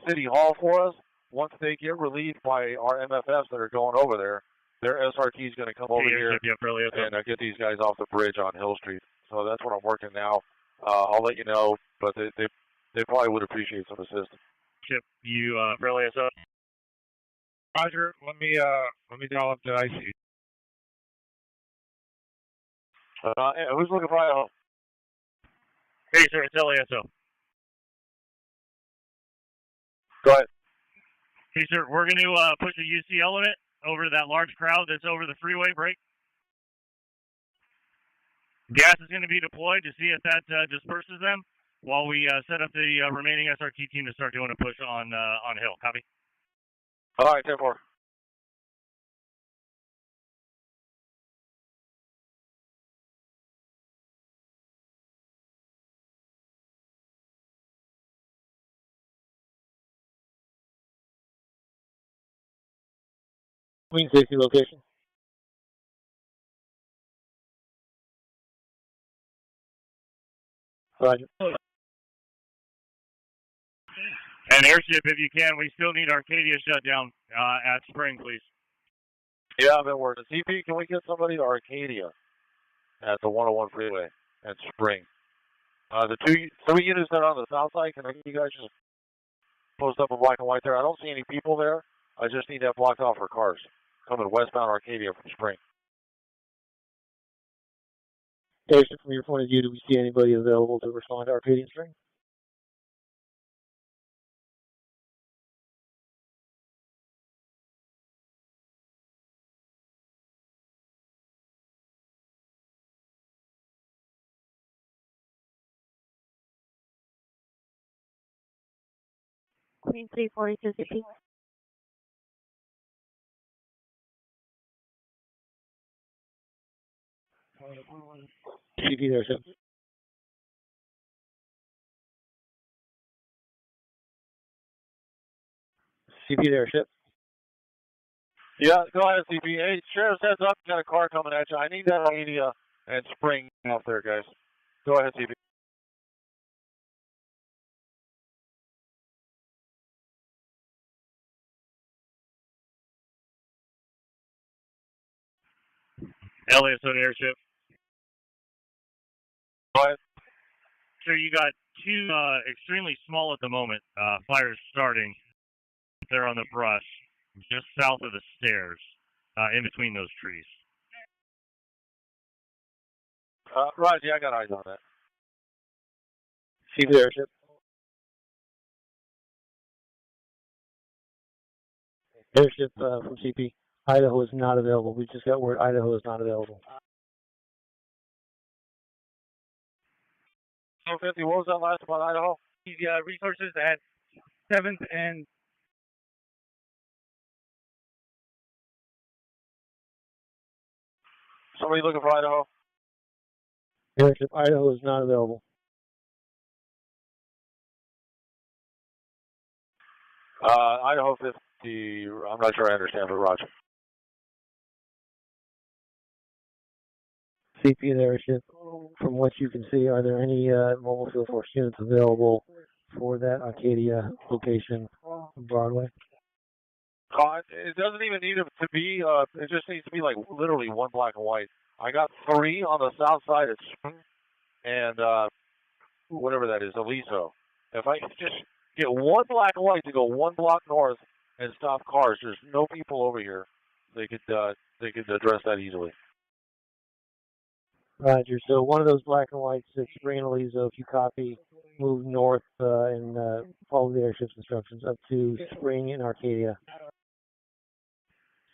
City Hall for us. Once they get relieved by our MFFs that are going over there, their SRT is going to come over here and get these guys off the bridge on Hill Street. So that's what I'm working now. I'll let you know, but they probably would appreciate some assistance. Chip, you relay us up. Roger, let me dial up to IC. Who's looking for Idaho? Hey, sir, it's LASO. Go ahead. Hey, sir, we're going to push the UC element over to that large crowd that's over the freeway break. Gas is going to be deployed to see if that disperses them while we set up the remaining SRT team to start doing a push on Hill. Copy? All right, 10-4. Queen safety location. Roger. And airship, if you can, we still need Arcadia shut down at Spring, please. Yeah, I've been working. CP, can we get somebody to Arcadia at the 101 freeway at Spring? The three units that are on the south side, can you guys just post up a black and white there? I don't see any people there. I just need that blocked off for cars coming westbound Arcadia from Spring. Airship, from your point of view, do we see anybody available to respond to Arcadian Spring? Queen 342 CP. CP Airship. CP Airship. Yeah, go ahead, CP. Hey, Sheriff's heads up. Got a car coming at you. I need that Arcadia and Spring out there, guys. Go ahead, CP. LASO Airship. Go ahead. So you got two extremely small at the moment fires starting there on the brush, just south of the stairs, in between those trees. Roger, yeah, I got eyes on that. CP Airship. Airship from CP. Idaho is not available. We just got word Idaho is not available. 450, what was that last about Idaho? The resources at 7th and Somebody looking for Idaho? Airship, Idaho is not available. Idaho 50, I'm not sure I understand, but Roger. CP and Airship, from what you can see, are there any mobile field force units available for that Arcadia location on Broadway? It doesn't even need it to be, it just needs to be like literally one black and white. I got 3 on the south side of Spring and whatever that is, Aliso. If I could just get one black and white to go 1 block north and stop cars, there's no people over here. They could address that easily. Roger. So one of those black and whites at Spring and Aliso, if you copy, move north and follow the airship's instructions up to Spring and Arcadia.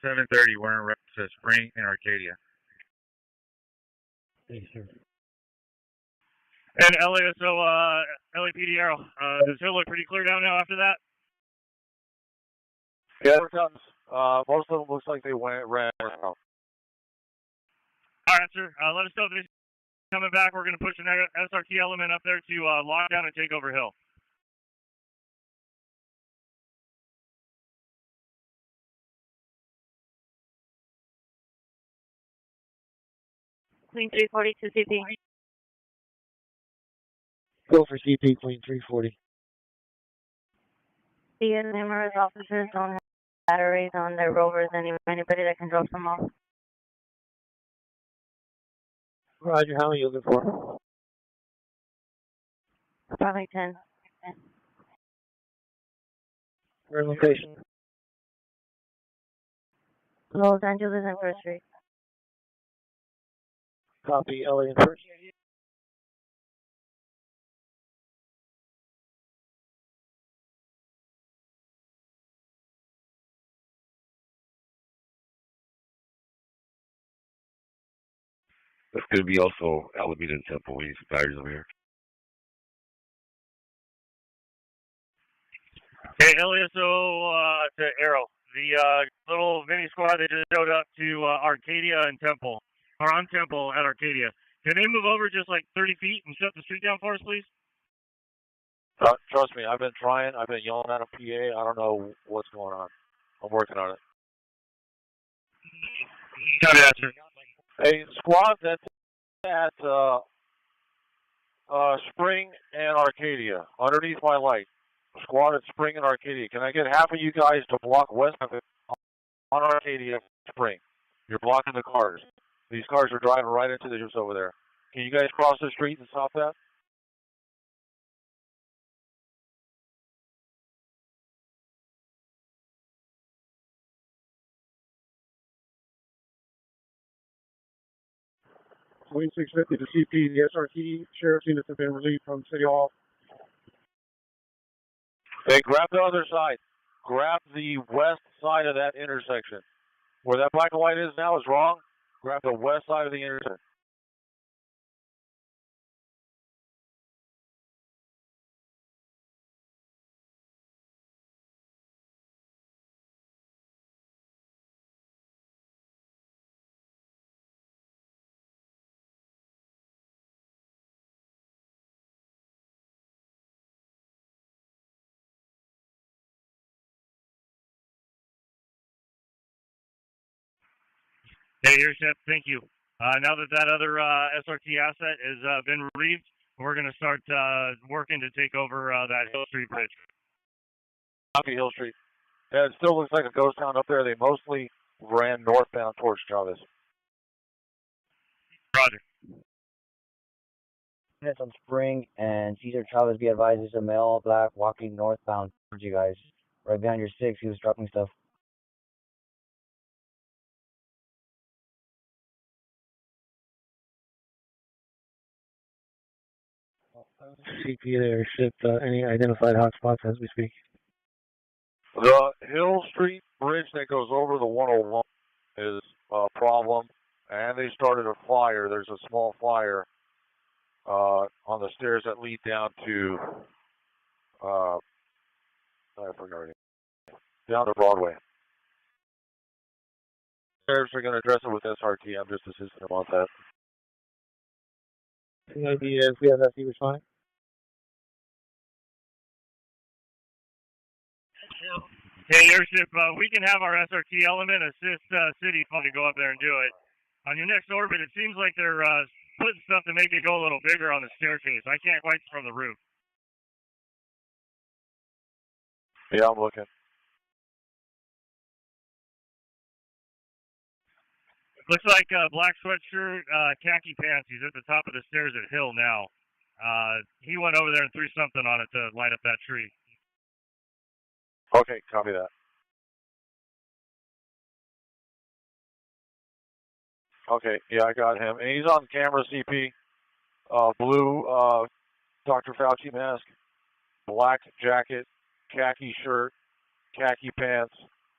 7:30, we're in route to Spring and Arcadia. Yes, sir. And LASO, LAPD Arrow, does it look pretty clear down now after that? Yeah, most of them looks like they ran out. All right, sir. Let us know if they're coming back. We're going to push an SRT element up there to lock down and take over hill. Queen 342 CP. Go for CP, Queen 340. The numerous officers don't have batteries on their rovers. Anybody that can drop them off. Roger, how many are you looking for? Probably 10. Where location? Los Angeles and First Street. Copy, LA and First. That's going to be also Alameda and Temple. We need some batteries over here. Okay, LASO to Arrow. The little mini squad that just showed up to Arcadia and Temple, or on Temple at Arcadia. Can they move over just like 30 feet and shut the street down for us, please? Trust me, I've been trying. I've been yelling at a PA. I don't know what's going on. I'm working on it. Copy that, sir. Hey, squad that's at Spring and Arcadia, underneath my light. Squad at Spring and Arcadia. Can I get half of you guys to block west of it on Arcadia Spring? You're blocking the cars. These cars are driving right into the ships over there. Can you guys cross the street and stop that? Wing 650 to CP. The SRT sheriff's units have been relieved from City Hall. Hey, grab the other side. Grab the west side of that intersection. Where that black and white is now is wrong. Grab the west side of the intersection. Hey, Airship, thank you. Now that that other SRT asset has been relieved, we're going to start working to take over that Hill Street bridge. Copy, Hill Street. Yeah, it still looks like a ghost town up there. They mostly ran northbound towards Chavez. Roger. Units on Spring and Cesar Chavez, be advised, there's a male black walking northbound towards you guys. Right behind your 6, he was dropping stuff. CP there, ship, any identified hotspots as we speak? The Hill Street bridge that goes over the 101 is a problem, and they started a fire. There's a small fire on the stairs that lead down to, I forgot already, down to Broadway. Sheriffs are going to address it with SRT. I'm just assisting them on that. The idea is we have FD responding. Hey, Airship, we can have our SRT element assist City to go up there and do it. On your next orbit, it seems like they're putting stuff to make it go a little bigger on the staircase. I can't quite see from the roof. Yeah, I'm looking. Looks like black sweatshirt, khaki pants. He's at the top of the stairs at Hill now. He went over there and threw something on it to light up that tree. Okay, copy that. Okay, yeah, I got him. And he's on camera, CP. Blue Dr. Fauci mask, black jacket, khaki shirt, khaki pants,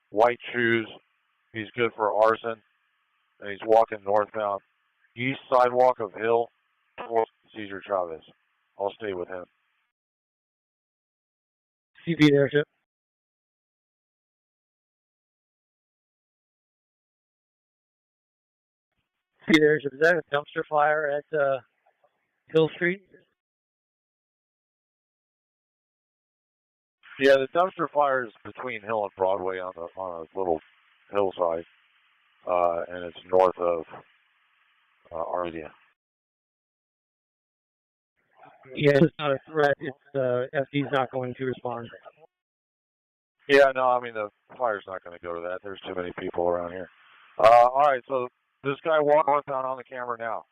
white shoes. He's good for arson. And he's walking northbound. East sidewalk of Hill towards Cesar Chavez. I'll stay with him. CP there, ship. CP there, ship. Is that a dumpster fire at Hill Street? Yeah, the dumpster fire is between Hill and Broadway on a little hillside, and it's north of Arcadia. Yeah, it's not a threat. It's FD's not going to respond. Yeah, no, I mean the fire's not going to go to that. There's too many people around here. All right, so this guy walking northbound on the camera now.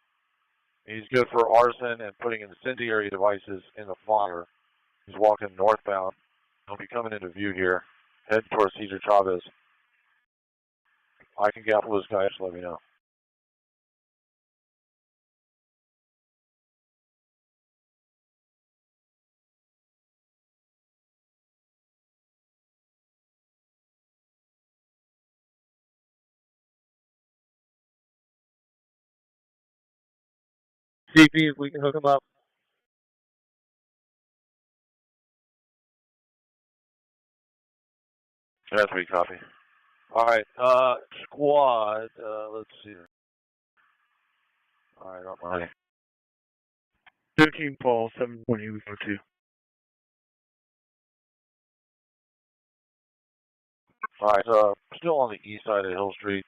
He's good for arson and putting incendiary devices in the fire. He's walking northbound. He'll be coming into view here, heading towards Cesar Chavez. I can gaffle this guy, just let me know. CP, if we can hook him up. That's me, copy. All right, squad, let's see. All right, I'm ready. 13 Paul, 720, we go to. All right, still on the east side of Hill Street,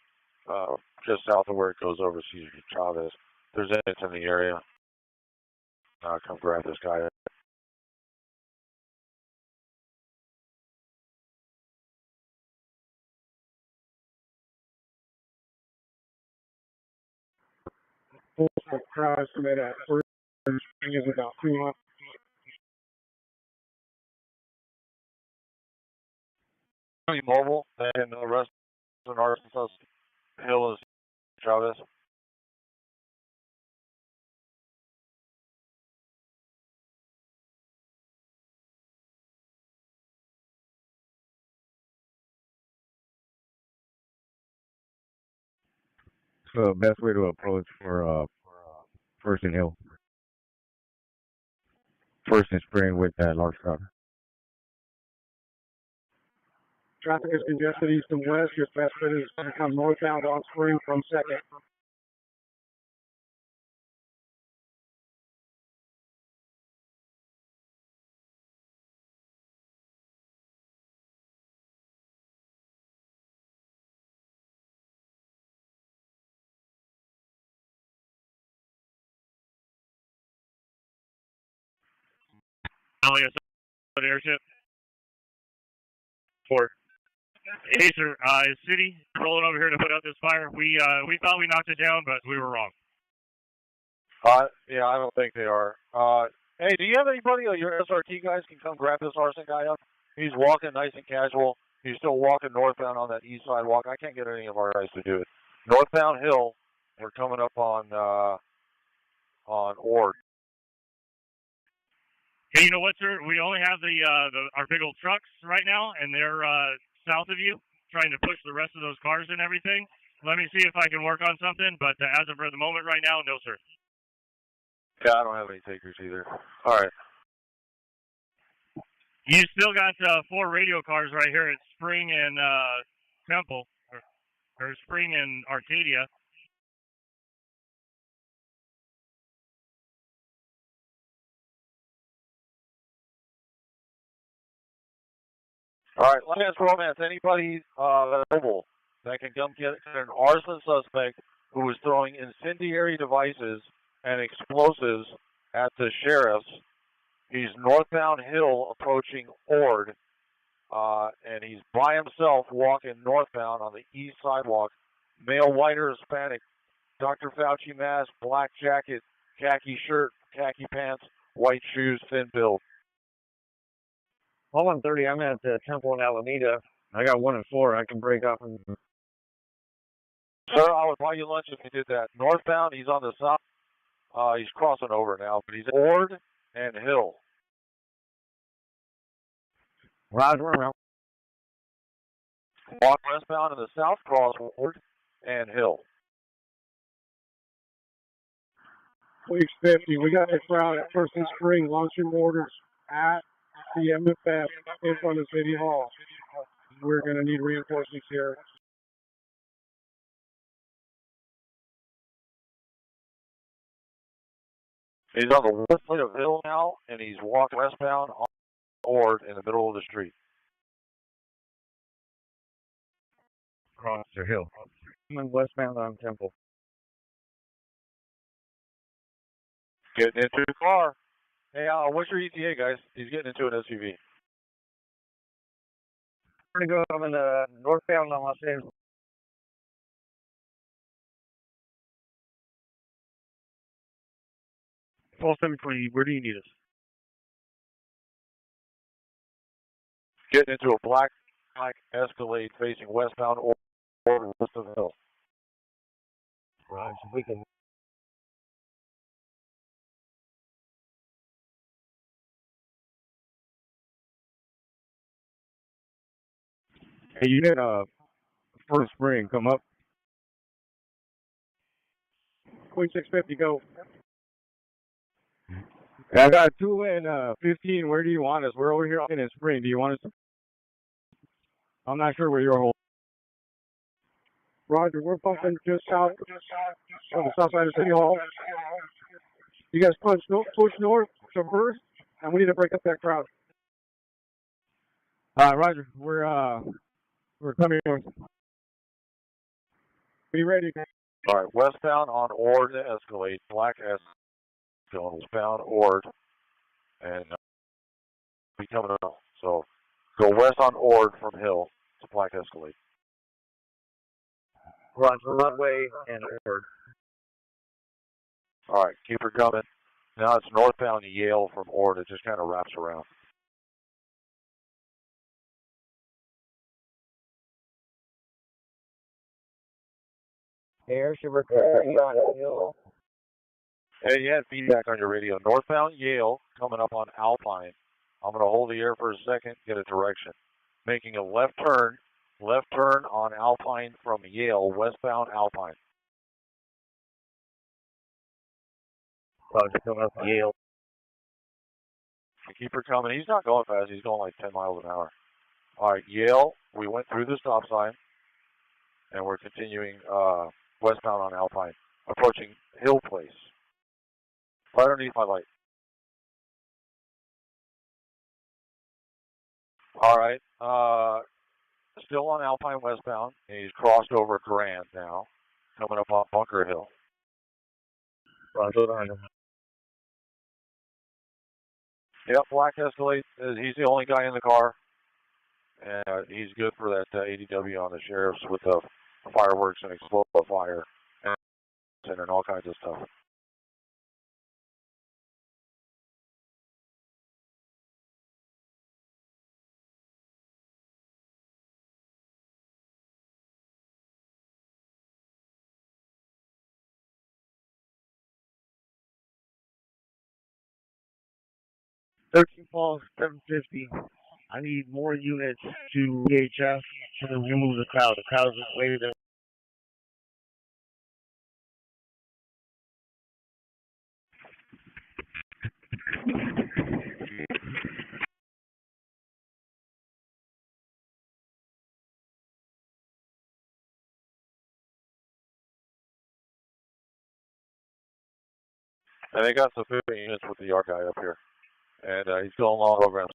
just south of where it goes over Cesar Chavez. There's inmates in the area. Come grab this guy. The crowd estimate at first is about 200. Mobile and the rest of Arson, Hill is Chavez. the best way to approach for First and Hill. First and Spring with that large crowd. Traffic is congested east and west. Your best bet is going to come northbound on Spring from Second. Elliot airship. 4. Hey, sir. Is City rolling over here to put out this fire? We thought we knocked it down, but we were wrong. Yeah, I don't think they are. Hey, do you have anybody, your SRT guys can come grab this Arson guy up? He's walking nice and casual. He's still walking northbound on that east sidewalk. I can't get any of our guys to do it. Northbound Hill, we're coming up on Ord. Hey, you know what, sir? We only have our big old trucks right now, and they're south of you, trying to push the rest of those cars and everything. Let me see if I can work on something, but as of the moment right now, no, sir. Yeah, I don't have any takers either. All right. You still got 4 radio cars right here at Spring and Temple, or Spring and Arcadia. All right, let me ask Romance, anybody available that can come get an arson suspect who is throwing incendiary devices and explosives at the sheriff's. He's northbound Hill approaching Ord, and he's by himself walking northbound on the east sidewalk. Male, white or Hispanic, Dr. Fauci mask, black jacket, khaki shirt, khaki pants, white shoes, thin build. Well, 130, I'm at Temple and Alameda. I got 1 and 4. I can break off. Sir, I would buy you lunch if you did that. Northbound, he's on the south. He's crossing over now, but he's at Ord and Hill. Roger. Walk westbound in the south, cross Ord and Hill. Weeks 50. We got a crowd at First and Spring launching orders at the MFF in front of City Hall. We're going to need reinforcements here. He's on the west side of Hill now, and he's walking westbound on Ord in the middle of the street. Cross the Hill. I'm westbound on Temple. Getting into the car. Hey, what's your ETA, guys? He's getting into an SUV. We're going to go in northbound on Los Angeles. Fall 720, where do you need us? Getting into a black Escalade facing westbound Ord west of Hill. Right, so we can. Hey, you hit First Spring, come up. Queen 650, go. I got 2 and 15. Where do you want us? We're over here in Spring. Do you want us to? I'm not sure where you're holding. Roger, we're bumping just south on the south side of City Hall. You guys push north to First, and we need to break up that crowd. Roger, we're coming north. Be ready. All right, westbound on Ord to Escalade, black Escalade, westbound Ord, and be coming up. So go west on Ord from Hill to black Escalade. Roger, runway and Ord. All right, keep her coming. Now it's northbound Yale from Ord. It just kind of wraps around. Airship recording on Hill. Hey, you had feedback on your radio. Northbound Yale coming up on Alpine. I'm going to hold the air for a second, get a direction. Making a left turn on Alpine from Yale, westbound Alpine. Roger, coming up Yale. Keep her coming. He's not going fast. He's going like 10 miles an hour. All right, Yale, we went through the stop sign, and we're continuing westbound on Alpine, approaching Hill Place. Right underneath my light. All right, still on Alpine westbound. He's crossed over Grand now, coming up on Bunker Hill. Roger, behind him. Yep, black Escalate. He's the only guy in the car. And he's good for that ADW on the sheriff's with the fireworks and explosive fire and all kinds of stuff. Falls 750. I need more units to VHF to remove the crowd. The crowd is waiting there. And they got some 50 units with the yard guy up here. And he's going long over him.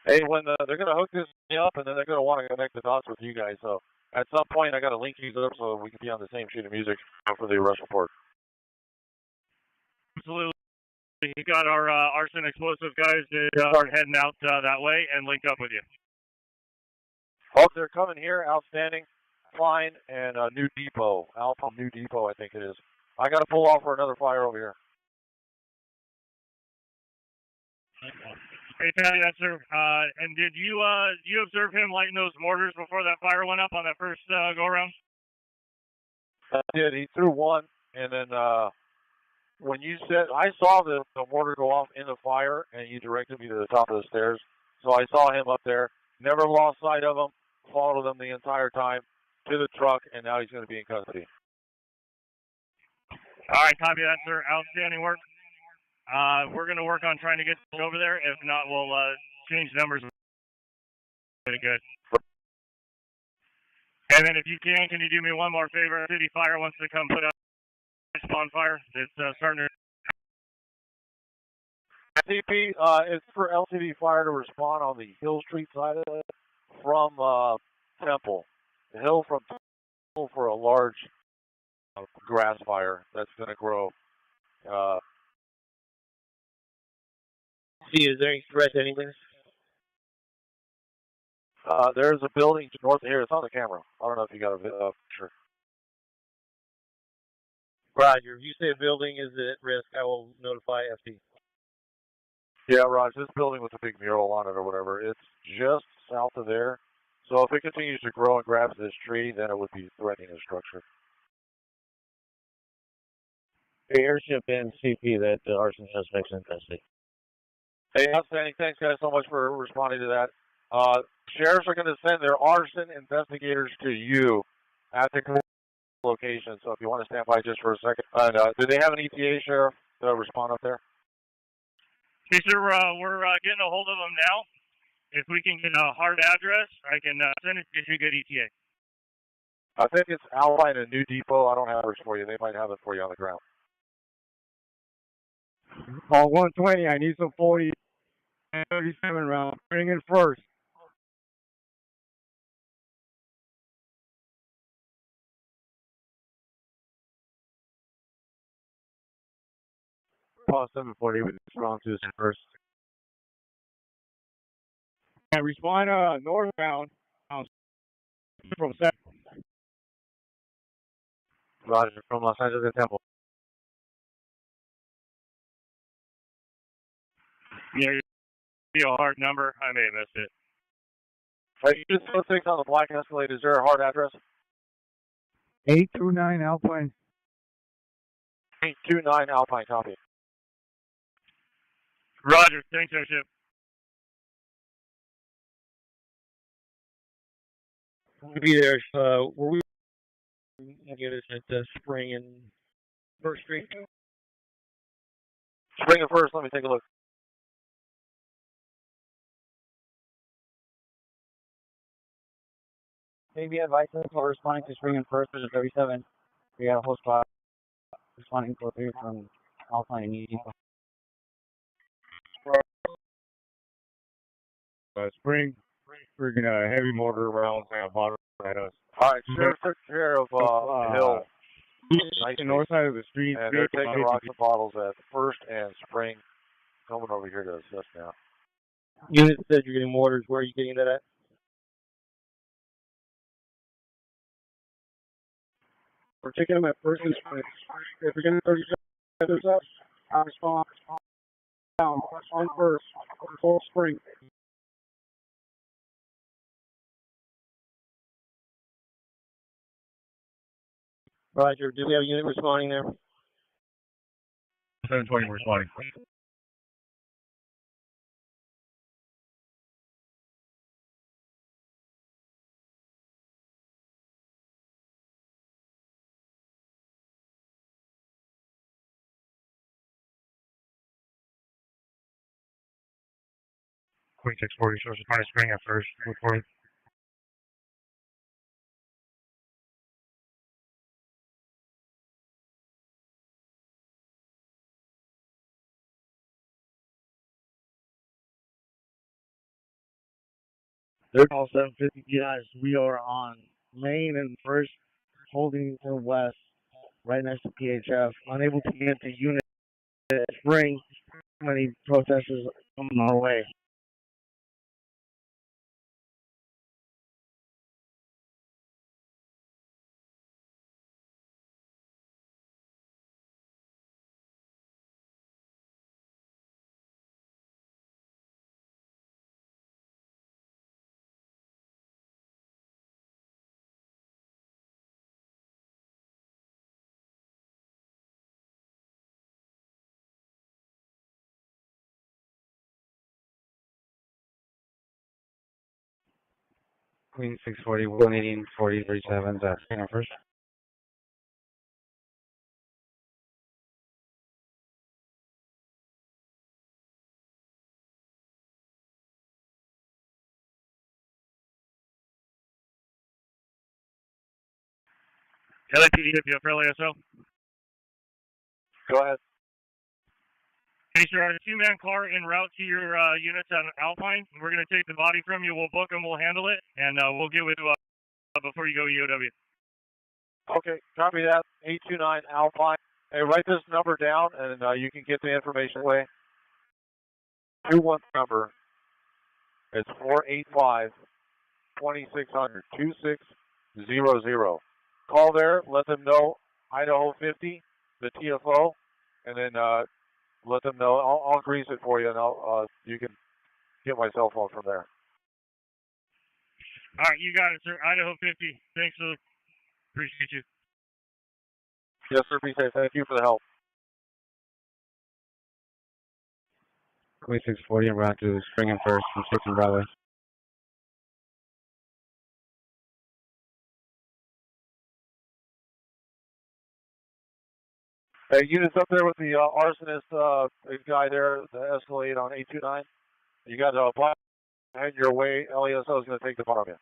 Hey, when they're going to hook this up, and then they're going to want to connect the dots with you guys. So at some point, I got to link these up so we can be on the same sheet of music for the arrest report. Absolutely. We got our Arson explosive guys to start heading out that way and link up with you. Oh, they're coming here. Outstanding. Fine. And New Depot. Alpha New Depot, I think it is. I got to pull off for another fire over here. Hey, Patty, that's sir. And did you observe him lighting those mortars before that fire went up on that first go around? I did. He threw one, and then when you said, I saw the mortar go off in the fire, and you directed me to the top of the stairs. So I saw him up there. Never lost sight of him. Followed him the entire time to the truck, and now he's going to be in custody. All right, copy that, sir. Outstanding work. We're going to work on trying to get over there. If not, we'll change numbers. Pretty good. And then if you can you do me one more favor? City Fire wants to come put out a bonfire. It's starting to... CP, it's for LTD Fire to respond on the Hill Street side of it from Temple. The hill from Temple for a large grass fire that's going to grow. See, is there any threat to anything? There's a building to north of here. It's on the camera. I don't know if you got a picture. Roger. If you say a building is at risk, I will notify FD. Yeah, Raj, this building with a big mural on it or whatever, it's just south of there. So if it continues to grow and grabs this tree, then it would be threatening the structure. Hey, airship and CP, that arson suspect's in custody. Hey, outstanding. Thanks, guys, so much for responding to that. Sheriffs are going to send their arson investigators to you at the location. So if you want to stand by just for a second. Do they have an ETA, Sheriff, to respond up there? Yes, sir. We're getting a hold of them now. If we can get a hard address, I can send it to you. Good ETA. I think it's Alpine and New Depot. I don't have it for you. They might have it for you on the ground. Call 120. I need some 40 and 37 rounds. Bring in first. Call 740 with round 2 first. And respond northbound from 7. Roger, from Los Angeles and Temple. Yeah, be a hard number. I may have missed it. Right, you just 06 on the black Escalade. Is there a hard address? 829 Alpine. 829 Alpine, copy. Roger, thanks, airship. We'll be there. Were we units at Spring and First Street. Spring it first. Let me take a look. Maybe advice for responding to Spring and First is 37. We got a whole spot responding to a from Alpine and Easy. Spring, freaking heavy mortar rounds and bottom at us. All right, Sheriff took care of Hill. Nice the north side of the street. And they're taking rocks and bottles at First and Spring. Coming over here to assist now. Unit said you're getting mortars. Where are you getting that at? We're taking them at First and Spring. If we're getting 37 up, I respond down on First, full Spring. Roger. Do we have a unit responding there? 720 responding. Queen 640, so it's Spring at First. Report. They're all 750 guys. We are on Main and First, holding to the west, right next to PHF. Unable to get the unit at Spring. Many protesters coming our way. Queen 640, 118, 40, 37s at Spring and First. LAPD hit you up earlier, so. Go ahead. Hey, sir, a two-man car en route to your units on Alpine. We're going to take the body from you. We'll book them. We'll handle it, and we'll get with you before you go UOW. Okay, copy that. 829 Alpine. Hey, write this number down, and you can get the information away. 21 number. It's 485-2600. 2600. Call there. Let them know Idaho 50, the TFO, and then let them know. I'll grease it for you, and you can get my cell phone from there. All right, you got it, sir. Idaho 50. Thanks, sir. Appreciate you. Yes, sir. Be safe. Thank you for the help. Queen 640 en route to Spring and First from 6 and Broadway. Hey, units up there with the arsonist guy there, the escalate on 829. You got a block head your way. LASO is going to take the bar of you.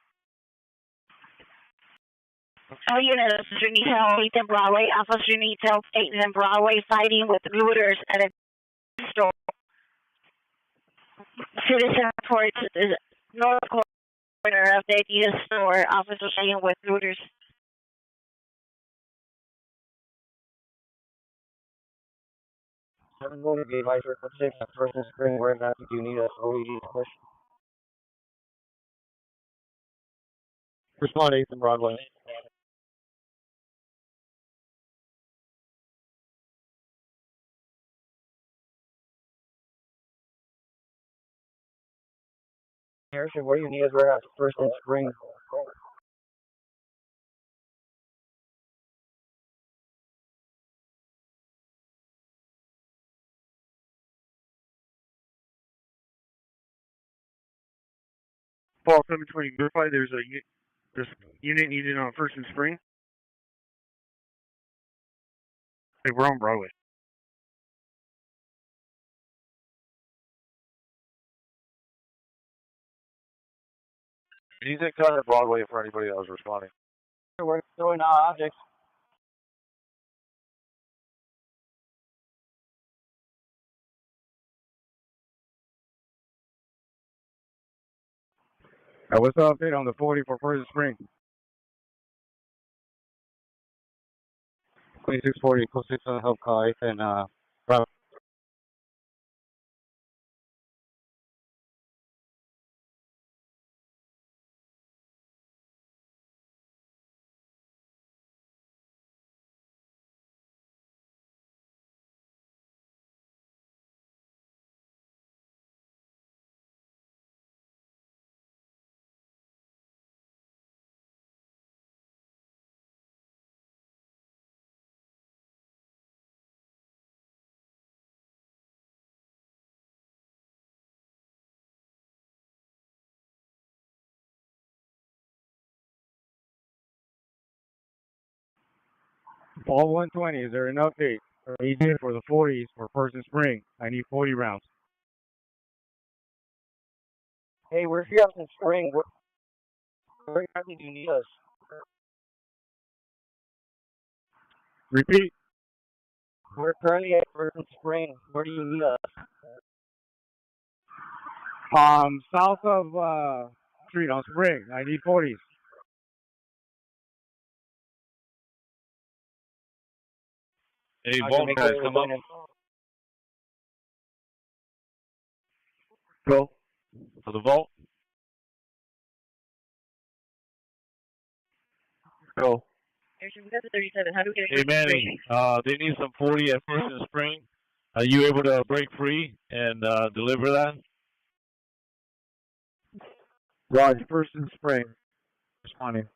All unit, Officer Neatel, 8th and Broadway. Officer Neatel, 8th and Broadway, fighting with looters at a store. Citizen reports the north corner of the Adidas store. Officer fighting with looters. Seven going to be advisor for 6 at First and Spring. Where exactly do you need us? OED to push? Respond 8th and Broadway. Harrison, where do you need us? We're at First and Spring. Paul 720, verify there's a unit needed on First and Spring. Hey, we're on Broadway. He's in Cutter Broadway for anybody that was responding. We're throwing out objects. What's the update on the 40 for First Spring? 2640, code 6 on help call 8 and Bravo. Fall 120, is there an update or agent for the 40s for First and Spring? I need 40 rounds. Hey, we're here in Spring. Where exactly do you need us? Repeat. We're currently at First and Spring. Where do you need us? South of Street on Spring. I need 40s. Any vault guys come up? Go. For the vault? Go. We got the 37. How do we get Hey Manny, they need some 40 at First and Spring. Are you able to break free and deliver that? Roger, First and Spring. Responding.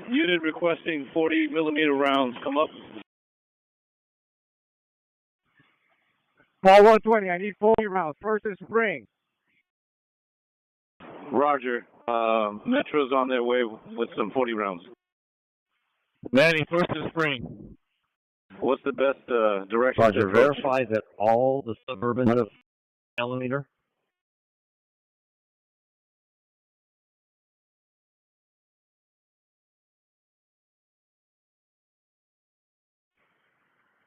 Unit requesting 40 millimeter rounds. Come up. Fall 120, I need 40 rounds. First and Spring. Roger. Metro's on their way with some 40 rounds. Manny, First and Spring. What's the best direction? Roger, verify that all the suburban out of millimeter.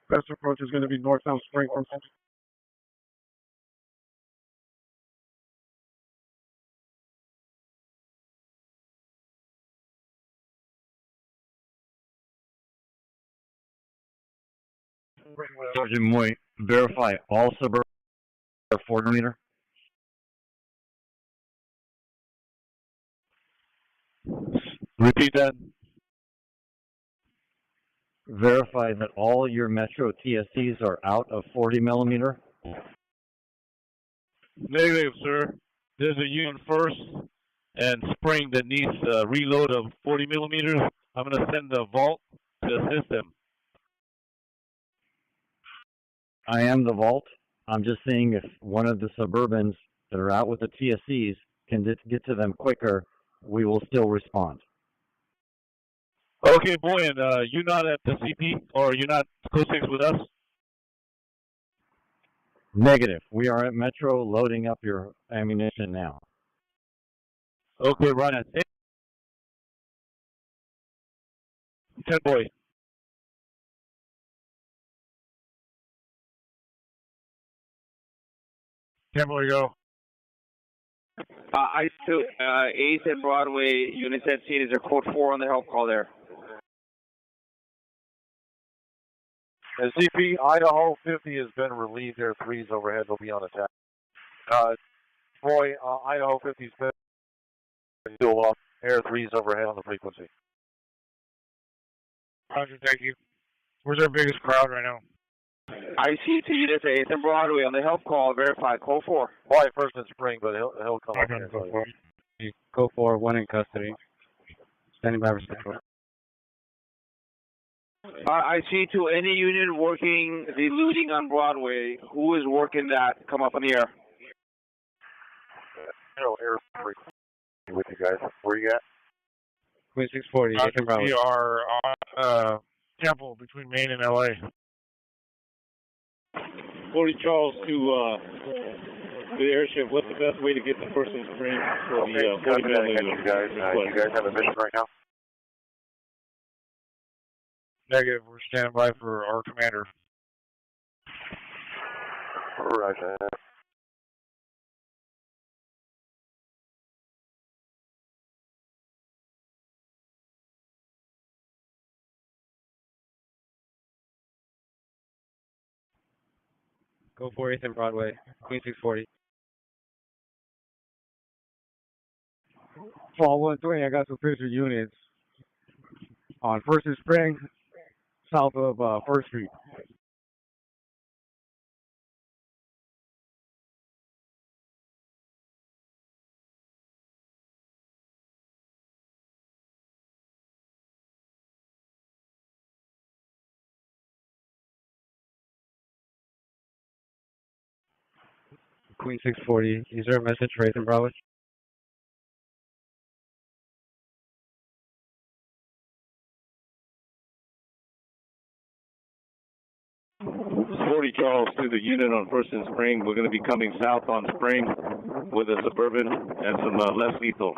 Best approach is going to be northbound Spring from Sergeant Moy, verify all suburban are 40 meter. Repeat that. Verify that all your Metro TSCs are out of 40 millimeter. Negative, sir. There's a unit First and Spring that needs a reload of 40 millimeters. I'm going to send the vault to assist them. I am the vault. I'm just seeing if one of the Suburbans that are out with the TSCs can get to them quicker. We will still respond. Okay, boy, and you're not at the CP or you're not code 6 with us? Negative. We are at Metro loading up your ammunition now. Okay, Ryan. 10 boy. Temple, you go. I took 8th and Broadway, units at scene. Is there code 4 on the help call there? And CP, Idaho 50 has been relieved. Air 3s overhead will be on attack. Troy, Idaho 50's been still off. Air 3s overhead on the frequency. Roger, thank you. Where's our biggest crowd right now? I see 2 units at 8th and Broadway on the help call. Verify code 4. Probably First and Spring, but he'll come up here. Go for 1 in custody. Standing by respect. I see to any unit working the looting on Broadway. Who is working that? Come up in the air. Air 3 with you guys. Where you at? Queen 640, We are on Temple between Maine and LA. 40 Charles to the airship. What's the best way to get to Person Spring for the 40 millimeter? You guys have a mission right now? Negative. We're standing by for our commander. Roger. Go 40th and Broadway, Queen 640. Fall 120, I got some picture units on First and Spring, south of 1st Street. Queen 640, is there a message for 8th and Broadway? Forty Charles to the unit on First and Spring. We're going to be coming south on Spring with a Suburban and some less lethal.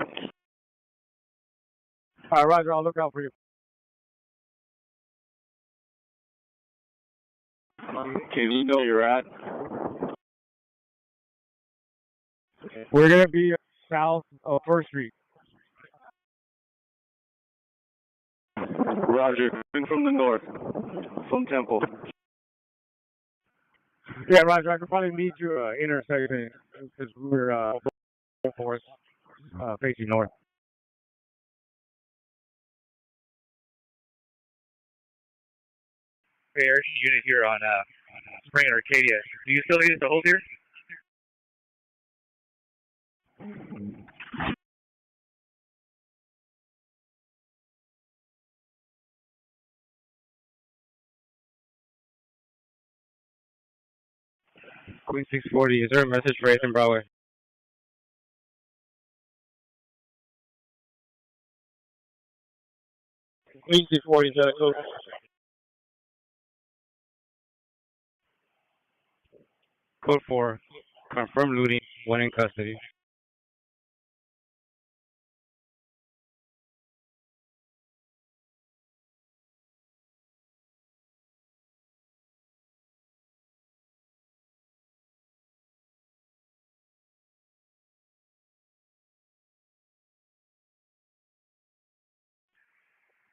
All right, Roger, I'll look out for you. Can you know where you're at? We're going to be south of 1st Street. Roger, coming from the north, from Temple. Yeah, Roger, I can probably meet you intersection because we're both force facing north. Hey, Arson unit here on Spring and Arcadia. Do you still need us to hold here? Queen 640, is there a message for 8th and Broadway? Queen 640, is that a code? Code 4, confirm looting, 1 in custody.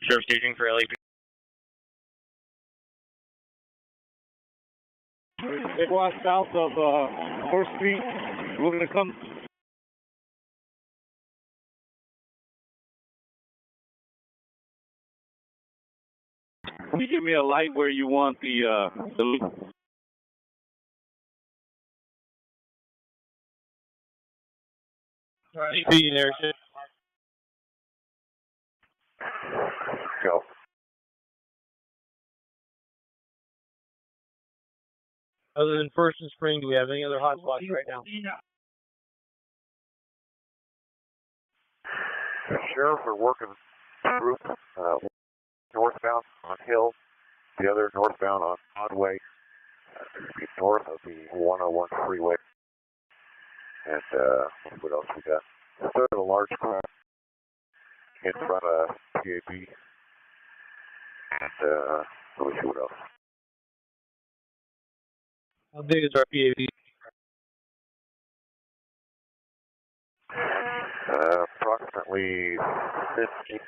Sheriff staging for LAP. They go out south of 1st Street. We're going to come. Can you give me a light where you want the loop? Speeding airship. Go. Other than First and Spring, do we have any other hot spots right now? Sheriff, we're working group northbound on Hill, the other northbound on Broadway, north of the 101 freeway. And what else we got? Sort of a large craft in front of PAB. And let me see what else. How big is our PAB? Approximately 50.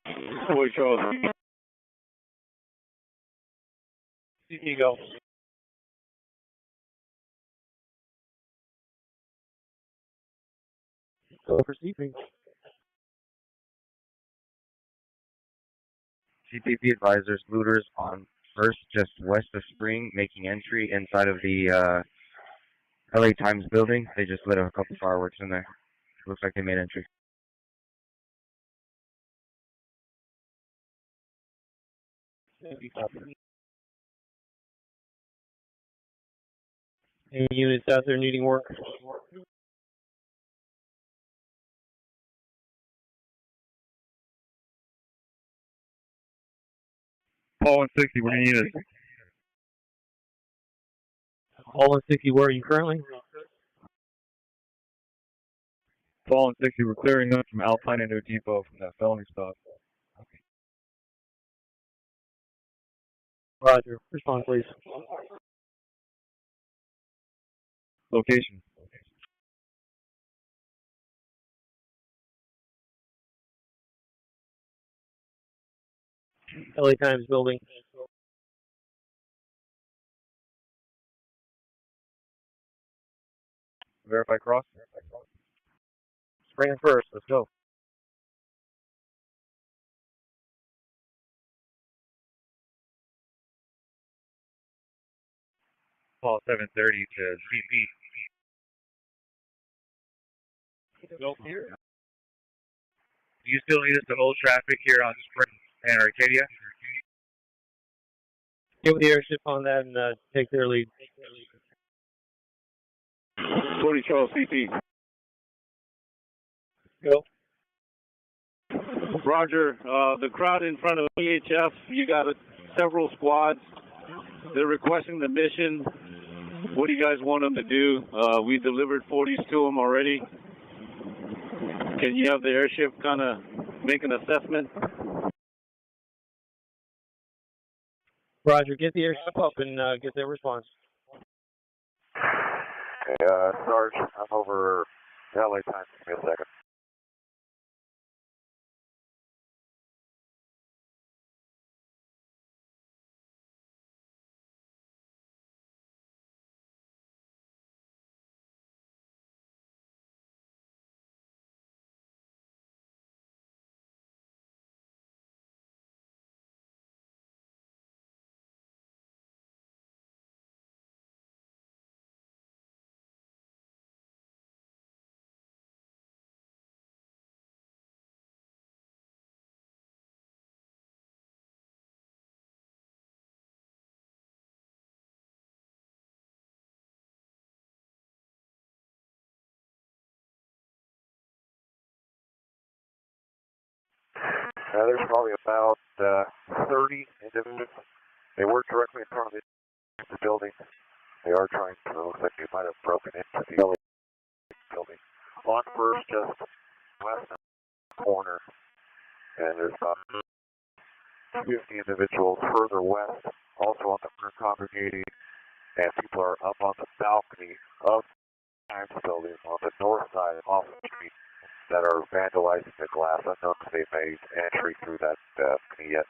Boy, Charles. You go. Go for CP. CPP advisors, looters on first, just west of Spring, making entry inside of the LA Times building. They just lit a couple fireworks in there. Looks like they made entry. Any units out there needing work? Paul 160, where do you need it? All 160, where are you currently? Paul 160, we're clearing up from Alpine into Depot from that felony stop. Roger. Respond, please. Location. LA Times building. Verify cross. Spring first. Let's go. Paul 730 to CP. Go here. Do you still need us to hold traffic here on Spring and Arcadia? Get with the airship on that and take their lead. 40 Charles CP. Go. Roger. The crowd in front of EHF, you got several squads. They're requesting the mission. What do you guys want them to do? We delivered 40s to them already. Can you have the airship kind of make an assessment? Roger, get the airship up and get their response. Okay, Sarge, I'm over LA Times. Give me a second. There's probably about 30 individuals. They work directly in front of the building. They are trying to, looks like they might have broken into the building. On first, just west corner, and there's about 50 individuals further west, also on the corner congregating, and people are up on the balcony of the Times building on the north side off the street that are vandalizing the glass. Unknown if they made entry through that balcony yet.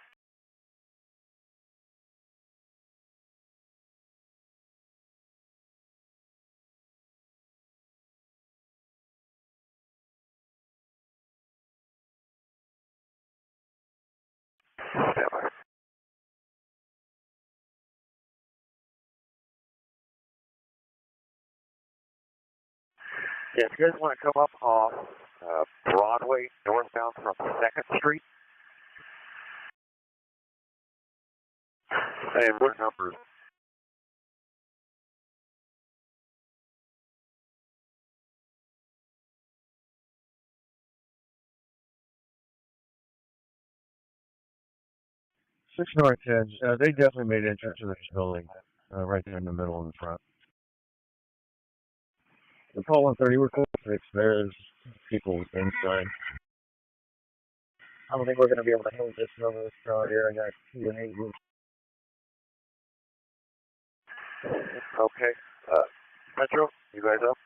Yeah, if you guys want to come up off Broadway, northbound from 2nd Street. And what numbers? Six North 10. They definitely made entry to this building, right there in the middle in the front. The Paul 130, we're close to 6. There's people inside. I don't think we're going to be able to hold this over this crowd here. I got 2 and 8 groups. Okay. Metro, you guys up?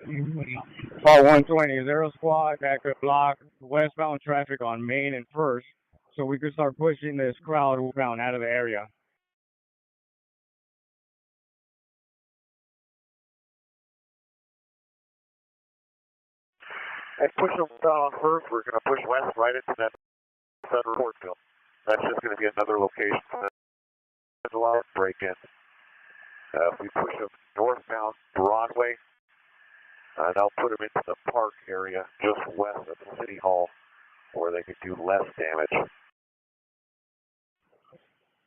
Call 120, is there a squad that could block westbound traffic on Main and First so we could start pushing this crowd westbound out of the area? And push them down on First. We're going to push west right into that federal court bill. That's just going to be another location for the line break-in. If we push them northbound Broadway, they'll put them into the park area just west of City Hall where they could do less damage.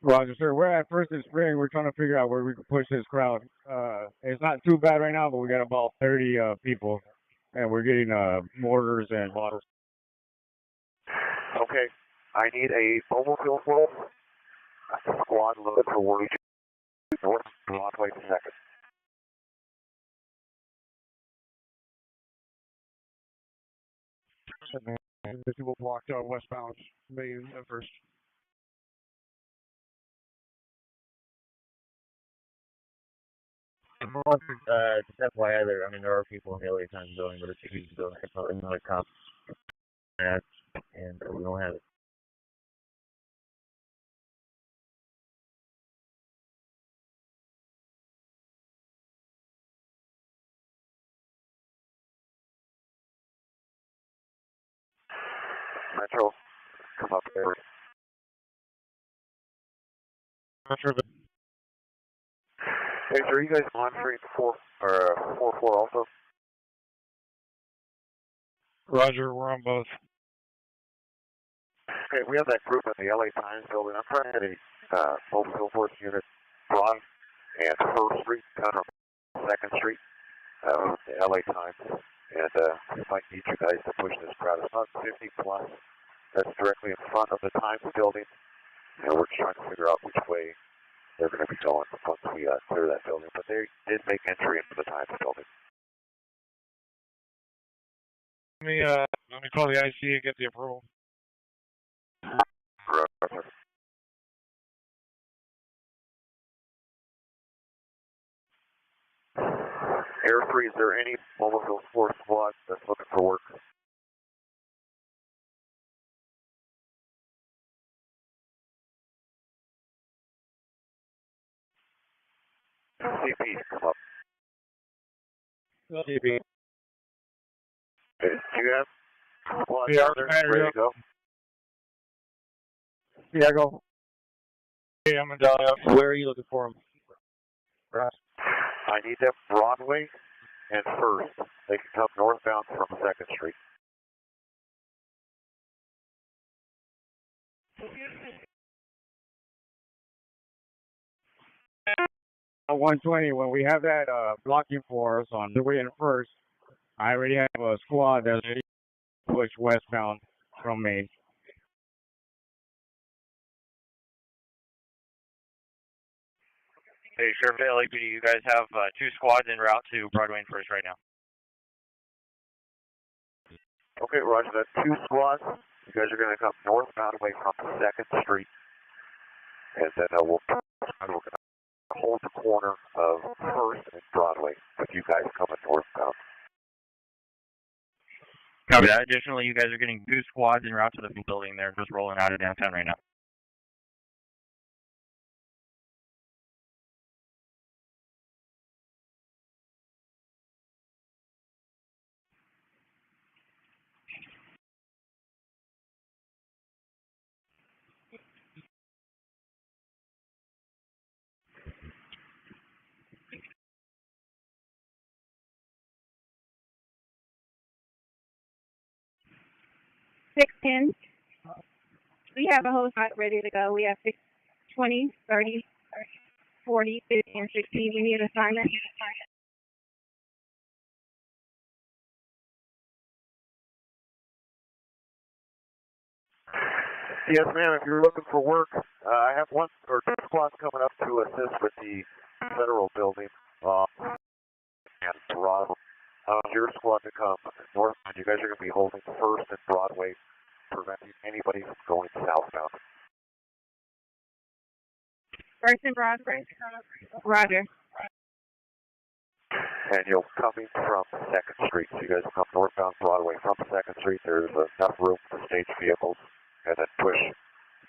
Roger, sir. We're at First and Spring. We're trying to figure out where we can push this crowd. It's not too bad right now, but we got about 30 people, and we're getting mortars and bottles. Okay, I need a mobile full squad loaded for Warrior North Broadway 2nd. The people blocked out westbound Main at First. Just FYI, there are people in the LA Times building, but it's a huge building. It's probably not a cop. And we don't have it. Metro, come up there. Metro. Hey, sir, are you guys monitoring 4-4 also? Roger, we're on both. Okay, we have that group in the LA Times building. I'm trying to get a mobile field force unit Broad and 1st Street, kind of 2nd Street, the LA Times. And we might need you guys to push this crowd. It's not 50 plus. That's directly in front of the Times building. And we're trying to figure out which way they're going to be going once we clear that building. But they did make entry into the Times building. Let me call the IC and get the approval. Roger. Air 3, is there any mobile field force squad that's looking for work? CP, come up. CP. Do you have squad Yeah, down there ready to go? Yeah, go. Hey, I'm in Dallas. Where are you looking for them? I need them Broadway and First. They can come northbound from 2nd Street. At 120, when we have that blocking for us on the way in First, I already have a squad that's ready to push westbound from Main. Hey, Sheriff LAPD, you guys have 2 squads en route to Broadway and First right now. Okay, Roger, that's 2 squads. You guys are going to come northbound away from 2nd Street. And then we're going to hold the corner of First and Broadway with you guys coming northbound. Copy that. Additionally, you guys are getting 2 squads en route to the building. They're just rolling out of downtown right now. $610. We have a whole site ready to go. We have 6, 20, 30, 40, 50, and 60. We need assignment. Yes, ma'am. If you're looking for work, I have 1 or 2 squads coming up to assist with the federal building and Broadway. Your squad to come northbound. You guys are going to be holding First and Broadway, preventing anybody from going southbound. First and Broadway. Roger. And you'll coming from 2nd Street. So you guys will come northbound Broadway from 2nd Street. There's enough room to stage vehicles and then push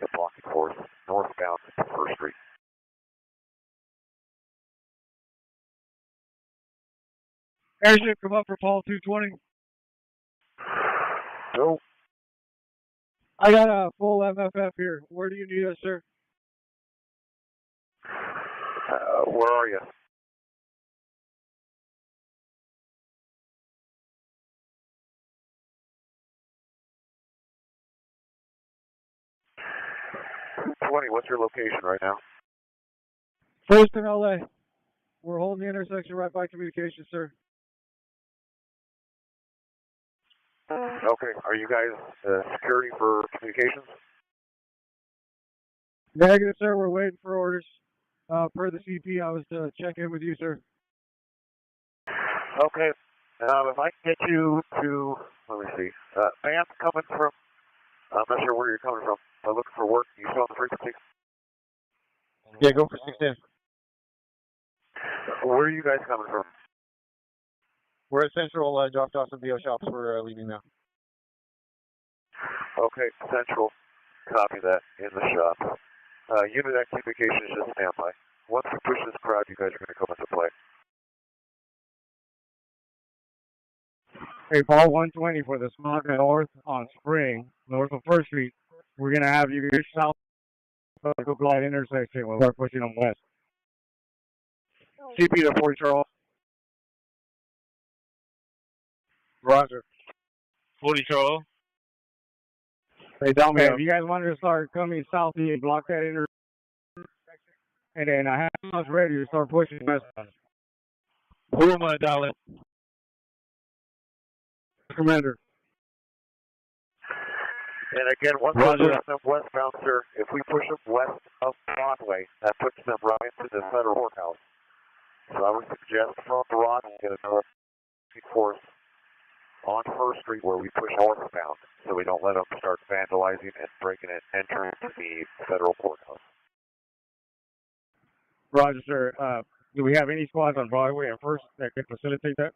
the blocking force northbound to 1st Street. Airship, come up for Paul 220. Go. I got a full MFF here. Where do you need us, sir? Where are you? What's your location right now? First in LA. We're holding the intersection right by communications, sir. Okay. Are you guys security for communications? Negative, sir. We're waiting for orders. Per the CP, I was to check in with you, sir. Okay. If I can get you to, let me see. Vance coming from, I'm not sure where you're coming from. I'm looking for work. You still on the frequency? Yeah, go for 610. Where are you guys coming from? We're at Central, dropped off some VO shops. We're leaving now. Okay, Central. Copy that. In the shop. Unit at communications, just stand by. Once we push this crowd, you guys are going to come into play. Hey, Paul 120 for the spot north on Spring, north of 1st Street. We're going to have you get south of the Glide intersection. We'll start pushing them west. CP to 40 Charles. Roger. 40 Charles. Hey, down Hey, if you guys wanted to start coming south, you block that intersection. And then I have us ready to start pushing west. Who am I dialing? Commander. And again, once we push them westbound, sir, if we push them west of Broadway, that puts them right into the federal courthouse. So I would suggest from Broadway, get another force on 1st Street where we push northbound, so we don't let them start vandalizing and breaking and entering the federal courthouse. Roger, sir. Do we have any squads on Broadway and 1st that could facilitate that?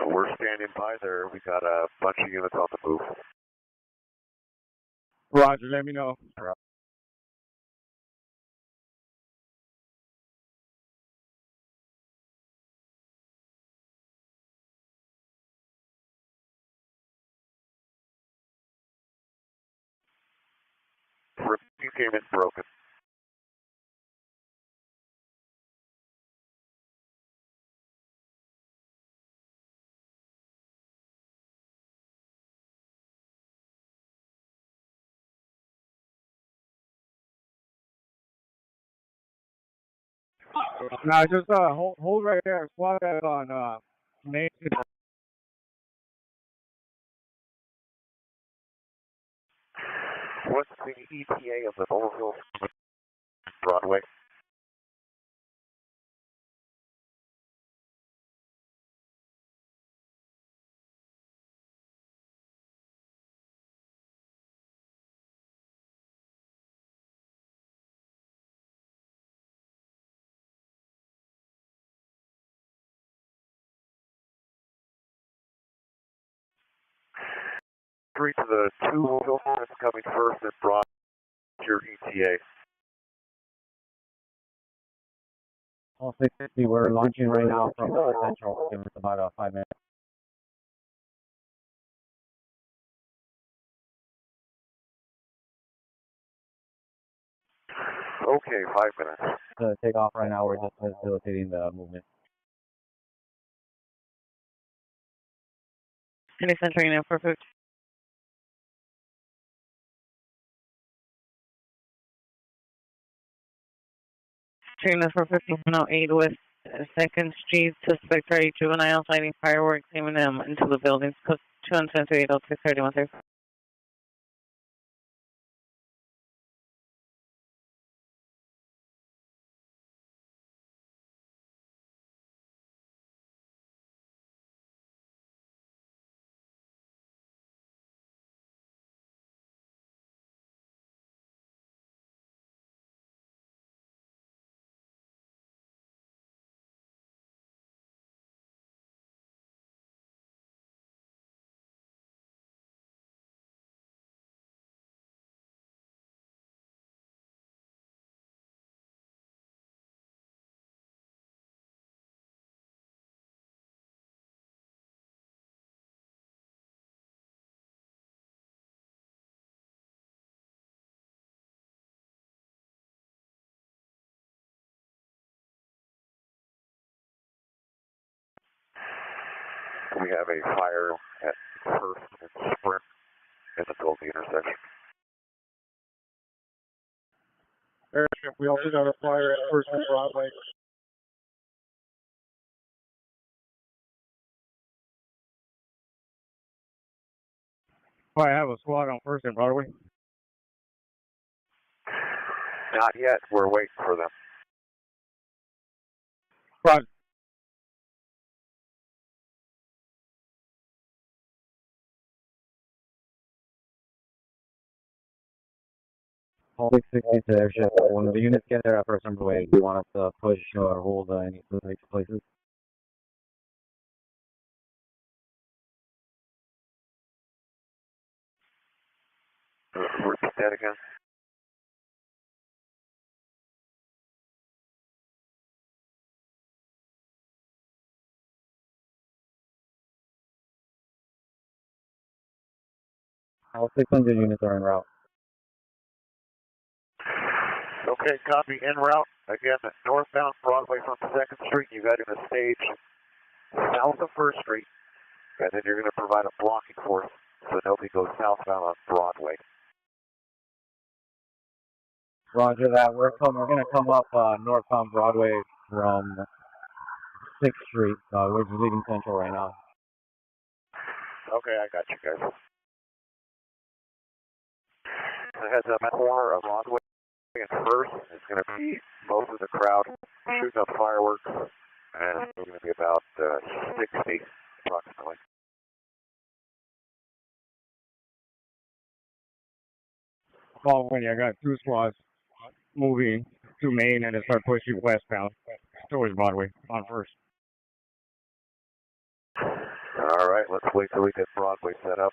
We're standing by there. We got a bunch of units on the move. Roger, let me know. Containment broken. No, just hold right there. Squad that on Main. What's the ETA of the Overville Broadway? Three to the 2 Overville that's coming first and Broad your ETA. All 650, we're launching right now from Central. Give us about 5 minutes. Okay, 5 minutes. To take off right now, we're just facilitating the movement. Any Central Unit 450. Unit 450, 108 West 2nd Street. Suspect ready juvenile lighting fireworks, aiming them into the buildings. Code 210 806 31 We have a fire at First and Sprint in the middle of the intersection. Airship, we also got a fire at First and Broadway. Oh, I have a squad on First and Broadway. Not yet. We're waiting for them. Roger. All 660 to airship. When the units get there at First and Broadway, do you want us to push or hold any specific places? Repeat that again. All 600 units are en route. Okay, copy. En route. Again, northbound Broadway from 2nd Street. You got in a stage south of 1st Street, and then you're going to provide a blocking force so nobody goes southbound on Broadway. Roger that. We're going to come up northbound Broadway from 6th Street. We're just leaving Central right now. Okay, I got you guys. So heads up at corner of Broadway and First. It's going to be most of the crowd shooting up fireworks, and it's going to be about 60 approximately. Following, I got 2 squads moving to Main and then start pushing westbound towards Broadway on First. All right, let's wait till we get Broadway set up.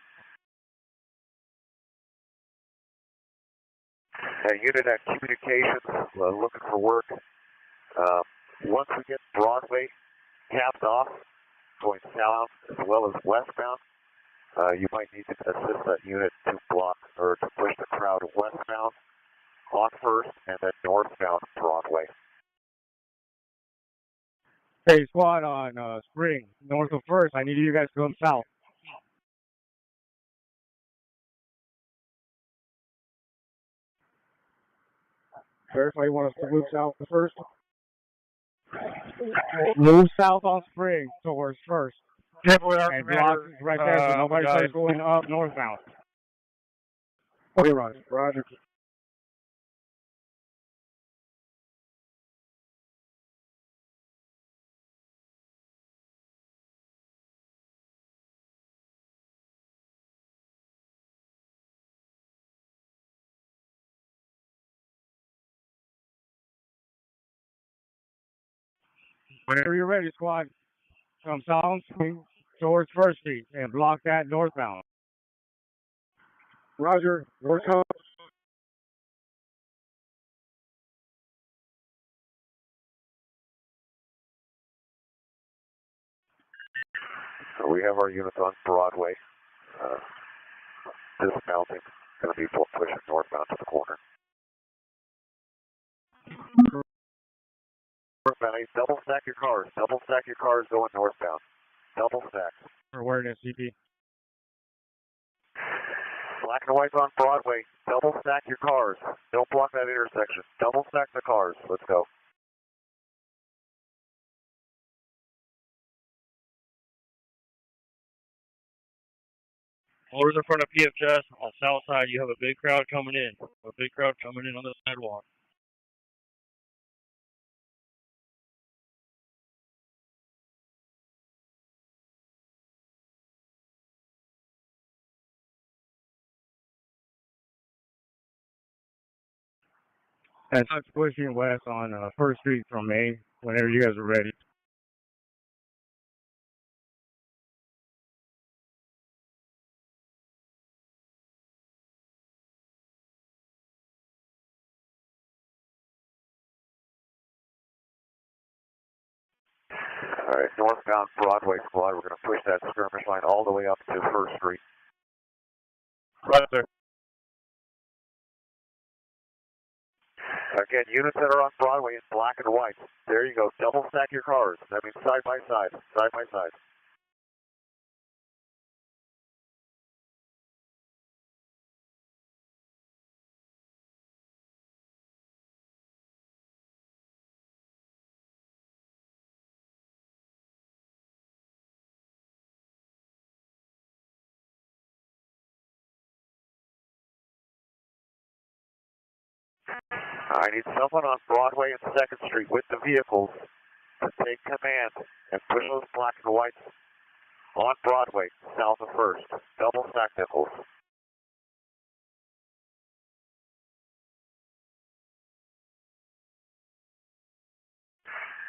Unit at communications, looking for work. Once we get Broadway capped off, going south as well as westbound, you might need to assist that unit to block or to push the crowd westbound on First and then northbound Broadway. Hey, squad on Spring, north of First. I need you guys to come south. Verify you want us to move south to First? Move south on Spring towards First. Yep, we are. And block right there so nobody starts going up northbound. Okay, Roger. Roger. Whenever you're ready, squad, come south towards First Street and block that northbound. Roger. North come. So we have our units on Broadway. Dismounting, going to be pushing northbound to the corner. Northbound, double stack your cars. Double stack your cars going northbound. Double stack. For awareness, CP. Black and white's on Broadway. Double stack your cars. Don't block that intersection. Double stack the cars. Let's go. Orders in front of PFS. On the south side, you have a big crowd coming in. A big crowd coming in on the sidewalk. And start pushing west on First Street from Main whenever you guys are ready. All right, northbound Broadway squad. We're going to push that skirmish line all the way up to First Street. Right there. Again, units that are on Broadway in black and white. There you go. Double stack your cars. That means side by side. Side by side. I need someone on Broadway and 2nd Street with the vehicles to take command and push those black and whites on Broadway, south of 1st. Double stack nickels.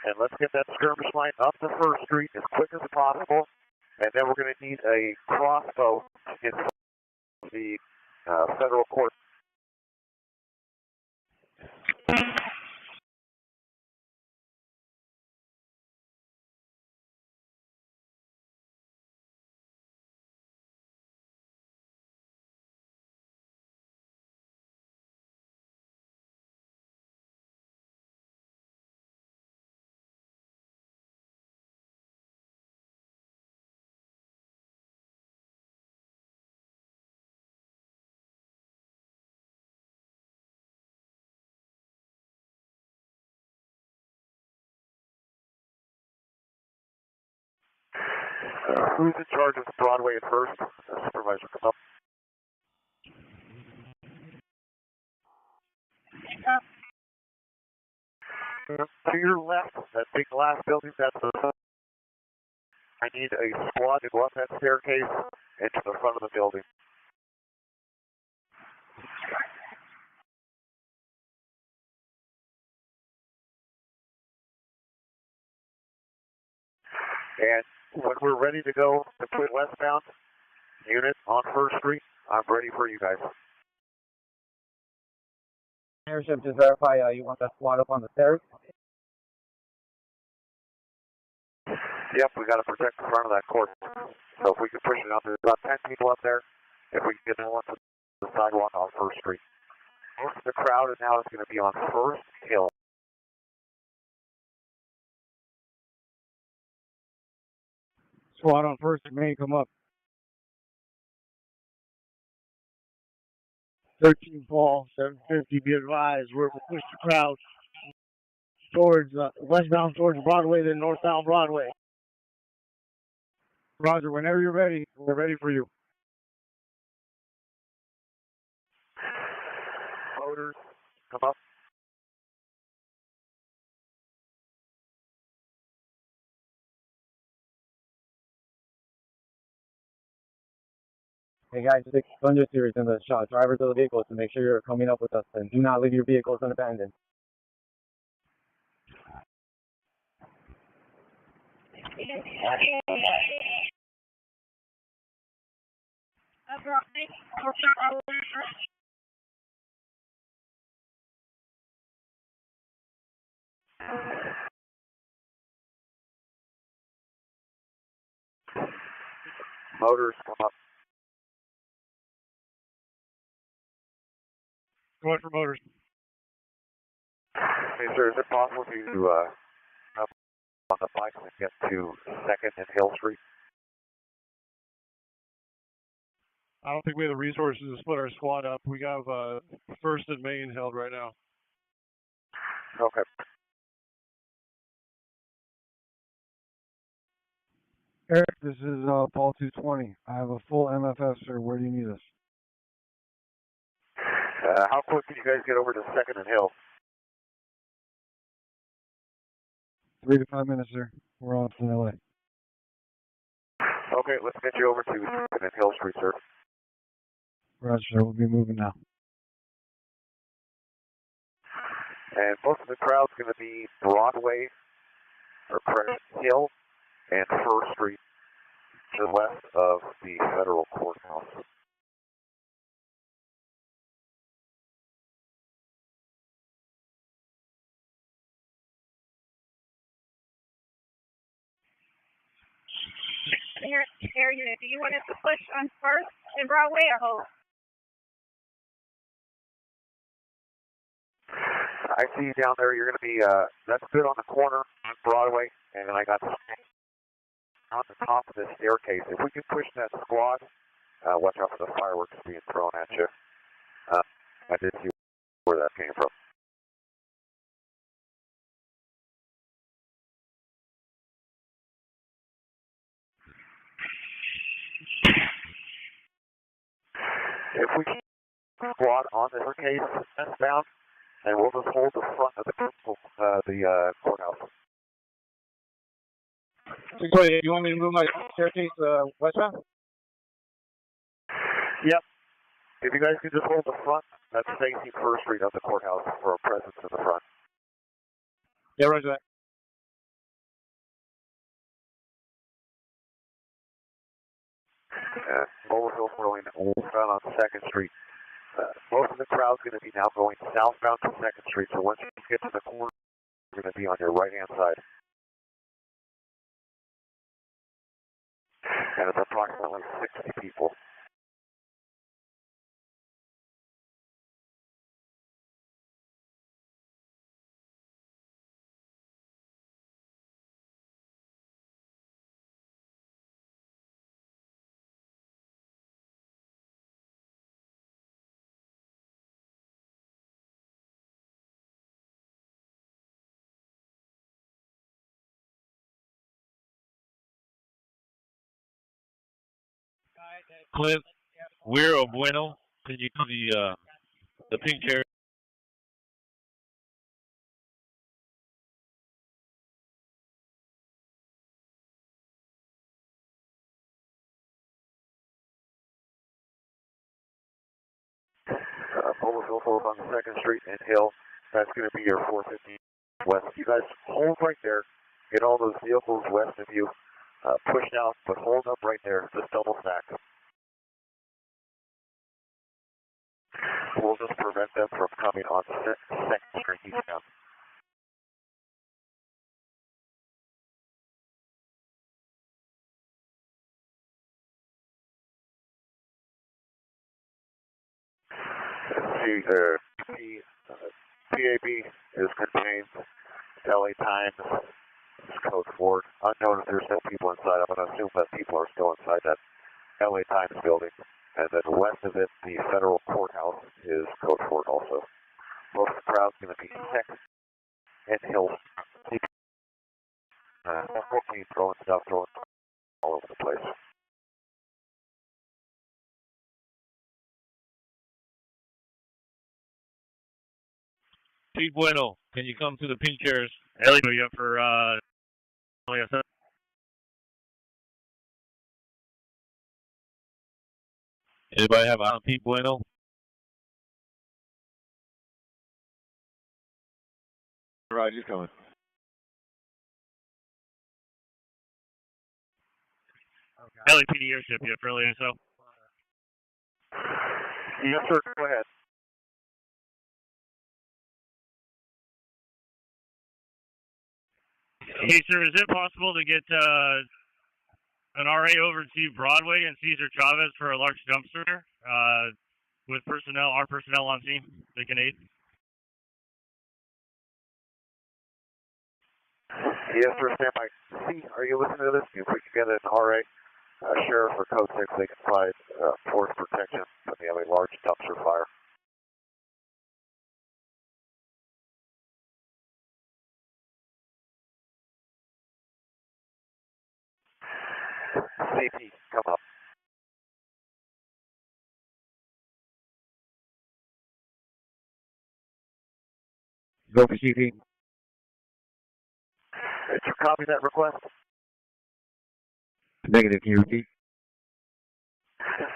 And let's get that skirmish line up to 1st Street as quick as possible. And then we're going to need a crossbow in the federal court. Who's in charge of Broadway at 1st? Supervisor, come up. To your left, that big glass building, that's the... I need a squad to go up that staircase into the front of the building. And when we're ready to go to quit westbound, unit on 1st Street, I'm ready for you guys. Airship, just verify you want that squad up on the stairs? Yep, we got to protect the front of that court. So if we can push it out, there's about 10 people up there. If we can get them onto the sidewalk on 1st Street. Most of the crowd is now going to be on 1st Hill. Squad on 1st and Main, come up. 13 Fall, 750, be advised. We're going to push the crowd towards westbound towards Broadway, then northbound Broadway. Roger, whenever you're ready, we're ready for you. Motors, come up. Hey guys, 6 Thunder Series in the shot. Drivers of the vehicles to make sure you're coming up with us and do not leave your vehicles unabandoned. Motors, come up. Going for motors. Hey, sir, is it possible for you to up on the bike and get to 2nd and Hill Street? I don't think we have the resources to split our squad up. We have 1st and Main held right now. Okay. Eric, this is Paul 220. I have a full MFF, sir. Where do you need us? How quick can you guys get over to 2nd and Hill? 3 to 5 minutes, sir. We're on to LA. Okay, let's get you over to 2nd and Hill Street, sir. Roger, sir. We'll be moving now. And most of the crowd's going to be Broadway, or Crescent Hill, and 1st Street to the west of the federal courthouse. Air unit, do you want us to push on 1st and Broadway or hold? I see you down there. You're going to be, that's good on the corner on Broadway, and then I got on the top of the staircase. If we can push that squad, watch out for the fireworks being thrown at you. I did see where that came from. If we can squad on the staircase westbound, and we'll just hold the front of the courthouse. 628, you want me to move my staircase westbound? Yep. If you guys can just hold the front, that's facing First Street of the courthouse for a presence in the front. Yeah, roger that. Overfill going westbound on 2nd Street. Most of the crowd's going to be now going southbound to 2nd Street, so once you get to the corner, you're going to be on your right-hand side. And it's approximately 60 people. Clint, we're bueno. Can you do the pink chair? Overfill forward on 2nd Street and Hill. That's going to be your 415 west. You guys hold right there. Get all those vehicles west of you pushed out, but hold up right there. Just double stack. We'll just prevent them from coming on 2nd Street eastbound. PAB is contained. LA Times is code 4. Unknown if there's still people inside. I'm going to assume that people are still inside that LA Times building. And then west of it, the federal courthouse is code 4 also. Most of the crowd's going to be Texas and Hill. 14 throwing stuff, throwing all over the place. Pete Bueno, can you come to the pink chairs? Ellie, are you up for LASS? Anybody have a Pete Bueno? Right, he's coming. LAPD airship, you up for LASO? Yes, sir, go ahead. Hey, sir, is it possible to get an RA over to Broadway and Cesar Chavez for a large dumpster with personnel, our personnel on scene? They can aid. Yes, sir, stand by. C, are you listening to this? If we can get an RA, sheriff or code 6, they can provide force protection when they have a large dumpster fire. CP, come up. Go for CP. Did you copy that request? Negative, can you repeat?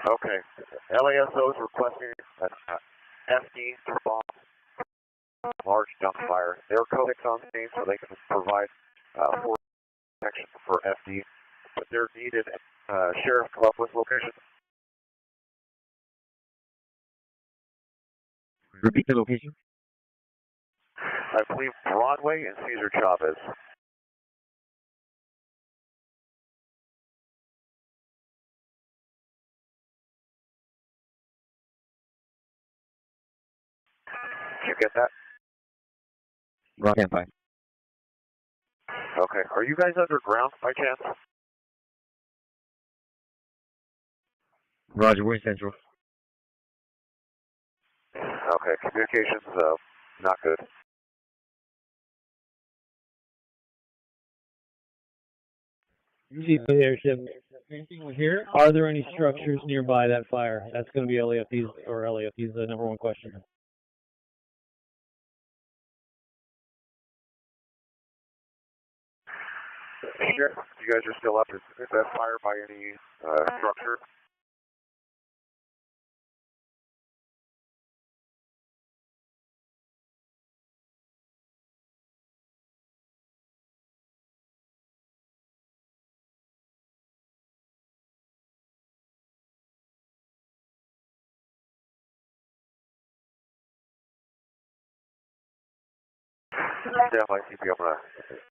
Okay. LASO is requesting an FD to bomb large dump fire. They're code 6 on scene so they can provide force protection for FD, but they're needed. Sheriff, come up with location. Repeat the location. I believe Broadway and Cesar Chavez. Did you get that? Rock and fine. Okay. Are you guys underground by chance? Roger, we're in Central. Okay. Communications, not good. Usually the airship. Anything we hear? Are there any structures nearby that fire? That's going to be LAFD's or LAFD's the number one question. You guys are still up. Is that fire by any structure? Definitely CP up on a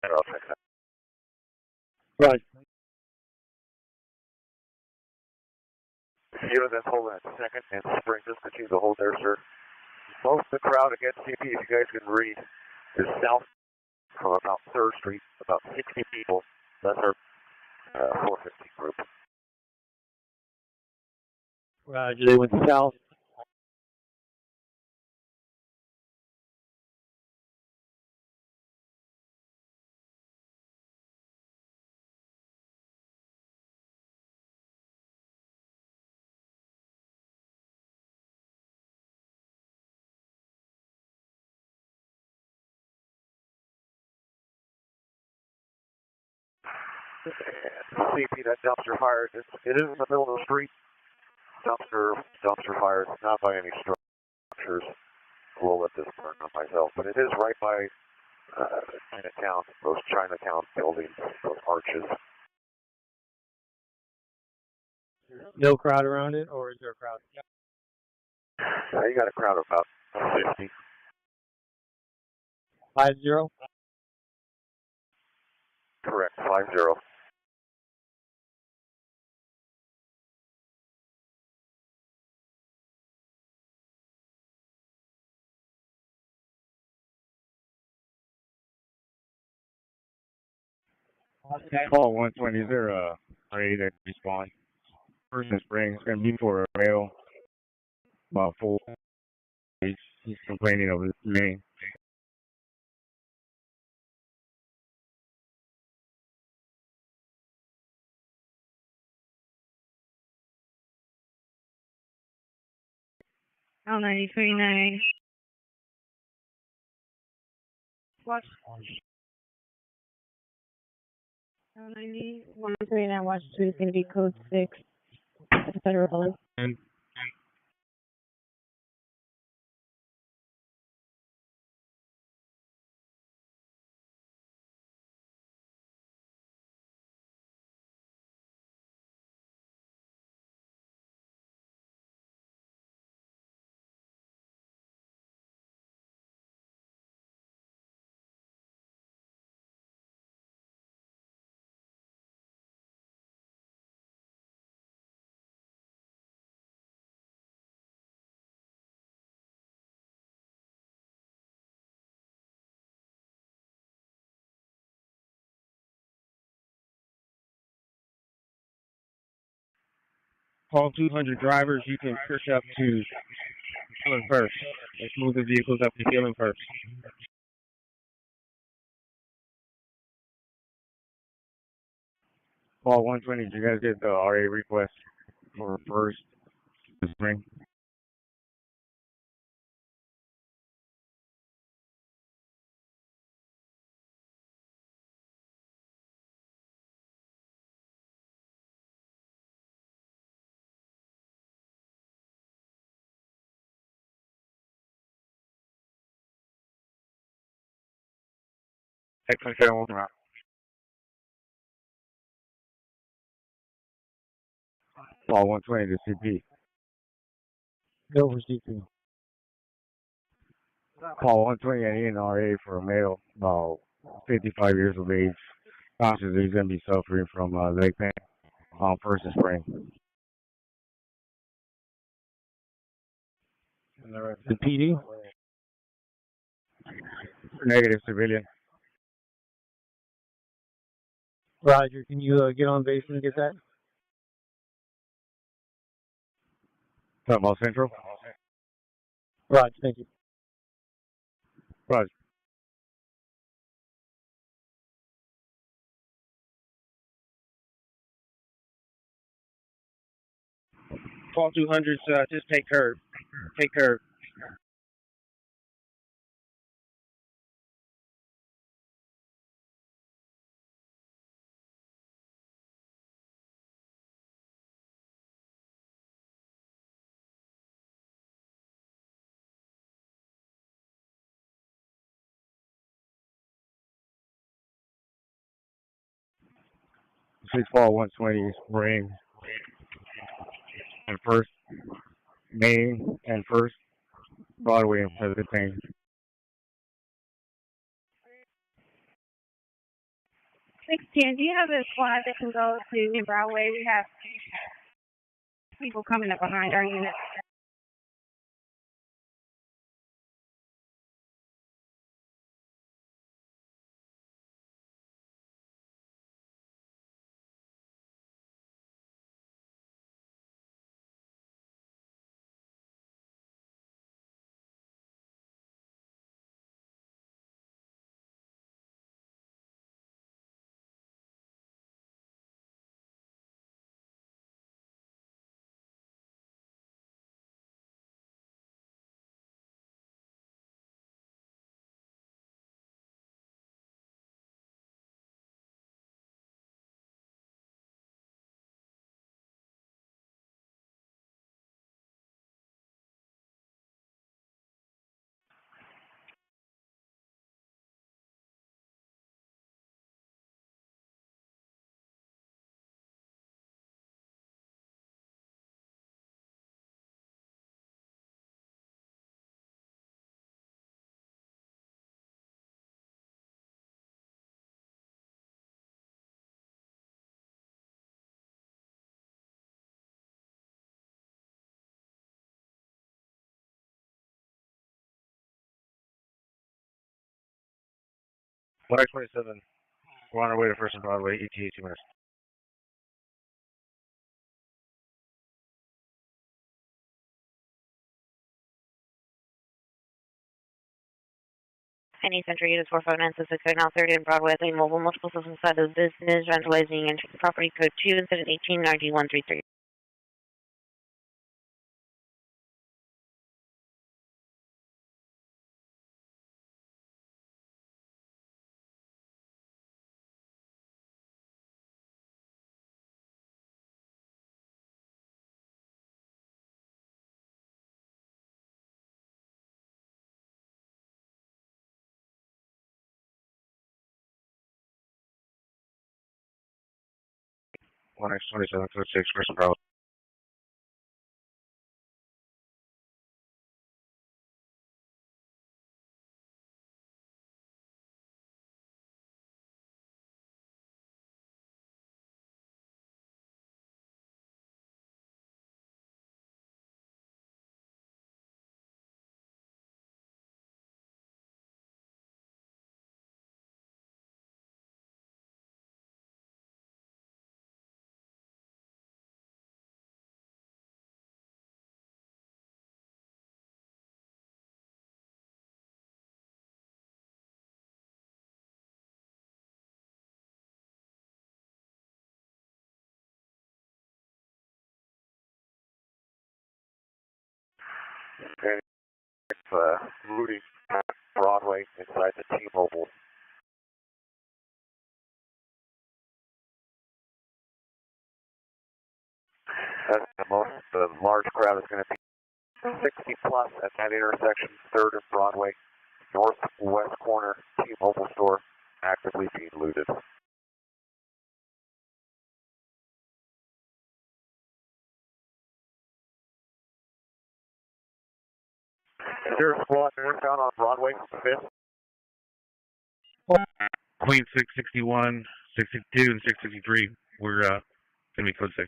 I'll check that. Right. Unit that's holding at second and spring, just continue to hold there, sir. Most of the crowd against CP, if you guys can read, is south from about 3rd Street, about 60 people. That's our 415 group. Roger, they went south. CP, that dumpster fire, it is in the middle of the street. Dumpster fire, not by any structures. We'll let this burn on myself, but it is right by Chinatown, those Chinatown buildings, those arches. No crowd around it, or is there a crowd? You got a crowd of about 50. 50? Correct, 50. Call 120, is there a parade that respawn? Person Spring, it's going to be for a male, about 4 days. He's complaining of his name. L9039. Watch. L9039, watch 2 is going to be code 6. Federal. And call 200 drivers, you can push up to Killing First. Let's move the vehicles up to Killing First. Call 120, did you guys get the RA request for First Spring? Excellent, one round. Call 120 to CP. Go for CP. Call 120 and NRA for a male about 55 years of age. Conscious he's going to be suffering from leg pain on First and Spring. The PD? Negative civilian. Roger, can you get on base and get that? Talking about Central? Roger, thank you. Roger. Call 200s, just take curve. Take curve. 6 Fall 120 Spring and First Main and First Broadway has been changed. 610, do you have a squad that can go to Broadway? We have people coming up behind our unit. Flight 27, we're on our way to First and Broadway, ETA 2 minutes. Any Century Units 45966 now 30 in Broadway, I mobile multiple systems inside of the business, vandalizing and property code 2 instead of 189133. One X 2746, First and Broadway. Okay, Rudy, Broadway, inside the T-Mobile. That's the large crowd is going to be 60 plus at that intersection, 3rd and Broadway, northwest corner, T-Mobile store, actively being looted. Is there a squad northbound on Broadway, 5th? Queen 661, 662, and 663. We're going to be code 6.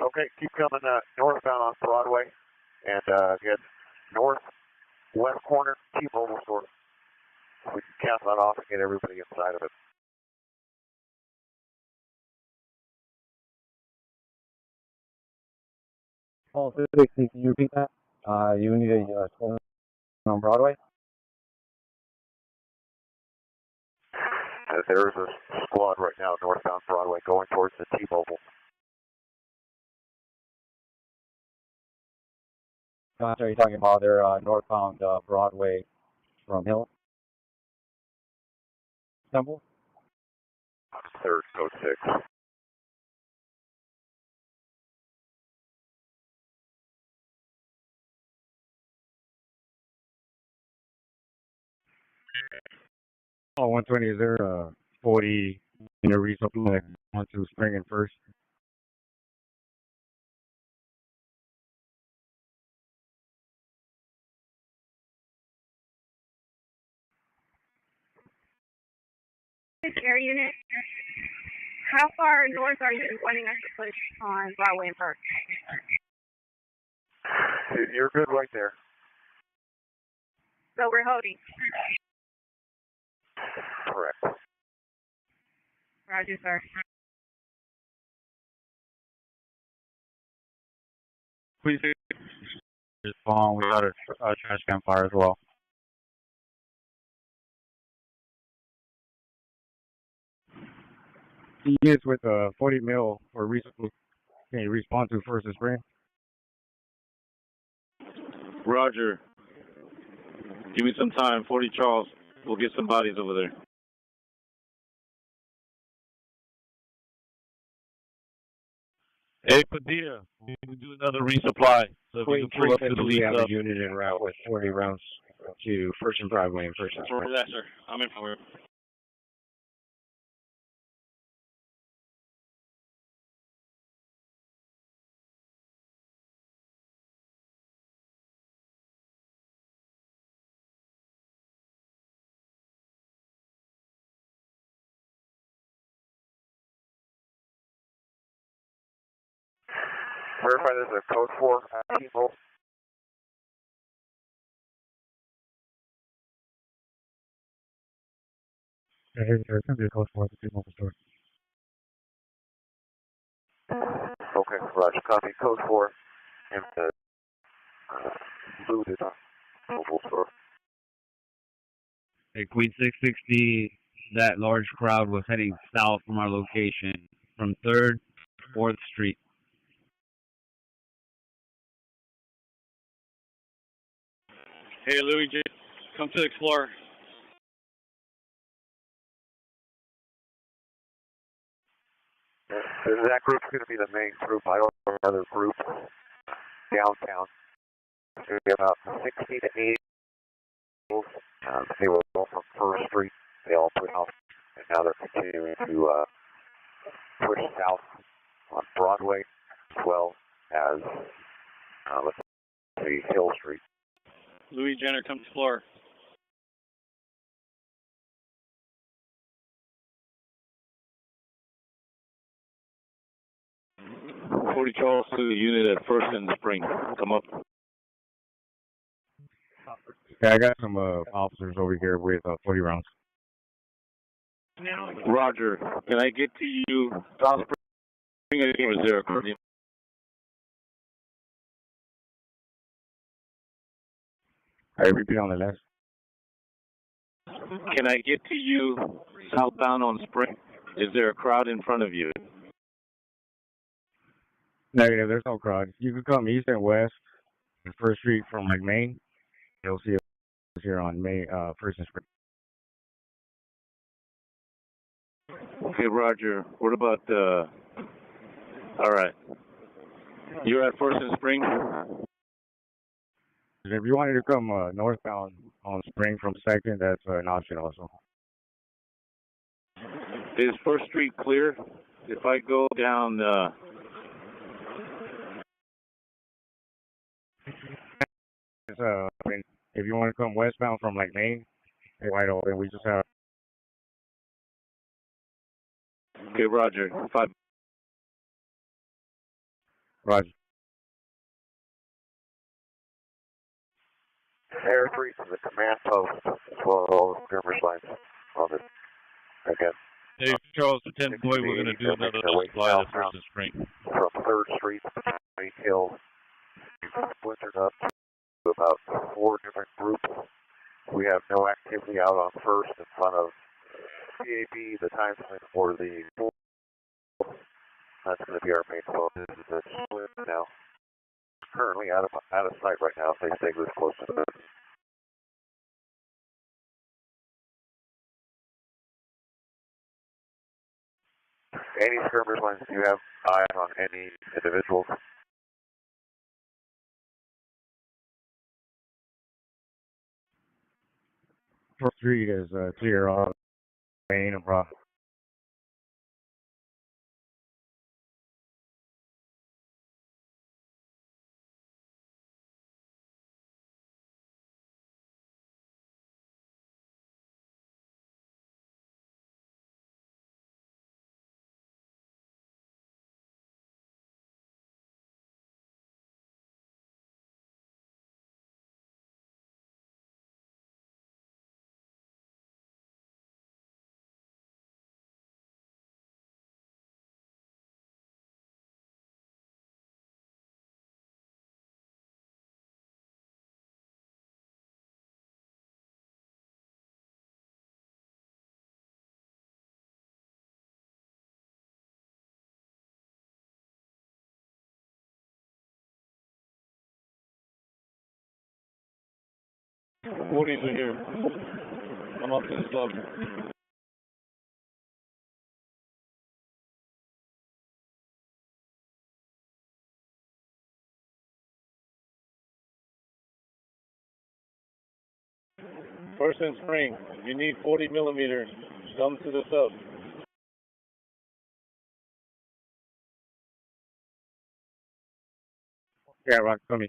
Okay, keep coming northbound on Broadway and get northwest corner, T-Mobile store. We can cap that off and get everybody inside of it. Paul 60, can you repeat that? You need a squad on Broadway? There's a squad right now northbound Broadway going towards the T-Mobile. Are you talking about their northbound Broadway from Hill? Temple? 3rd, code 6. Oh, 120, is there 40 in a resupply onto Spring and First. Air unit, how far north are you wanting us to push on Broadway and First? You're good right there. So we're holding. Correct. Roger, sir. Please respond. We got a trash can fire as well. Units with 40 mil for resupply. Can you respond to First and Spring? Roger. Give me some time. 40 Charles. We'll get some bodies over there. Hey, Padilla, we need to do another resupply. So if you can pull up to the we lead have up. a unit en route with 40 rounds to First and Broadway and First and Spring. For that, sir. I'm in for it. Verify this is a code 4 people. It's going to be a close for the T-Mobile store. Okay, Roger. Copy code 4 and looted mobile store. Hey, Queen 660, that large crowd was heading south from our location from 3rd, 4th Street. Hey, Louis J. Come to the Explorer. That group's going to be the main group. I don't know another group downtown. It's going to be about 60 to 80 people. They will go from First Street. They all put off, and now they're continuing to push south on Broadway, as well as let's see, Hill Street. Louis Jenner, come to Explorer. Forty Charles to the unit at First and Spring. Come up. Yeah, I got some officers over here with 40 rounds. Roger. Can I get to you? South Spring again, is there a curfew? I repeat on the left. Can I get to you southbound on Spring? Is there a crowd in front of you? Negative, there's no crowd. You can come east and west, First Street from like Main. You'll see us here on Main, First and Spring. Okay, Roger. What about all right. You're at First and Spring? If you wanted to come northbound on Spring from 2nd, that's an option also. Is First Street clear? If I go down I mean, if you want to come westbound from like Main, it's wide open. We just have. Okay, Roger. 5. Roger. Air 3 from the command post, as well as all the skirmish lines on it. Again. Hey, Charles, the 10th boy, we're going to do another supply at First and Spring. From 3rd Street, Main Hill, splintered up to about 4 different groups. We have no activity out on First in front of CAB, the time limit, or the. That's going to be our main focus. It's split now. Currently out of sight right now. If they stay this close to the. Any skirmish lines? Do you have eyes on any individuals? First Street is clear on Main and Broad. 40s are here. I'm up to the sub. First and Spring, if you need 40 millimeters, come to the sub. Yeah, Ron, come here.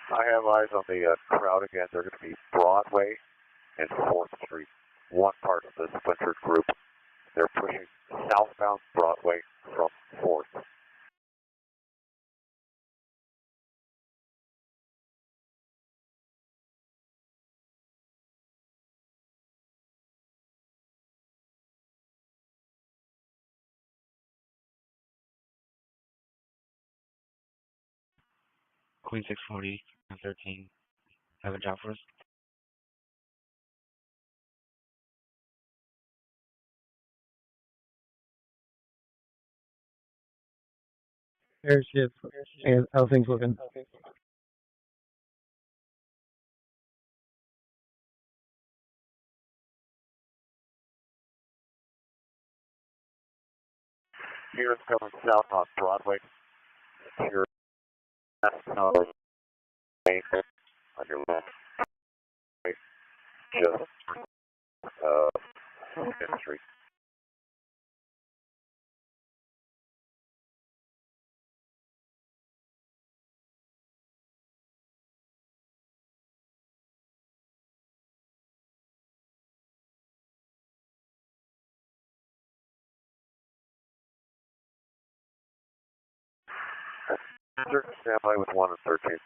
I have eyes on the crowd again. They're going to be Broadway and 4th Street. One part of the splintered group. They're pushing southbound Broadway from 4th. Queen 640 and 13. Have a job for us? Airship, and how things looking? Here it's coming south on Broadway. Here, that's on your left. Just 5th Street. Stand by with 1 and 13.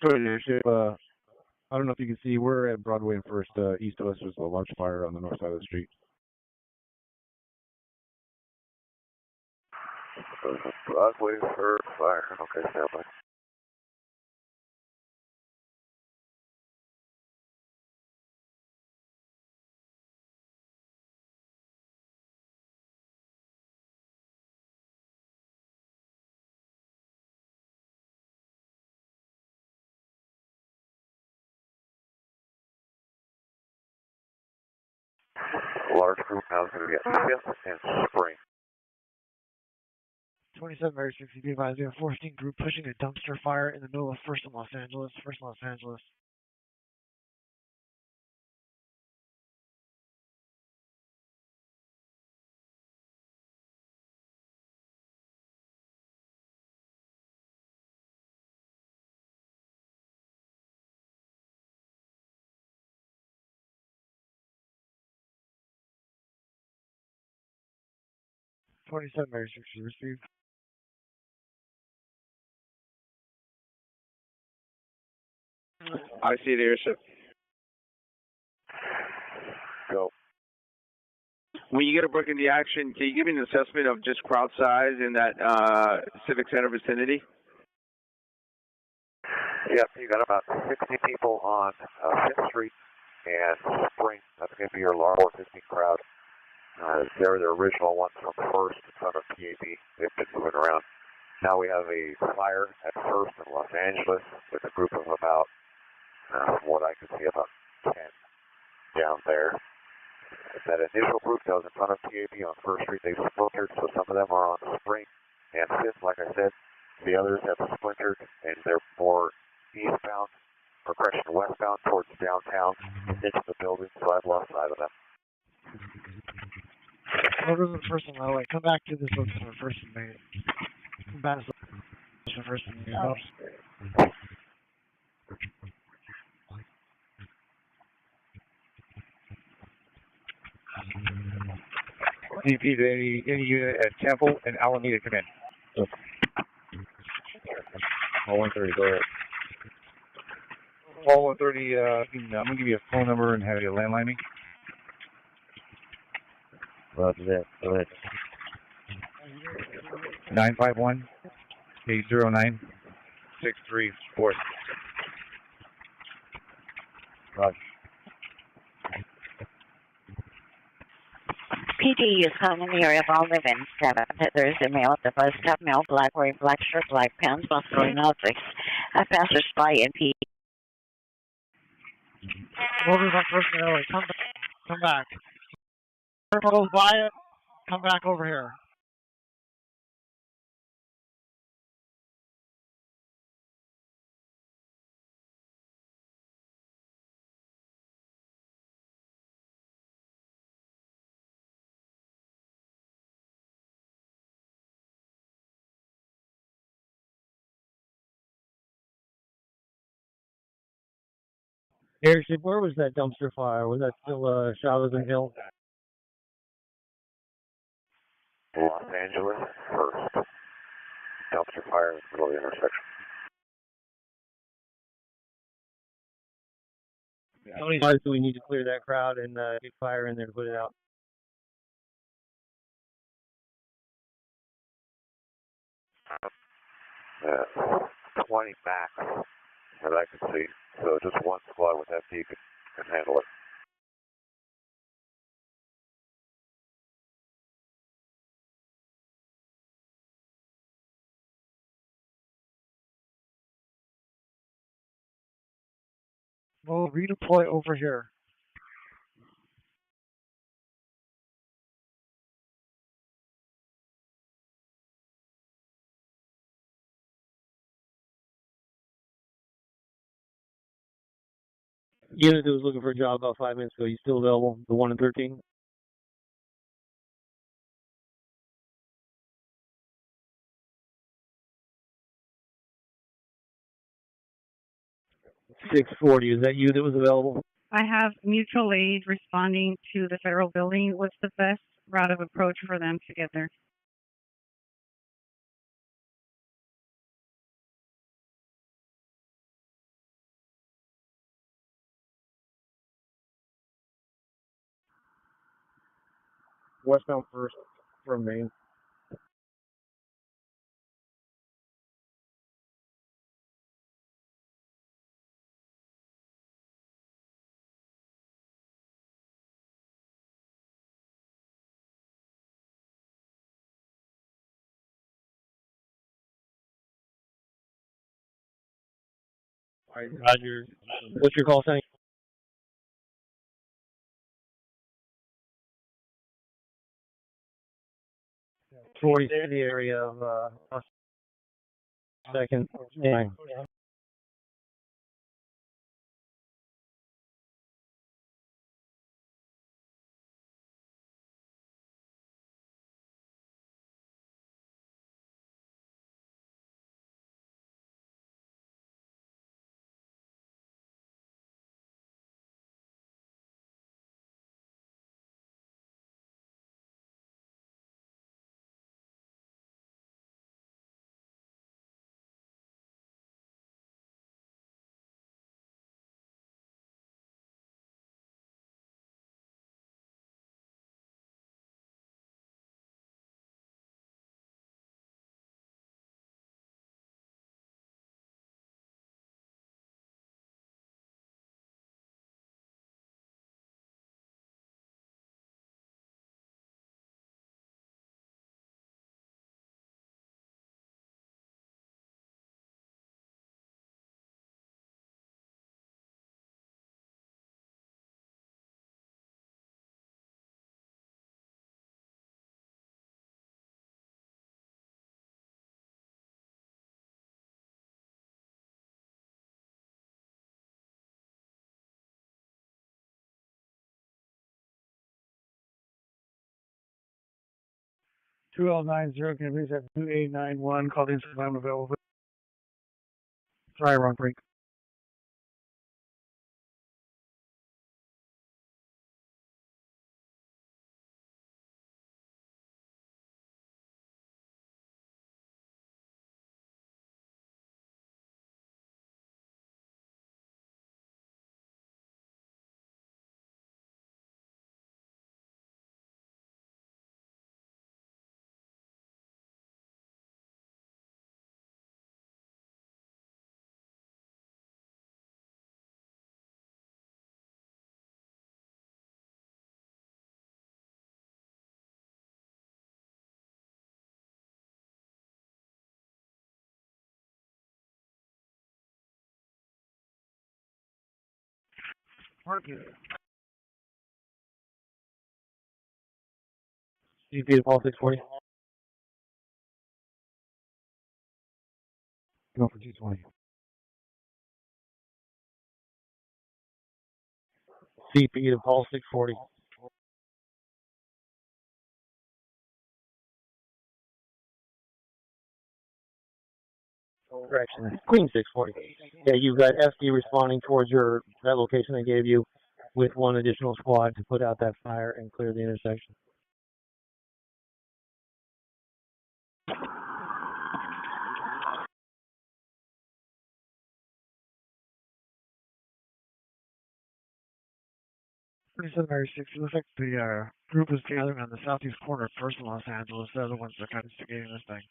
Sorry, Airship. I don't know if you can see, we're at Broadway and 1st. East of us was a large fire on the north side of the street. Broadway, 3rd, fire. Okay, stand by. Large group now is going to be at 5th and Spring. 27 Mary 60 advised, we have 14 group pushing a dumpster fire in the middle of 1st and Los Angeles. 1st and Los Angeles. Twenty-seven Mary 60 received. I see the Airship. Go. When you get a break in the action, can you give me an assessment of just crowd size in that Civic Center vicinity? Yeah, you got about 60 people on 5th Street and Spring. That's going to be your large 415 crowd. They're the original ones from 1st in front of PAB. They've been moving around. Now we have a fire at 1st in Los Angeles with a group of about, from what I can see, about 10 down there. That initial group that was in front of PAB on 1st Street, they've splintered, so some of them are on Spring and 5th, like I said. The others have splintered, and they're more eastbound progression westbound towards downtown into the building, so I've lost sight of them. Orders on first and highway. Come back to this location for first and main. Come back to this location for first and main. DP to any unit at Temple and Alameda, come in. All 130, go ahead. All 130, I'm going to give you a phone number and have you landline me. Roger that, go ahead. 951-809-6346. Roger. PD is calling in the area of all events. Thursday male at the bus stop, male, black, wearing black shirt, black pants, bus going out. A passersby in PD. Orders on first and highway. Come back. Whoever goes by it, come back over here. Airship, where was that dumpster fire? Was that still Chavez and Hill? Los Angeles, first. Dumpster fire in the middle of the intersection. How many cars do we need to clear that crowd and get fire in there to put it out? Uh, 20 max that I can see. So just one squad with FD can handle it. We'll redeploy over here. Unit that was looking for a job about 5 minutes ago, you still available? The 1 and 13? $640, is that you that was available? I have mutual aid responding to the federal building. What's the best route of approach for them to get there? Westbound first from Maine. Roger. What's your call sign? 40 city area of second. Yeah. 2090, can you please have 2891 called in for time available? Sorry, wrong break. CP to Paul 640. Go for 220. CP to Paul 640. Correction, Queen 640. Yeah, you've got FD responding towards that location I gave you with one additional squad to put out that fire and clear the intersection. February 6th, it looks like the group is gathering on the southeast corner of First and Los Angeles. They're the ones that are kind of instigating this thing.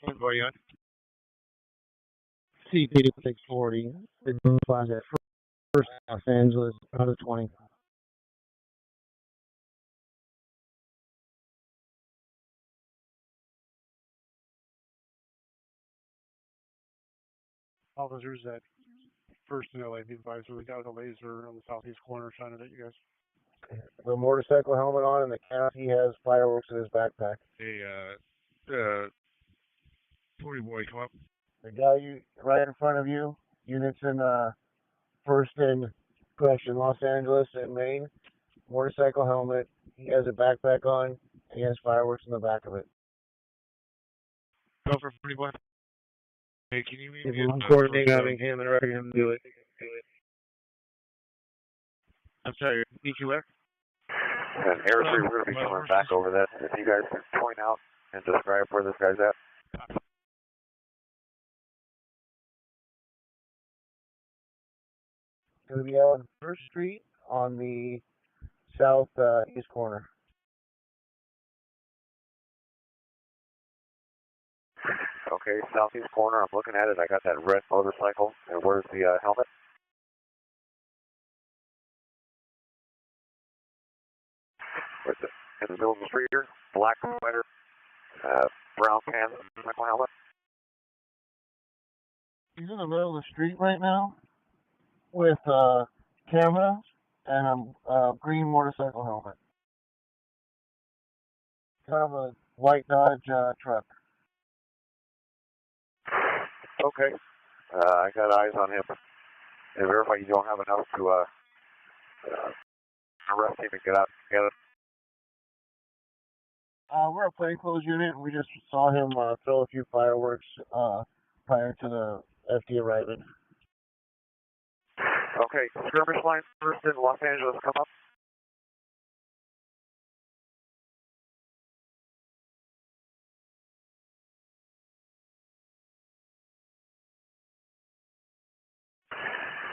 What are you on? CP to 640. It flies at First Los Angeles, out of 20. Officers at First and LA, the advisor, we got a laser on the southeast corner shining at you guys. The motorcycle helmet on and the cap, he has fireworks in his backpack. Hey, 40 boy, come up. The guy right in front of you, units in First and Los Angeles and Maine, motorcycle helmet, he has a backpack on, he has fireworks in the back of it. Go for 40 boy. Hey, can you If you coordinate having him and ready him do it. I'm sorry, EQ where? And Air 3, we're going to be coming back over that. If you guys can point out and describe where this guy's at. Going to be out on First Street on the southeast corner. Okay, southeast corner, I'm looking at it. I got that red motorcycle. And where's the helmet? Where's it? In the middle of the street here. Black sweater, brown pants, motorcycle helmet. He's in the middle of the street right now with a camera and a green motorcycle helmet. Kind of a white Dodge truck. Okay. I got eyes on him. And verify you don't have enough to arrest him and get out. Get it. We're a plainclothes unit, and we just saw him throw a few fireworks prior to the FD arriving. Okay, skirmish line First in Los Angeles, come up.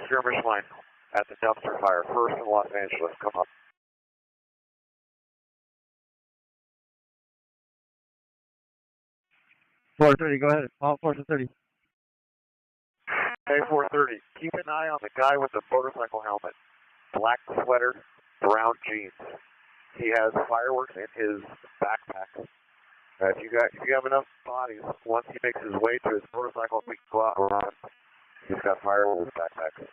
Skirmish line at the dumpster fire, First in Los Angeles, come up. .430, go ahead. 430. Hey, 430. Keep an eye on the guy with the motorcycle helmet. Black sweater, brown jeans. He has fireworks in his backpack. If you have enough bodies, once he makes his way to his motorcycle, we can go out and run. He's got fireworks in his backpack.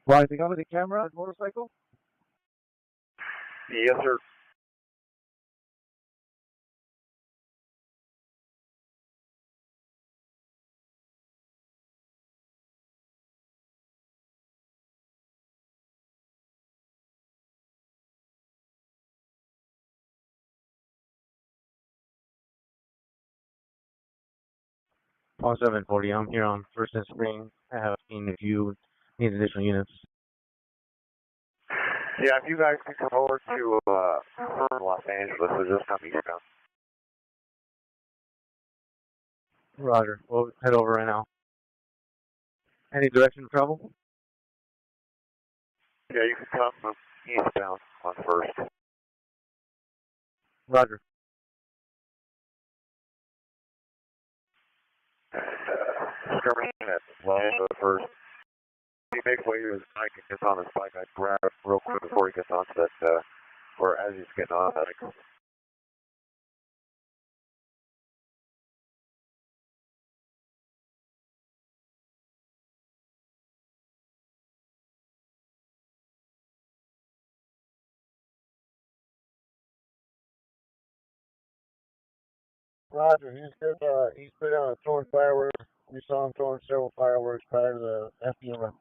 Well, is he coming with the camera on his motorcycle? Yes, sir. Paul 740, I'm here on First and Spring. I have seen if you need additional units. Yeah, if you guys can come over to Los Angeles, so just come eastbound. Roger. We'll head over right now. Any direction of travel? Yeah, you can come eastbound on First. Roger. Skirmishing at Lando First. He makes way to his bike and gets on his bike. I'd grab it real quick before he gets onto that, or as he's getting on that. Roger, he's been throwing fireworks. We saw him throwing several fireworks prior to the FDM run.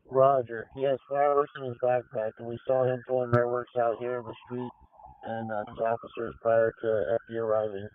Roger, he has fireworks in his backpack, and we saw him throwing fireworks out here in the street and his officers prior to FD arriving.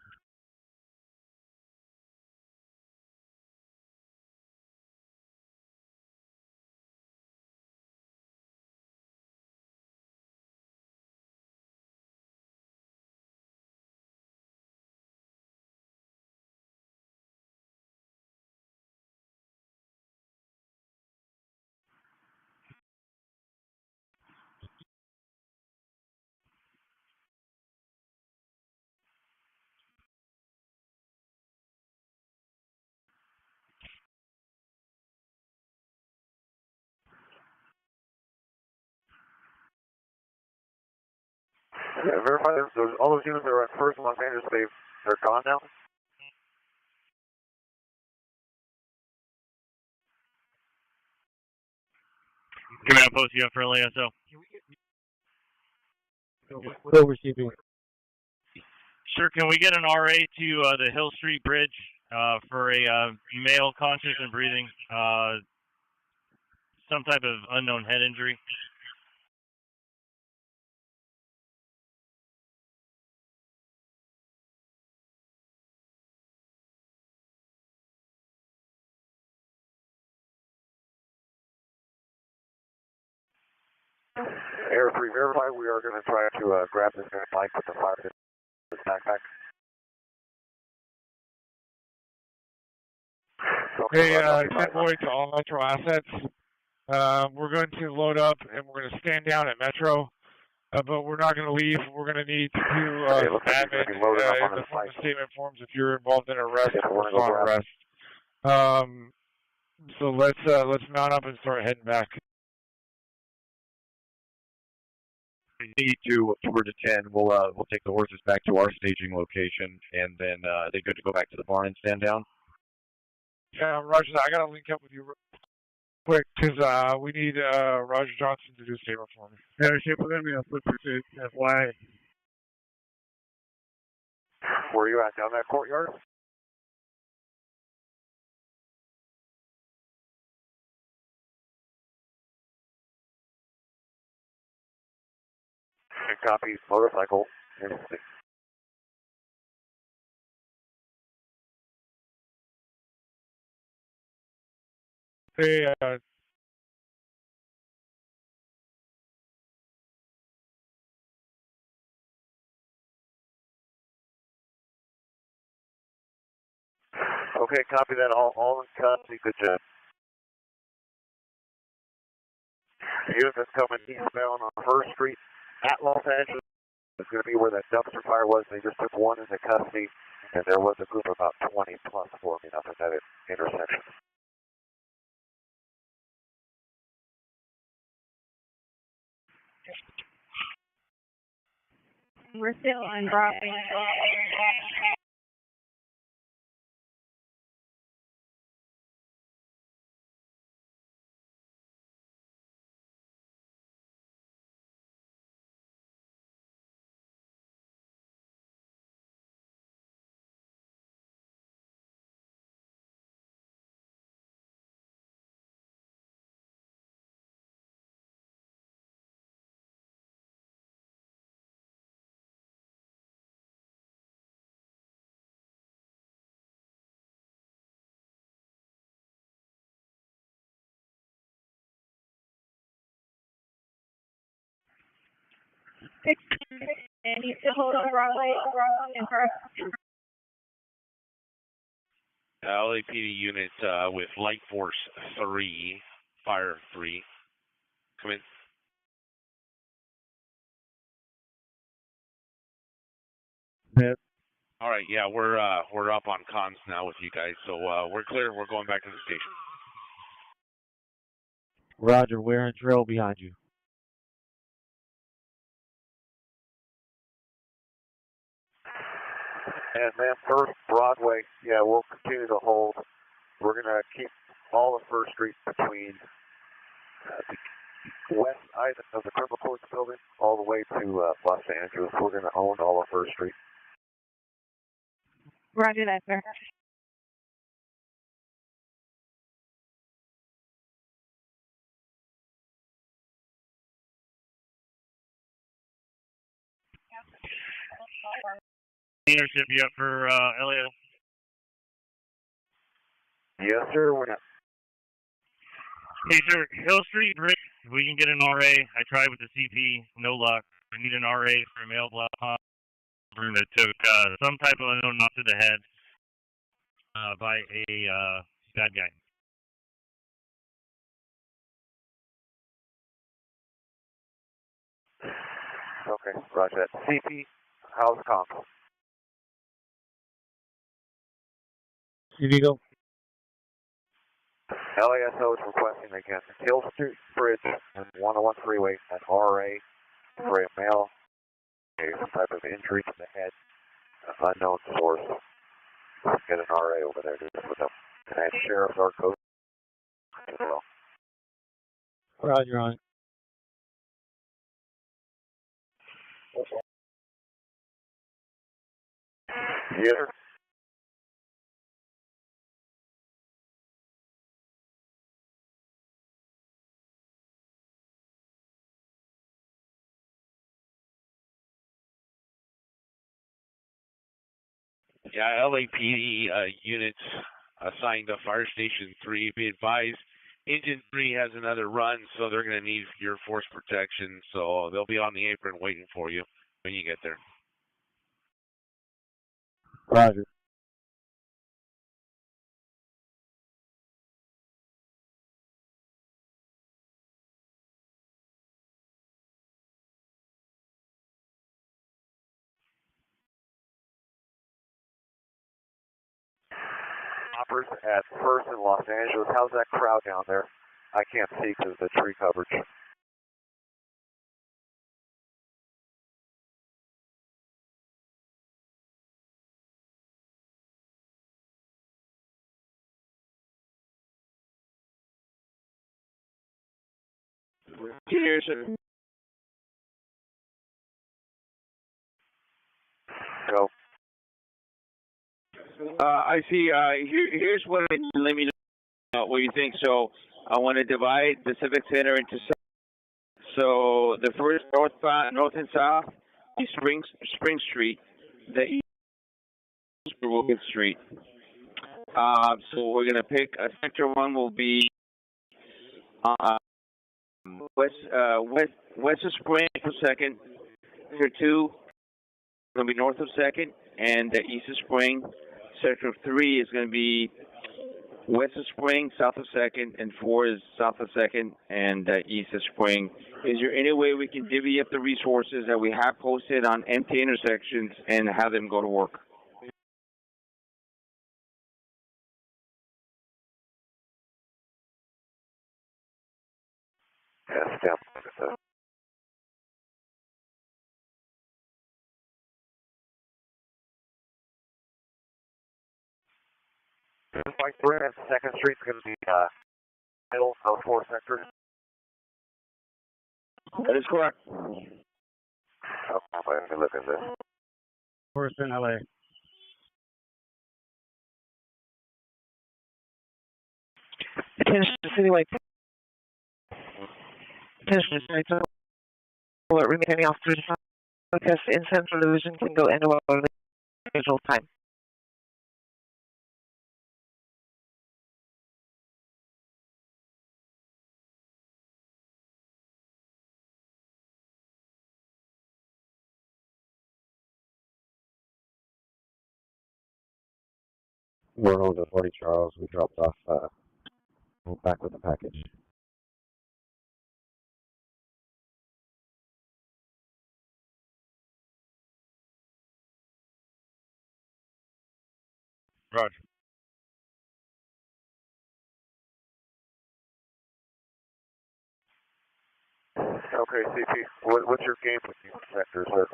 Yeah, verify all those units that are at First in Los Angeles, they're gone now? Command post, you have for LASO. What receiving? Sure, can we get an RA to the Hill Street Bridge for a male conscious and breathing, some type of unknown head injury? Air 3, verify we are going to try to grab this guy's bike with the fire in his backpack. Hey, 10 boy to all Metro assets. We're going to load up and we're going to stand down at Metro, but we're not going to leave. We're going to need to do admin in the form of statement forms if you're involved in arrest or on arrest. So let's mount up and start heading back. We need to toward the 10. We'll take the horses back to our staging location, and then they're good to go back to the barn and stand down. Yeah, Roger, I got to link up with you real quick because we need Roger Johnson to do a statement for me. Airship, we're going to be on foot pursuit. FYI. Where are you at? Down that courtyard? Copy, motorcycle. Hey, Okay, copy that. All in custody. Good job. Unit that's coming eastbound on 1st Street at Los Angeles. It's going to be where that dumpster fire was. They just took one into custody, and there was a group of about 20 plus forming up at that intersection. We're still on Broadway. And you still hold on Broadway and first. LAPD unit with Light Force 3, Fire 3. Come in. Yeah. All right, yeah, we're up on comms now with you guys, so we're clear. We're going back to the station. Roger, we're in trail behind you. And then 1st Broadway, yeah, we'll continue to hold. We're going to keep all of 1st Street between the west side of the Criminal Courts building all the way to Los Angeles. We're going to own all of 1st Street. Roger that, sir. Leadership yet for Elliot? Yes, sir. We're not. Hey, sir, Hill Street Bridge, we can get an RA. I tried with the CP, no luck. We need an RA for a male black that took some type of unknown knock to the head by a bad guy. Okay, roger that. CP, how's comms? CP, go. LASO is requesting against Hill Street Bridge and 101 freeway an RA for a male, some type of injury to the head, unknown source. Get an RA over there with them. And sheriffs are code as well. Roger on it. Yes, sir. Yeah, LAPD units assigned to Fire Station 3. Be advised, Engine 3 has another run, so they're going to need your force protection. So they'll be on the apron waiting for you when you get there. Roger. Hoppers at 1st in Los Angeles. How's that crowd down there? I can't see because of the tree coverage. Here, sir. Go. I see. Here's what let me know what you think. So I want to divide the Civic Center into so the first north and south is Spring Street, the east is Wilkins Street. So we're gonna pick sector 1 will be west of Spring for 2nd. Sector 2 going to be north of 2nd, and the east of Spring. Sector 3 is going to be West of Spring, south of 2nd, and 4 is south of 2nd and east of Spring. Is there any way we can divvy up the resources that we have posted on empty intersections and have them go to work? Yes, down. Like 3rd and 2nd Street's going to be middle of 4 sectors. That is correct. Okay, let me look at this. First in LA. Attention to citywide. Attention to citywide. Alert remaining officers. Protest in Central Division can go anywhere on the scheduled time. We're on to 40 Charles. We dropped off back with the package. Roger. Okay, CP, what's your game with these sectors, sir?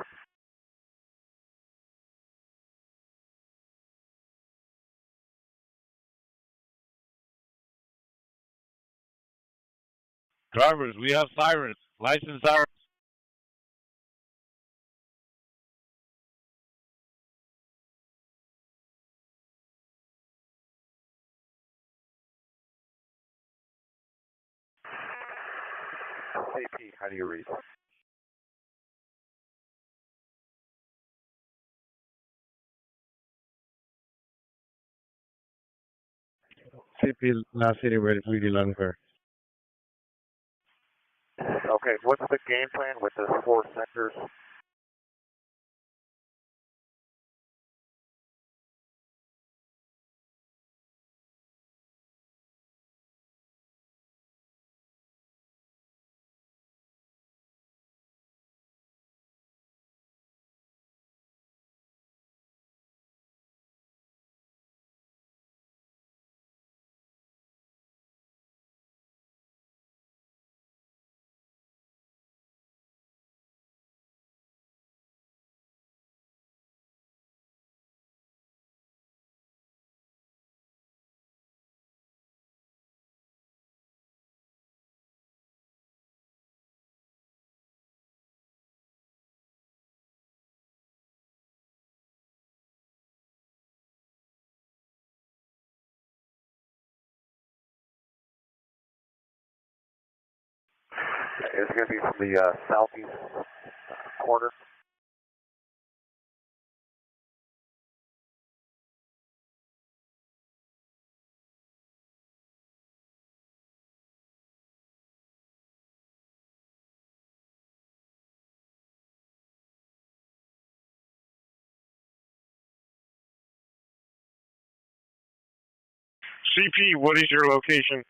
Drivers, we have sirens. Licensed sirens. CP, how do you read? CP last city ready for you, Lunker. Okay, what's the game plan with the 4 sectors? It's going to be from the southeast corner. CP, what is your location?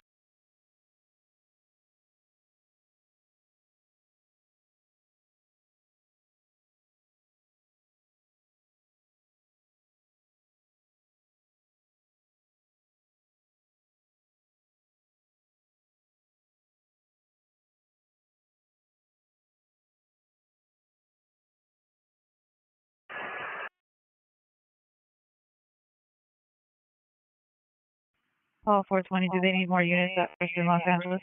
Call 420, do they need more units at first in Los Angeles?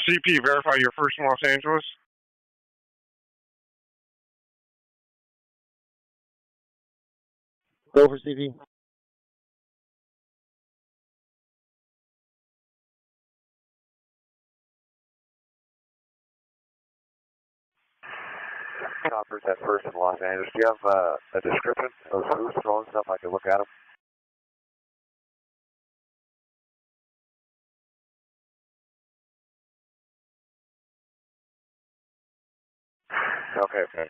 CP, verify your first in Los Angeles. Go for CP. Choppers at first in Los Angeles. Do you have a description of who's throwing stuff? I can look at them. Okay.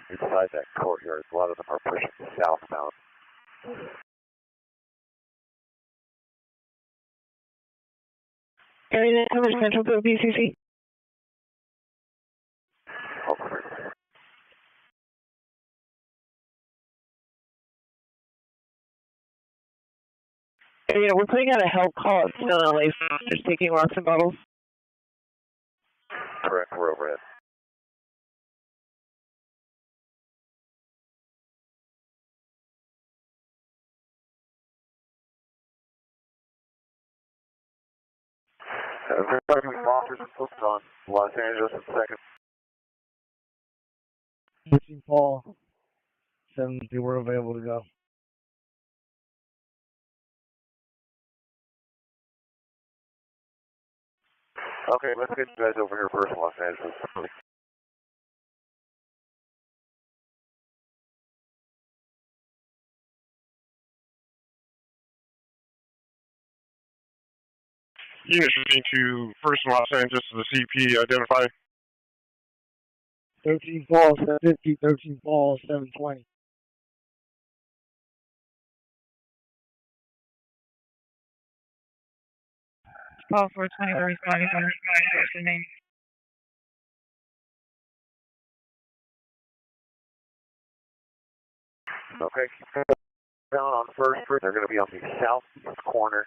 inside that courtyard. A lot of them are pushing southbound. Area coverage central to BCC. Area, we're putting out a help call at Still LA. Just taking rocks and bottles. Correct, we're overhead. Everybody monitors and focus on Los Angeles in second. 13 Paul, 70, we're available to go. Okay, let's get you guys over here first, Los Angeles. Units moving to first in Los Angeles to the CP, identify. 13 Paul, 750, 13 Paul, 720. Paul 420, we're responding from the name. Okay, down on First Street. They're going to be on the southeast corner.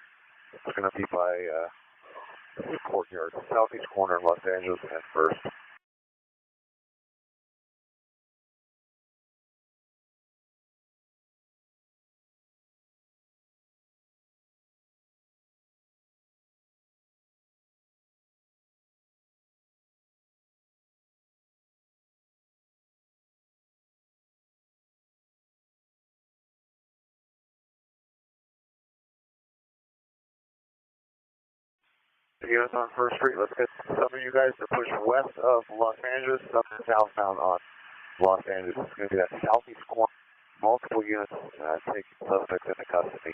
It's going to be by the courtyard. Southeast corner in Los Angeles and First. Units on First Street, let's get some of you guys to push west of Los Angeles, up to southbound on Los Angeles. It's going to be that southeast corner. Multiple units taking suspects into custody.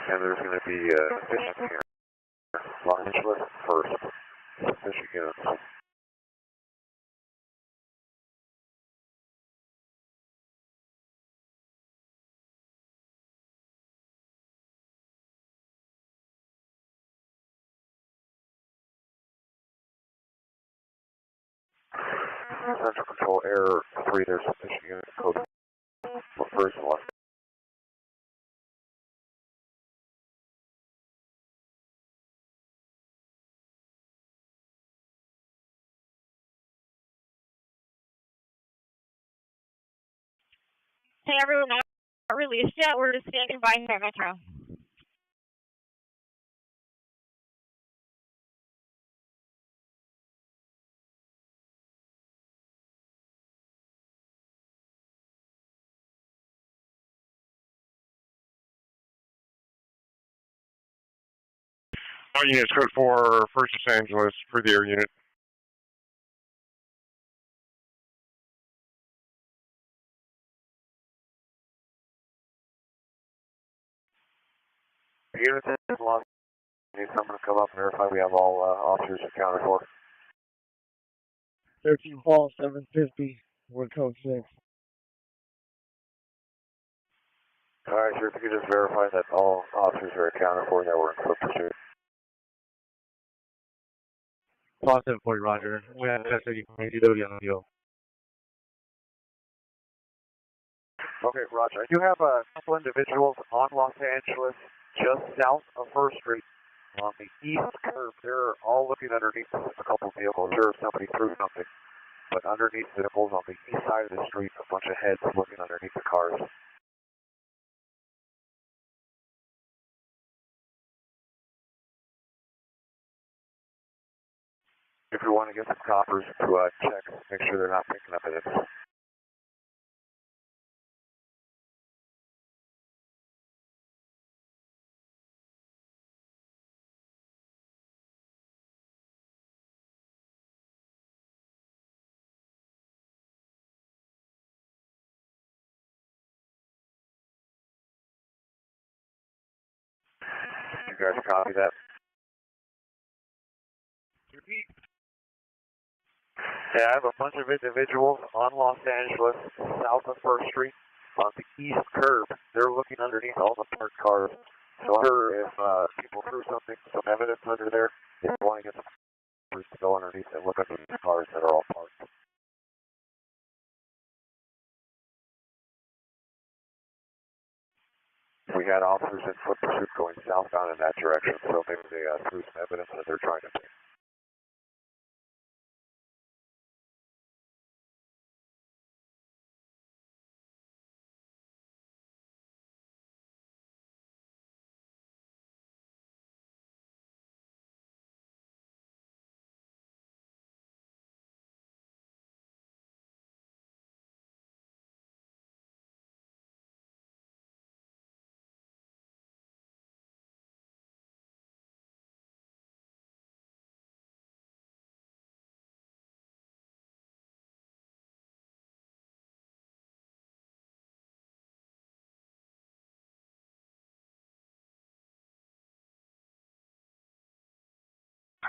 And there's going to be fishing here. Los Angeles First. Fishing units. Central Control Error 3, there's a fishing unit code for First and Los Angeles. Hey everyone, not released yet. We're just standing by here, Metro. All units code for First Los Angeles for the air unit. Units in Los Angeles, need someone to come up and verify we have all officers accounted for. 13 Paul, 750, we're code 6. Alright, sir, if you could just verify that all officers are accounted for and that we're in close pursuit. Positive for you, Roger. We have custody from ACW on the field. Okay, Roger. I do have a couple individuals on Los Angeles, just south of First Street, on the east curve. They're all looking underneath a couple of vehicles. Sure, somebody threw something, but underneath vehicles on the east side of the street, a bunch of heads looking underneath the cars. If you want to get some coppers to check, make sure they're not picking up evidence. You guys copy that? Yeah, I have a bunch of individuals on Los Angeles, south of 1st Street, on the east curb. They're looking underneath all the parked cars. So I'm sure if people threw something, some evidence under there, if you want to get some officers to go underneath and look under the cars that are all parked. We had officers in foot pursuit going southbound in that direction, so maybe they threw some evidence that they're trying to take.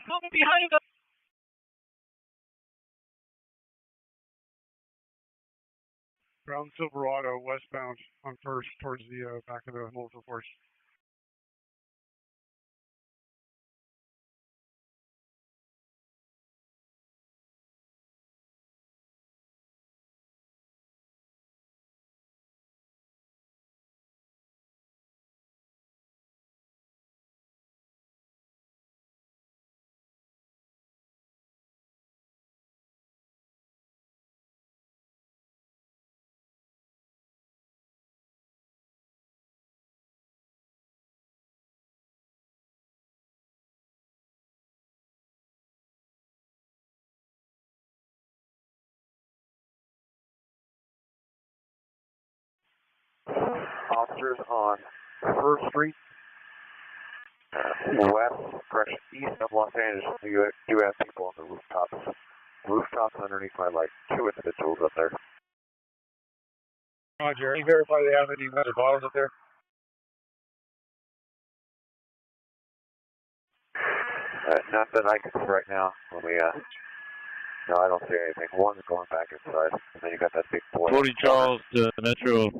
Come behind us. Brown Silverado westbound on 1st towards the back of the Multiple Force. Officers on 1st Street, east of Los Angeles. You do have people on the rooftops. Rooftops underneath my light. 2 individuals up there. Roger. Can you verify they have any other bottles up there? Not that I can see right now. When we, no, I don't see anything. One's going back inside, and then you got that big boy. 40 Charles to Metro.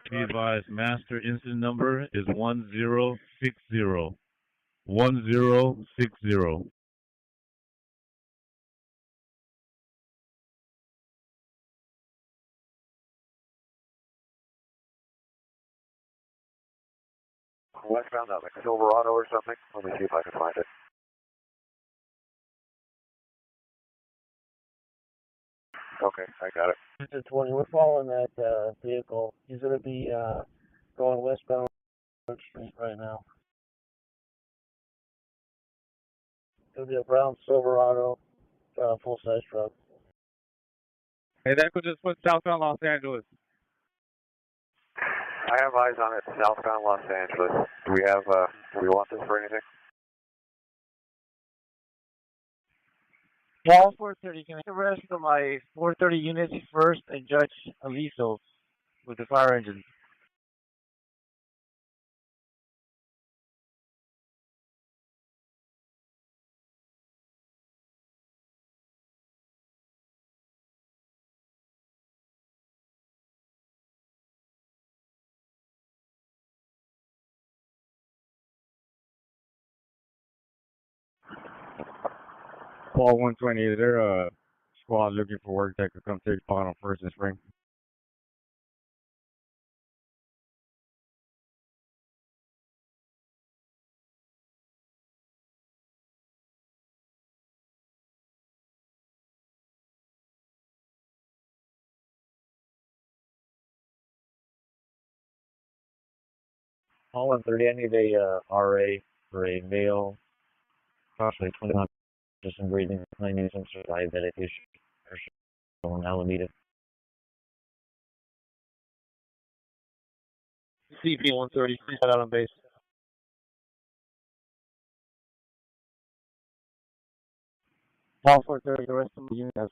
Be advised, master incident number is 1060. 1060. Westbound out like Silverado or something. Let me see if I can find it. Okay, I got it. Mr. 20, we're following that vehicle. He's going to be going westbound on 3rd Street right now. It'll be a brown Silverado, full-size truck. Hey, that could just put southbound Los Angeles. I have eyes on it, southbound Los Angeles. Do we want this for anything? Wall 430, can I arrest my 430 units first and Judge Aliso with the fire engine? Paul 120, is there a squad looking for work that could come take part on 1st and Spring? All 130, I need a RA for a male, approximately 29 percent breathing, claiming some sort of diabetic issue or on Alameda. CP 130, please head out on base. Paul 430, the rest of the unit has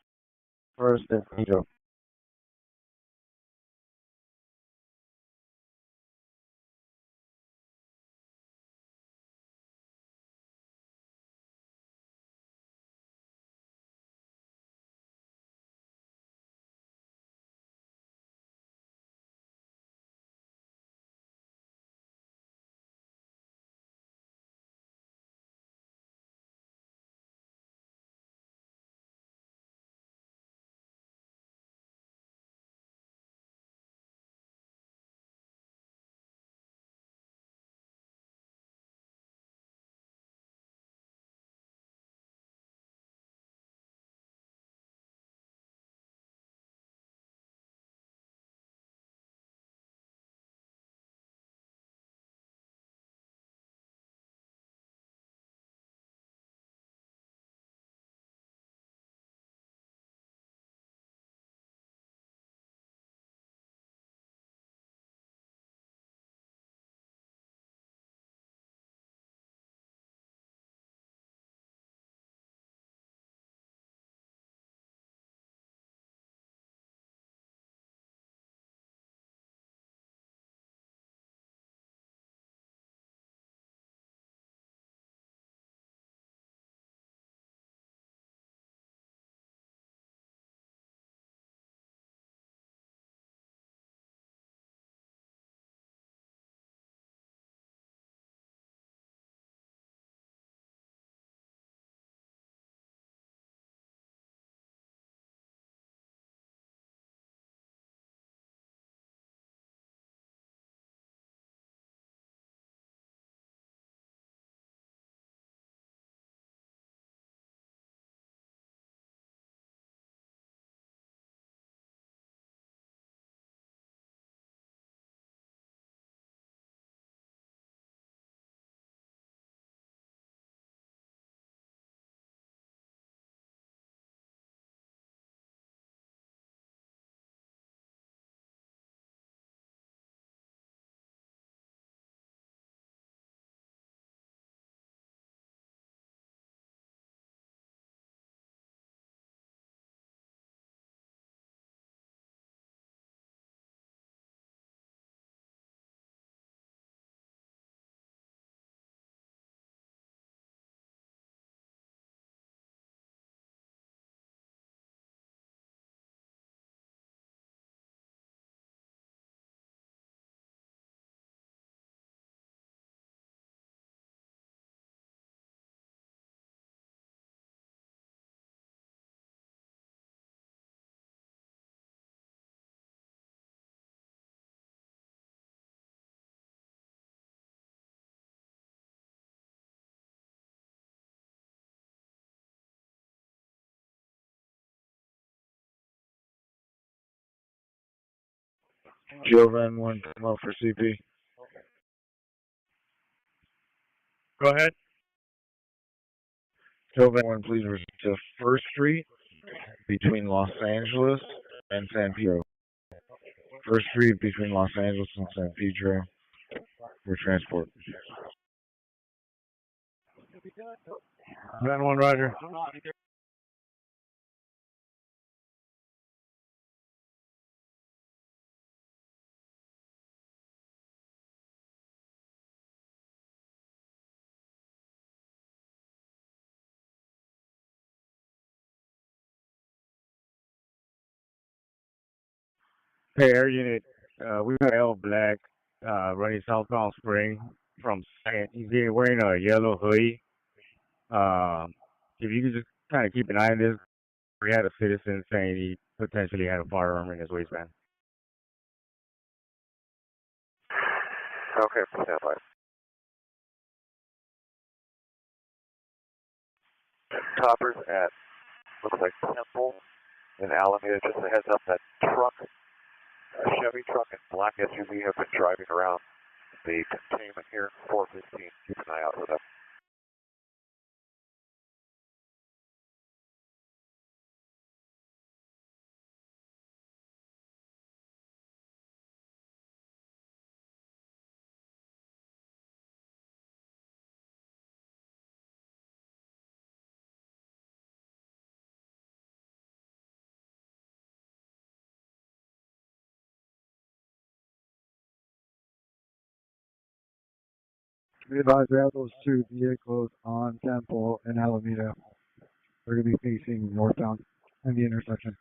1st and Pedro. Jovan 1, come up for CP. Go ahead. Jovan 1, please return to First Street between Los Angeles and San Pedro. First Street between Los Angeles and San Pedro for transport. Van 1, roger. Hey, Air Unit, we got L Black running southbound Spring from he's wearing a yellow hoodie. If you could just kind of keep an eye on this, we had a citizen saying he potentially had a firearm in his waistband. Okay, stand by. Toppers at, looks like Temple in Alameda. Just a heads up, that truck, a Chevy truck and black SUV have been driving around the containment here, 415. Keep an eye out for them. We advise we have those two vehicles on Temple and Alameda. They're going to be facing northbound in the intersection.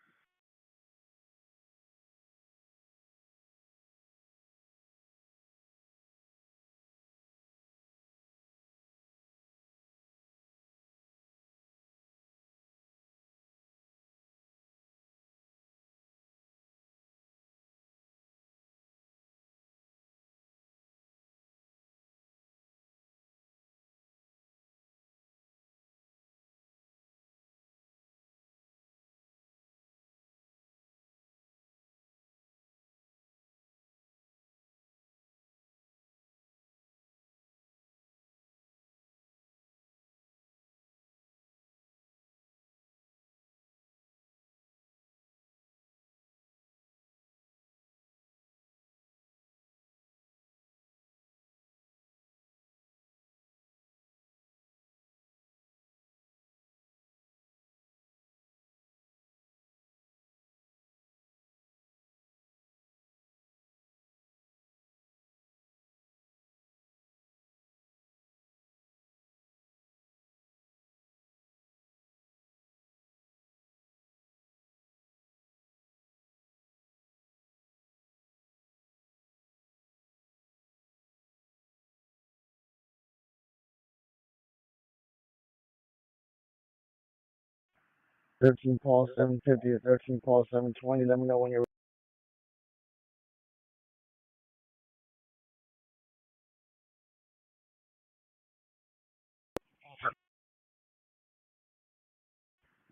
Thirteen call 750 or 13 call 720. Let me know when you're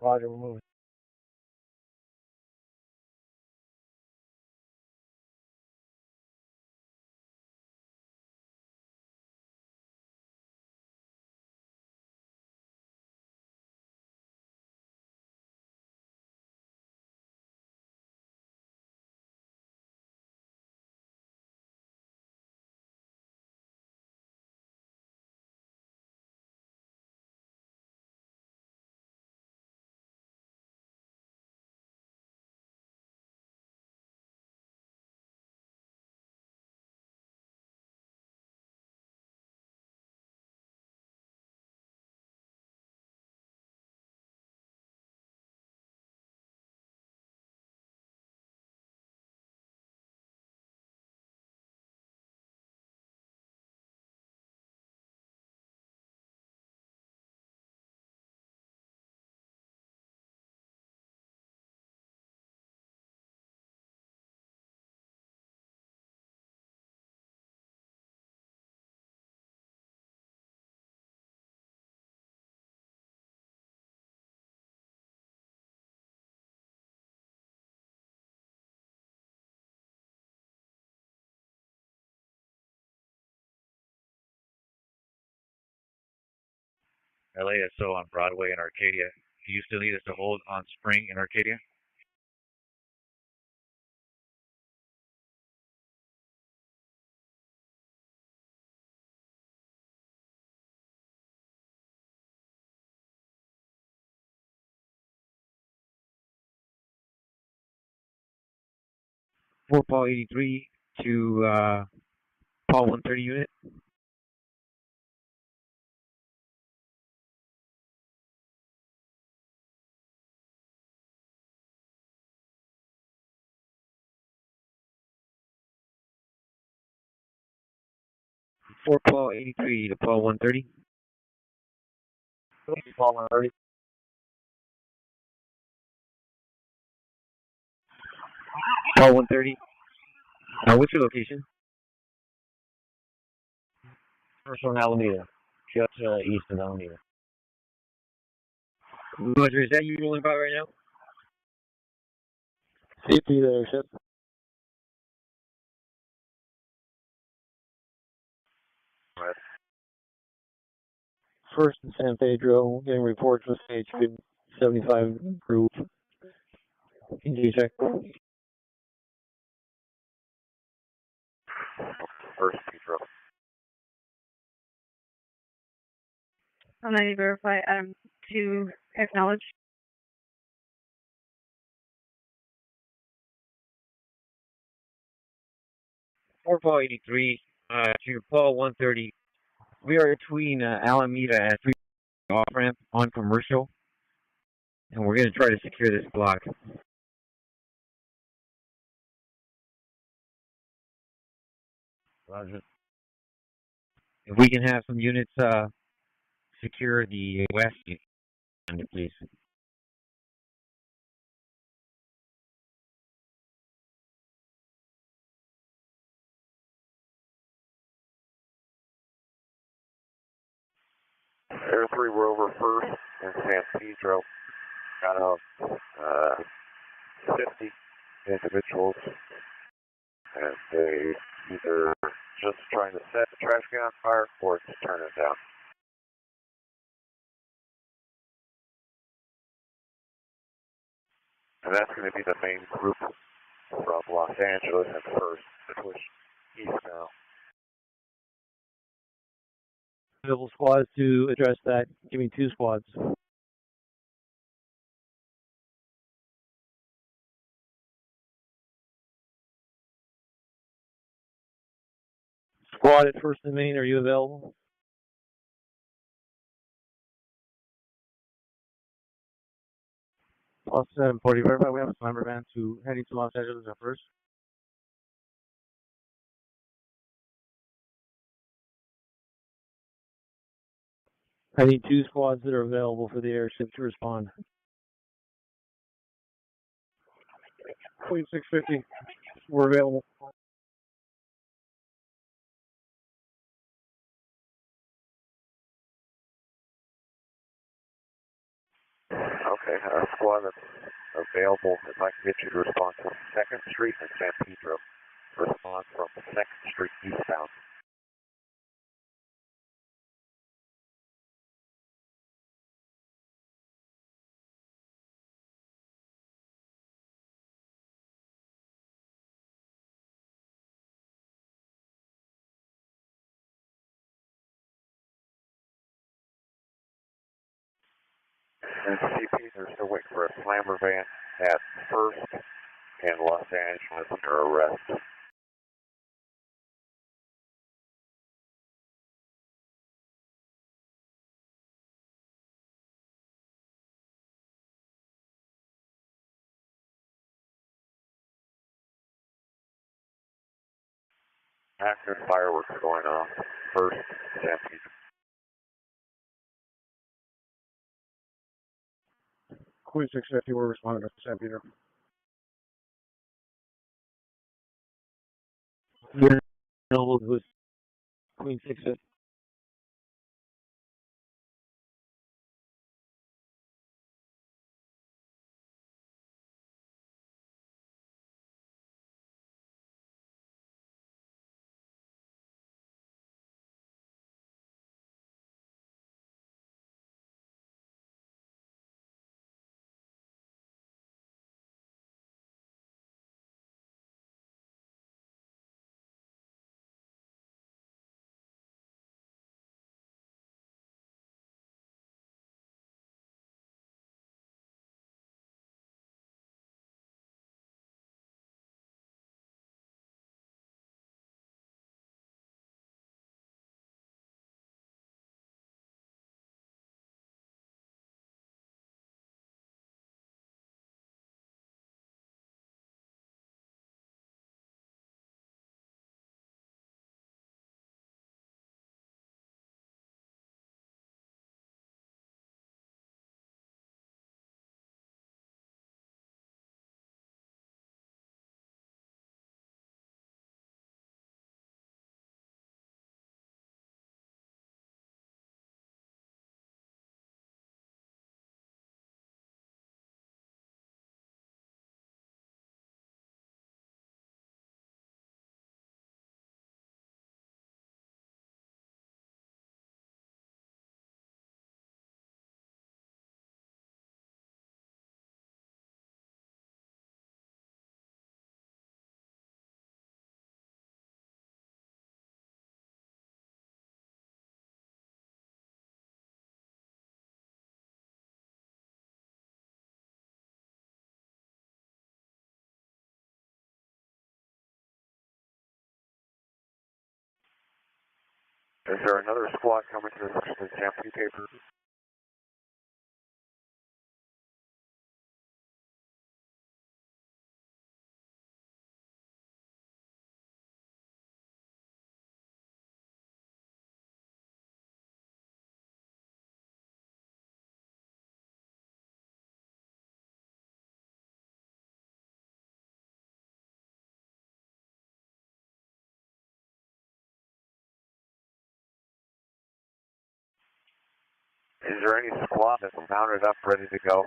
Roger, we're moving. LASO on Broadway in Arcadia. Do you still need us to hold on Spring in Arcadia? For Paul 83 to Paul 130 unit. For Paul 83 to Paul 130. Paul 130. Paul 130. What's your location? First one, Alameda. Just east of Alameda. Roger, is that you rolling about right now? CP there, ship. Right. First in San Pedro, getting reports with HP 75 group. Injury check. First, Pedro. I'm going to verify to acknowledge. For Paul 83 to Paul 130. We are between Alameda and 3 off ramp on commercial, and we're going to try to secure this block. Roger. If we can have some units secure the west end, please. Air 3, we're over first in San Pedro. Got 50 individuals, and they either just trying to set the trash can on fire or just turn it down. And that's going to be the main group from Los Angeles and first to push east now. Available squads to address that. Give me 2 squads. Squad at First and Main, are you available? Plus 740, verify we have a slammer van to heading to Los Angeles at first. I need 2 squads that are available for the airship to respond. Queen 650, we're available. Okay, a squad that's available, if I can get you to respond to 2nd Street and San Pedro. Respond from 2nd Street eastbound. And CP, they're still waiting for a slammer van at First and Los Angeles under arrest. Active fireworks going off. First, San Pedro. Queen 650, we're responding to San Pedro. You're available to Queen 650. Is there another squad coming to the Stampede paper? Is there any squad that's mounted up, ready to go?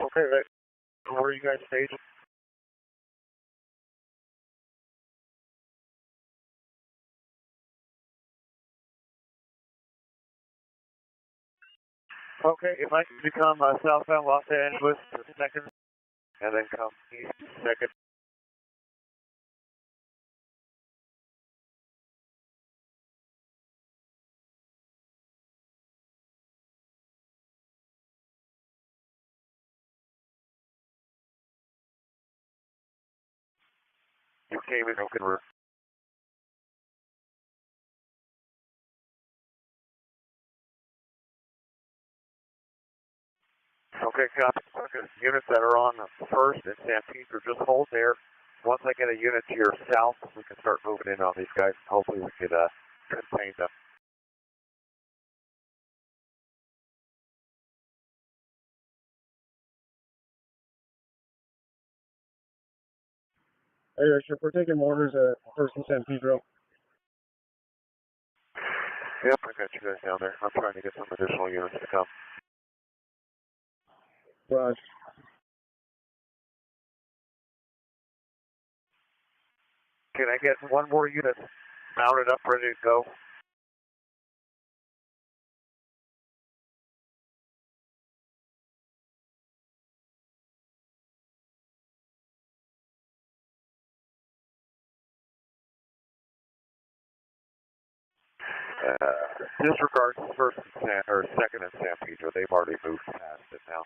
Okay, where are you guys staged? Okay, if I can become southbound Los Angeles to second, and then come east second. You came in open route. Okay, copy. Okay, units that are on first and Stampede, just hold there. Once I get a unit to your south, we can start moving in on these guys. Hopefully we could contain them. Hey, Richard, we're taking orders at First and San Pedro. Yep, I got you guys down there. I'm trying to get some additional units to come. Raj. Can I get one more unit mounted up, ready to go? Disregard first and second and San Pedro. They've already moved past it now.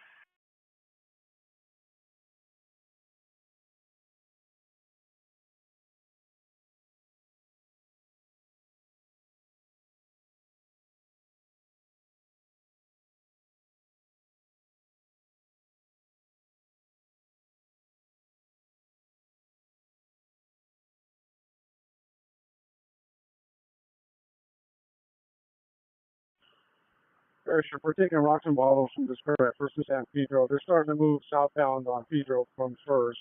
Richard, we're taking rocks and bottles from the square at First and San Pedro. They're starting to move southbound on Pedro from First.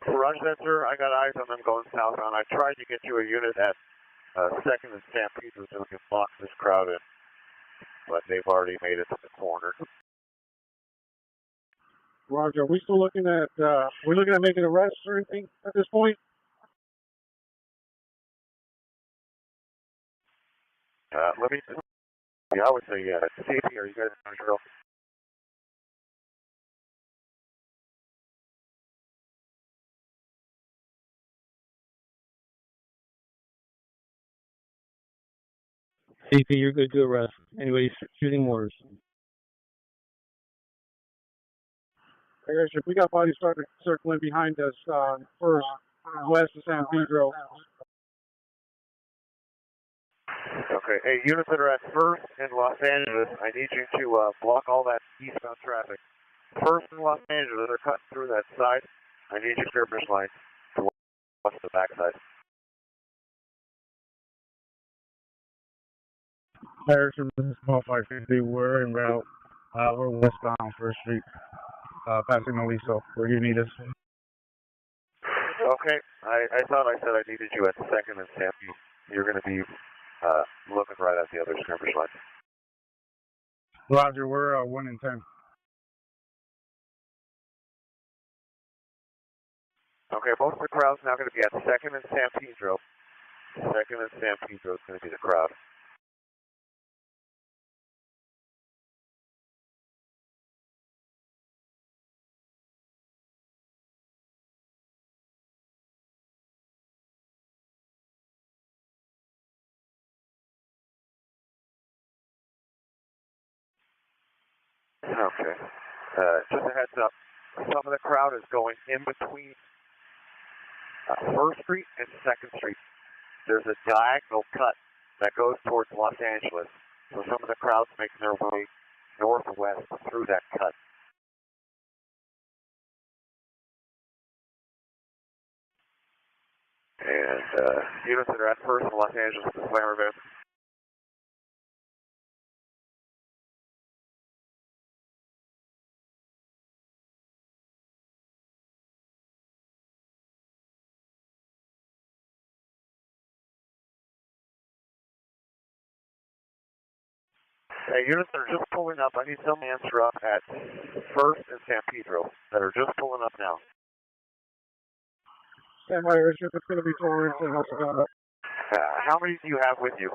Roger that, sir. I got eyes on them going southbound. I tried to get you a unit at second and San Pedro so we can block this crowd in, but they've already made it to the corner. Roger, are we still looking at, we're looking at making arrests or anything at this point? Let me, yeah, I would say, yeah. CP, are you guys on drill? CP, you're good to arrest. Anybody's shooting orders. Hey, Richard, we got bodies starting circling behind us, First, west of San Pedro. Okay, hey, units that are at First in Los Angeles, I need you to block all that eastbound traffic. First in Los Angeles, they're cutting through that side. I need you to clear bridge line to watch the backside. Harrison, this is Small 550. We're en route. We're westbound First Street, passing Aliso. Where do you need us? Okay, I thought I said I needed you at second and Sam. You're going to be looking right at the other skirmish line. Roger, we're 1 in 10. Okay, most of the crowd's now going to be at 2nd and San Pedro. 2nd and San Pedro is going to be the crowd. Okay. Just a heads up, some of the crowd is going in between 1st Street and 2nd Street. There's a diagonal cut that goes towards Los Angeles. So some of the crowd's making their way northwest through that cut. And units that are at 1st in Los Angeles, the Slammer event. Hey, units that are just pulling up, I need some answer up at 1st and San Pedro that are just pulling up now. Stand by, airship. It's going to be towards and help out. How many do you have with you?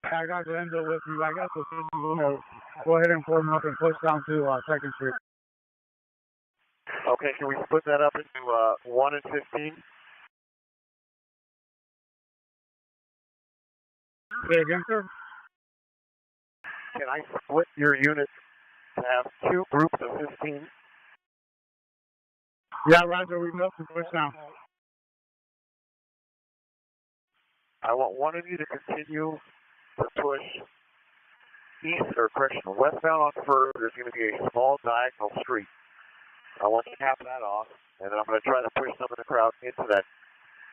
I got the engine with me. I guess we'll go ahead and form up and push down to 2nd Street. Okay, can we split that up into 1 and 15? Say again, sir? Can I split your unit to have 2 groups of 15? Yeah, Roger, we have to push down. I want one of you to continue to push east, or correction, westbound on First. There's going to be a small diagonal street. I want you to cap that off, and then I'm going to try to push some of the crowd into that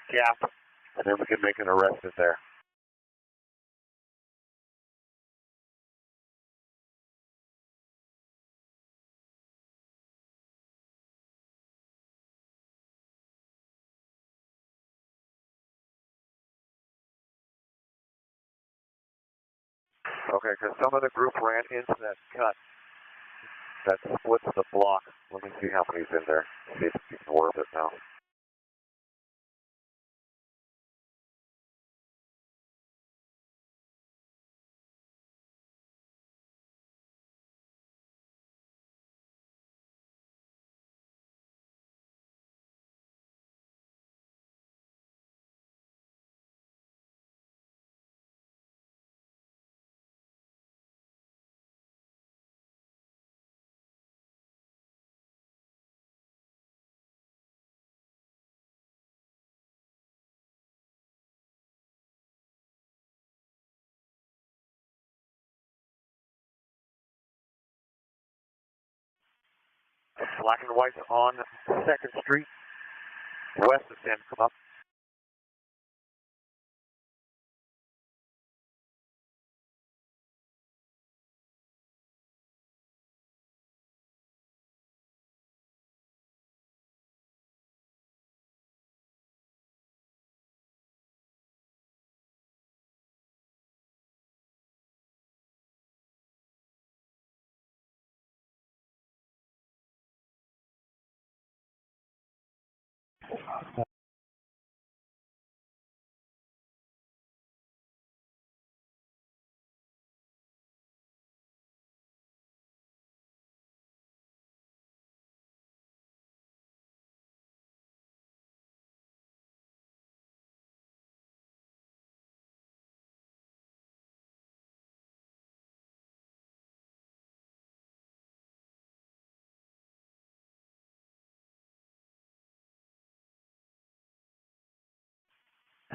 gap, and then we can make an arrest in there. Okay, because some of the group ran into that cut that splits the block. Let me see how many's in there. See if it's worth it now. Black and white on 2nd Street, west of San Come up.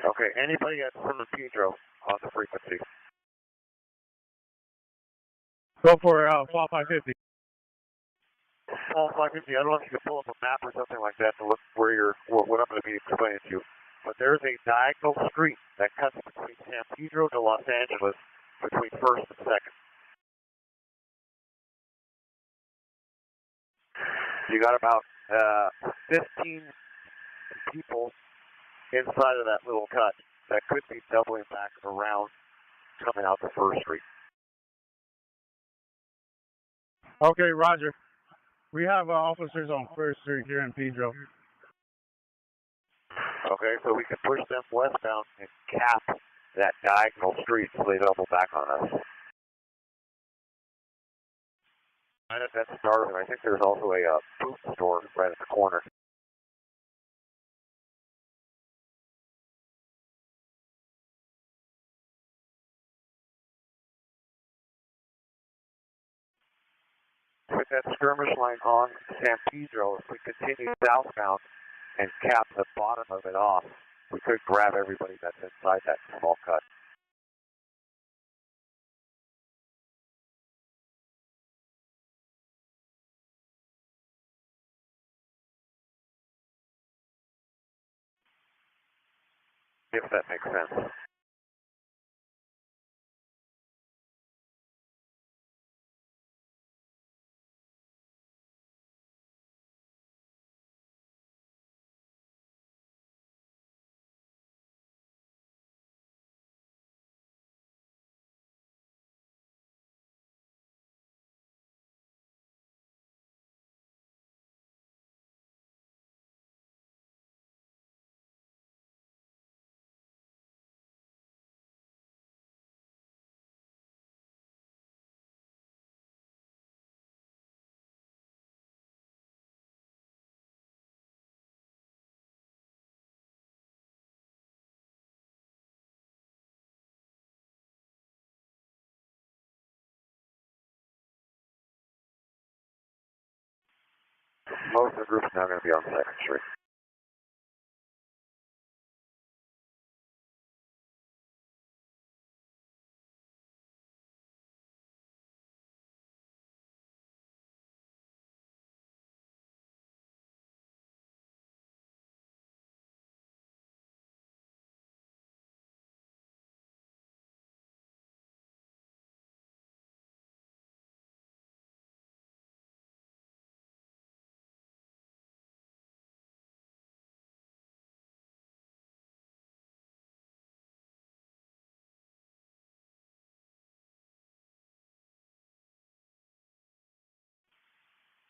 Okay, anybody at San Pedro on the frequency? Go for fall 550. Fall 550, I don't know if you can pull up a map or something like that to look where you're, what I'm going to be explaining to you. But there's a diagonal street that cuts between San Pedro to Los Angeles between 1st and 2nd. You got about 15 people inside of that little cut that could be doubling back around coming out to 1st Street. Okay, Roger. We have officers on First Street here in Pedro. Okay, so we can push them westbound and cap that diagonal street so they double back on us. That's Darwin. I think there's also a food store right at the corner. With that skirmish line on San Pedro, if we continue southbound and cap the bottom of it off, we could grab everybody that's inside that small cut. If that makes sense. Most of the group's now going to be on 2nd Street.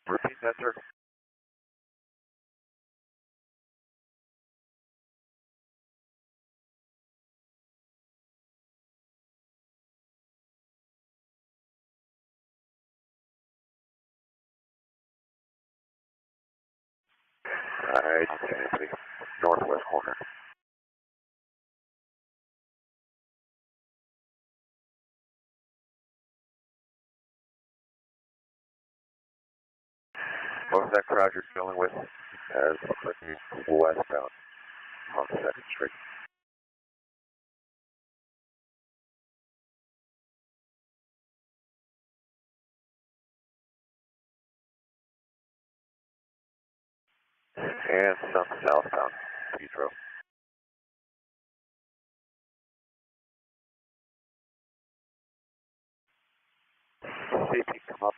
Repeat that, sir. I don't see anybody. Northwest corner. Most of that crowd you're dealing with is westbound on 2nd Street. And some southbound Pedro. CP come up.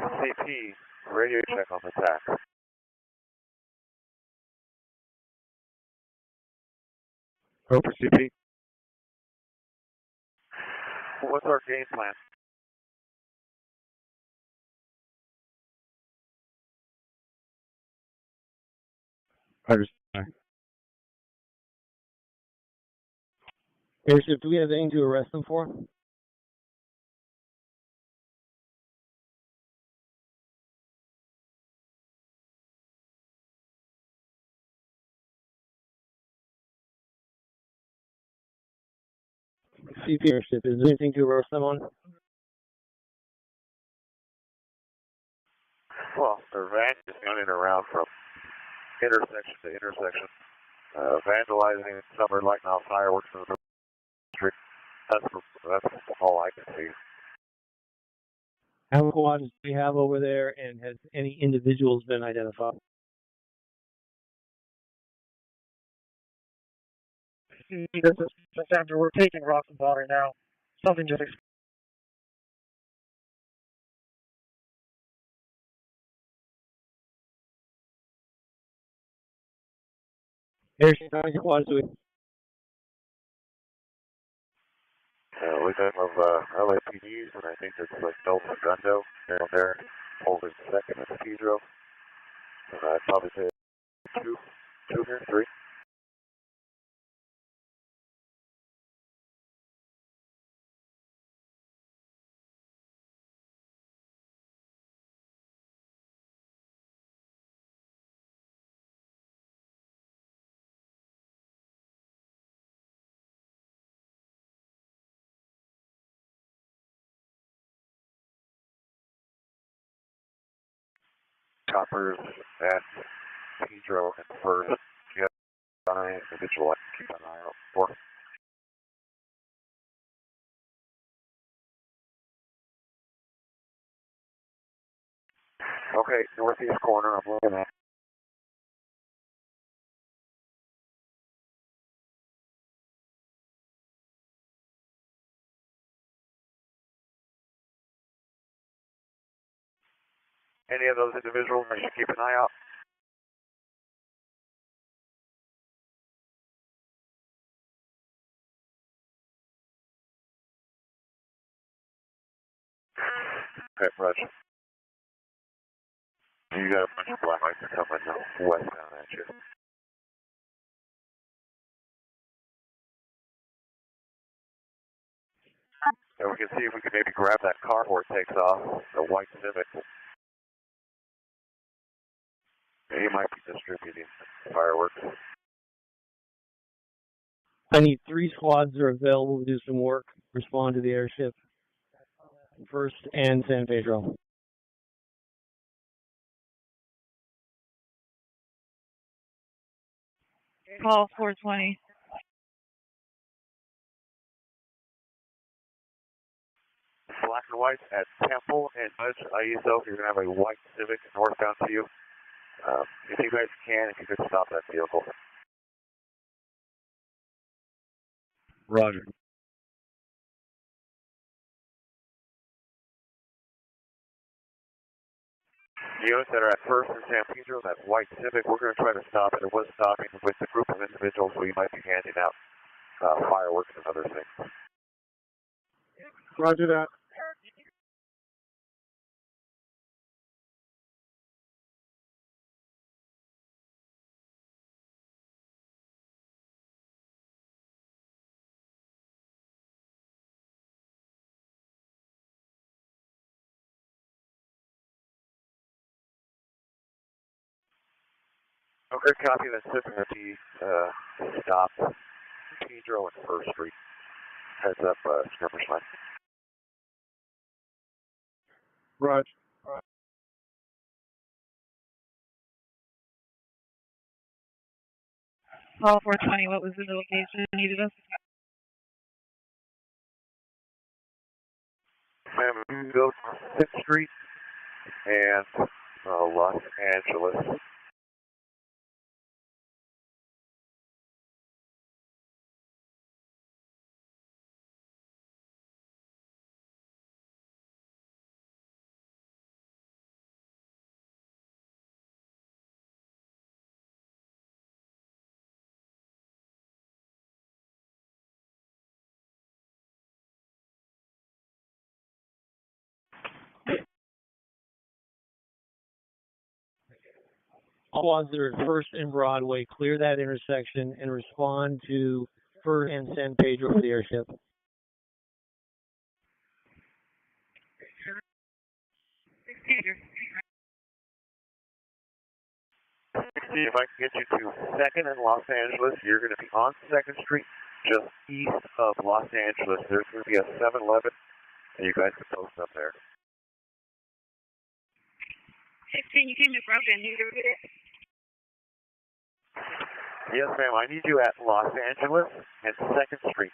CP, radio check on the attack. Over CP. What's our game plan? Understand. Airship, do we have anything to arrest them for? CP airship. Is there anything to reverse them on? Well, their van is running around from intersection to intersection, vandalizing. Some are lighting off fireworks in the street. That's all I can see. How many squads do we have over there, and has any individuals been identified? This is Sandra. We're taking rocks and water now. Something just Airship, how many squads do we? We've got of LAPDs, and I think there's like Delta Gundo down there, holding second at the Pedro. And I'd probably say two here, three. Choppers at Pedro and First. Get an eye, individual, keep an eye out for. Okay, northeast corner, I'm looking at. Any of those individuals, I should keep an eye out. Okay, Roger. You got a bunch of black lights coming westbound at you. And we can see if we can maybe grab that car before it takes off, the white Civic. He might be distributing fireworks. I need 3 squads that are available to do some work. Respond to the airship. First and San Pedro. Call 420. Black and white at Temple and Mudge ISO. You're going to have a white Civic northbound to you. If you guys can, if you could stop that vehicle. Roger. Units that are at First and San Pedro, that white Civic, we're going to try to stop it. It was stopping with a group of individuals who you might be handing out fireworks and other things. Roger that. Okay, copy. That's Cincinnati stop Pedro and First Street. Heads up, skirmish line. Roger. Call 420. What was the location you needed us? Ma'am, go to 6th Street and Los Angeles. All squads that are at First and Broadway, clear that intersection and respond to First and San Pedro for the airship. See if I can get you to 2nd and Los Angeles. You're going to be on 2nd Street just east of Los Angeles. There's going to be a 7-Eleven, and you guys can post up there. 16, you came to broken. You read it? Yes, ma'am. I need you at Los Angeles and 2nd Street.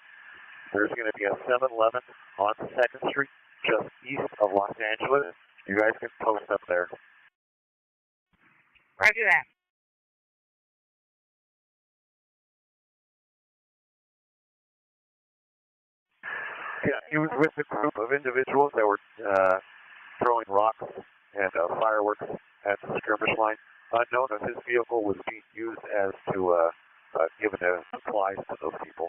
There's going to be a 7-Eleven on 2nd Street, just east of Los Angeles. You guys can post up there. Roger that. Yeah, he was with a group of individuals that were throwing rocks and fireworks at the skirmish line. Unknown that his vehicle was being used as to given as supplies to those people.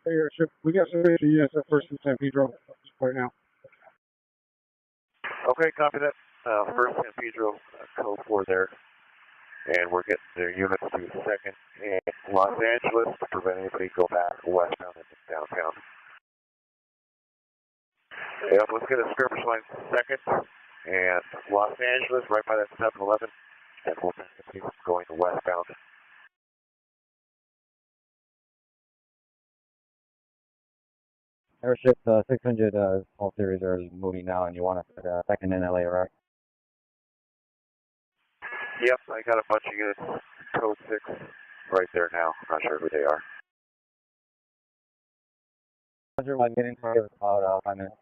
Hey, Airship, we got some units at 1st and San Pedro right now. Okay, copy that. 1st San Pedro, code 4 there. And we're getting their units to 2nd and Los Angeles to prevent anybody go back westbound into downtown. Yep, let's get a skirmish line 2nd and Los Angeles right by that 7-Eleven, and we'll keep going westbound. Airship 600, all series are moving now, and you want us at 2nd in LA, right? Yep, I got a bunch of units, code 6, right there now. I'm not sure who they are. Roger, I'm getting target about 5 minutes.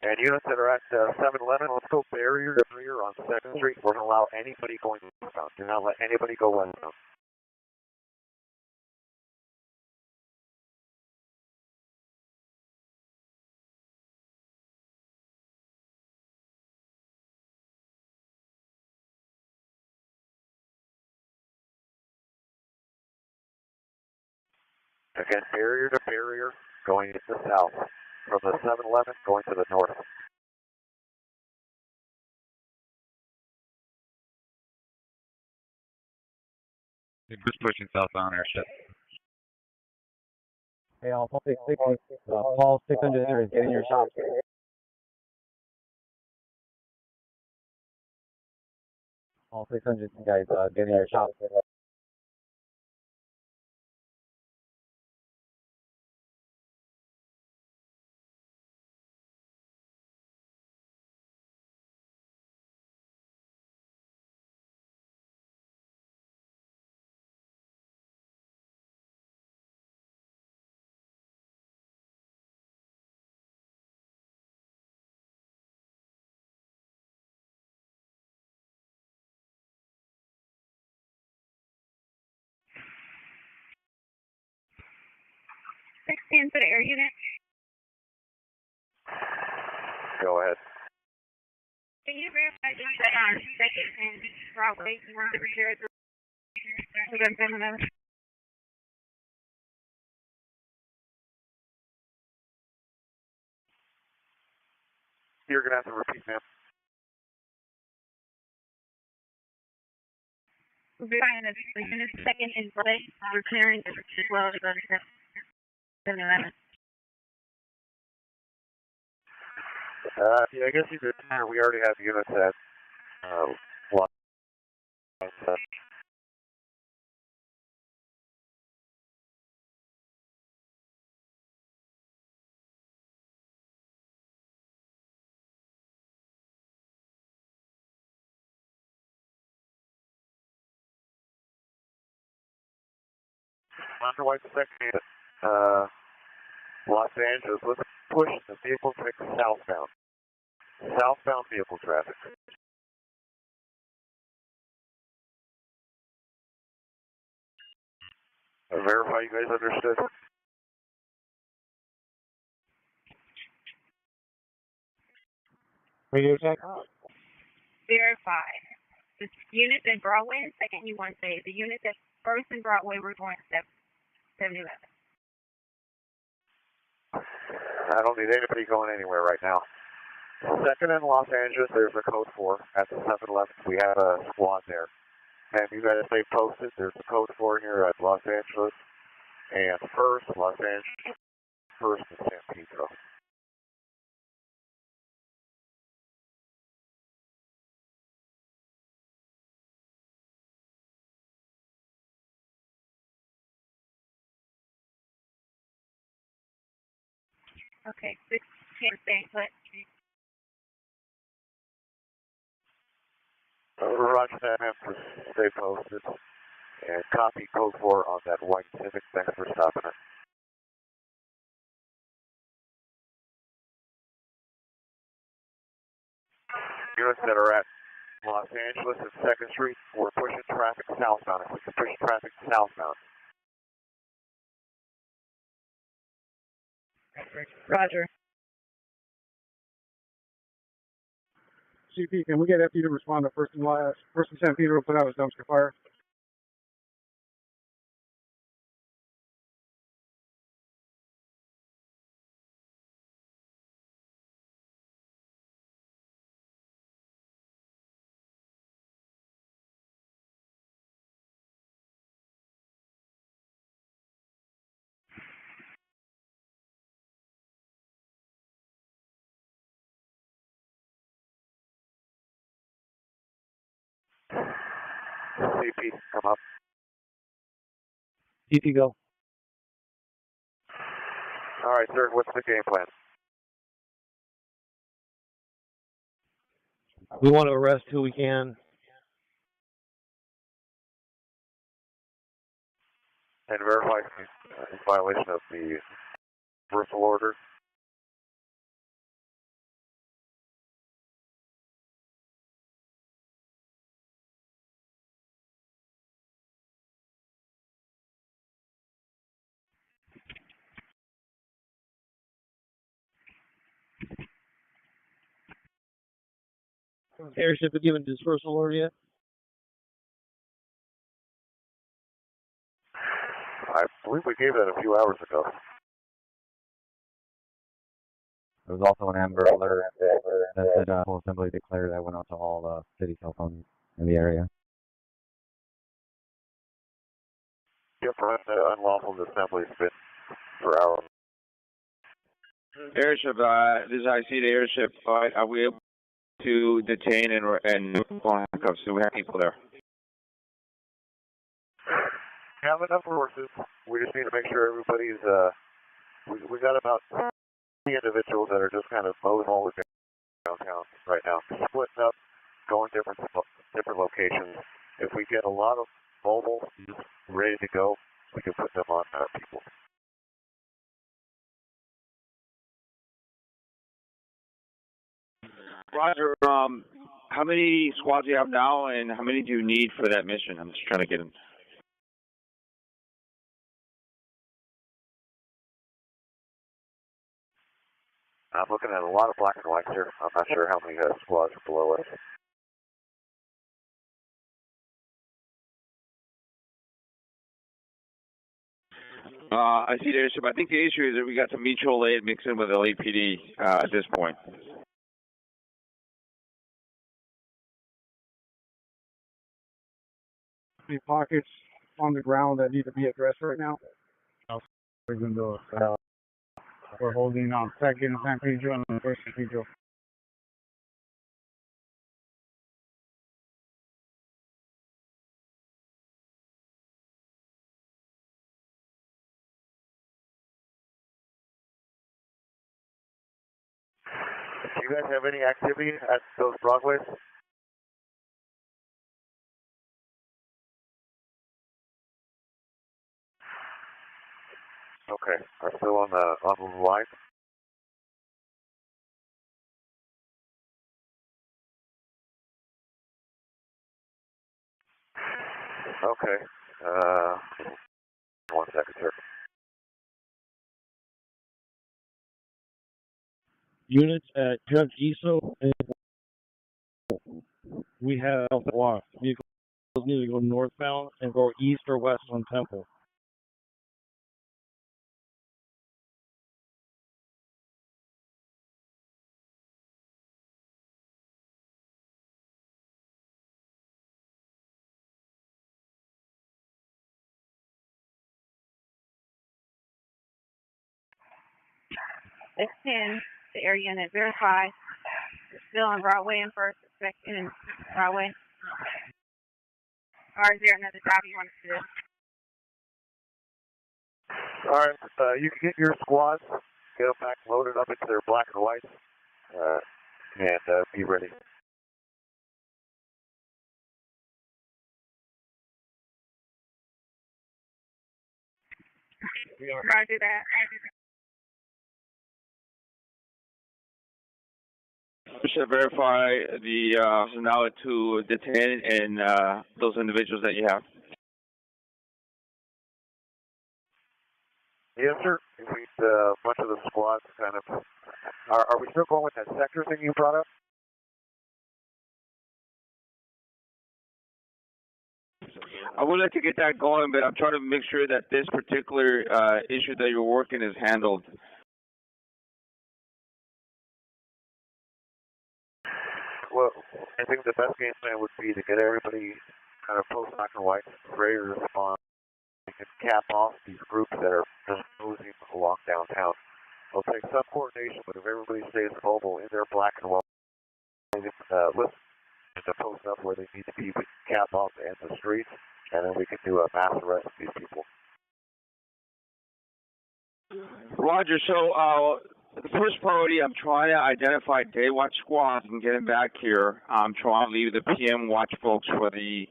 And units that are at 7-Eleven, let's go barrier to barrier on 2nd Street. We're going to allow anybody going westbound. Do not let anybody go westbound. Again, barrier to barrier, going into the south. From the 7-Eleven, going to the north. Just pushing southbound Airship. Hey, all Paul 660, Paul 600 series, get in your shops. All 600 guys, get in your shops. Stand for the air unit. Go ahead. Can you verify that on 2nd and Broadway, you want to reserve the You're going to have to repeat, ma'am. We'll be fine as the unit 2nd in place. We're clearing as well as the 7-Eleven. Yeah, I guess you could. We already have units at Los Angeles. Underway 2nd, Los Angeles. Let's push the vehicle traffic southbound. Southbound vehicle traffic. Verify you guys understood. Radio check. Verify. The unit at Broadway and 2nd, you want to say. The unit at 1st and Broadway, we're going to 7-Eleven. I don't need anybody going anywhere right now. 2nd in Los Angeles, there's a code 4 at the 7-Eleven. We have a squad there. And you guys stay posted. There's a code 4 here at Los Angeles. And 1st, Los Angeles, 1st in San Pedro. Okay, 610, stay put. Roger that, ma'am. Stay posted. And copy code 4 on that white Civic. Thanks for stopping it. Units that are at Los Angeles and 2nd Street, we're pushing traffic southbound. If we can push traffic southbound. Roger. CP, can we get FD to respond to first and San Pedro put out his dumpster fire? CP, come up. CP, go. All right, sir, what's the game plan? We want to arrest who we can. And verify in violation of the reversal order. Airship have given dispersal order yet? I believe we gave that a few hours ago. There was also an Amber Alert that full assembly declared that went out to all city cell phones in the area. Yep, unlawful assembly has been for hours. Airship, this is I see the airship. Are we able to detain and handcuffs? Do we have people there? Have enough horses. We just need to make sure everybody's, we got about 20 individuals that are just kind of mowing over downtown right now, splitting up, going different locations. If we get a lot of mobile ready to go, we can put them on people. Roger, how many squads do you have now, and how many do you need for that mission? I'm just trying to get them. I'm looking at a lot of black and whites here. I'm not sure how many squads are below us. I see the issue. I think the issue is that we got some mutual aid mixed in with LAPD at this point. Any pockets on the ground that need to be addressed right now? Even though we're holding on 2nd San Pedro and 1st San Pedro. Do you guys have any activity at those Broadways? Okay, are still on the line? Okay, 1 second, sir. Units at Judge Iso, and we have blocked. Vehicles need to go northbound and go east or west on Temple. It's 10, the area unit, verify. Still on Broadway and 1st, 2nd, and Broadway. Or is there another job you want to do? All right, you can get your squads get them back loaded up into their black and whites, and be ready. Roger that. We should verify the now to detain and those individuals that you have. Yes, sir. We a bunch of the squads kind of. Are we still going with that sector thing you brought up? I would like to get that going, but I'm trying to make sure that this particular issue that you're working is handled. Well, I think the best game plan would be to get everybody kind of post black and white, ready to respond, and cap off these groups that are just nosing along downtown. It'll take some coordination, but if everybody stays mobile in their black and white, listen to post up where they need to be, we can cap off and the streets, and then we can do a mass arrest of these people. Roger, so the first priority, I'm trying to identify day watch squads and get them back here. I'm trying to leave the PM watch folks for the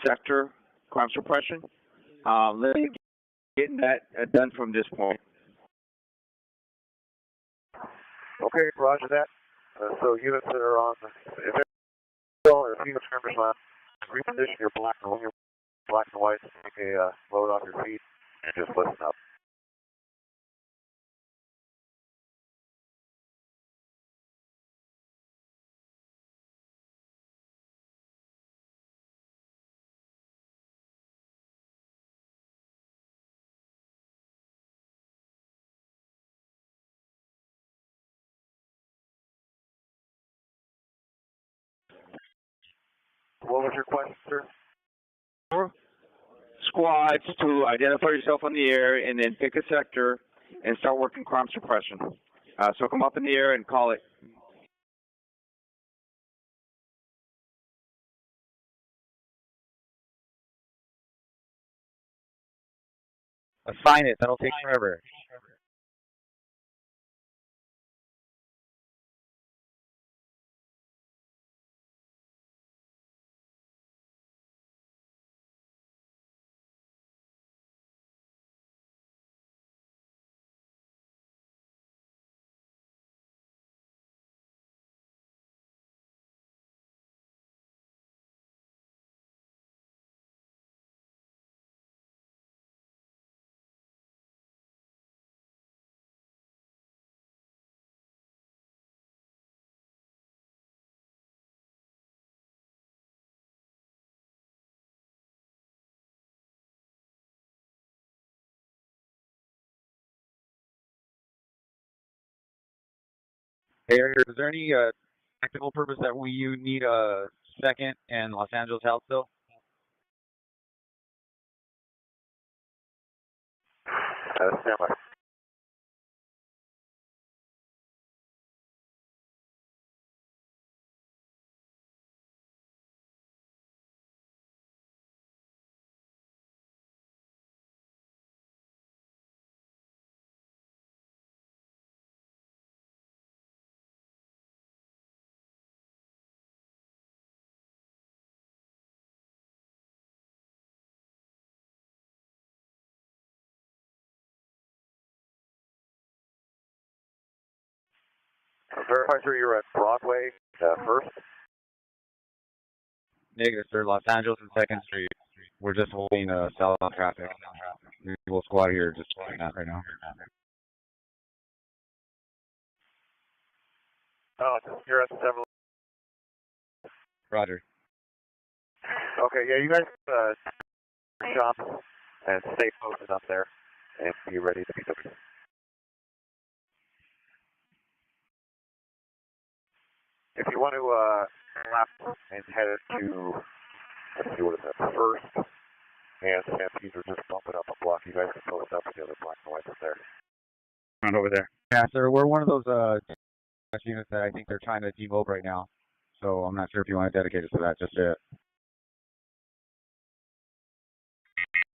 sector crime suppression. Let me get that done from this point. Okay, roger that. So units that are on, if or if you members on, reposition your black and white, make a load off your feet, and just listen up. What was your question, sir? Squads to identify yourself on the air and then pick a sector and start working crime suppression. So come up in the air and call it. Assign it. That'll take forever. Hey, is there any tactical purpose that you need a second and Los Angeles help still? Stand by. Verify sure you're at Broadway first. Negative, sir. Los Angeles and 2nd Street. We're just holding southbound traffic. We'll squad here just doing that right now. Oh, you're at 7. Roger. Okay, yeah, you guys shop and stay posted up there and be ready to be delivered. If you want to lap and head to, let's see, what is that, first, and Stampedes are just bumping up a block. You guys can post up with the other black and whites up there. Right over there. Yeah, sir, we're one of those units that I think they're trying to demob right now. So I'm not sure if you want to dedicate us to that just yet.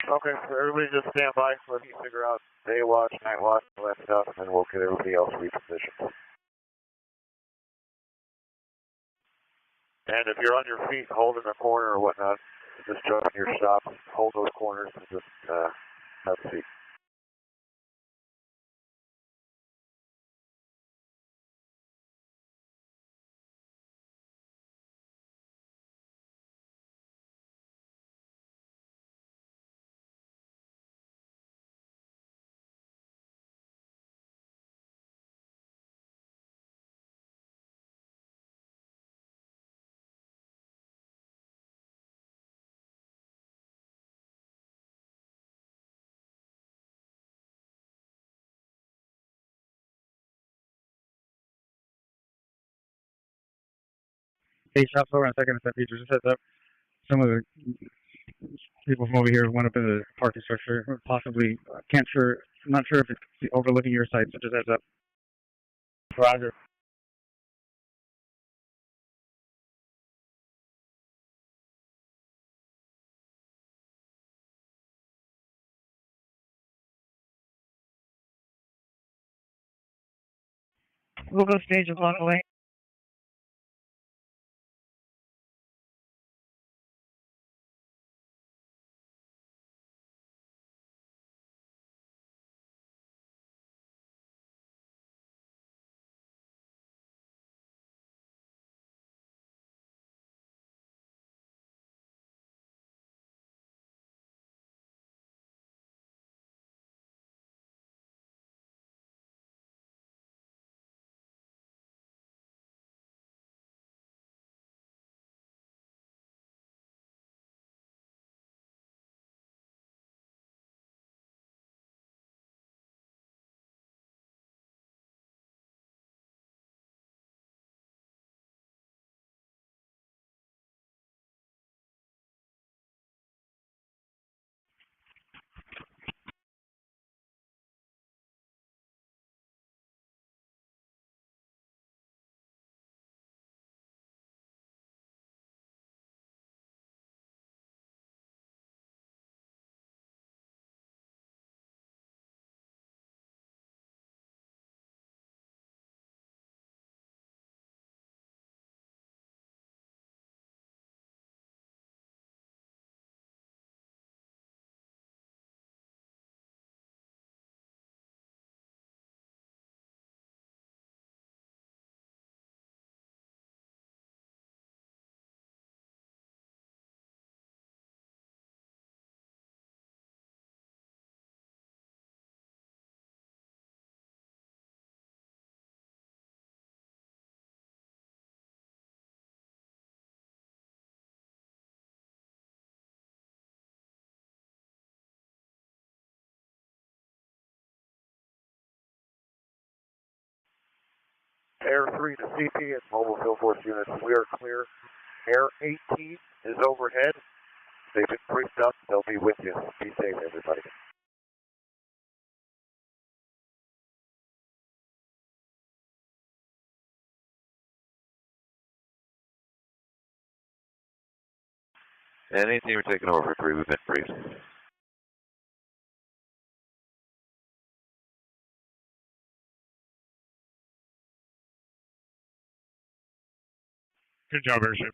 Okay, so everybody just stand by. Let's figure out day watch, night watch, all that stuff, and we'll get everybody else repositioned. And if you're on your feet holding a corner or whatnot, just jump in your stop, hold those corners, and just have a seat. Hey, shops over on Second and St. Peter's. Just heads up. Some of the people from over here went up in the parking structure. Possibly, not sure if it's overlooking your site, so just heads up. Roger. We'll go stage a block away. Air 3 to CP and mobile field force units, we are clear. Air 18 is overhead. They've been briefed up. They'll be with you. Be safe, everybody. Anything we're taking over for 3, we've been briefed. Good job, airship.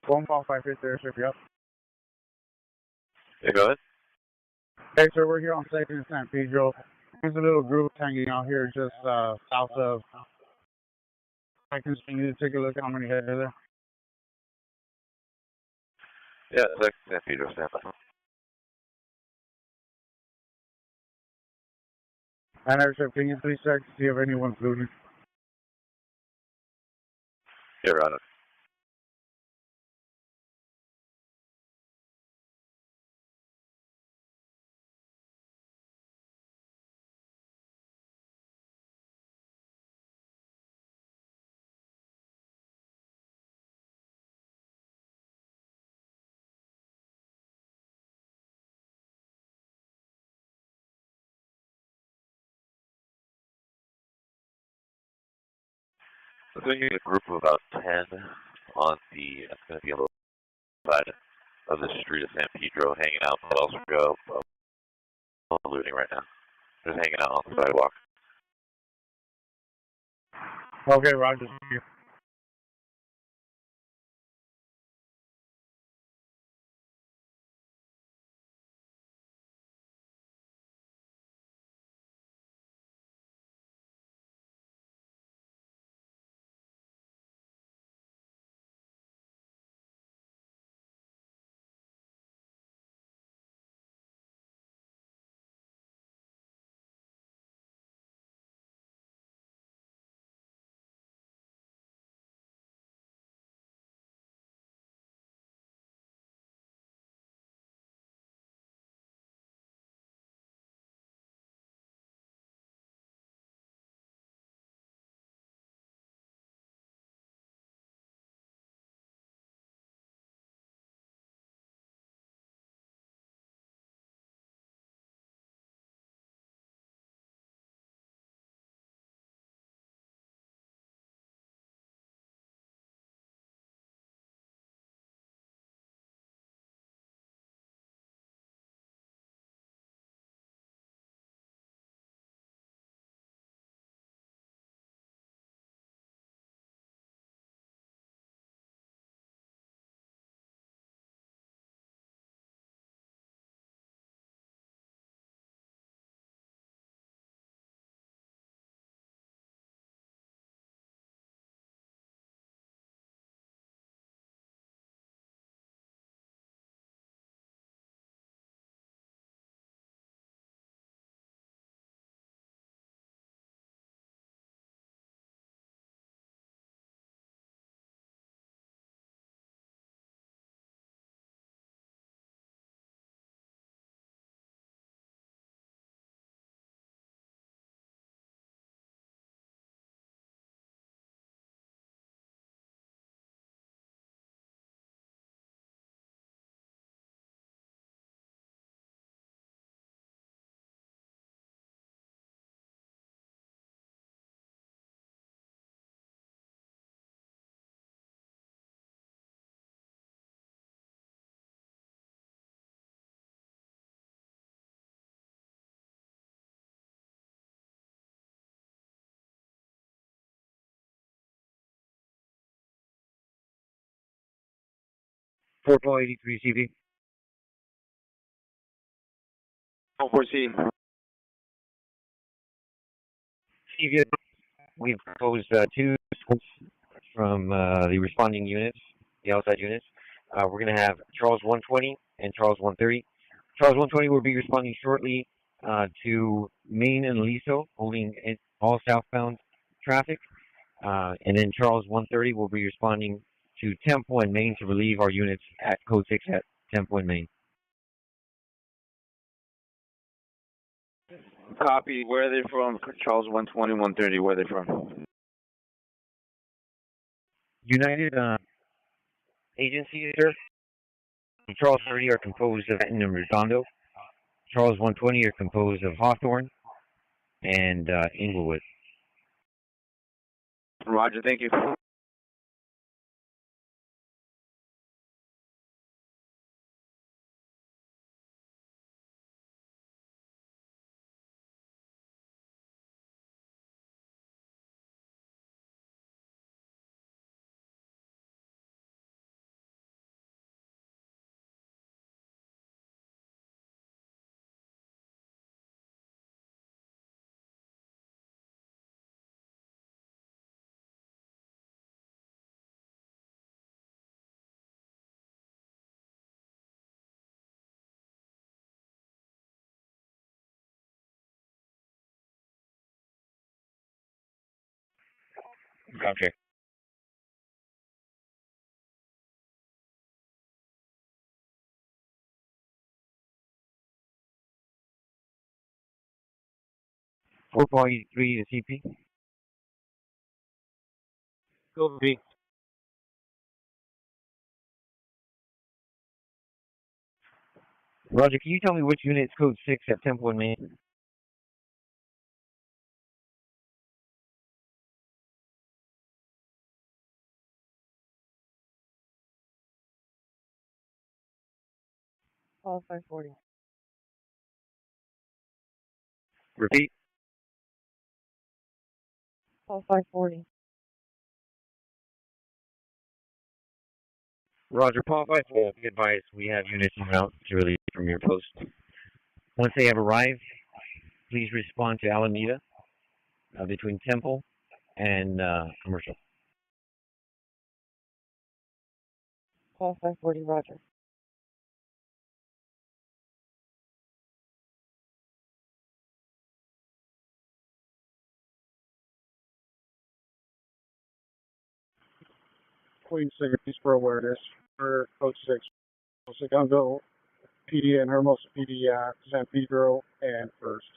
Phone call 550 airship, yep. Yeah, go ahead. Hey, sir, we're here on Second and San Pedro. There's a little group hanging out here just south of. I can see you to take a look at how many heads are there. Yeah, San Pedro, stand by. And airship, can you please check to see if anyone's looting? Yeah, right on. So you get a group of about 10 on the, it's going to be a little side of the street of San Pedro, hanging out, but also go looting right now. Just hanging out on the sidewalk. Okay, Roger. Thank you. Four point 83 CV. 4C. CV, we've proposed two from the responding units, the outside units. We're going to have Charles 120 and Charles 130. Charles 120 will be responding shortly to Main and Liso, holding all southbound traffic. And then Charles 130 will be responding to Temple and Main to relieve our units at Code 6 at Temple and Main. Copy. Where are they from? Charles 120, 130. Where are they from? United agencies, sir. Charles 30 are composed of Benton and Redondo. Charles 120 are composed of Hawthorne and Inglewood. Roger, thank you. Okay. Four point 3 to CP. Go B. Roger, can you tell me which unit's Code 6 at Temple and Main? Call 540. Repeat. Call 540. Roger, Paul 540. Be advised, we have units en route to release from your post. Once they have arrived, please respond to Alameda between Temple and Commercial. Call 540, Roger. Queen Singapore for awareness for Code 6. Segundo, PD and Hermosa PD, San Pedro, and First.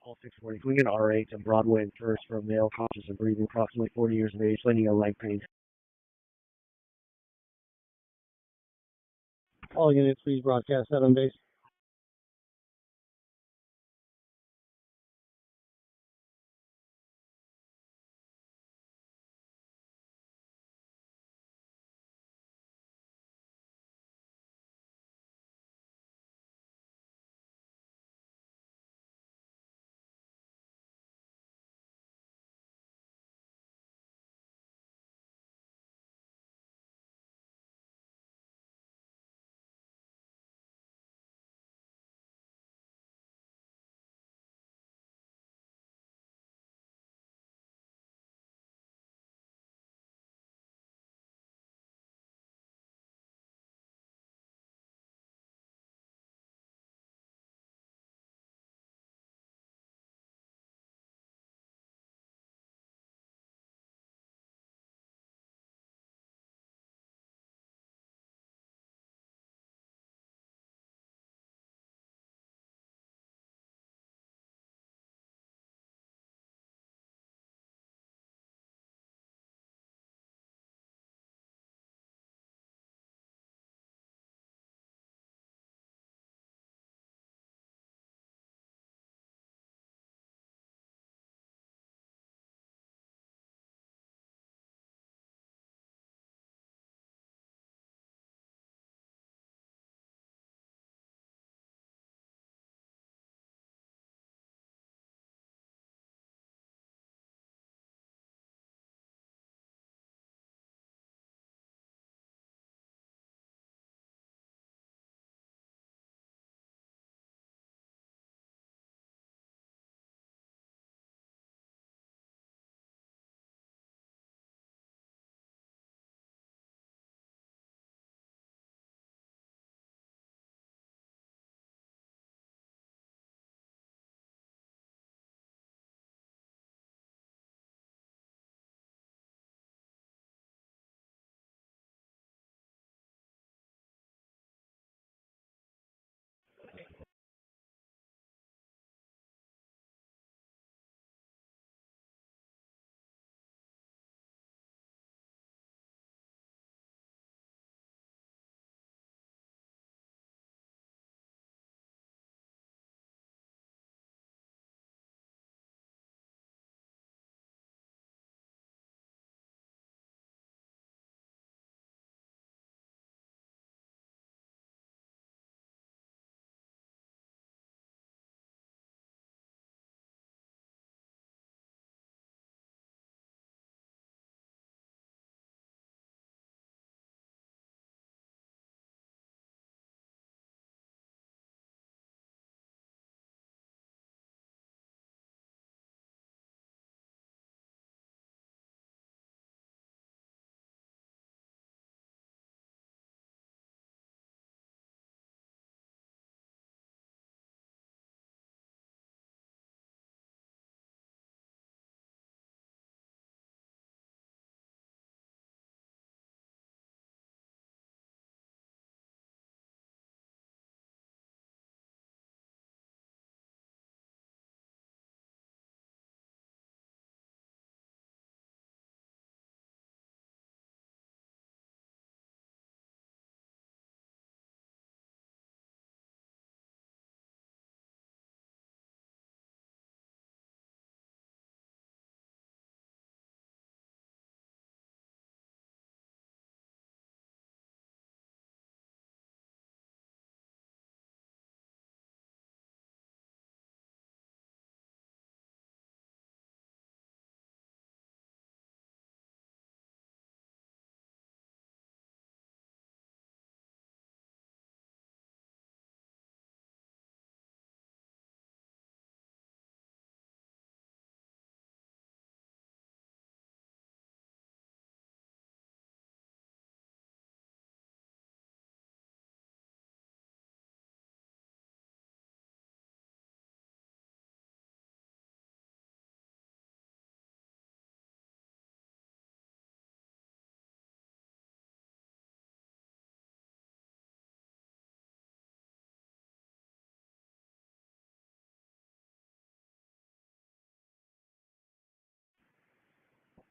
All 640, swing an R8 to Broadway and First for a male conscious of breathing, approximately 40 years of age, lending a leg pain. All units, please broadcast out on base.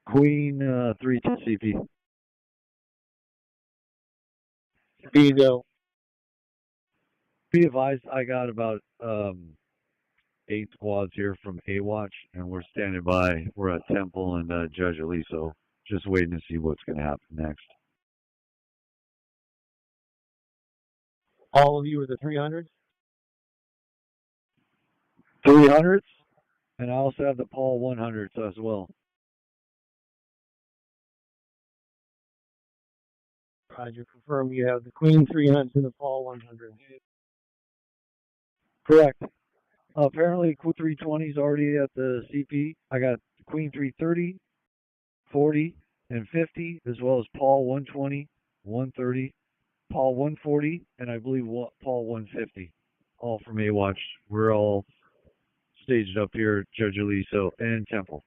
Queen 3 to CP. Bingo. Be advised, I got about 8 squads here from A-Watch, and we're standing by. We're at Temple and Judge Aliso, just waiting to see what's going to happen next. All of you are the 300s? 300s, and I also have the Paul 100s as well. Roger, confirm you have the Queen 300 and the Paul 100. Correct. Apparently, Queen 320 is already at the CP. I got Queen 330, 40, and 50, as well as Paul 120, 130, Paul 140, and I believe Paul 150. All from A-Watch. We're all staged up here at Judge Aliso and Temple.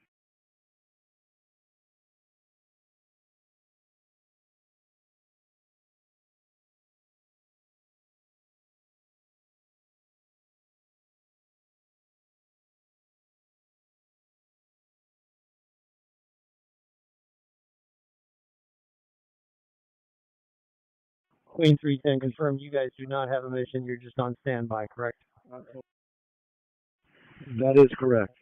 Queen 310, confirm you guys do not have a mission. You're just on standby, correct? That is correct.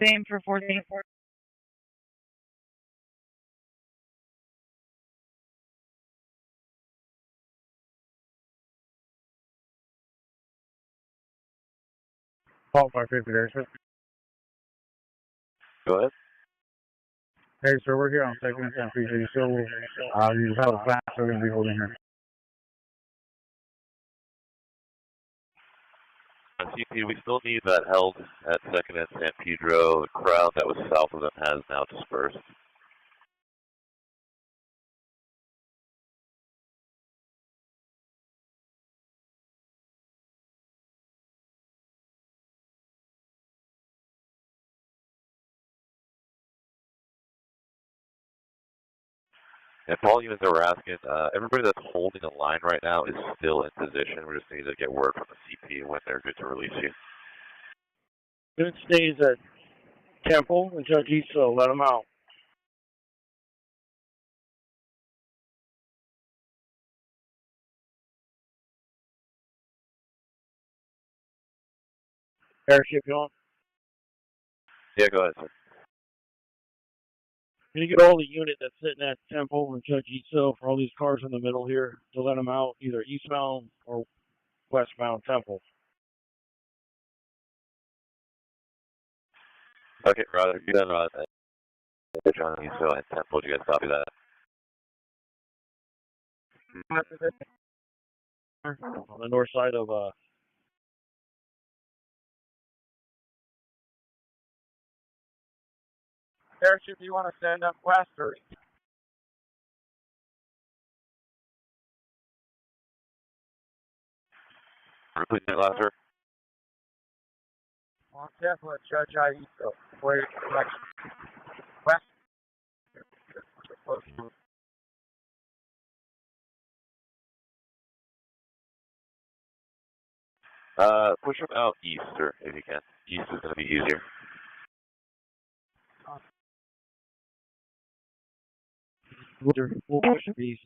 Same for 484. Paul 550 there, sir. Go ahead. Hey, sir, we're here on 2nd and San Pedro. You still, you have a class, we're going to be holding here. CP, we still need that held at 2nd and San Pedro. The crowd that was south of them has now dispersed. And Paul units that we're asking, everybody that's holding a line right now is still in position. We just need to get word from the CP when they're good to release you. Unit stays at Temple and Judge Easto, let them out. Airship, you on? Yeah, go ahead, sir. Can you get all the unit that's sitting at Temple and Judge Easto for all these cars in the middle here to let them out, either eastbound or westbound Temple? Okay, Roger. You done John Easto and Temple. Did you guys copy that? On the north side of Airship, you want to stand up west or Repeat that last, sir. on Temple and Judge Easto? Where west? Push them out east, sir, if you can. East is going to be easier. We'll push them east.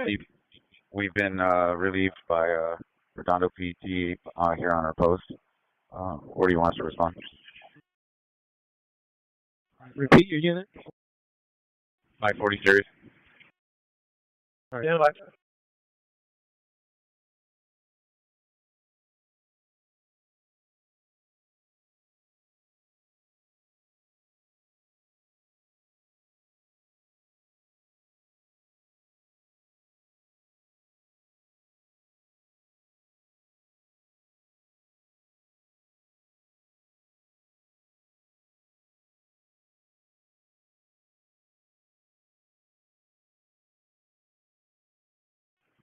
Steve, we've been relieved by Redondo PT here on our post. Where do you want us to respond? Repeat your unit. 540 series. All right.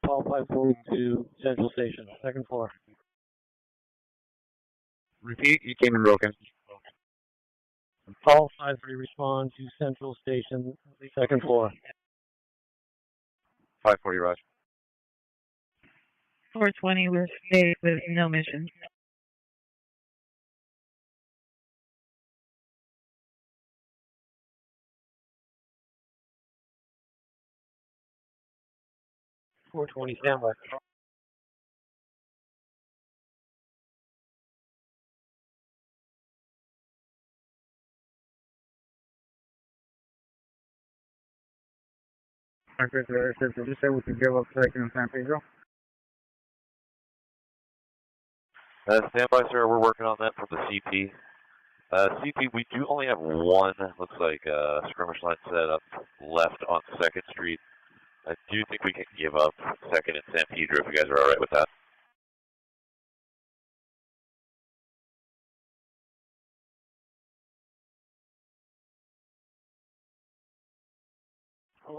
Paul 542, Central Station, second floor. Repeat, you came in broken. Call 53, respond to Central Station, second floor. 540, Roger. 420, we're safe with no mission. .420, standby. Did you say we could give up second in San Pedro? Standby, sir. We're working on that from the CP. CP, we do only have one, looks like, skirmish line set up left on 2nd Street. I do think we can give up 2nd and San Pedro if you guys are alright with that.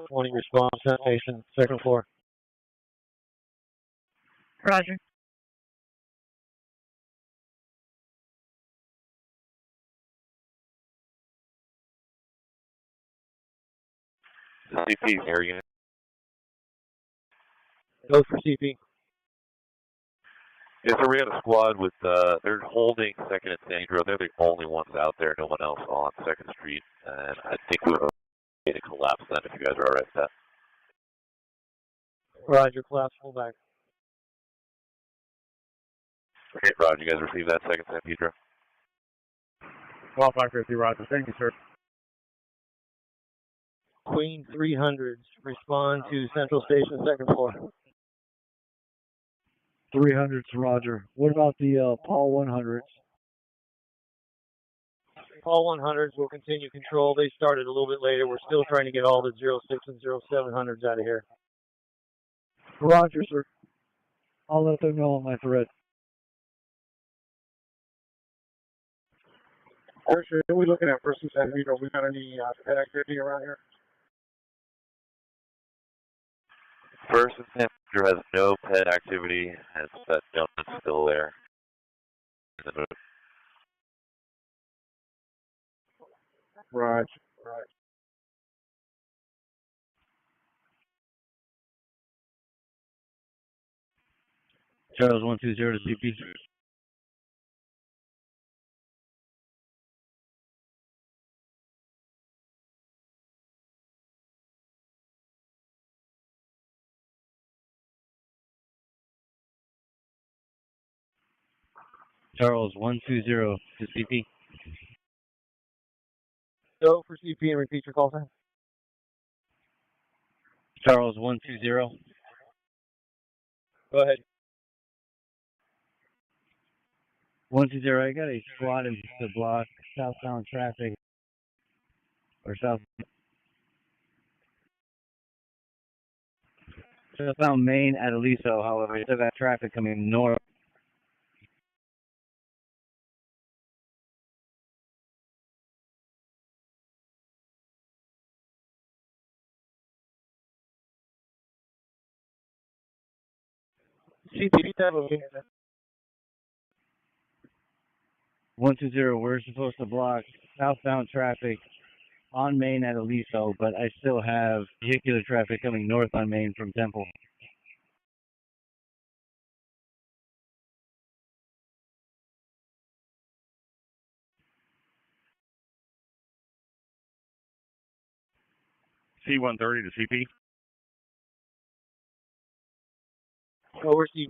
.20, respond, Station, second floor. Roger. The CP, air unit. Go for CP. Yes, sir, we had a squad with, they're holding 2nd and San Pedro. They're the only ones out there, no one else on 2nd Street. And I think we're going to collapse then if you guys are alright with that. Roger, collapse, full back. Okay, Roger, you guys receive that 2nd San Pedro? 12550, Roger. Thank you, sir. Queen 300s, respond to Central Station, second floor. 300s, Roger. What about the Paul 100s? Paul 100s will continue control. They started a little bit later. We're still trying to get all the 06 and 0700s out of here. Roger, sir. I'll let them know on my thread. Arson, are we looking at first and San Pedro? We got any pet activity around here? First and San Pedro has no pet activity, as that gentleman's still there. Right. Charles 120 to CP. Charles 120 to CP. Go for CP and repeat your call sign. Charles 120. Go ahead. 120, I got a squad in the block, southbound traffic, or southbound Main at Aliso, however, I still got traffic coming north. CP, okay. 120, we're supposed to block southbound traffic on Main at Aliso, but I still have vehicular traffic coming north on Main from Temple. C-130 to CP. Over CP.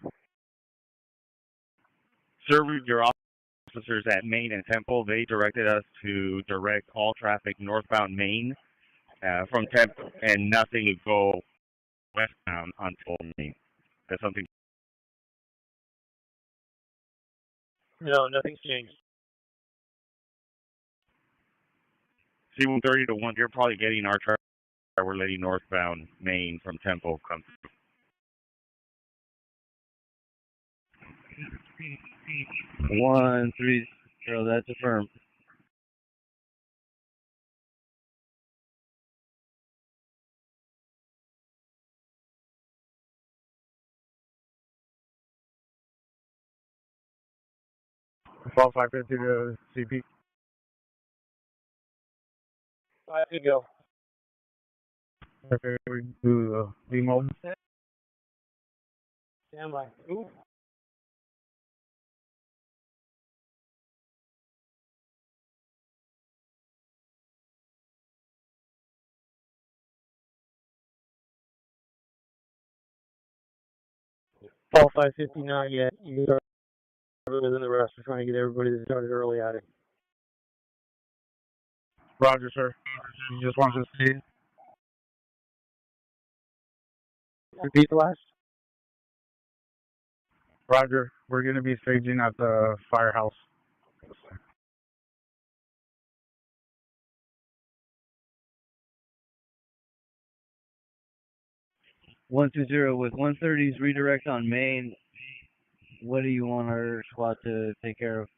Sir, your officers at Main and Temple, they directed us to direct all traffic northbound Main from Temple, and nothing to go westbound until Main. That's something. No, nothing's changed. C-130 to 1, you're probably getting our traffic. We're letting northbound Main from Temple come through. 130, that's affirmed. Fall 550 to CP. 5 to go. Okay, we do V mode. Stand by. Ooh. Fall 559 yet. You are earlier than the rest. We're trying to get everybody that started early at it. Roger, sir. You just want to see. Repeat the last. Roger. We're going to be staging at the firehouse. One two zero with 130s redirect on main. What do you want our squad to take care of?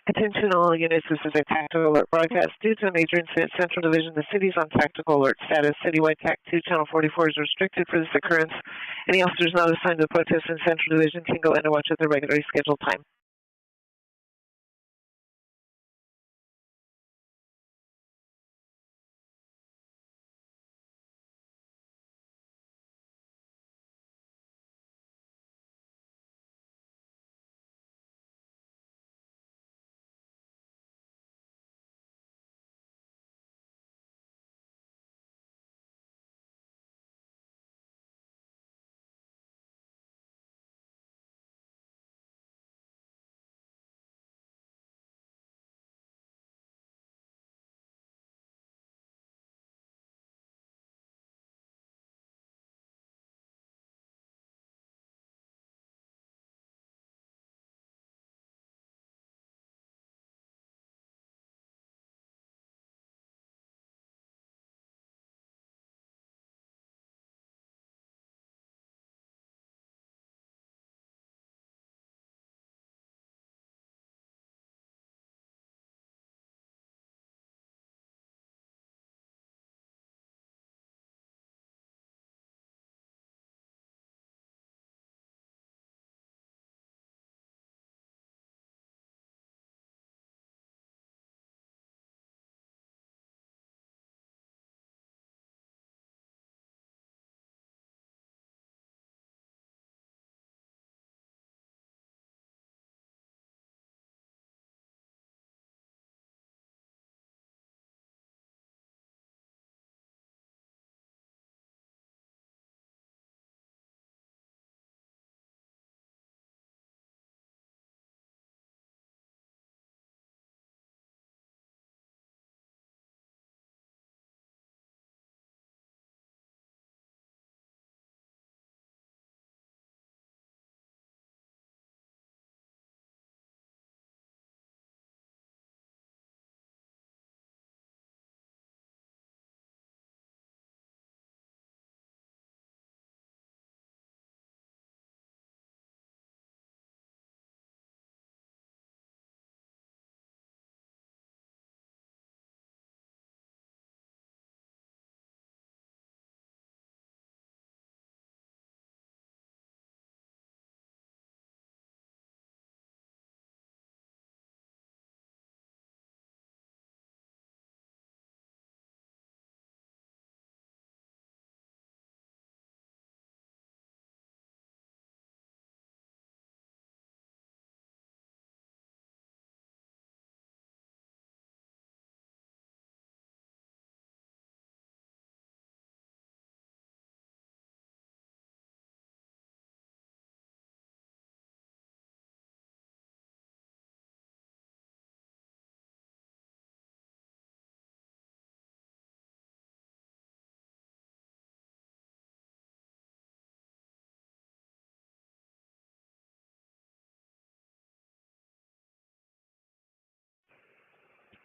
Attention all units, this is a tactical alert broadcast. Due to a major incident, Central Division, the city is on tactical alert status. Citywide TAC 2, Channel 44 is restricted for this occurrence. Any officers not assigned to the protest in Central Division can go and watch at their regularly scheduled time.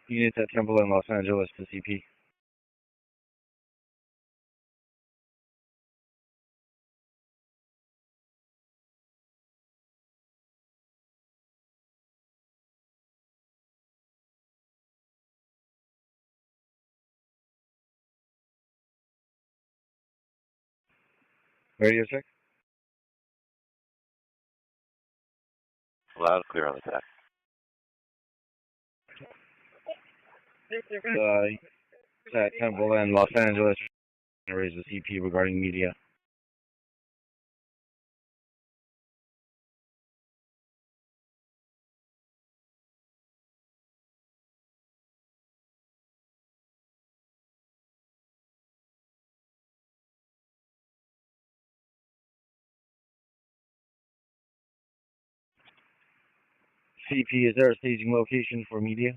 Units at Temple in Los Angeles to CP. Radio check. Loud and clear on the TAC. At Temple and Los Angeles, raise the CP regarding media. CP, is there a staging location for media?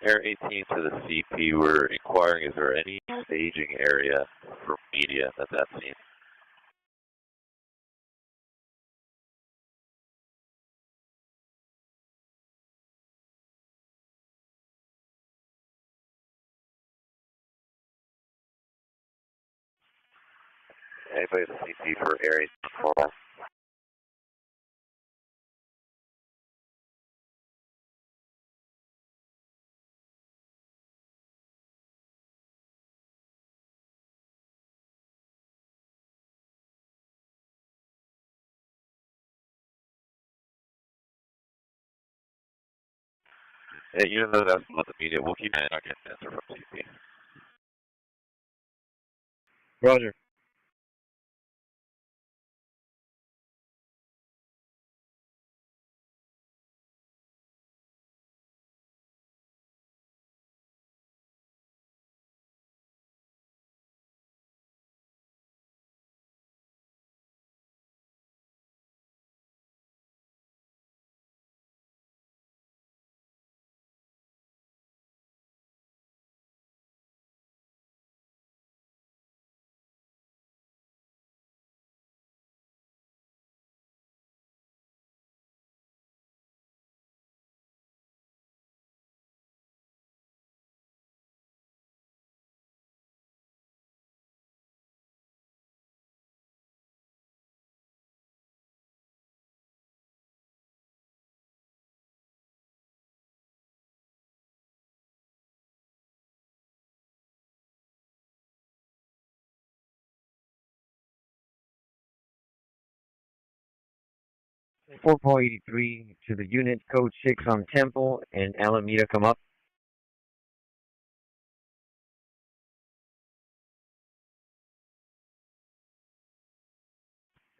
Air 18 to the CP, we're inquiring, is there any staging area for media at that scene? anybody at the CP for area 4. Yeah, even though that's not the media, we'll keep an eye on getting an answer from CP. Roger. Four point 83 to the unit, code 6 on Temple and Alameda, come up.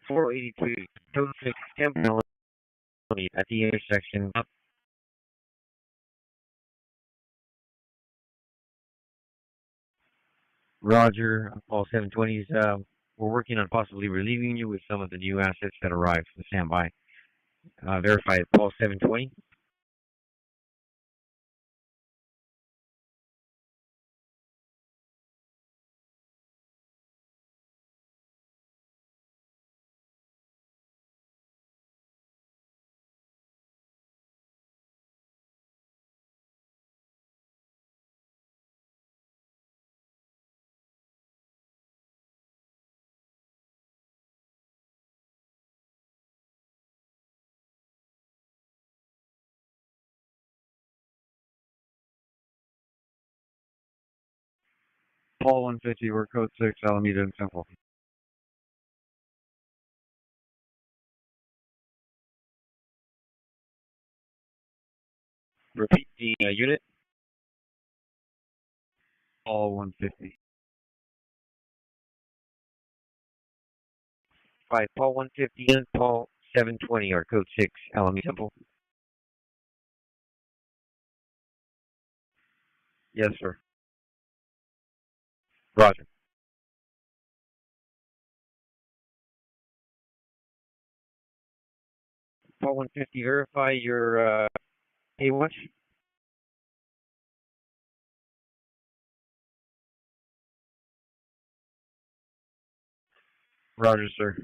.482, code 6, Temple, Alameda, at the intersection, up. Roger, all 720s, we're working on possibly relieving you with some of the new assets that arrived, so stand by. Verify Paul 720. Paul 150, we're code 6, Alameda and Temple. Repeat the unit. Paul 150. 5, Paul 150 and Paul 720 are code 6, Alameda Temple. Yes, sir. Roger. Paul 150, verify your A-watch. Roger, sir.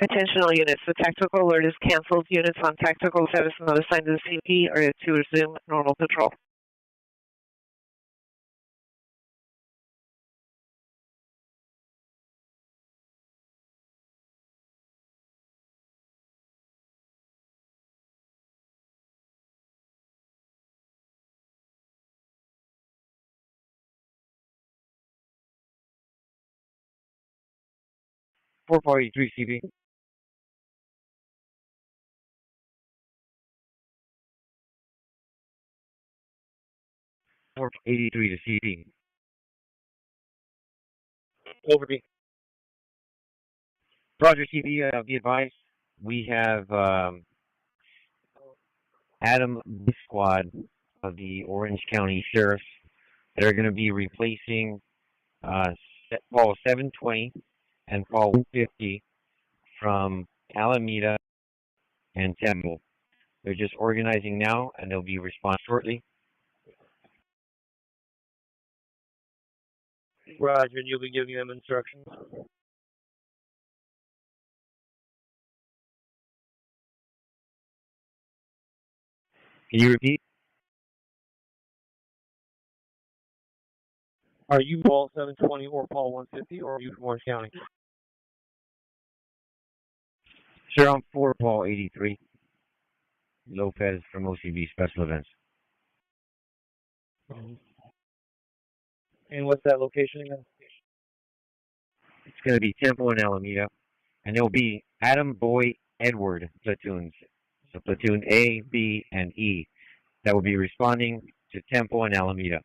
Attention all units, the tactical alert is canceled. Units on tactical status and not assigned to the CP are to resume normal patrol. Four Paul 83 CP. 483 to CP. Over B. Roger CP, be advised, we have Adam B Squad of the Orange County Sheriffs that are going to be replacing Paul 720 and Paul 150 from Alameda and Temple. They're just organizing now, and they'll be respond shortly. Roger, and you'll be giving them instructions. Can you repeat? Are you Paul 720 or Paul 150, or are you from Orange County? Sir, I'm 4 Paul 83. Lopez from OCB Special Events. And what's that location again? It's going to be Temple and Alameda, and there'll be Adam Boy Edward platoons. So platoon A, B, and E that will be responding to Temple and Alameda.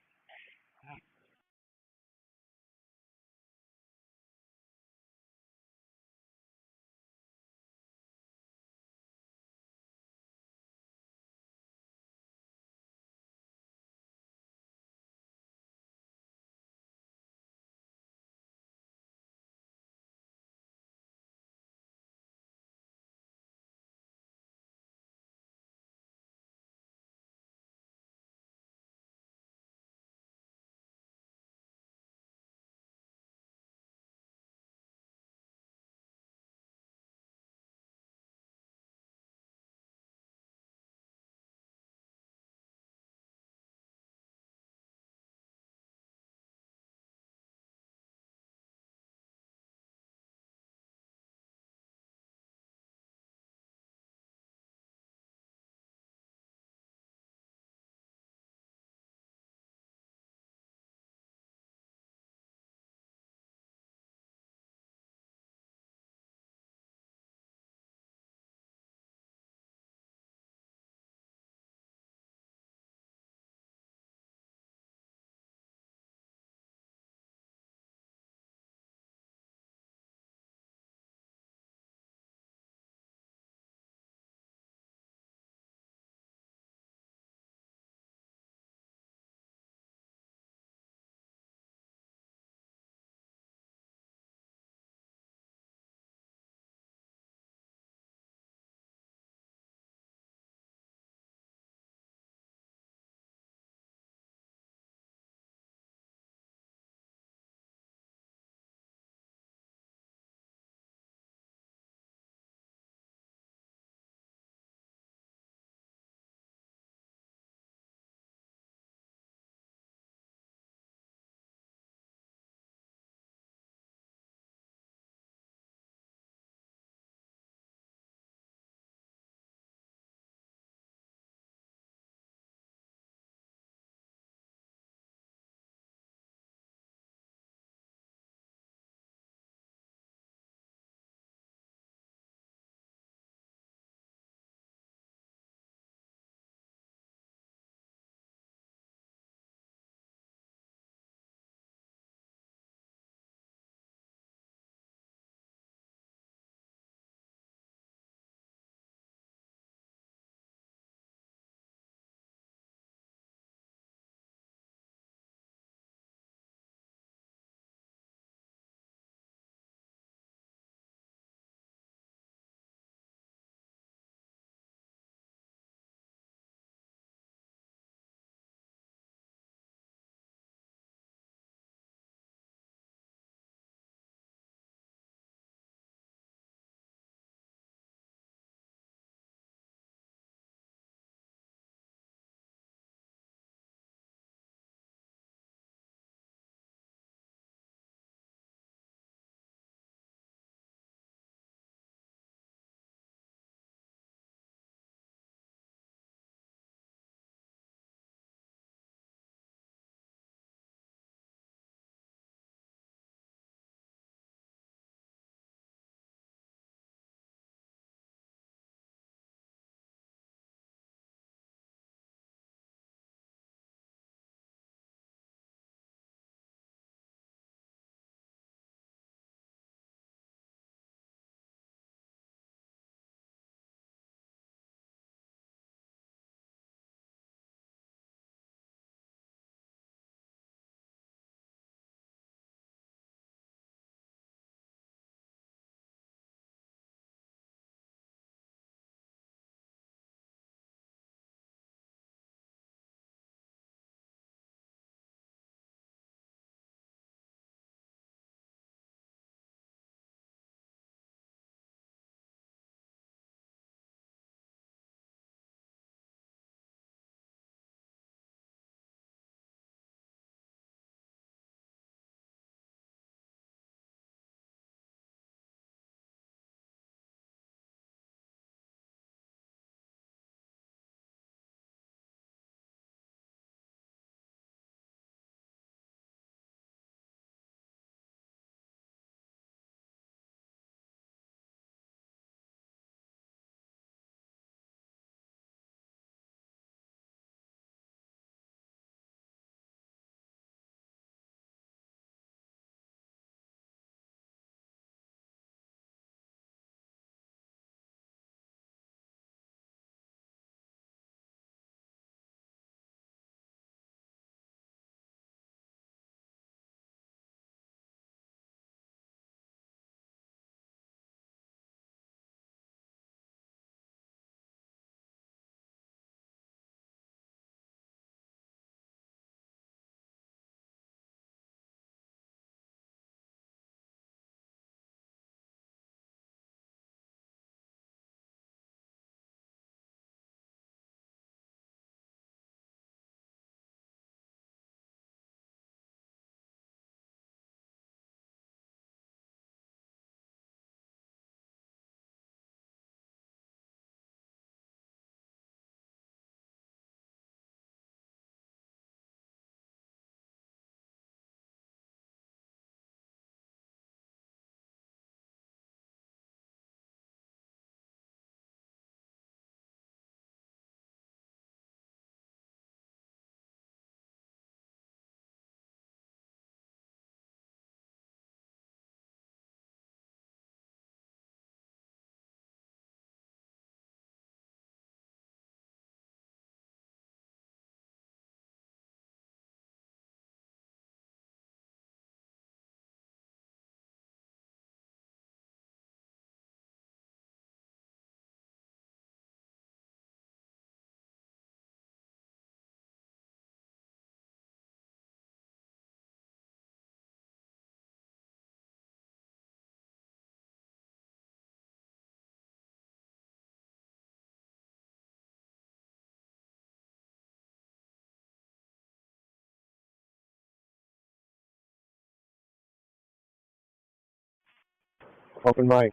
Open mic.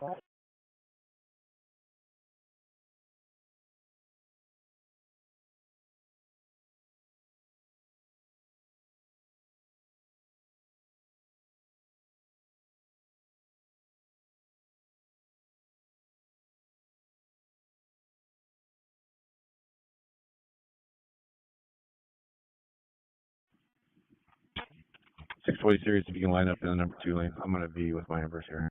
Series, if you can line up in the number 2 lane. I'm going to be with my numbers here.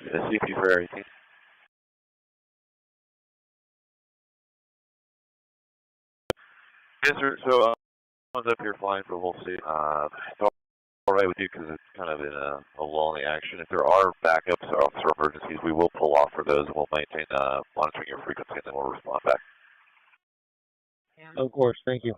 CP for 18. Yes, sir. So, I was up here flying for Wolf City. It's all right with you because it's kind of in a lull in the action. If there are backups or officer emergencies, we will pull off for those and we'll maintain monitoring your frequency and then we'll respond back. Of course, thank you.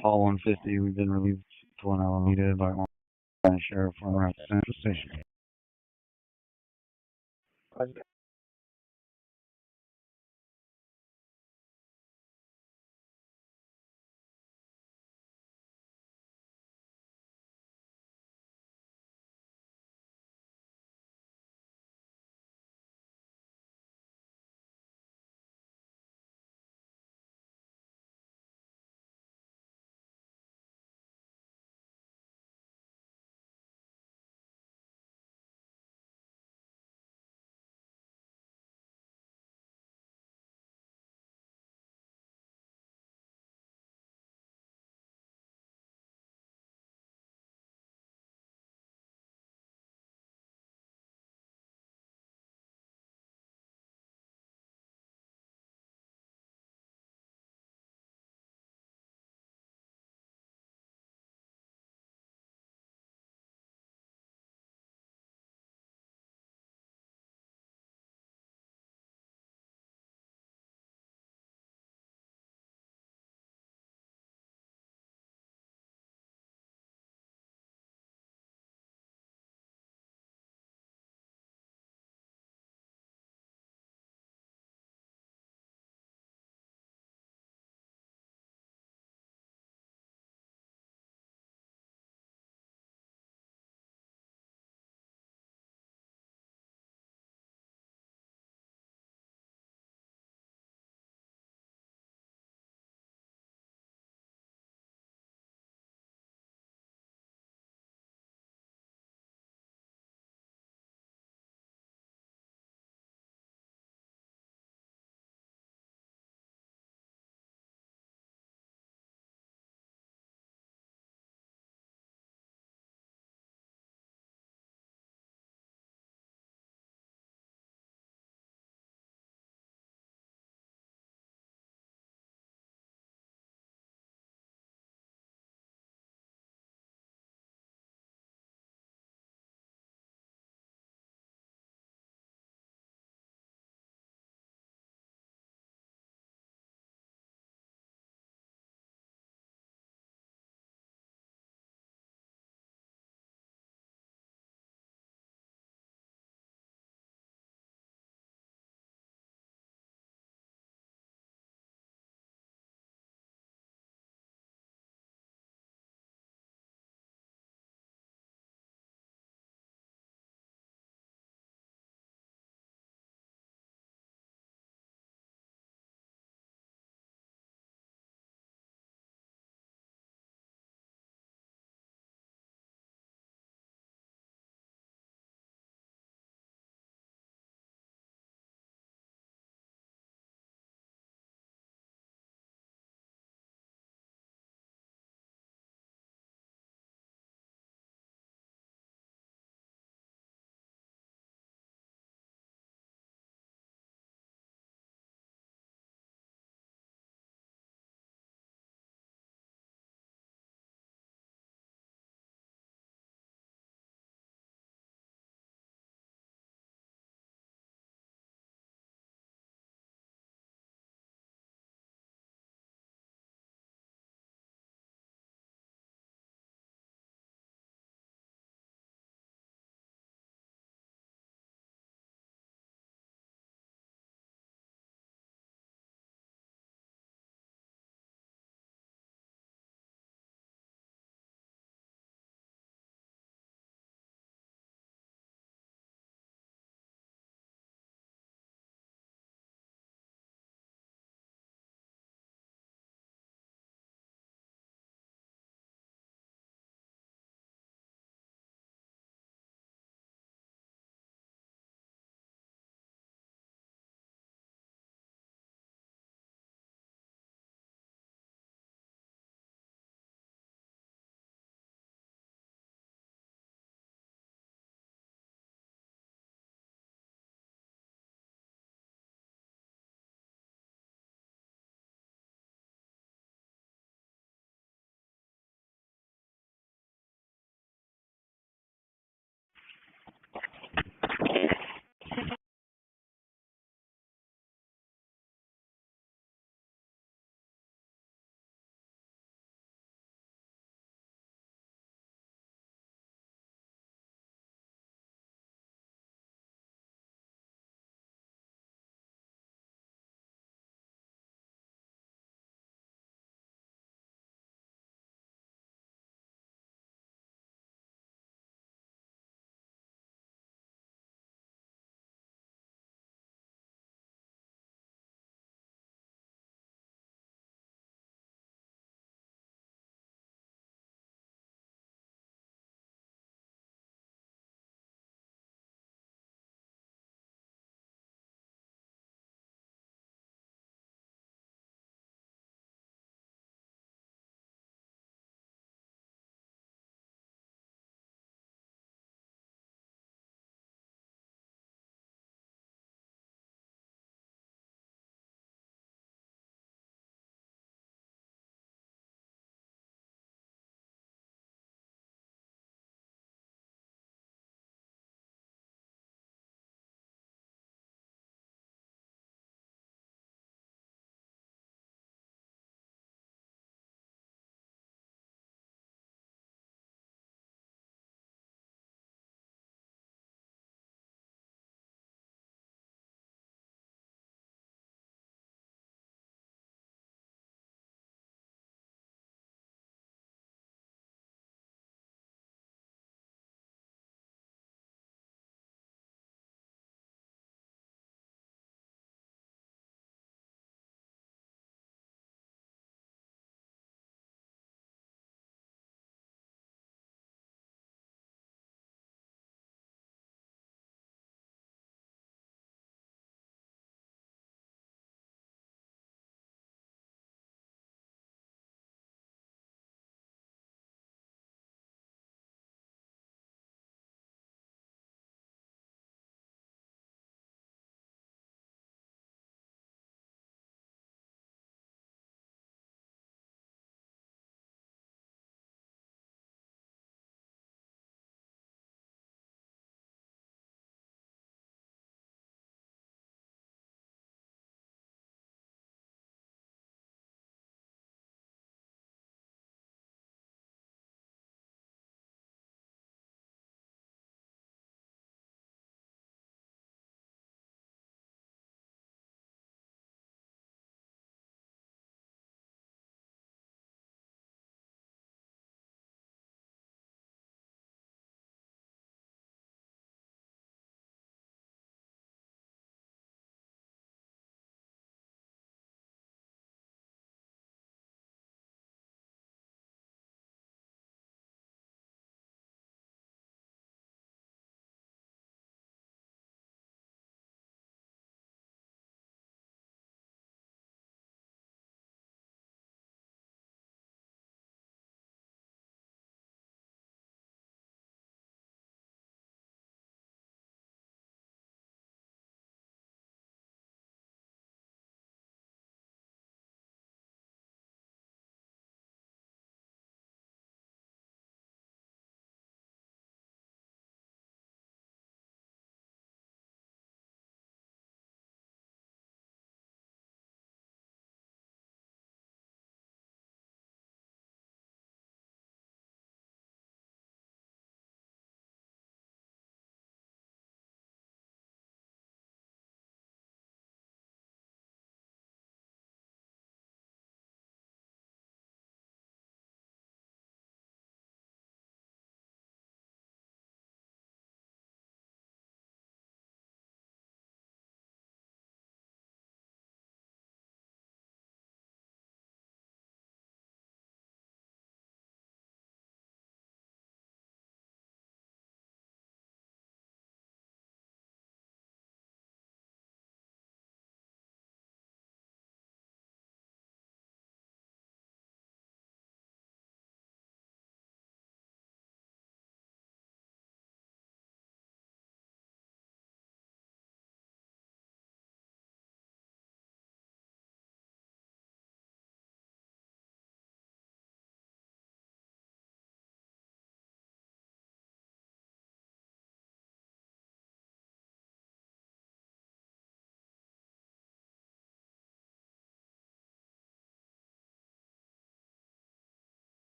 Paul 150, we've been relieved to 1 Alameda by one sheriff on route to Central Station.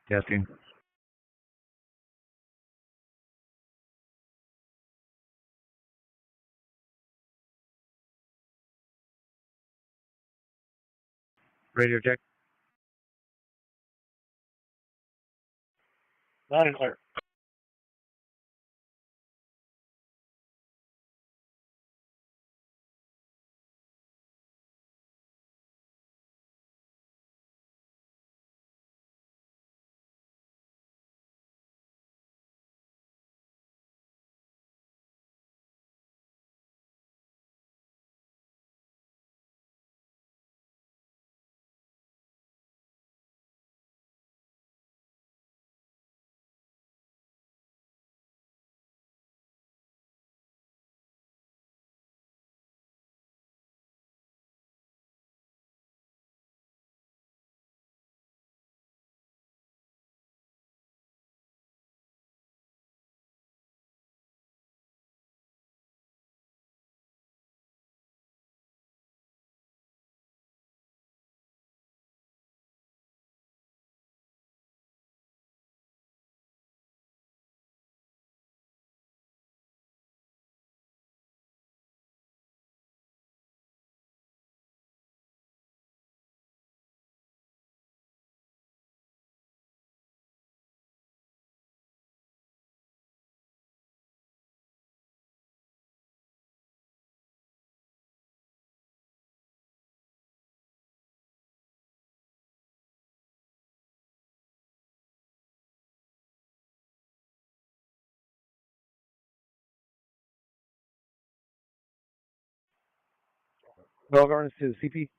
Testing. Radio check. Loud and clear. Bell Gardens to the CP.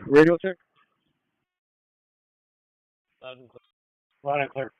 Radio check. Loud and clear.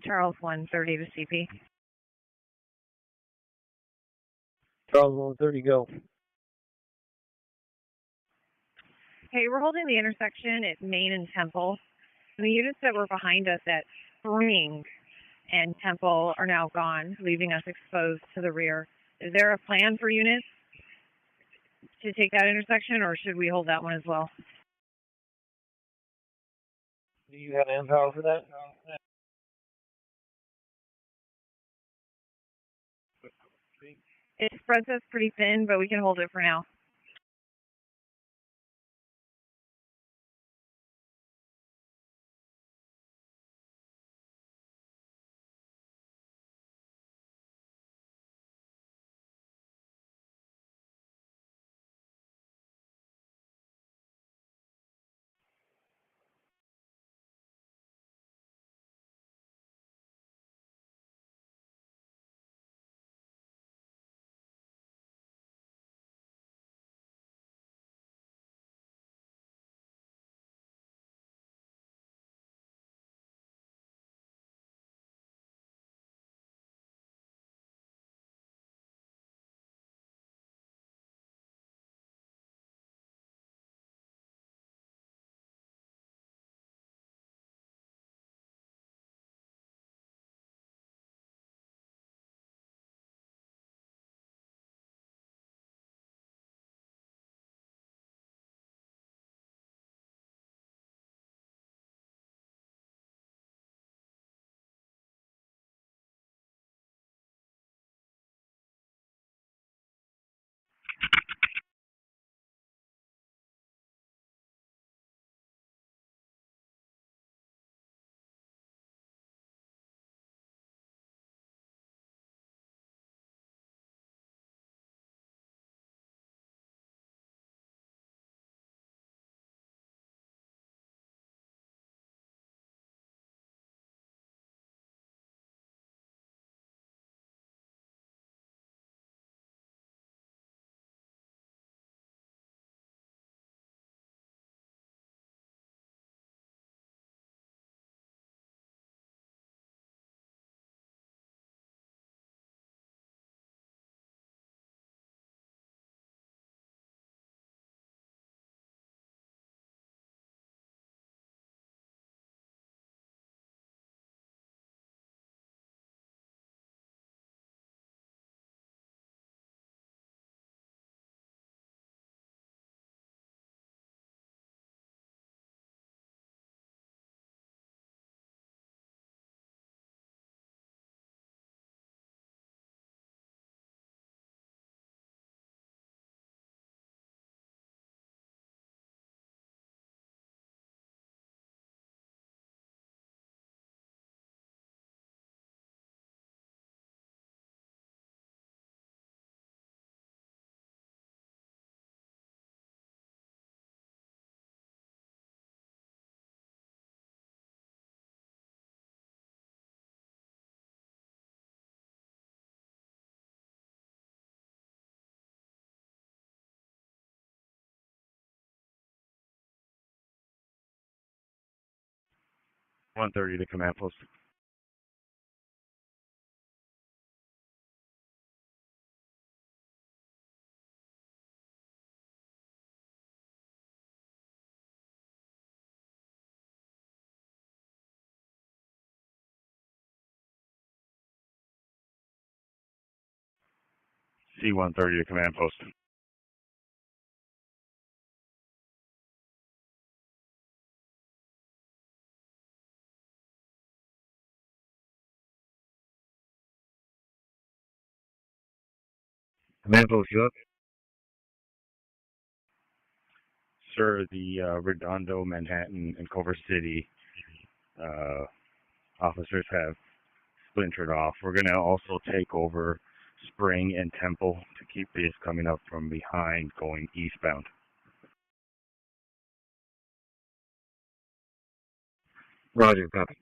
Charles 130 to CP. Charles 130, go. Hey, we're holding the intersection at Main and Temple. And the units that were behind us at Spring and Temple are now gone, leaving us exposed to the rear. Is there a plan for units to take that intersection, or should we hold that one as well? Do you have manpower for that? It spreads us pretty thin, but we can hold it for now. 130 to command post. C-130 to command post. Command post, you up? Sir, the Redondo, Manhattan, and Culver City officers have splintered off. We're going to also take over Spring and Temple to keep these coming up from behind going eastbound. Roger, copy.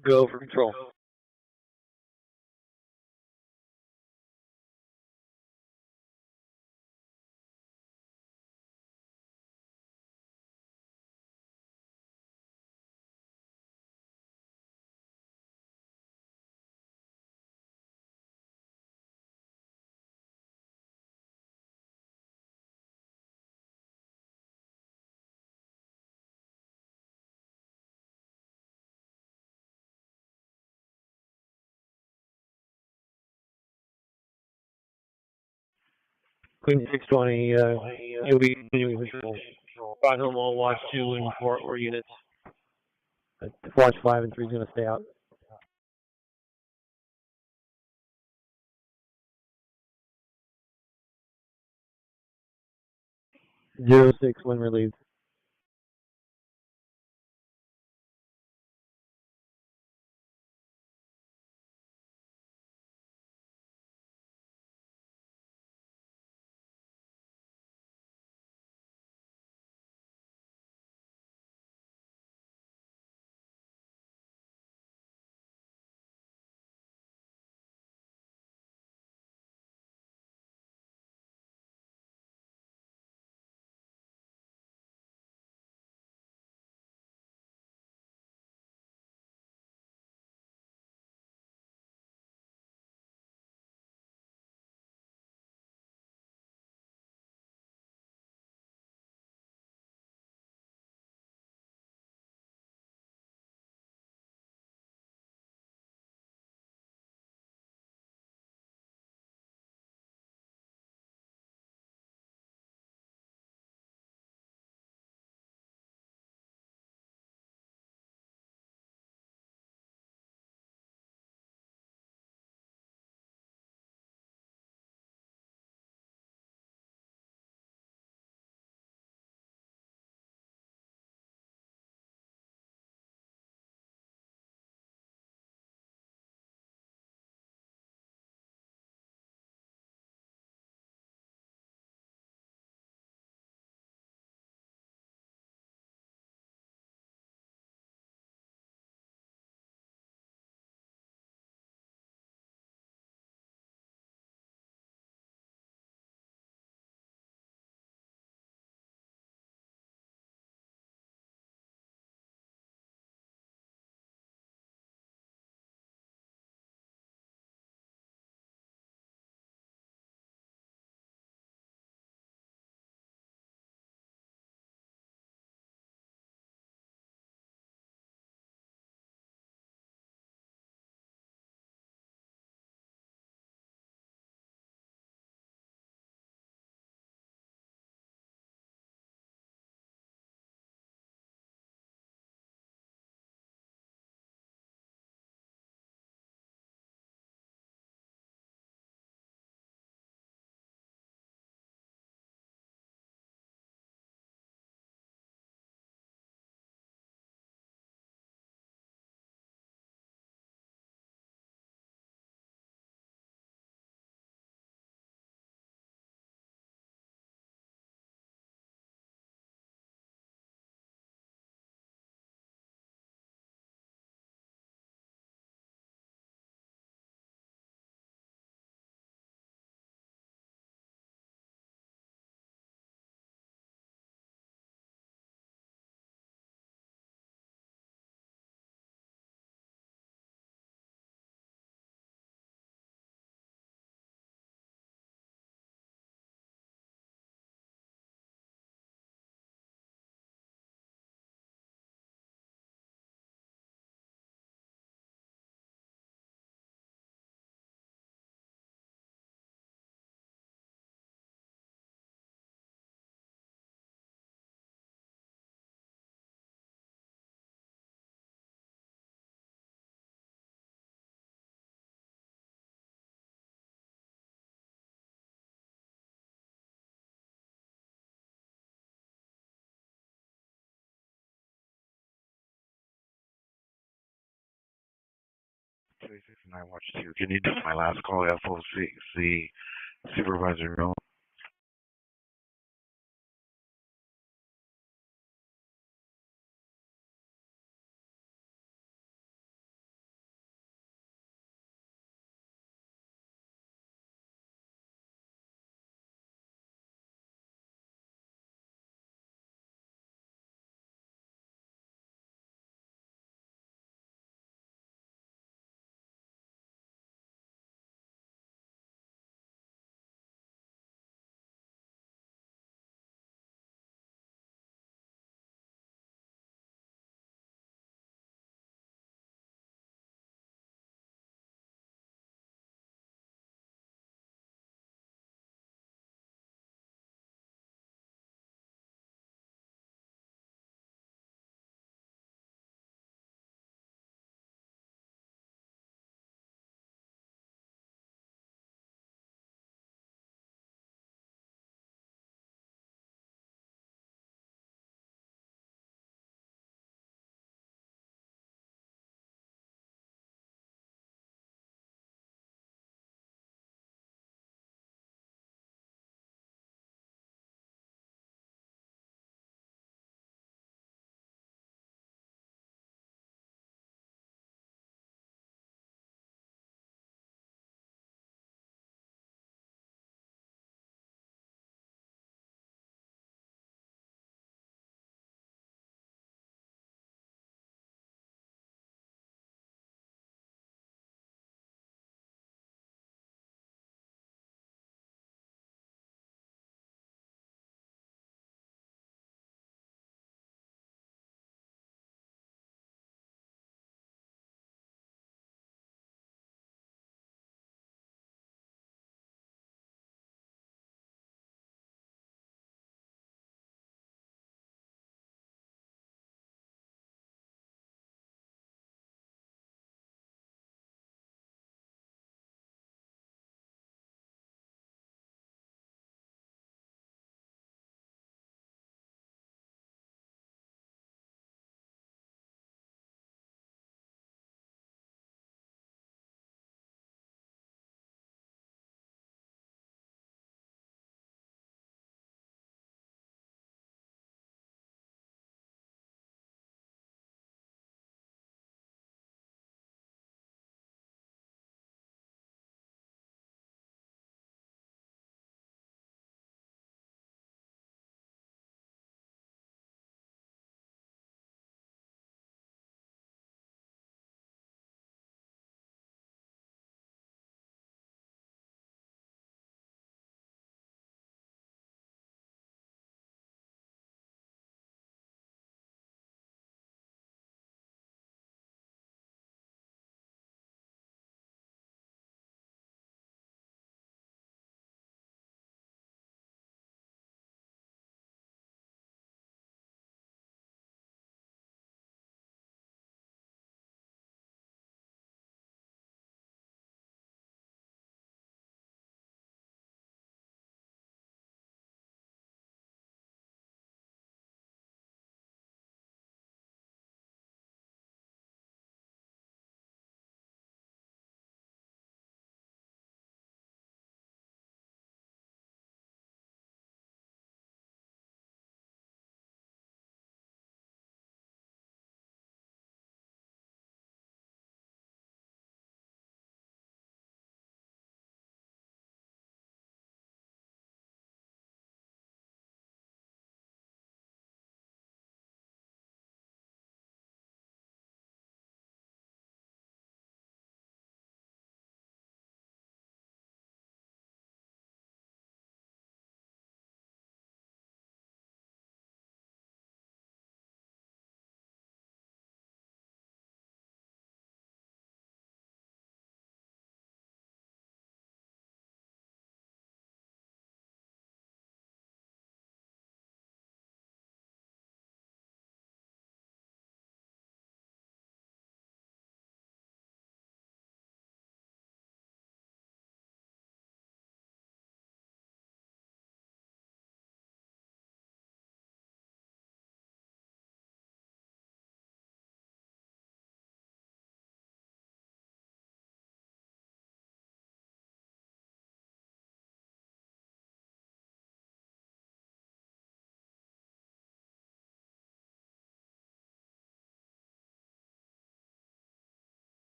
Go for control. Queen 620, you'll be continuing control. Five Hillmall, Watch 2 and 4 or units. Watch 5 and 3 is going to stay out. 06 when relieved. And I watched you. Can you do my last call, FOC supervisor? No.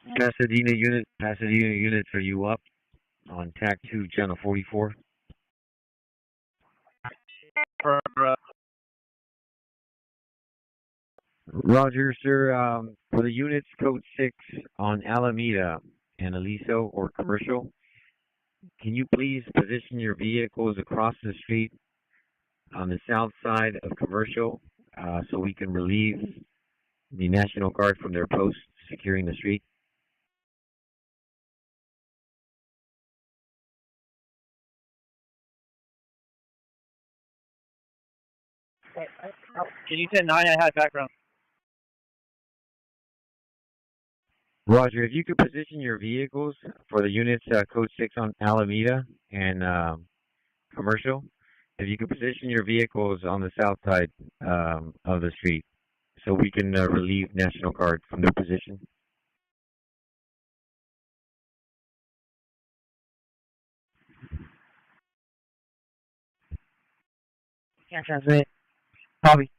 Pasadena units, are you up on TAC 2, channel 44? Roger, sir. For the units code 6 on Alameda and Aliso or commercial, can you please position your vehicles across the street on the south side of commercial so we can relieve the National Guard from their posts securing the street? Can you send 9? I had background. Roger, if you could position your vehicles for the units code 6 on Alameda and commercial, if you could position your vehicles on the south side of the street so we can relieve National Guard from their position. Can't transmit. Copy.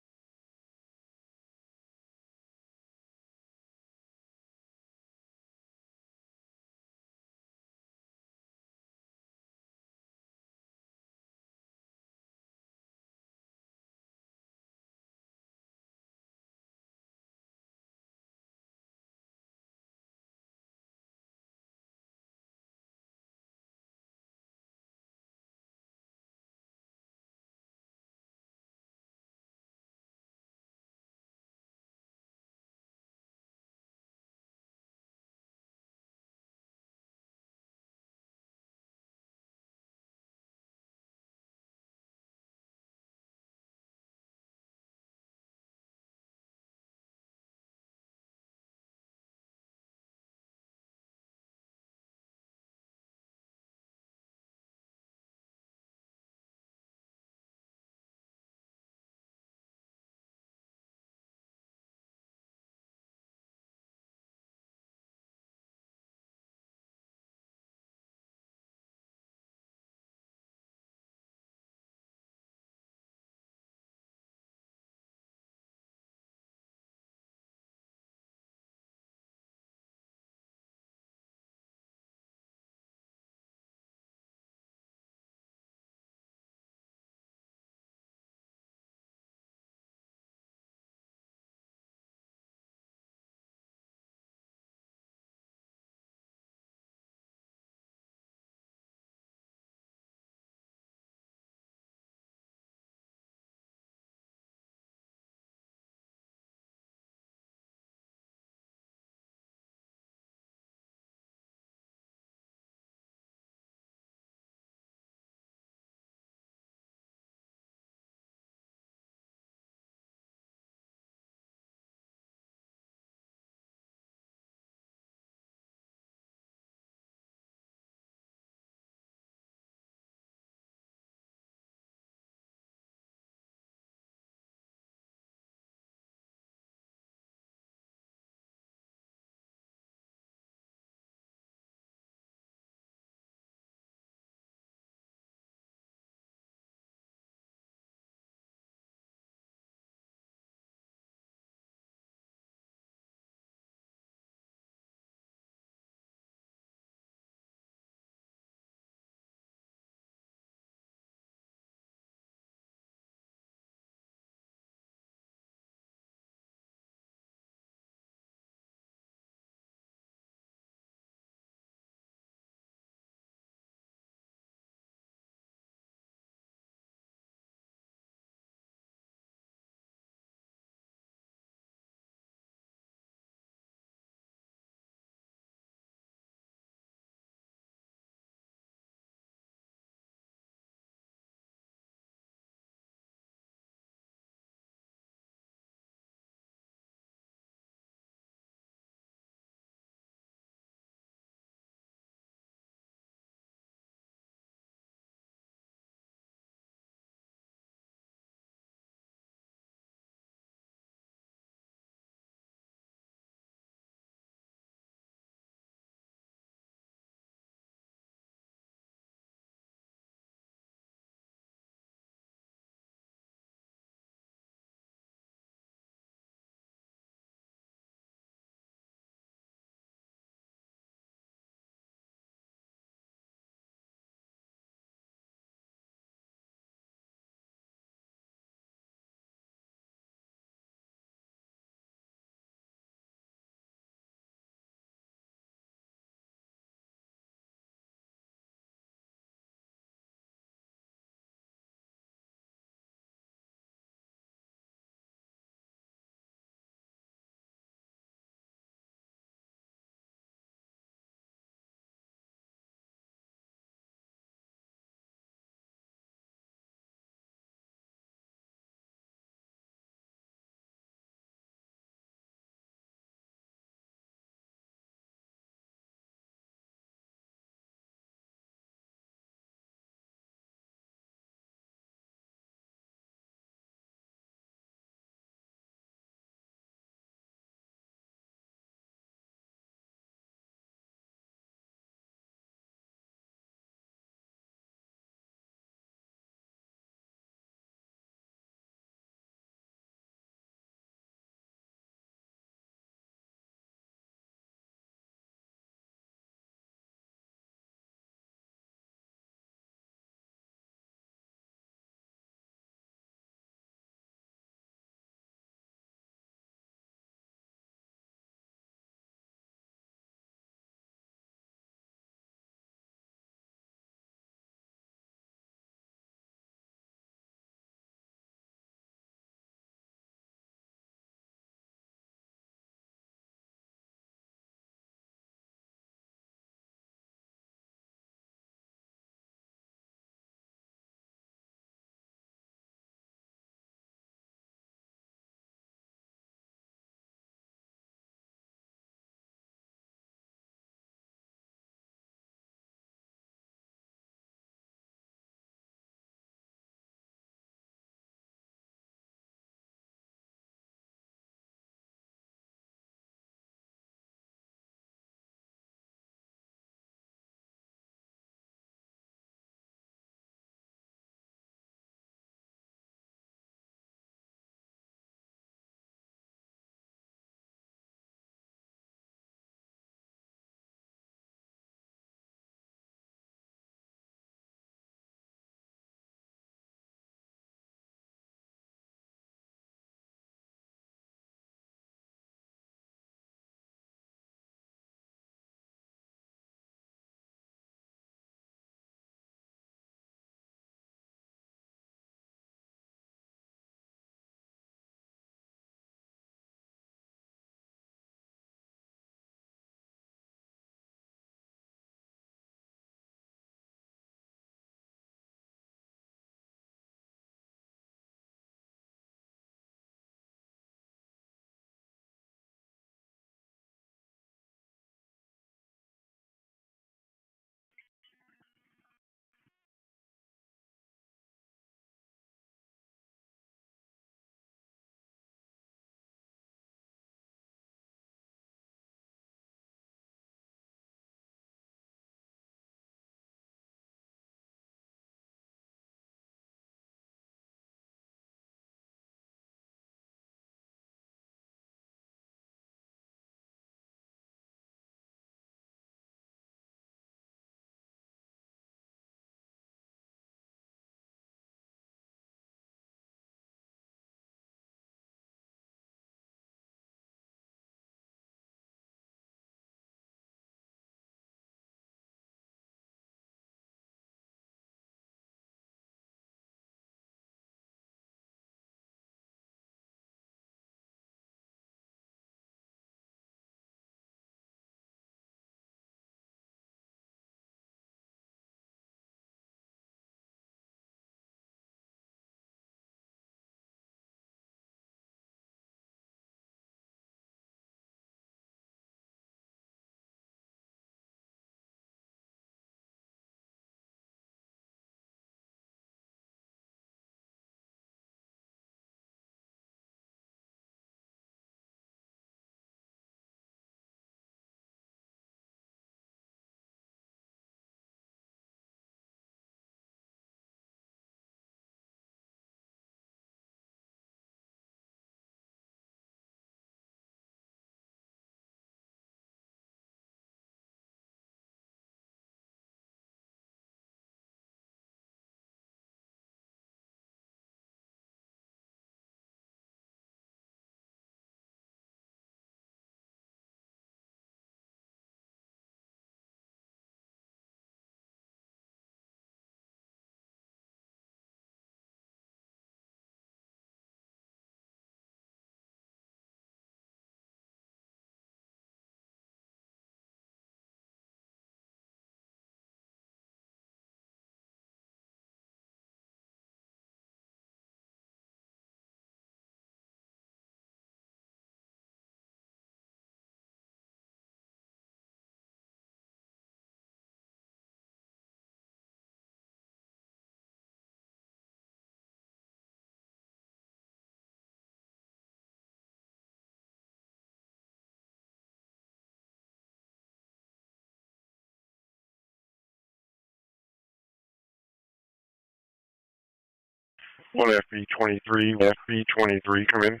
One FB23, FB23, come in.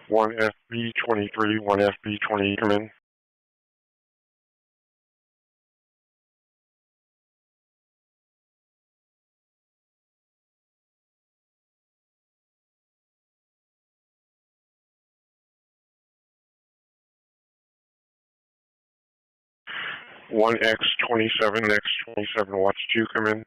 One FB23, one FB20, come in. One X27, X27, watch 2, come in.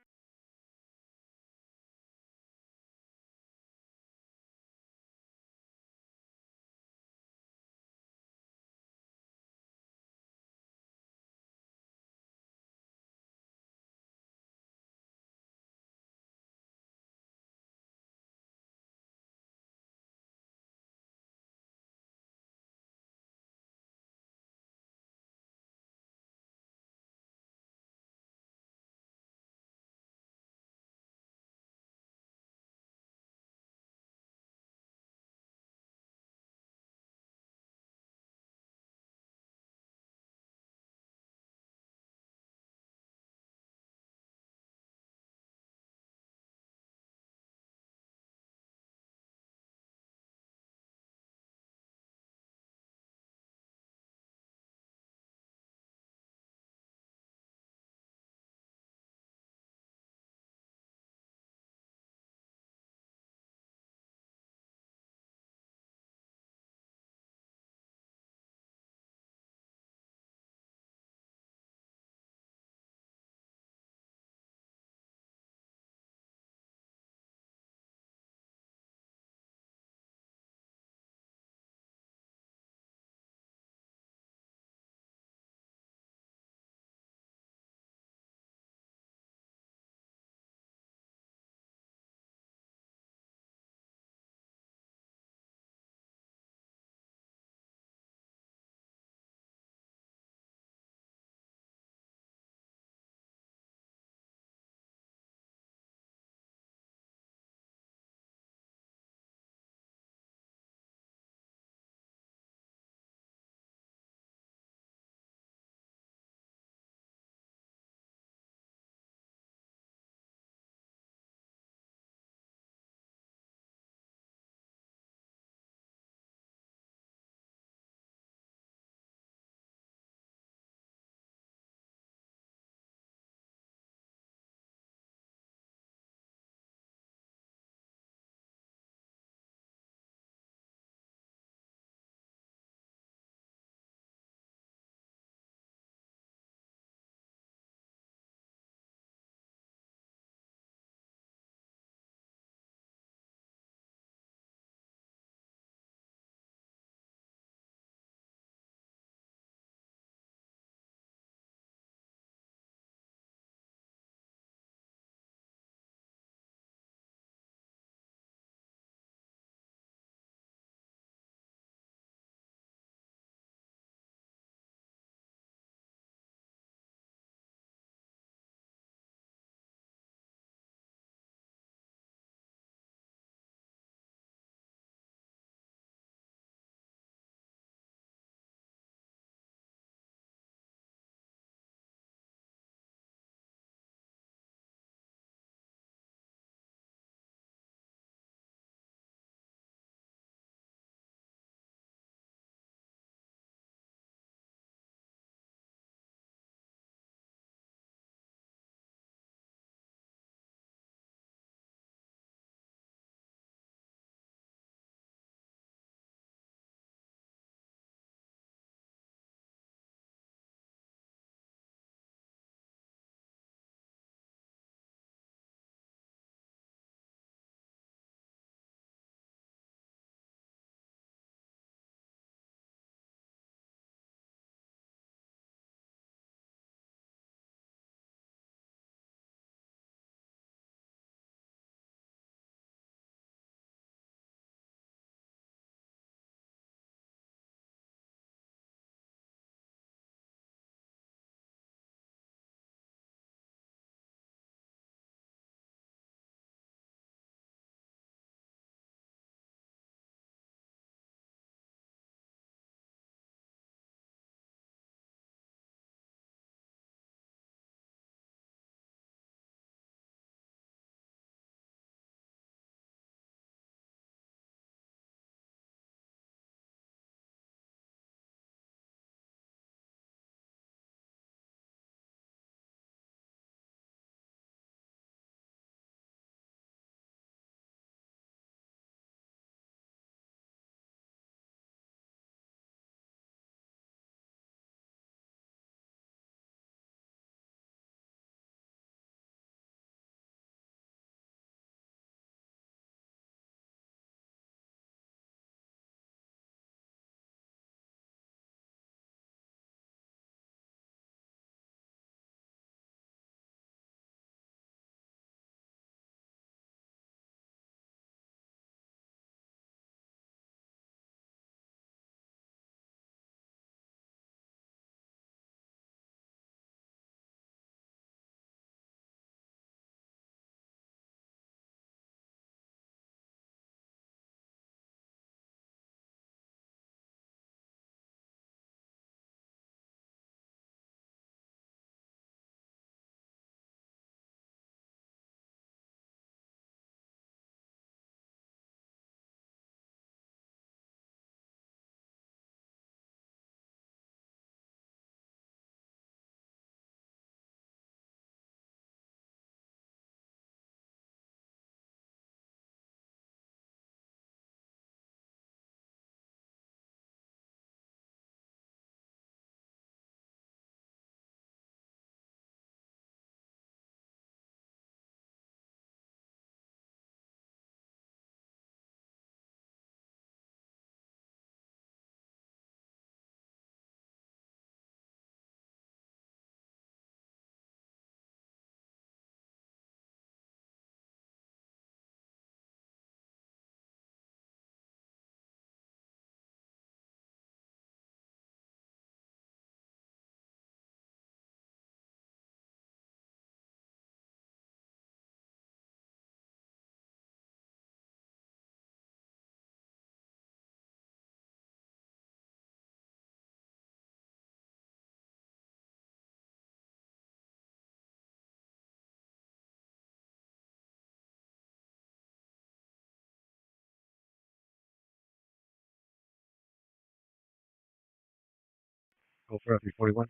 go for 341.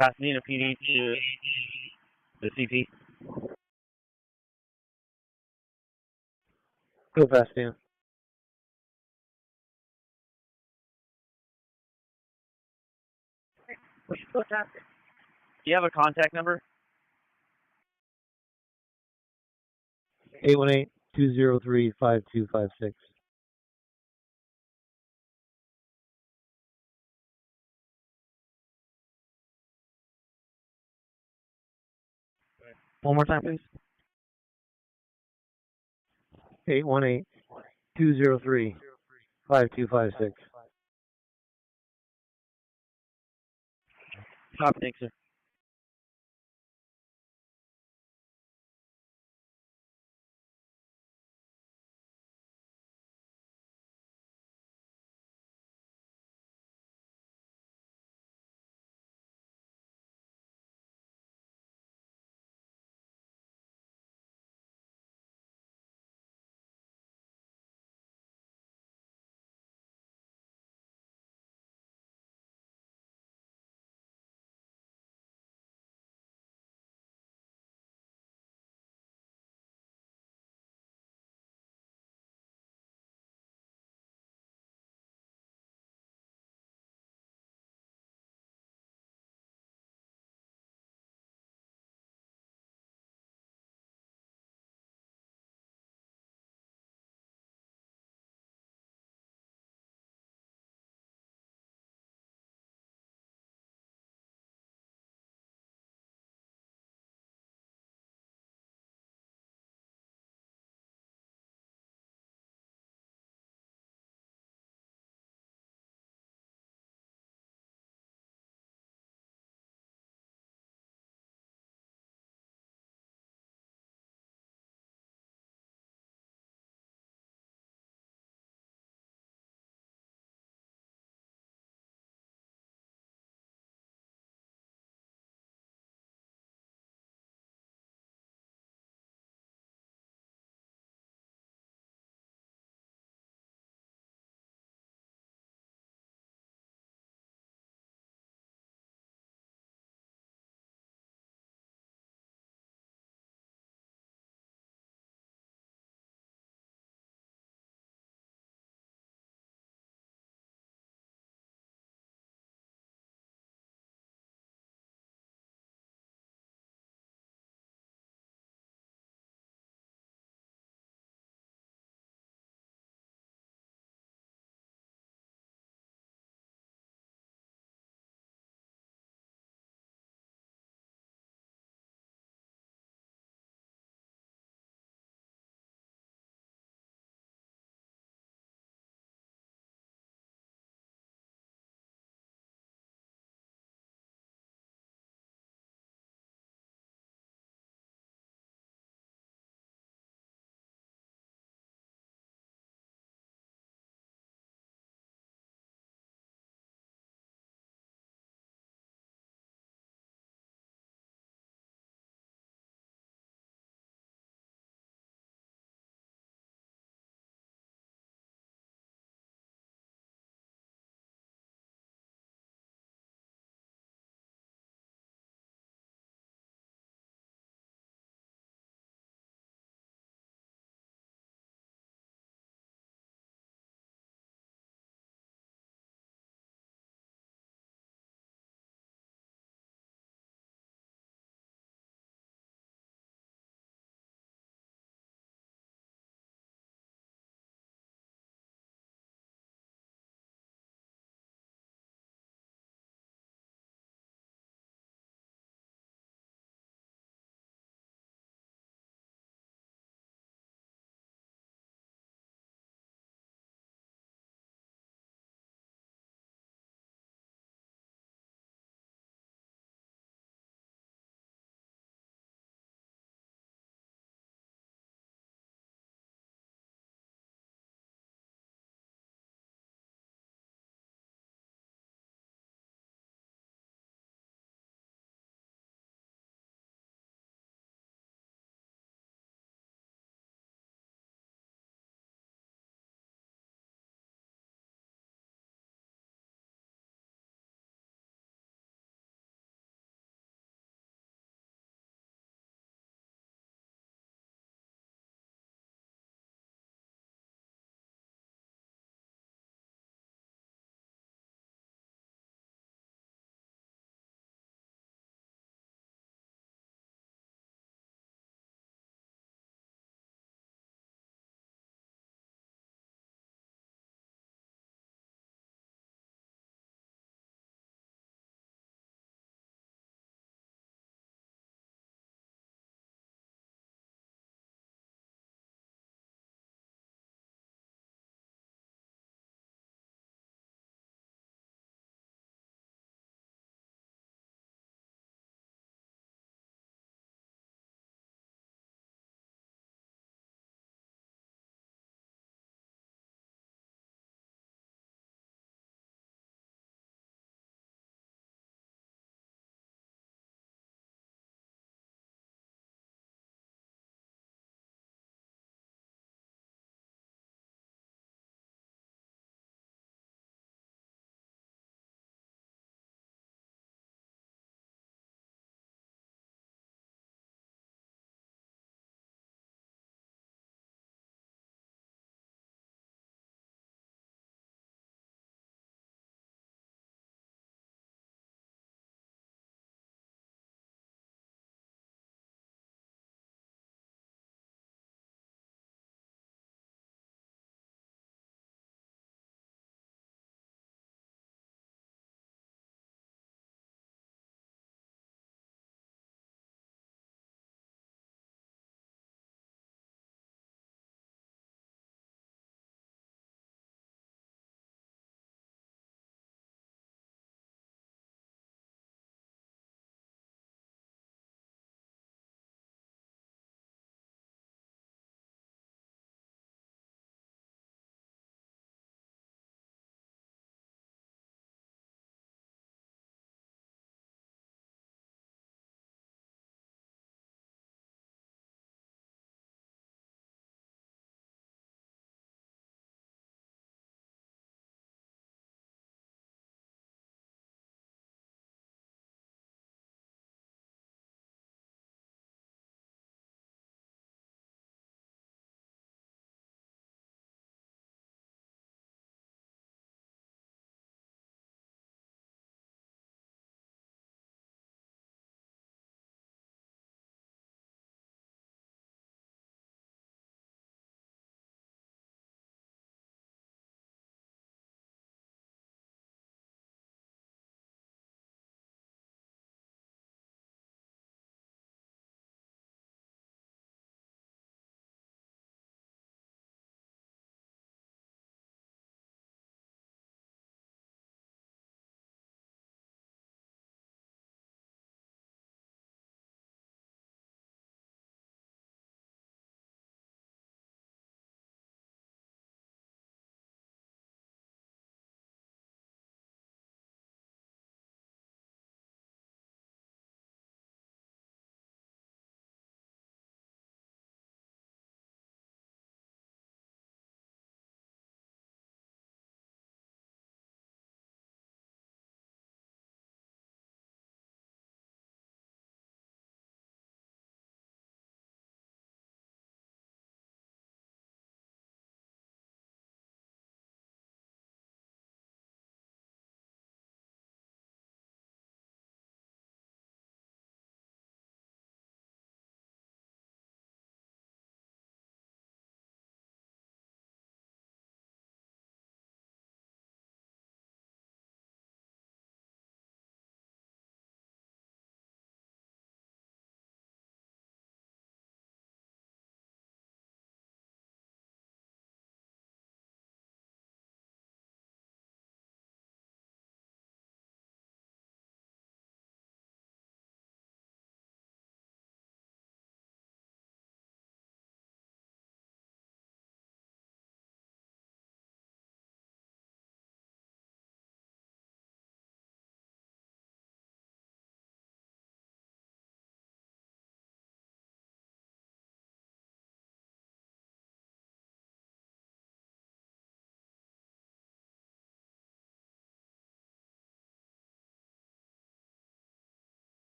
Pasadena PD to the CP. Go Pasadena. Do you have a contact number? 818-203-5256. One more time, please. 818-203-5256. Copy, thanks, sir.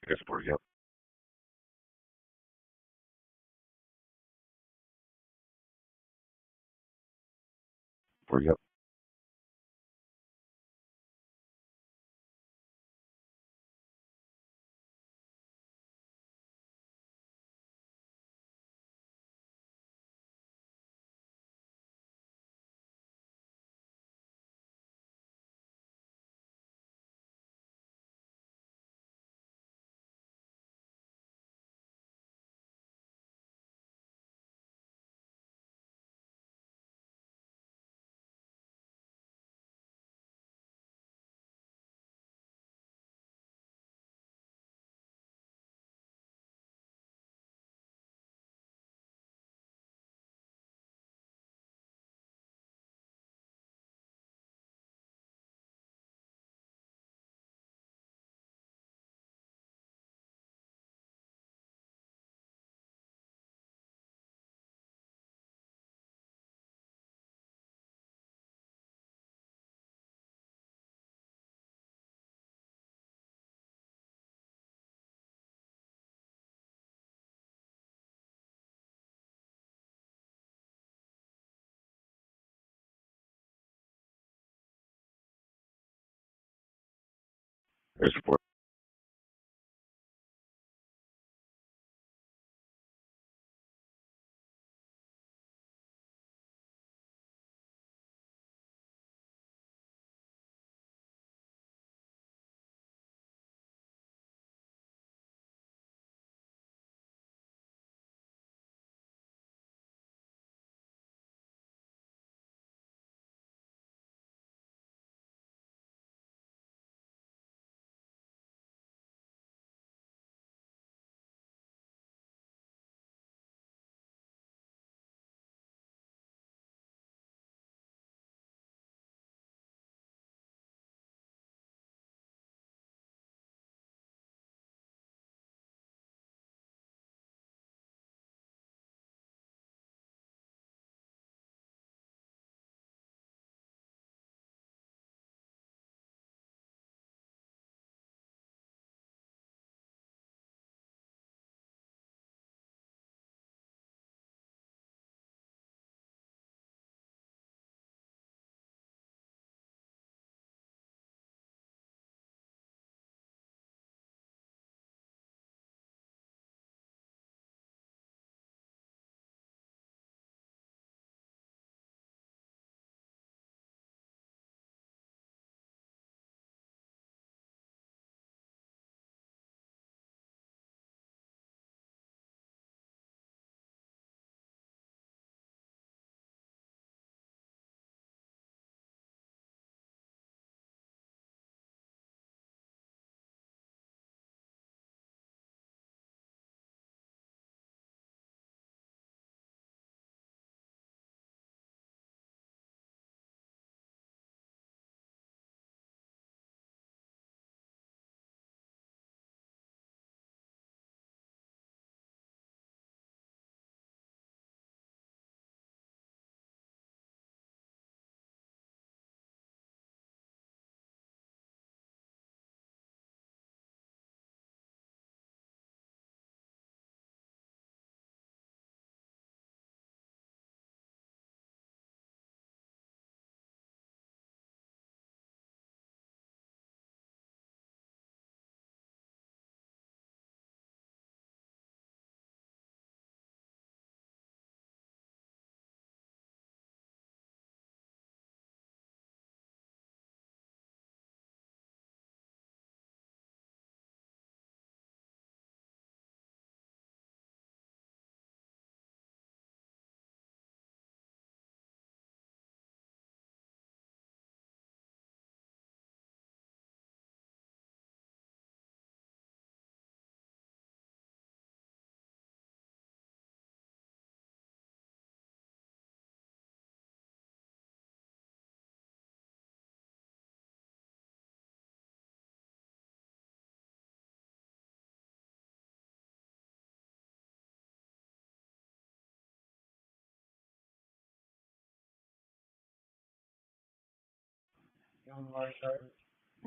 Yes, support, yep. Support, yep. Yes, support.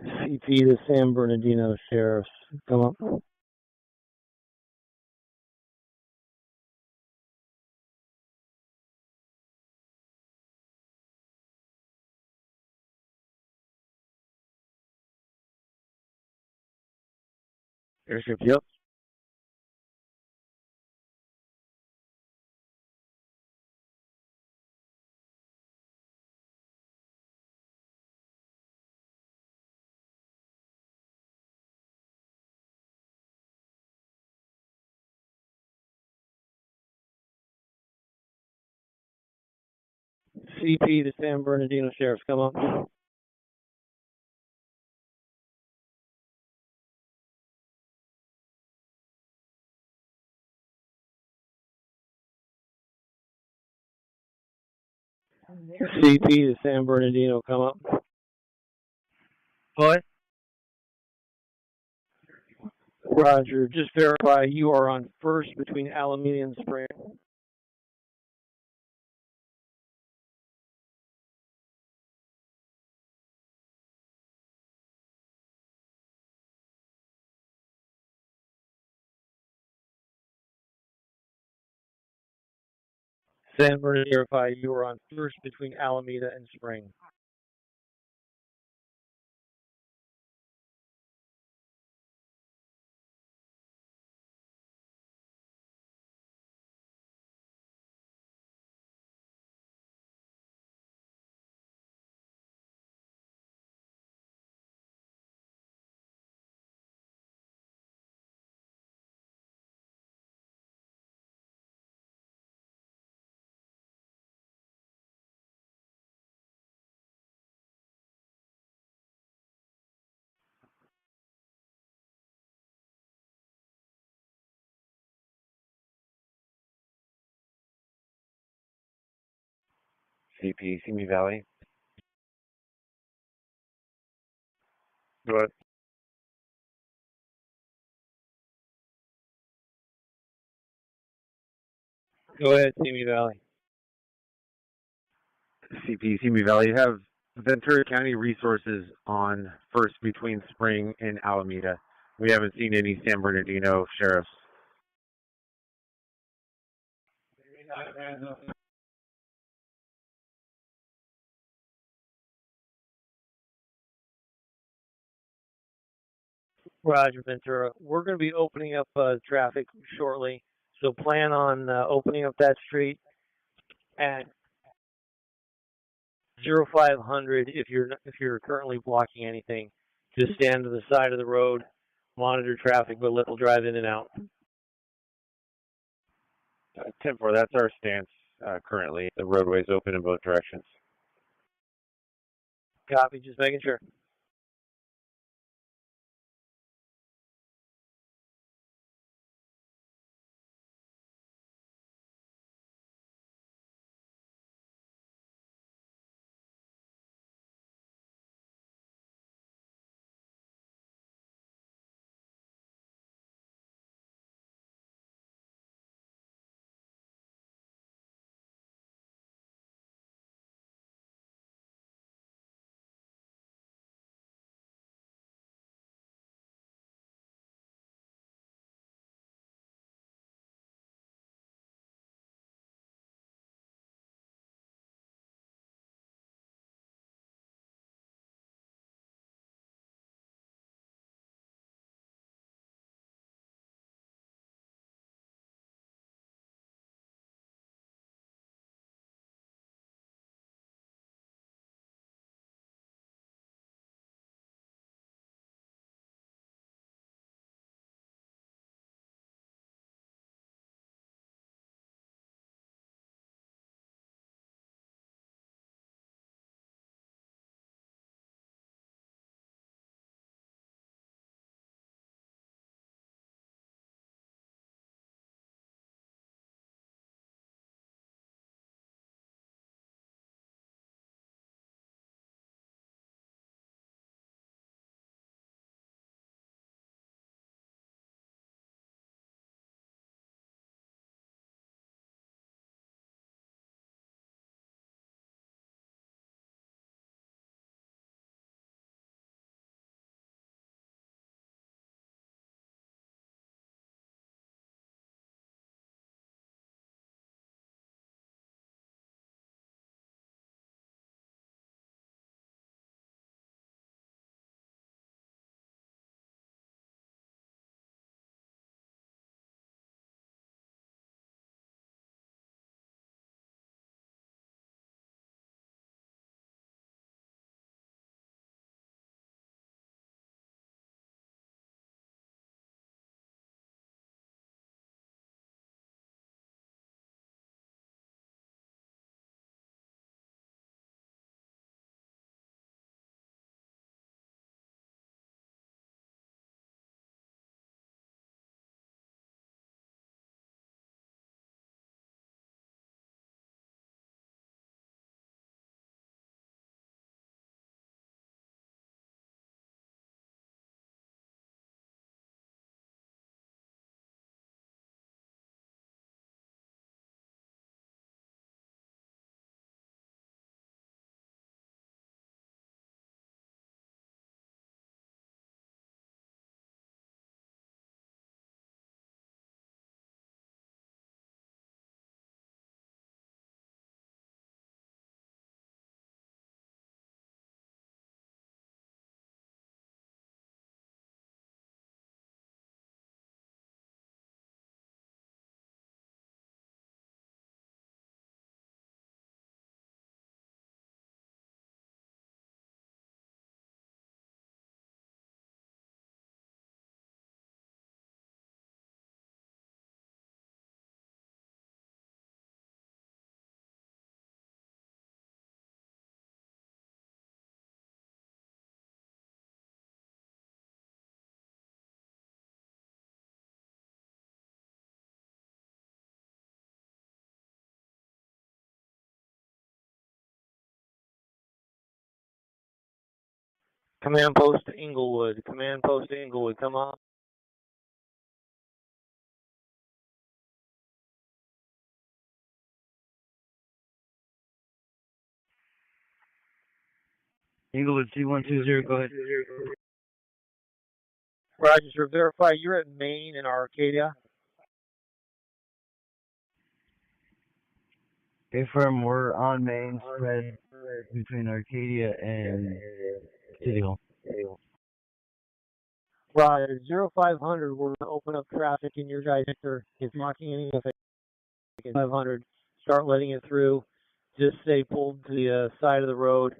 CP to San Bernardino Sheriff's. Come up. Airship, yep. CP to San Bernardino Sheriff, come up. CP to San Bernardino, come up. What? Roger, just verify you are on first between Alameda and Spring. San Bernardino, verify you are on first between Alameda and Spring. CP, Simi Valley. Go ahead. Go ahead, Simi Valley. CP, Simi Valley. Have Ventura County resources on first between Spring and Alameda. We haven't seen any San Bernardino sheriffs. Roger, Ventura. We're going to be opening up traffic shortly, so plan on opening up that street at 0500 if you're currently blocking anything. Just stand to the side of the road, monitor traffic, but let will drive in and out. 10-4, that's our stance currently. The roadway's open in both directions. Copy, just making sure. Command post to Inglewood. Command post to Inglewood. Come on. Inglewood C120, go ahead. Roger, sir. Verify you're at Main in Arcadia. Confirm we're on Main, spread between Arcadia and City Hall. Roger, 0500, we're going to open up traffic in your guys' sector. It's blocking any of it. 500, start letting it through. Just stay pulled to the side of the road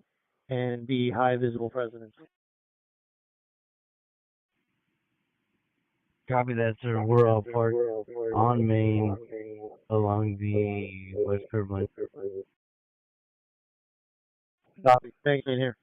and be high visible presence. Copy that, sir. We're all parked on Main along the West Curb line. Copy. Thanks, in here.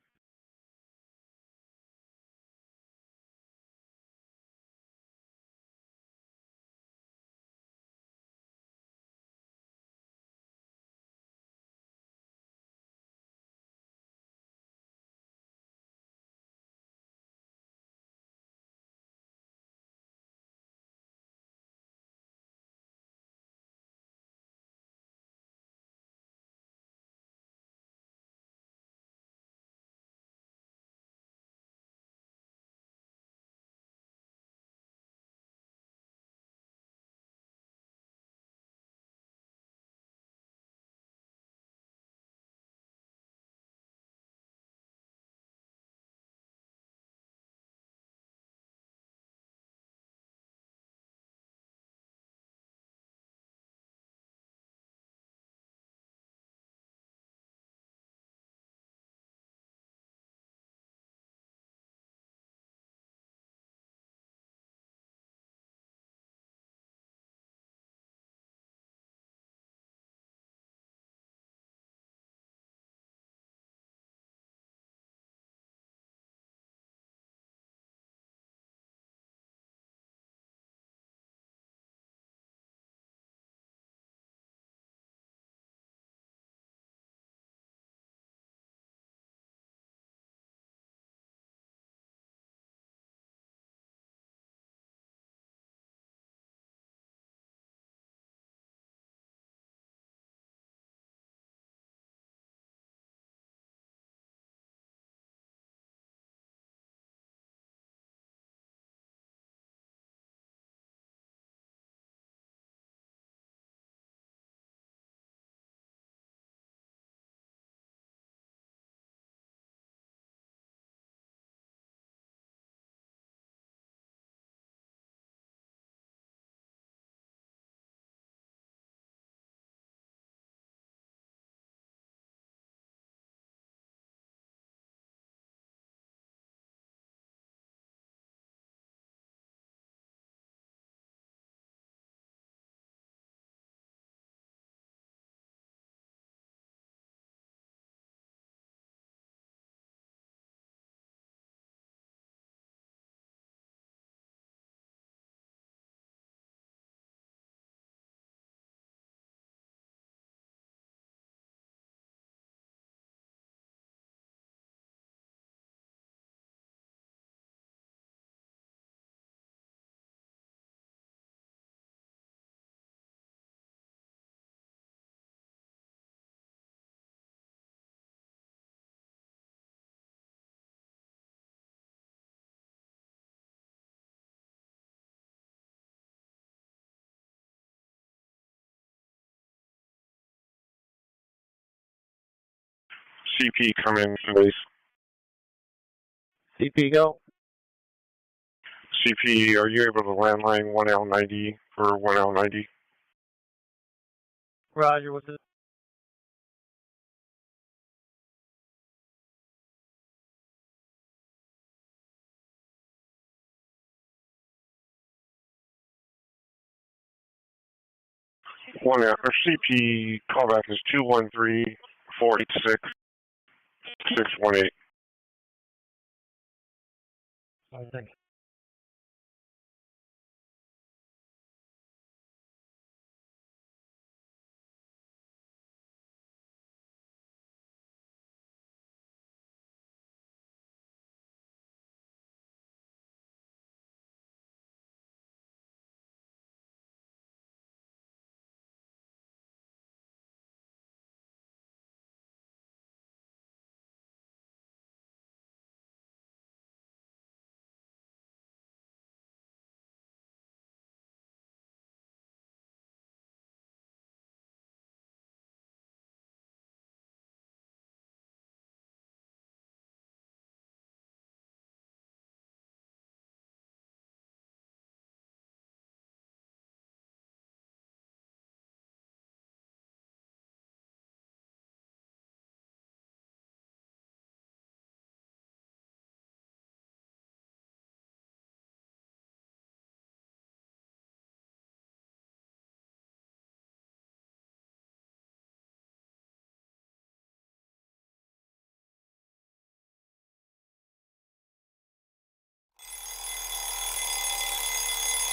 CP coming, please. CP, go. CP, are you able to landline 1L90 for 1L90? Roger, what's it? CP callback is 213-486-618. Thanks.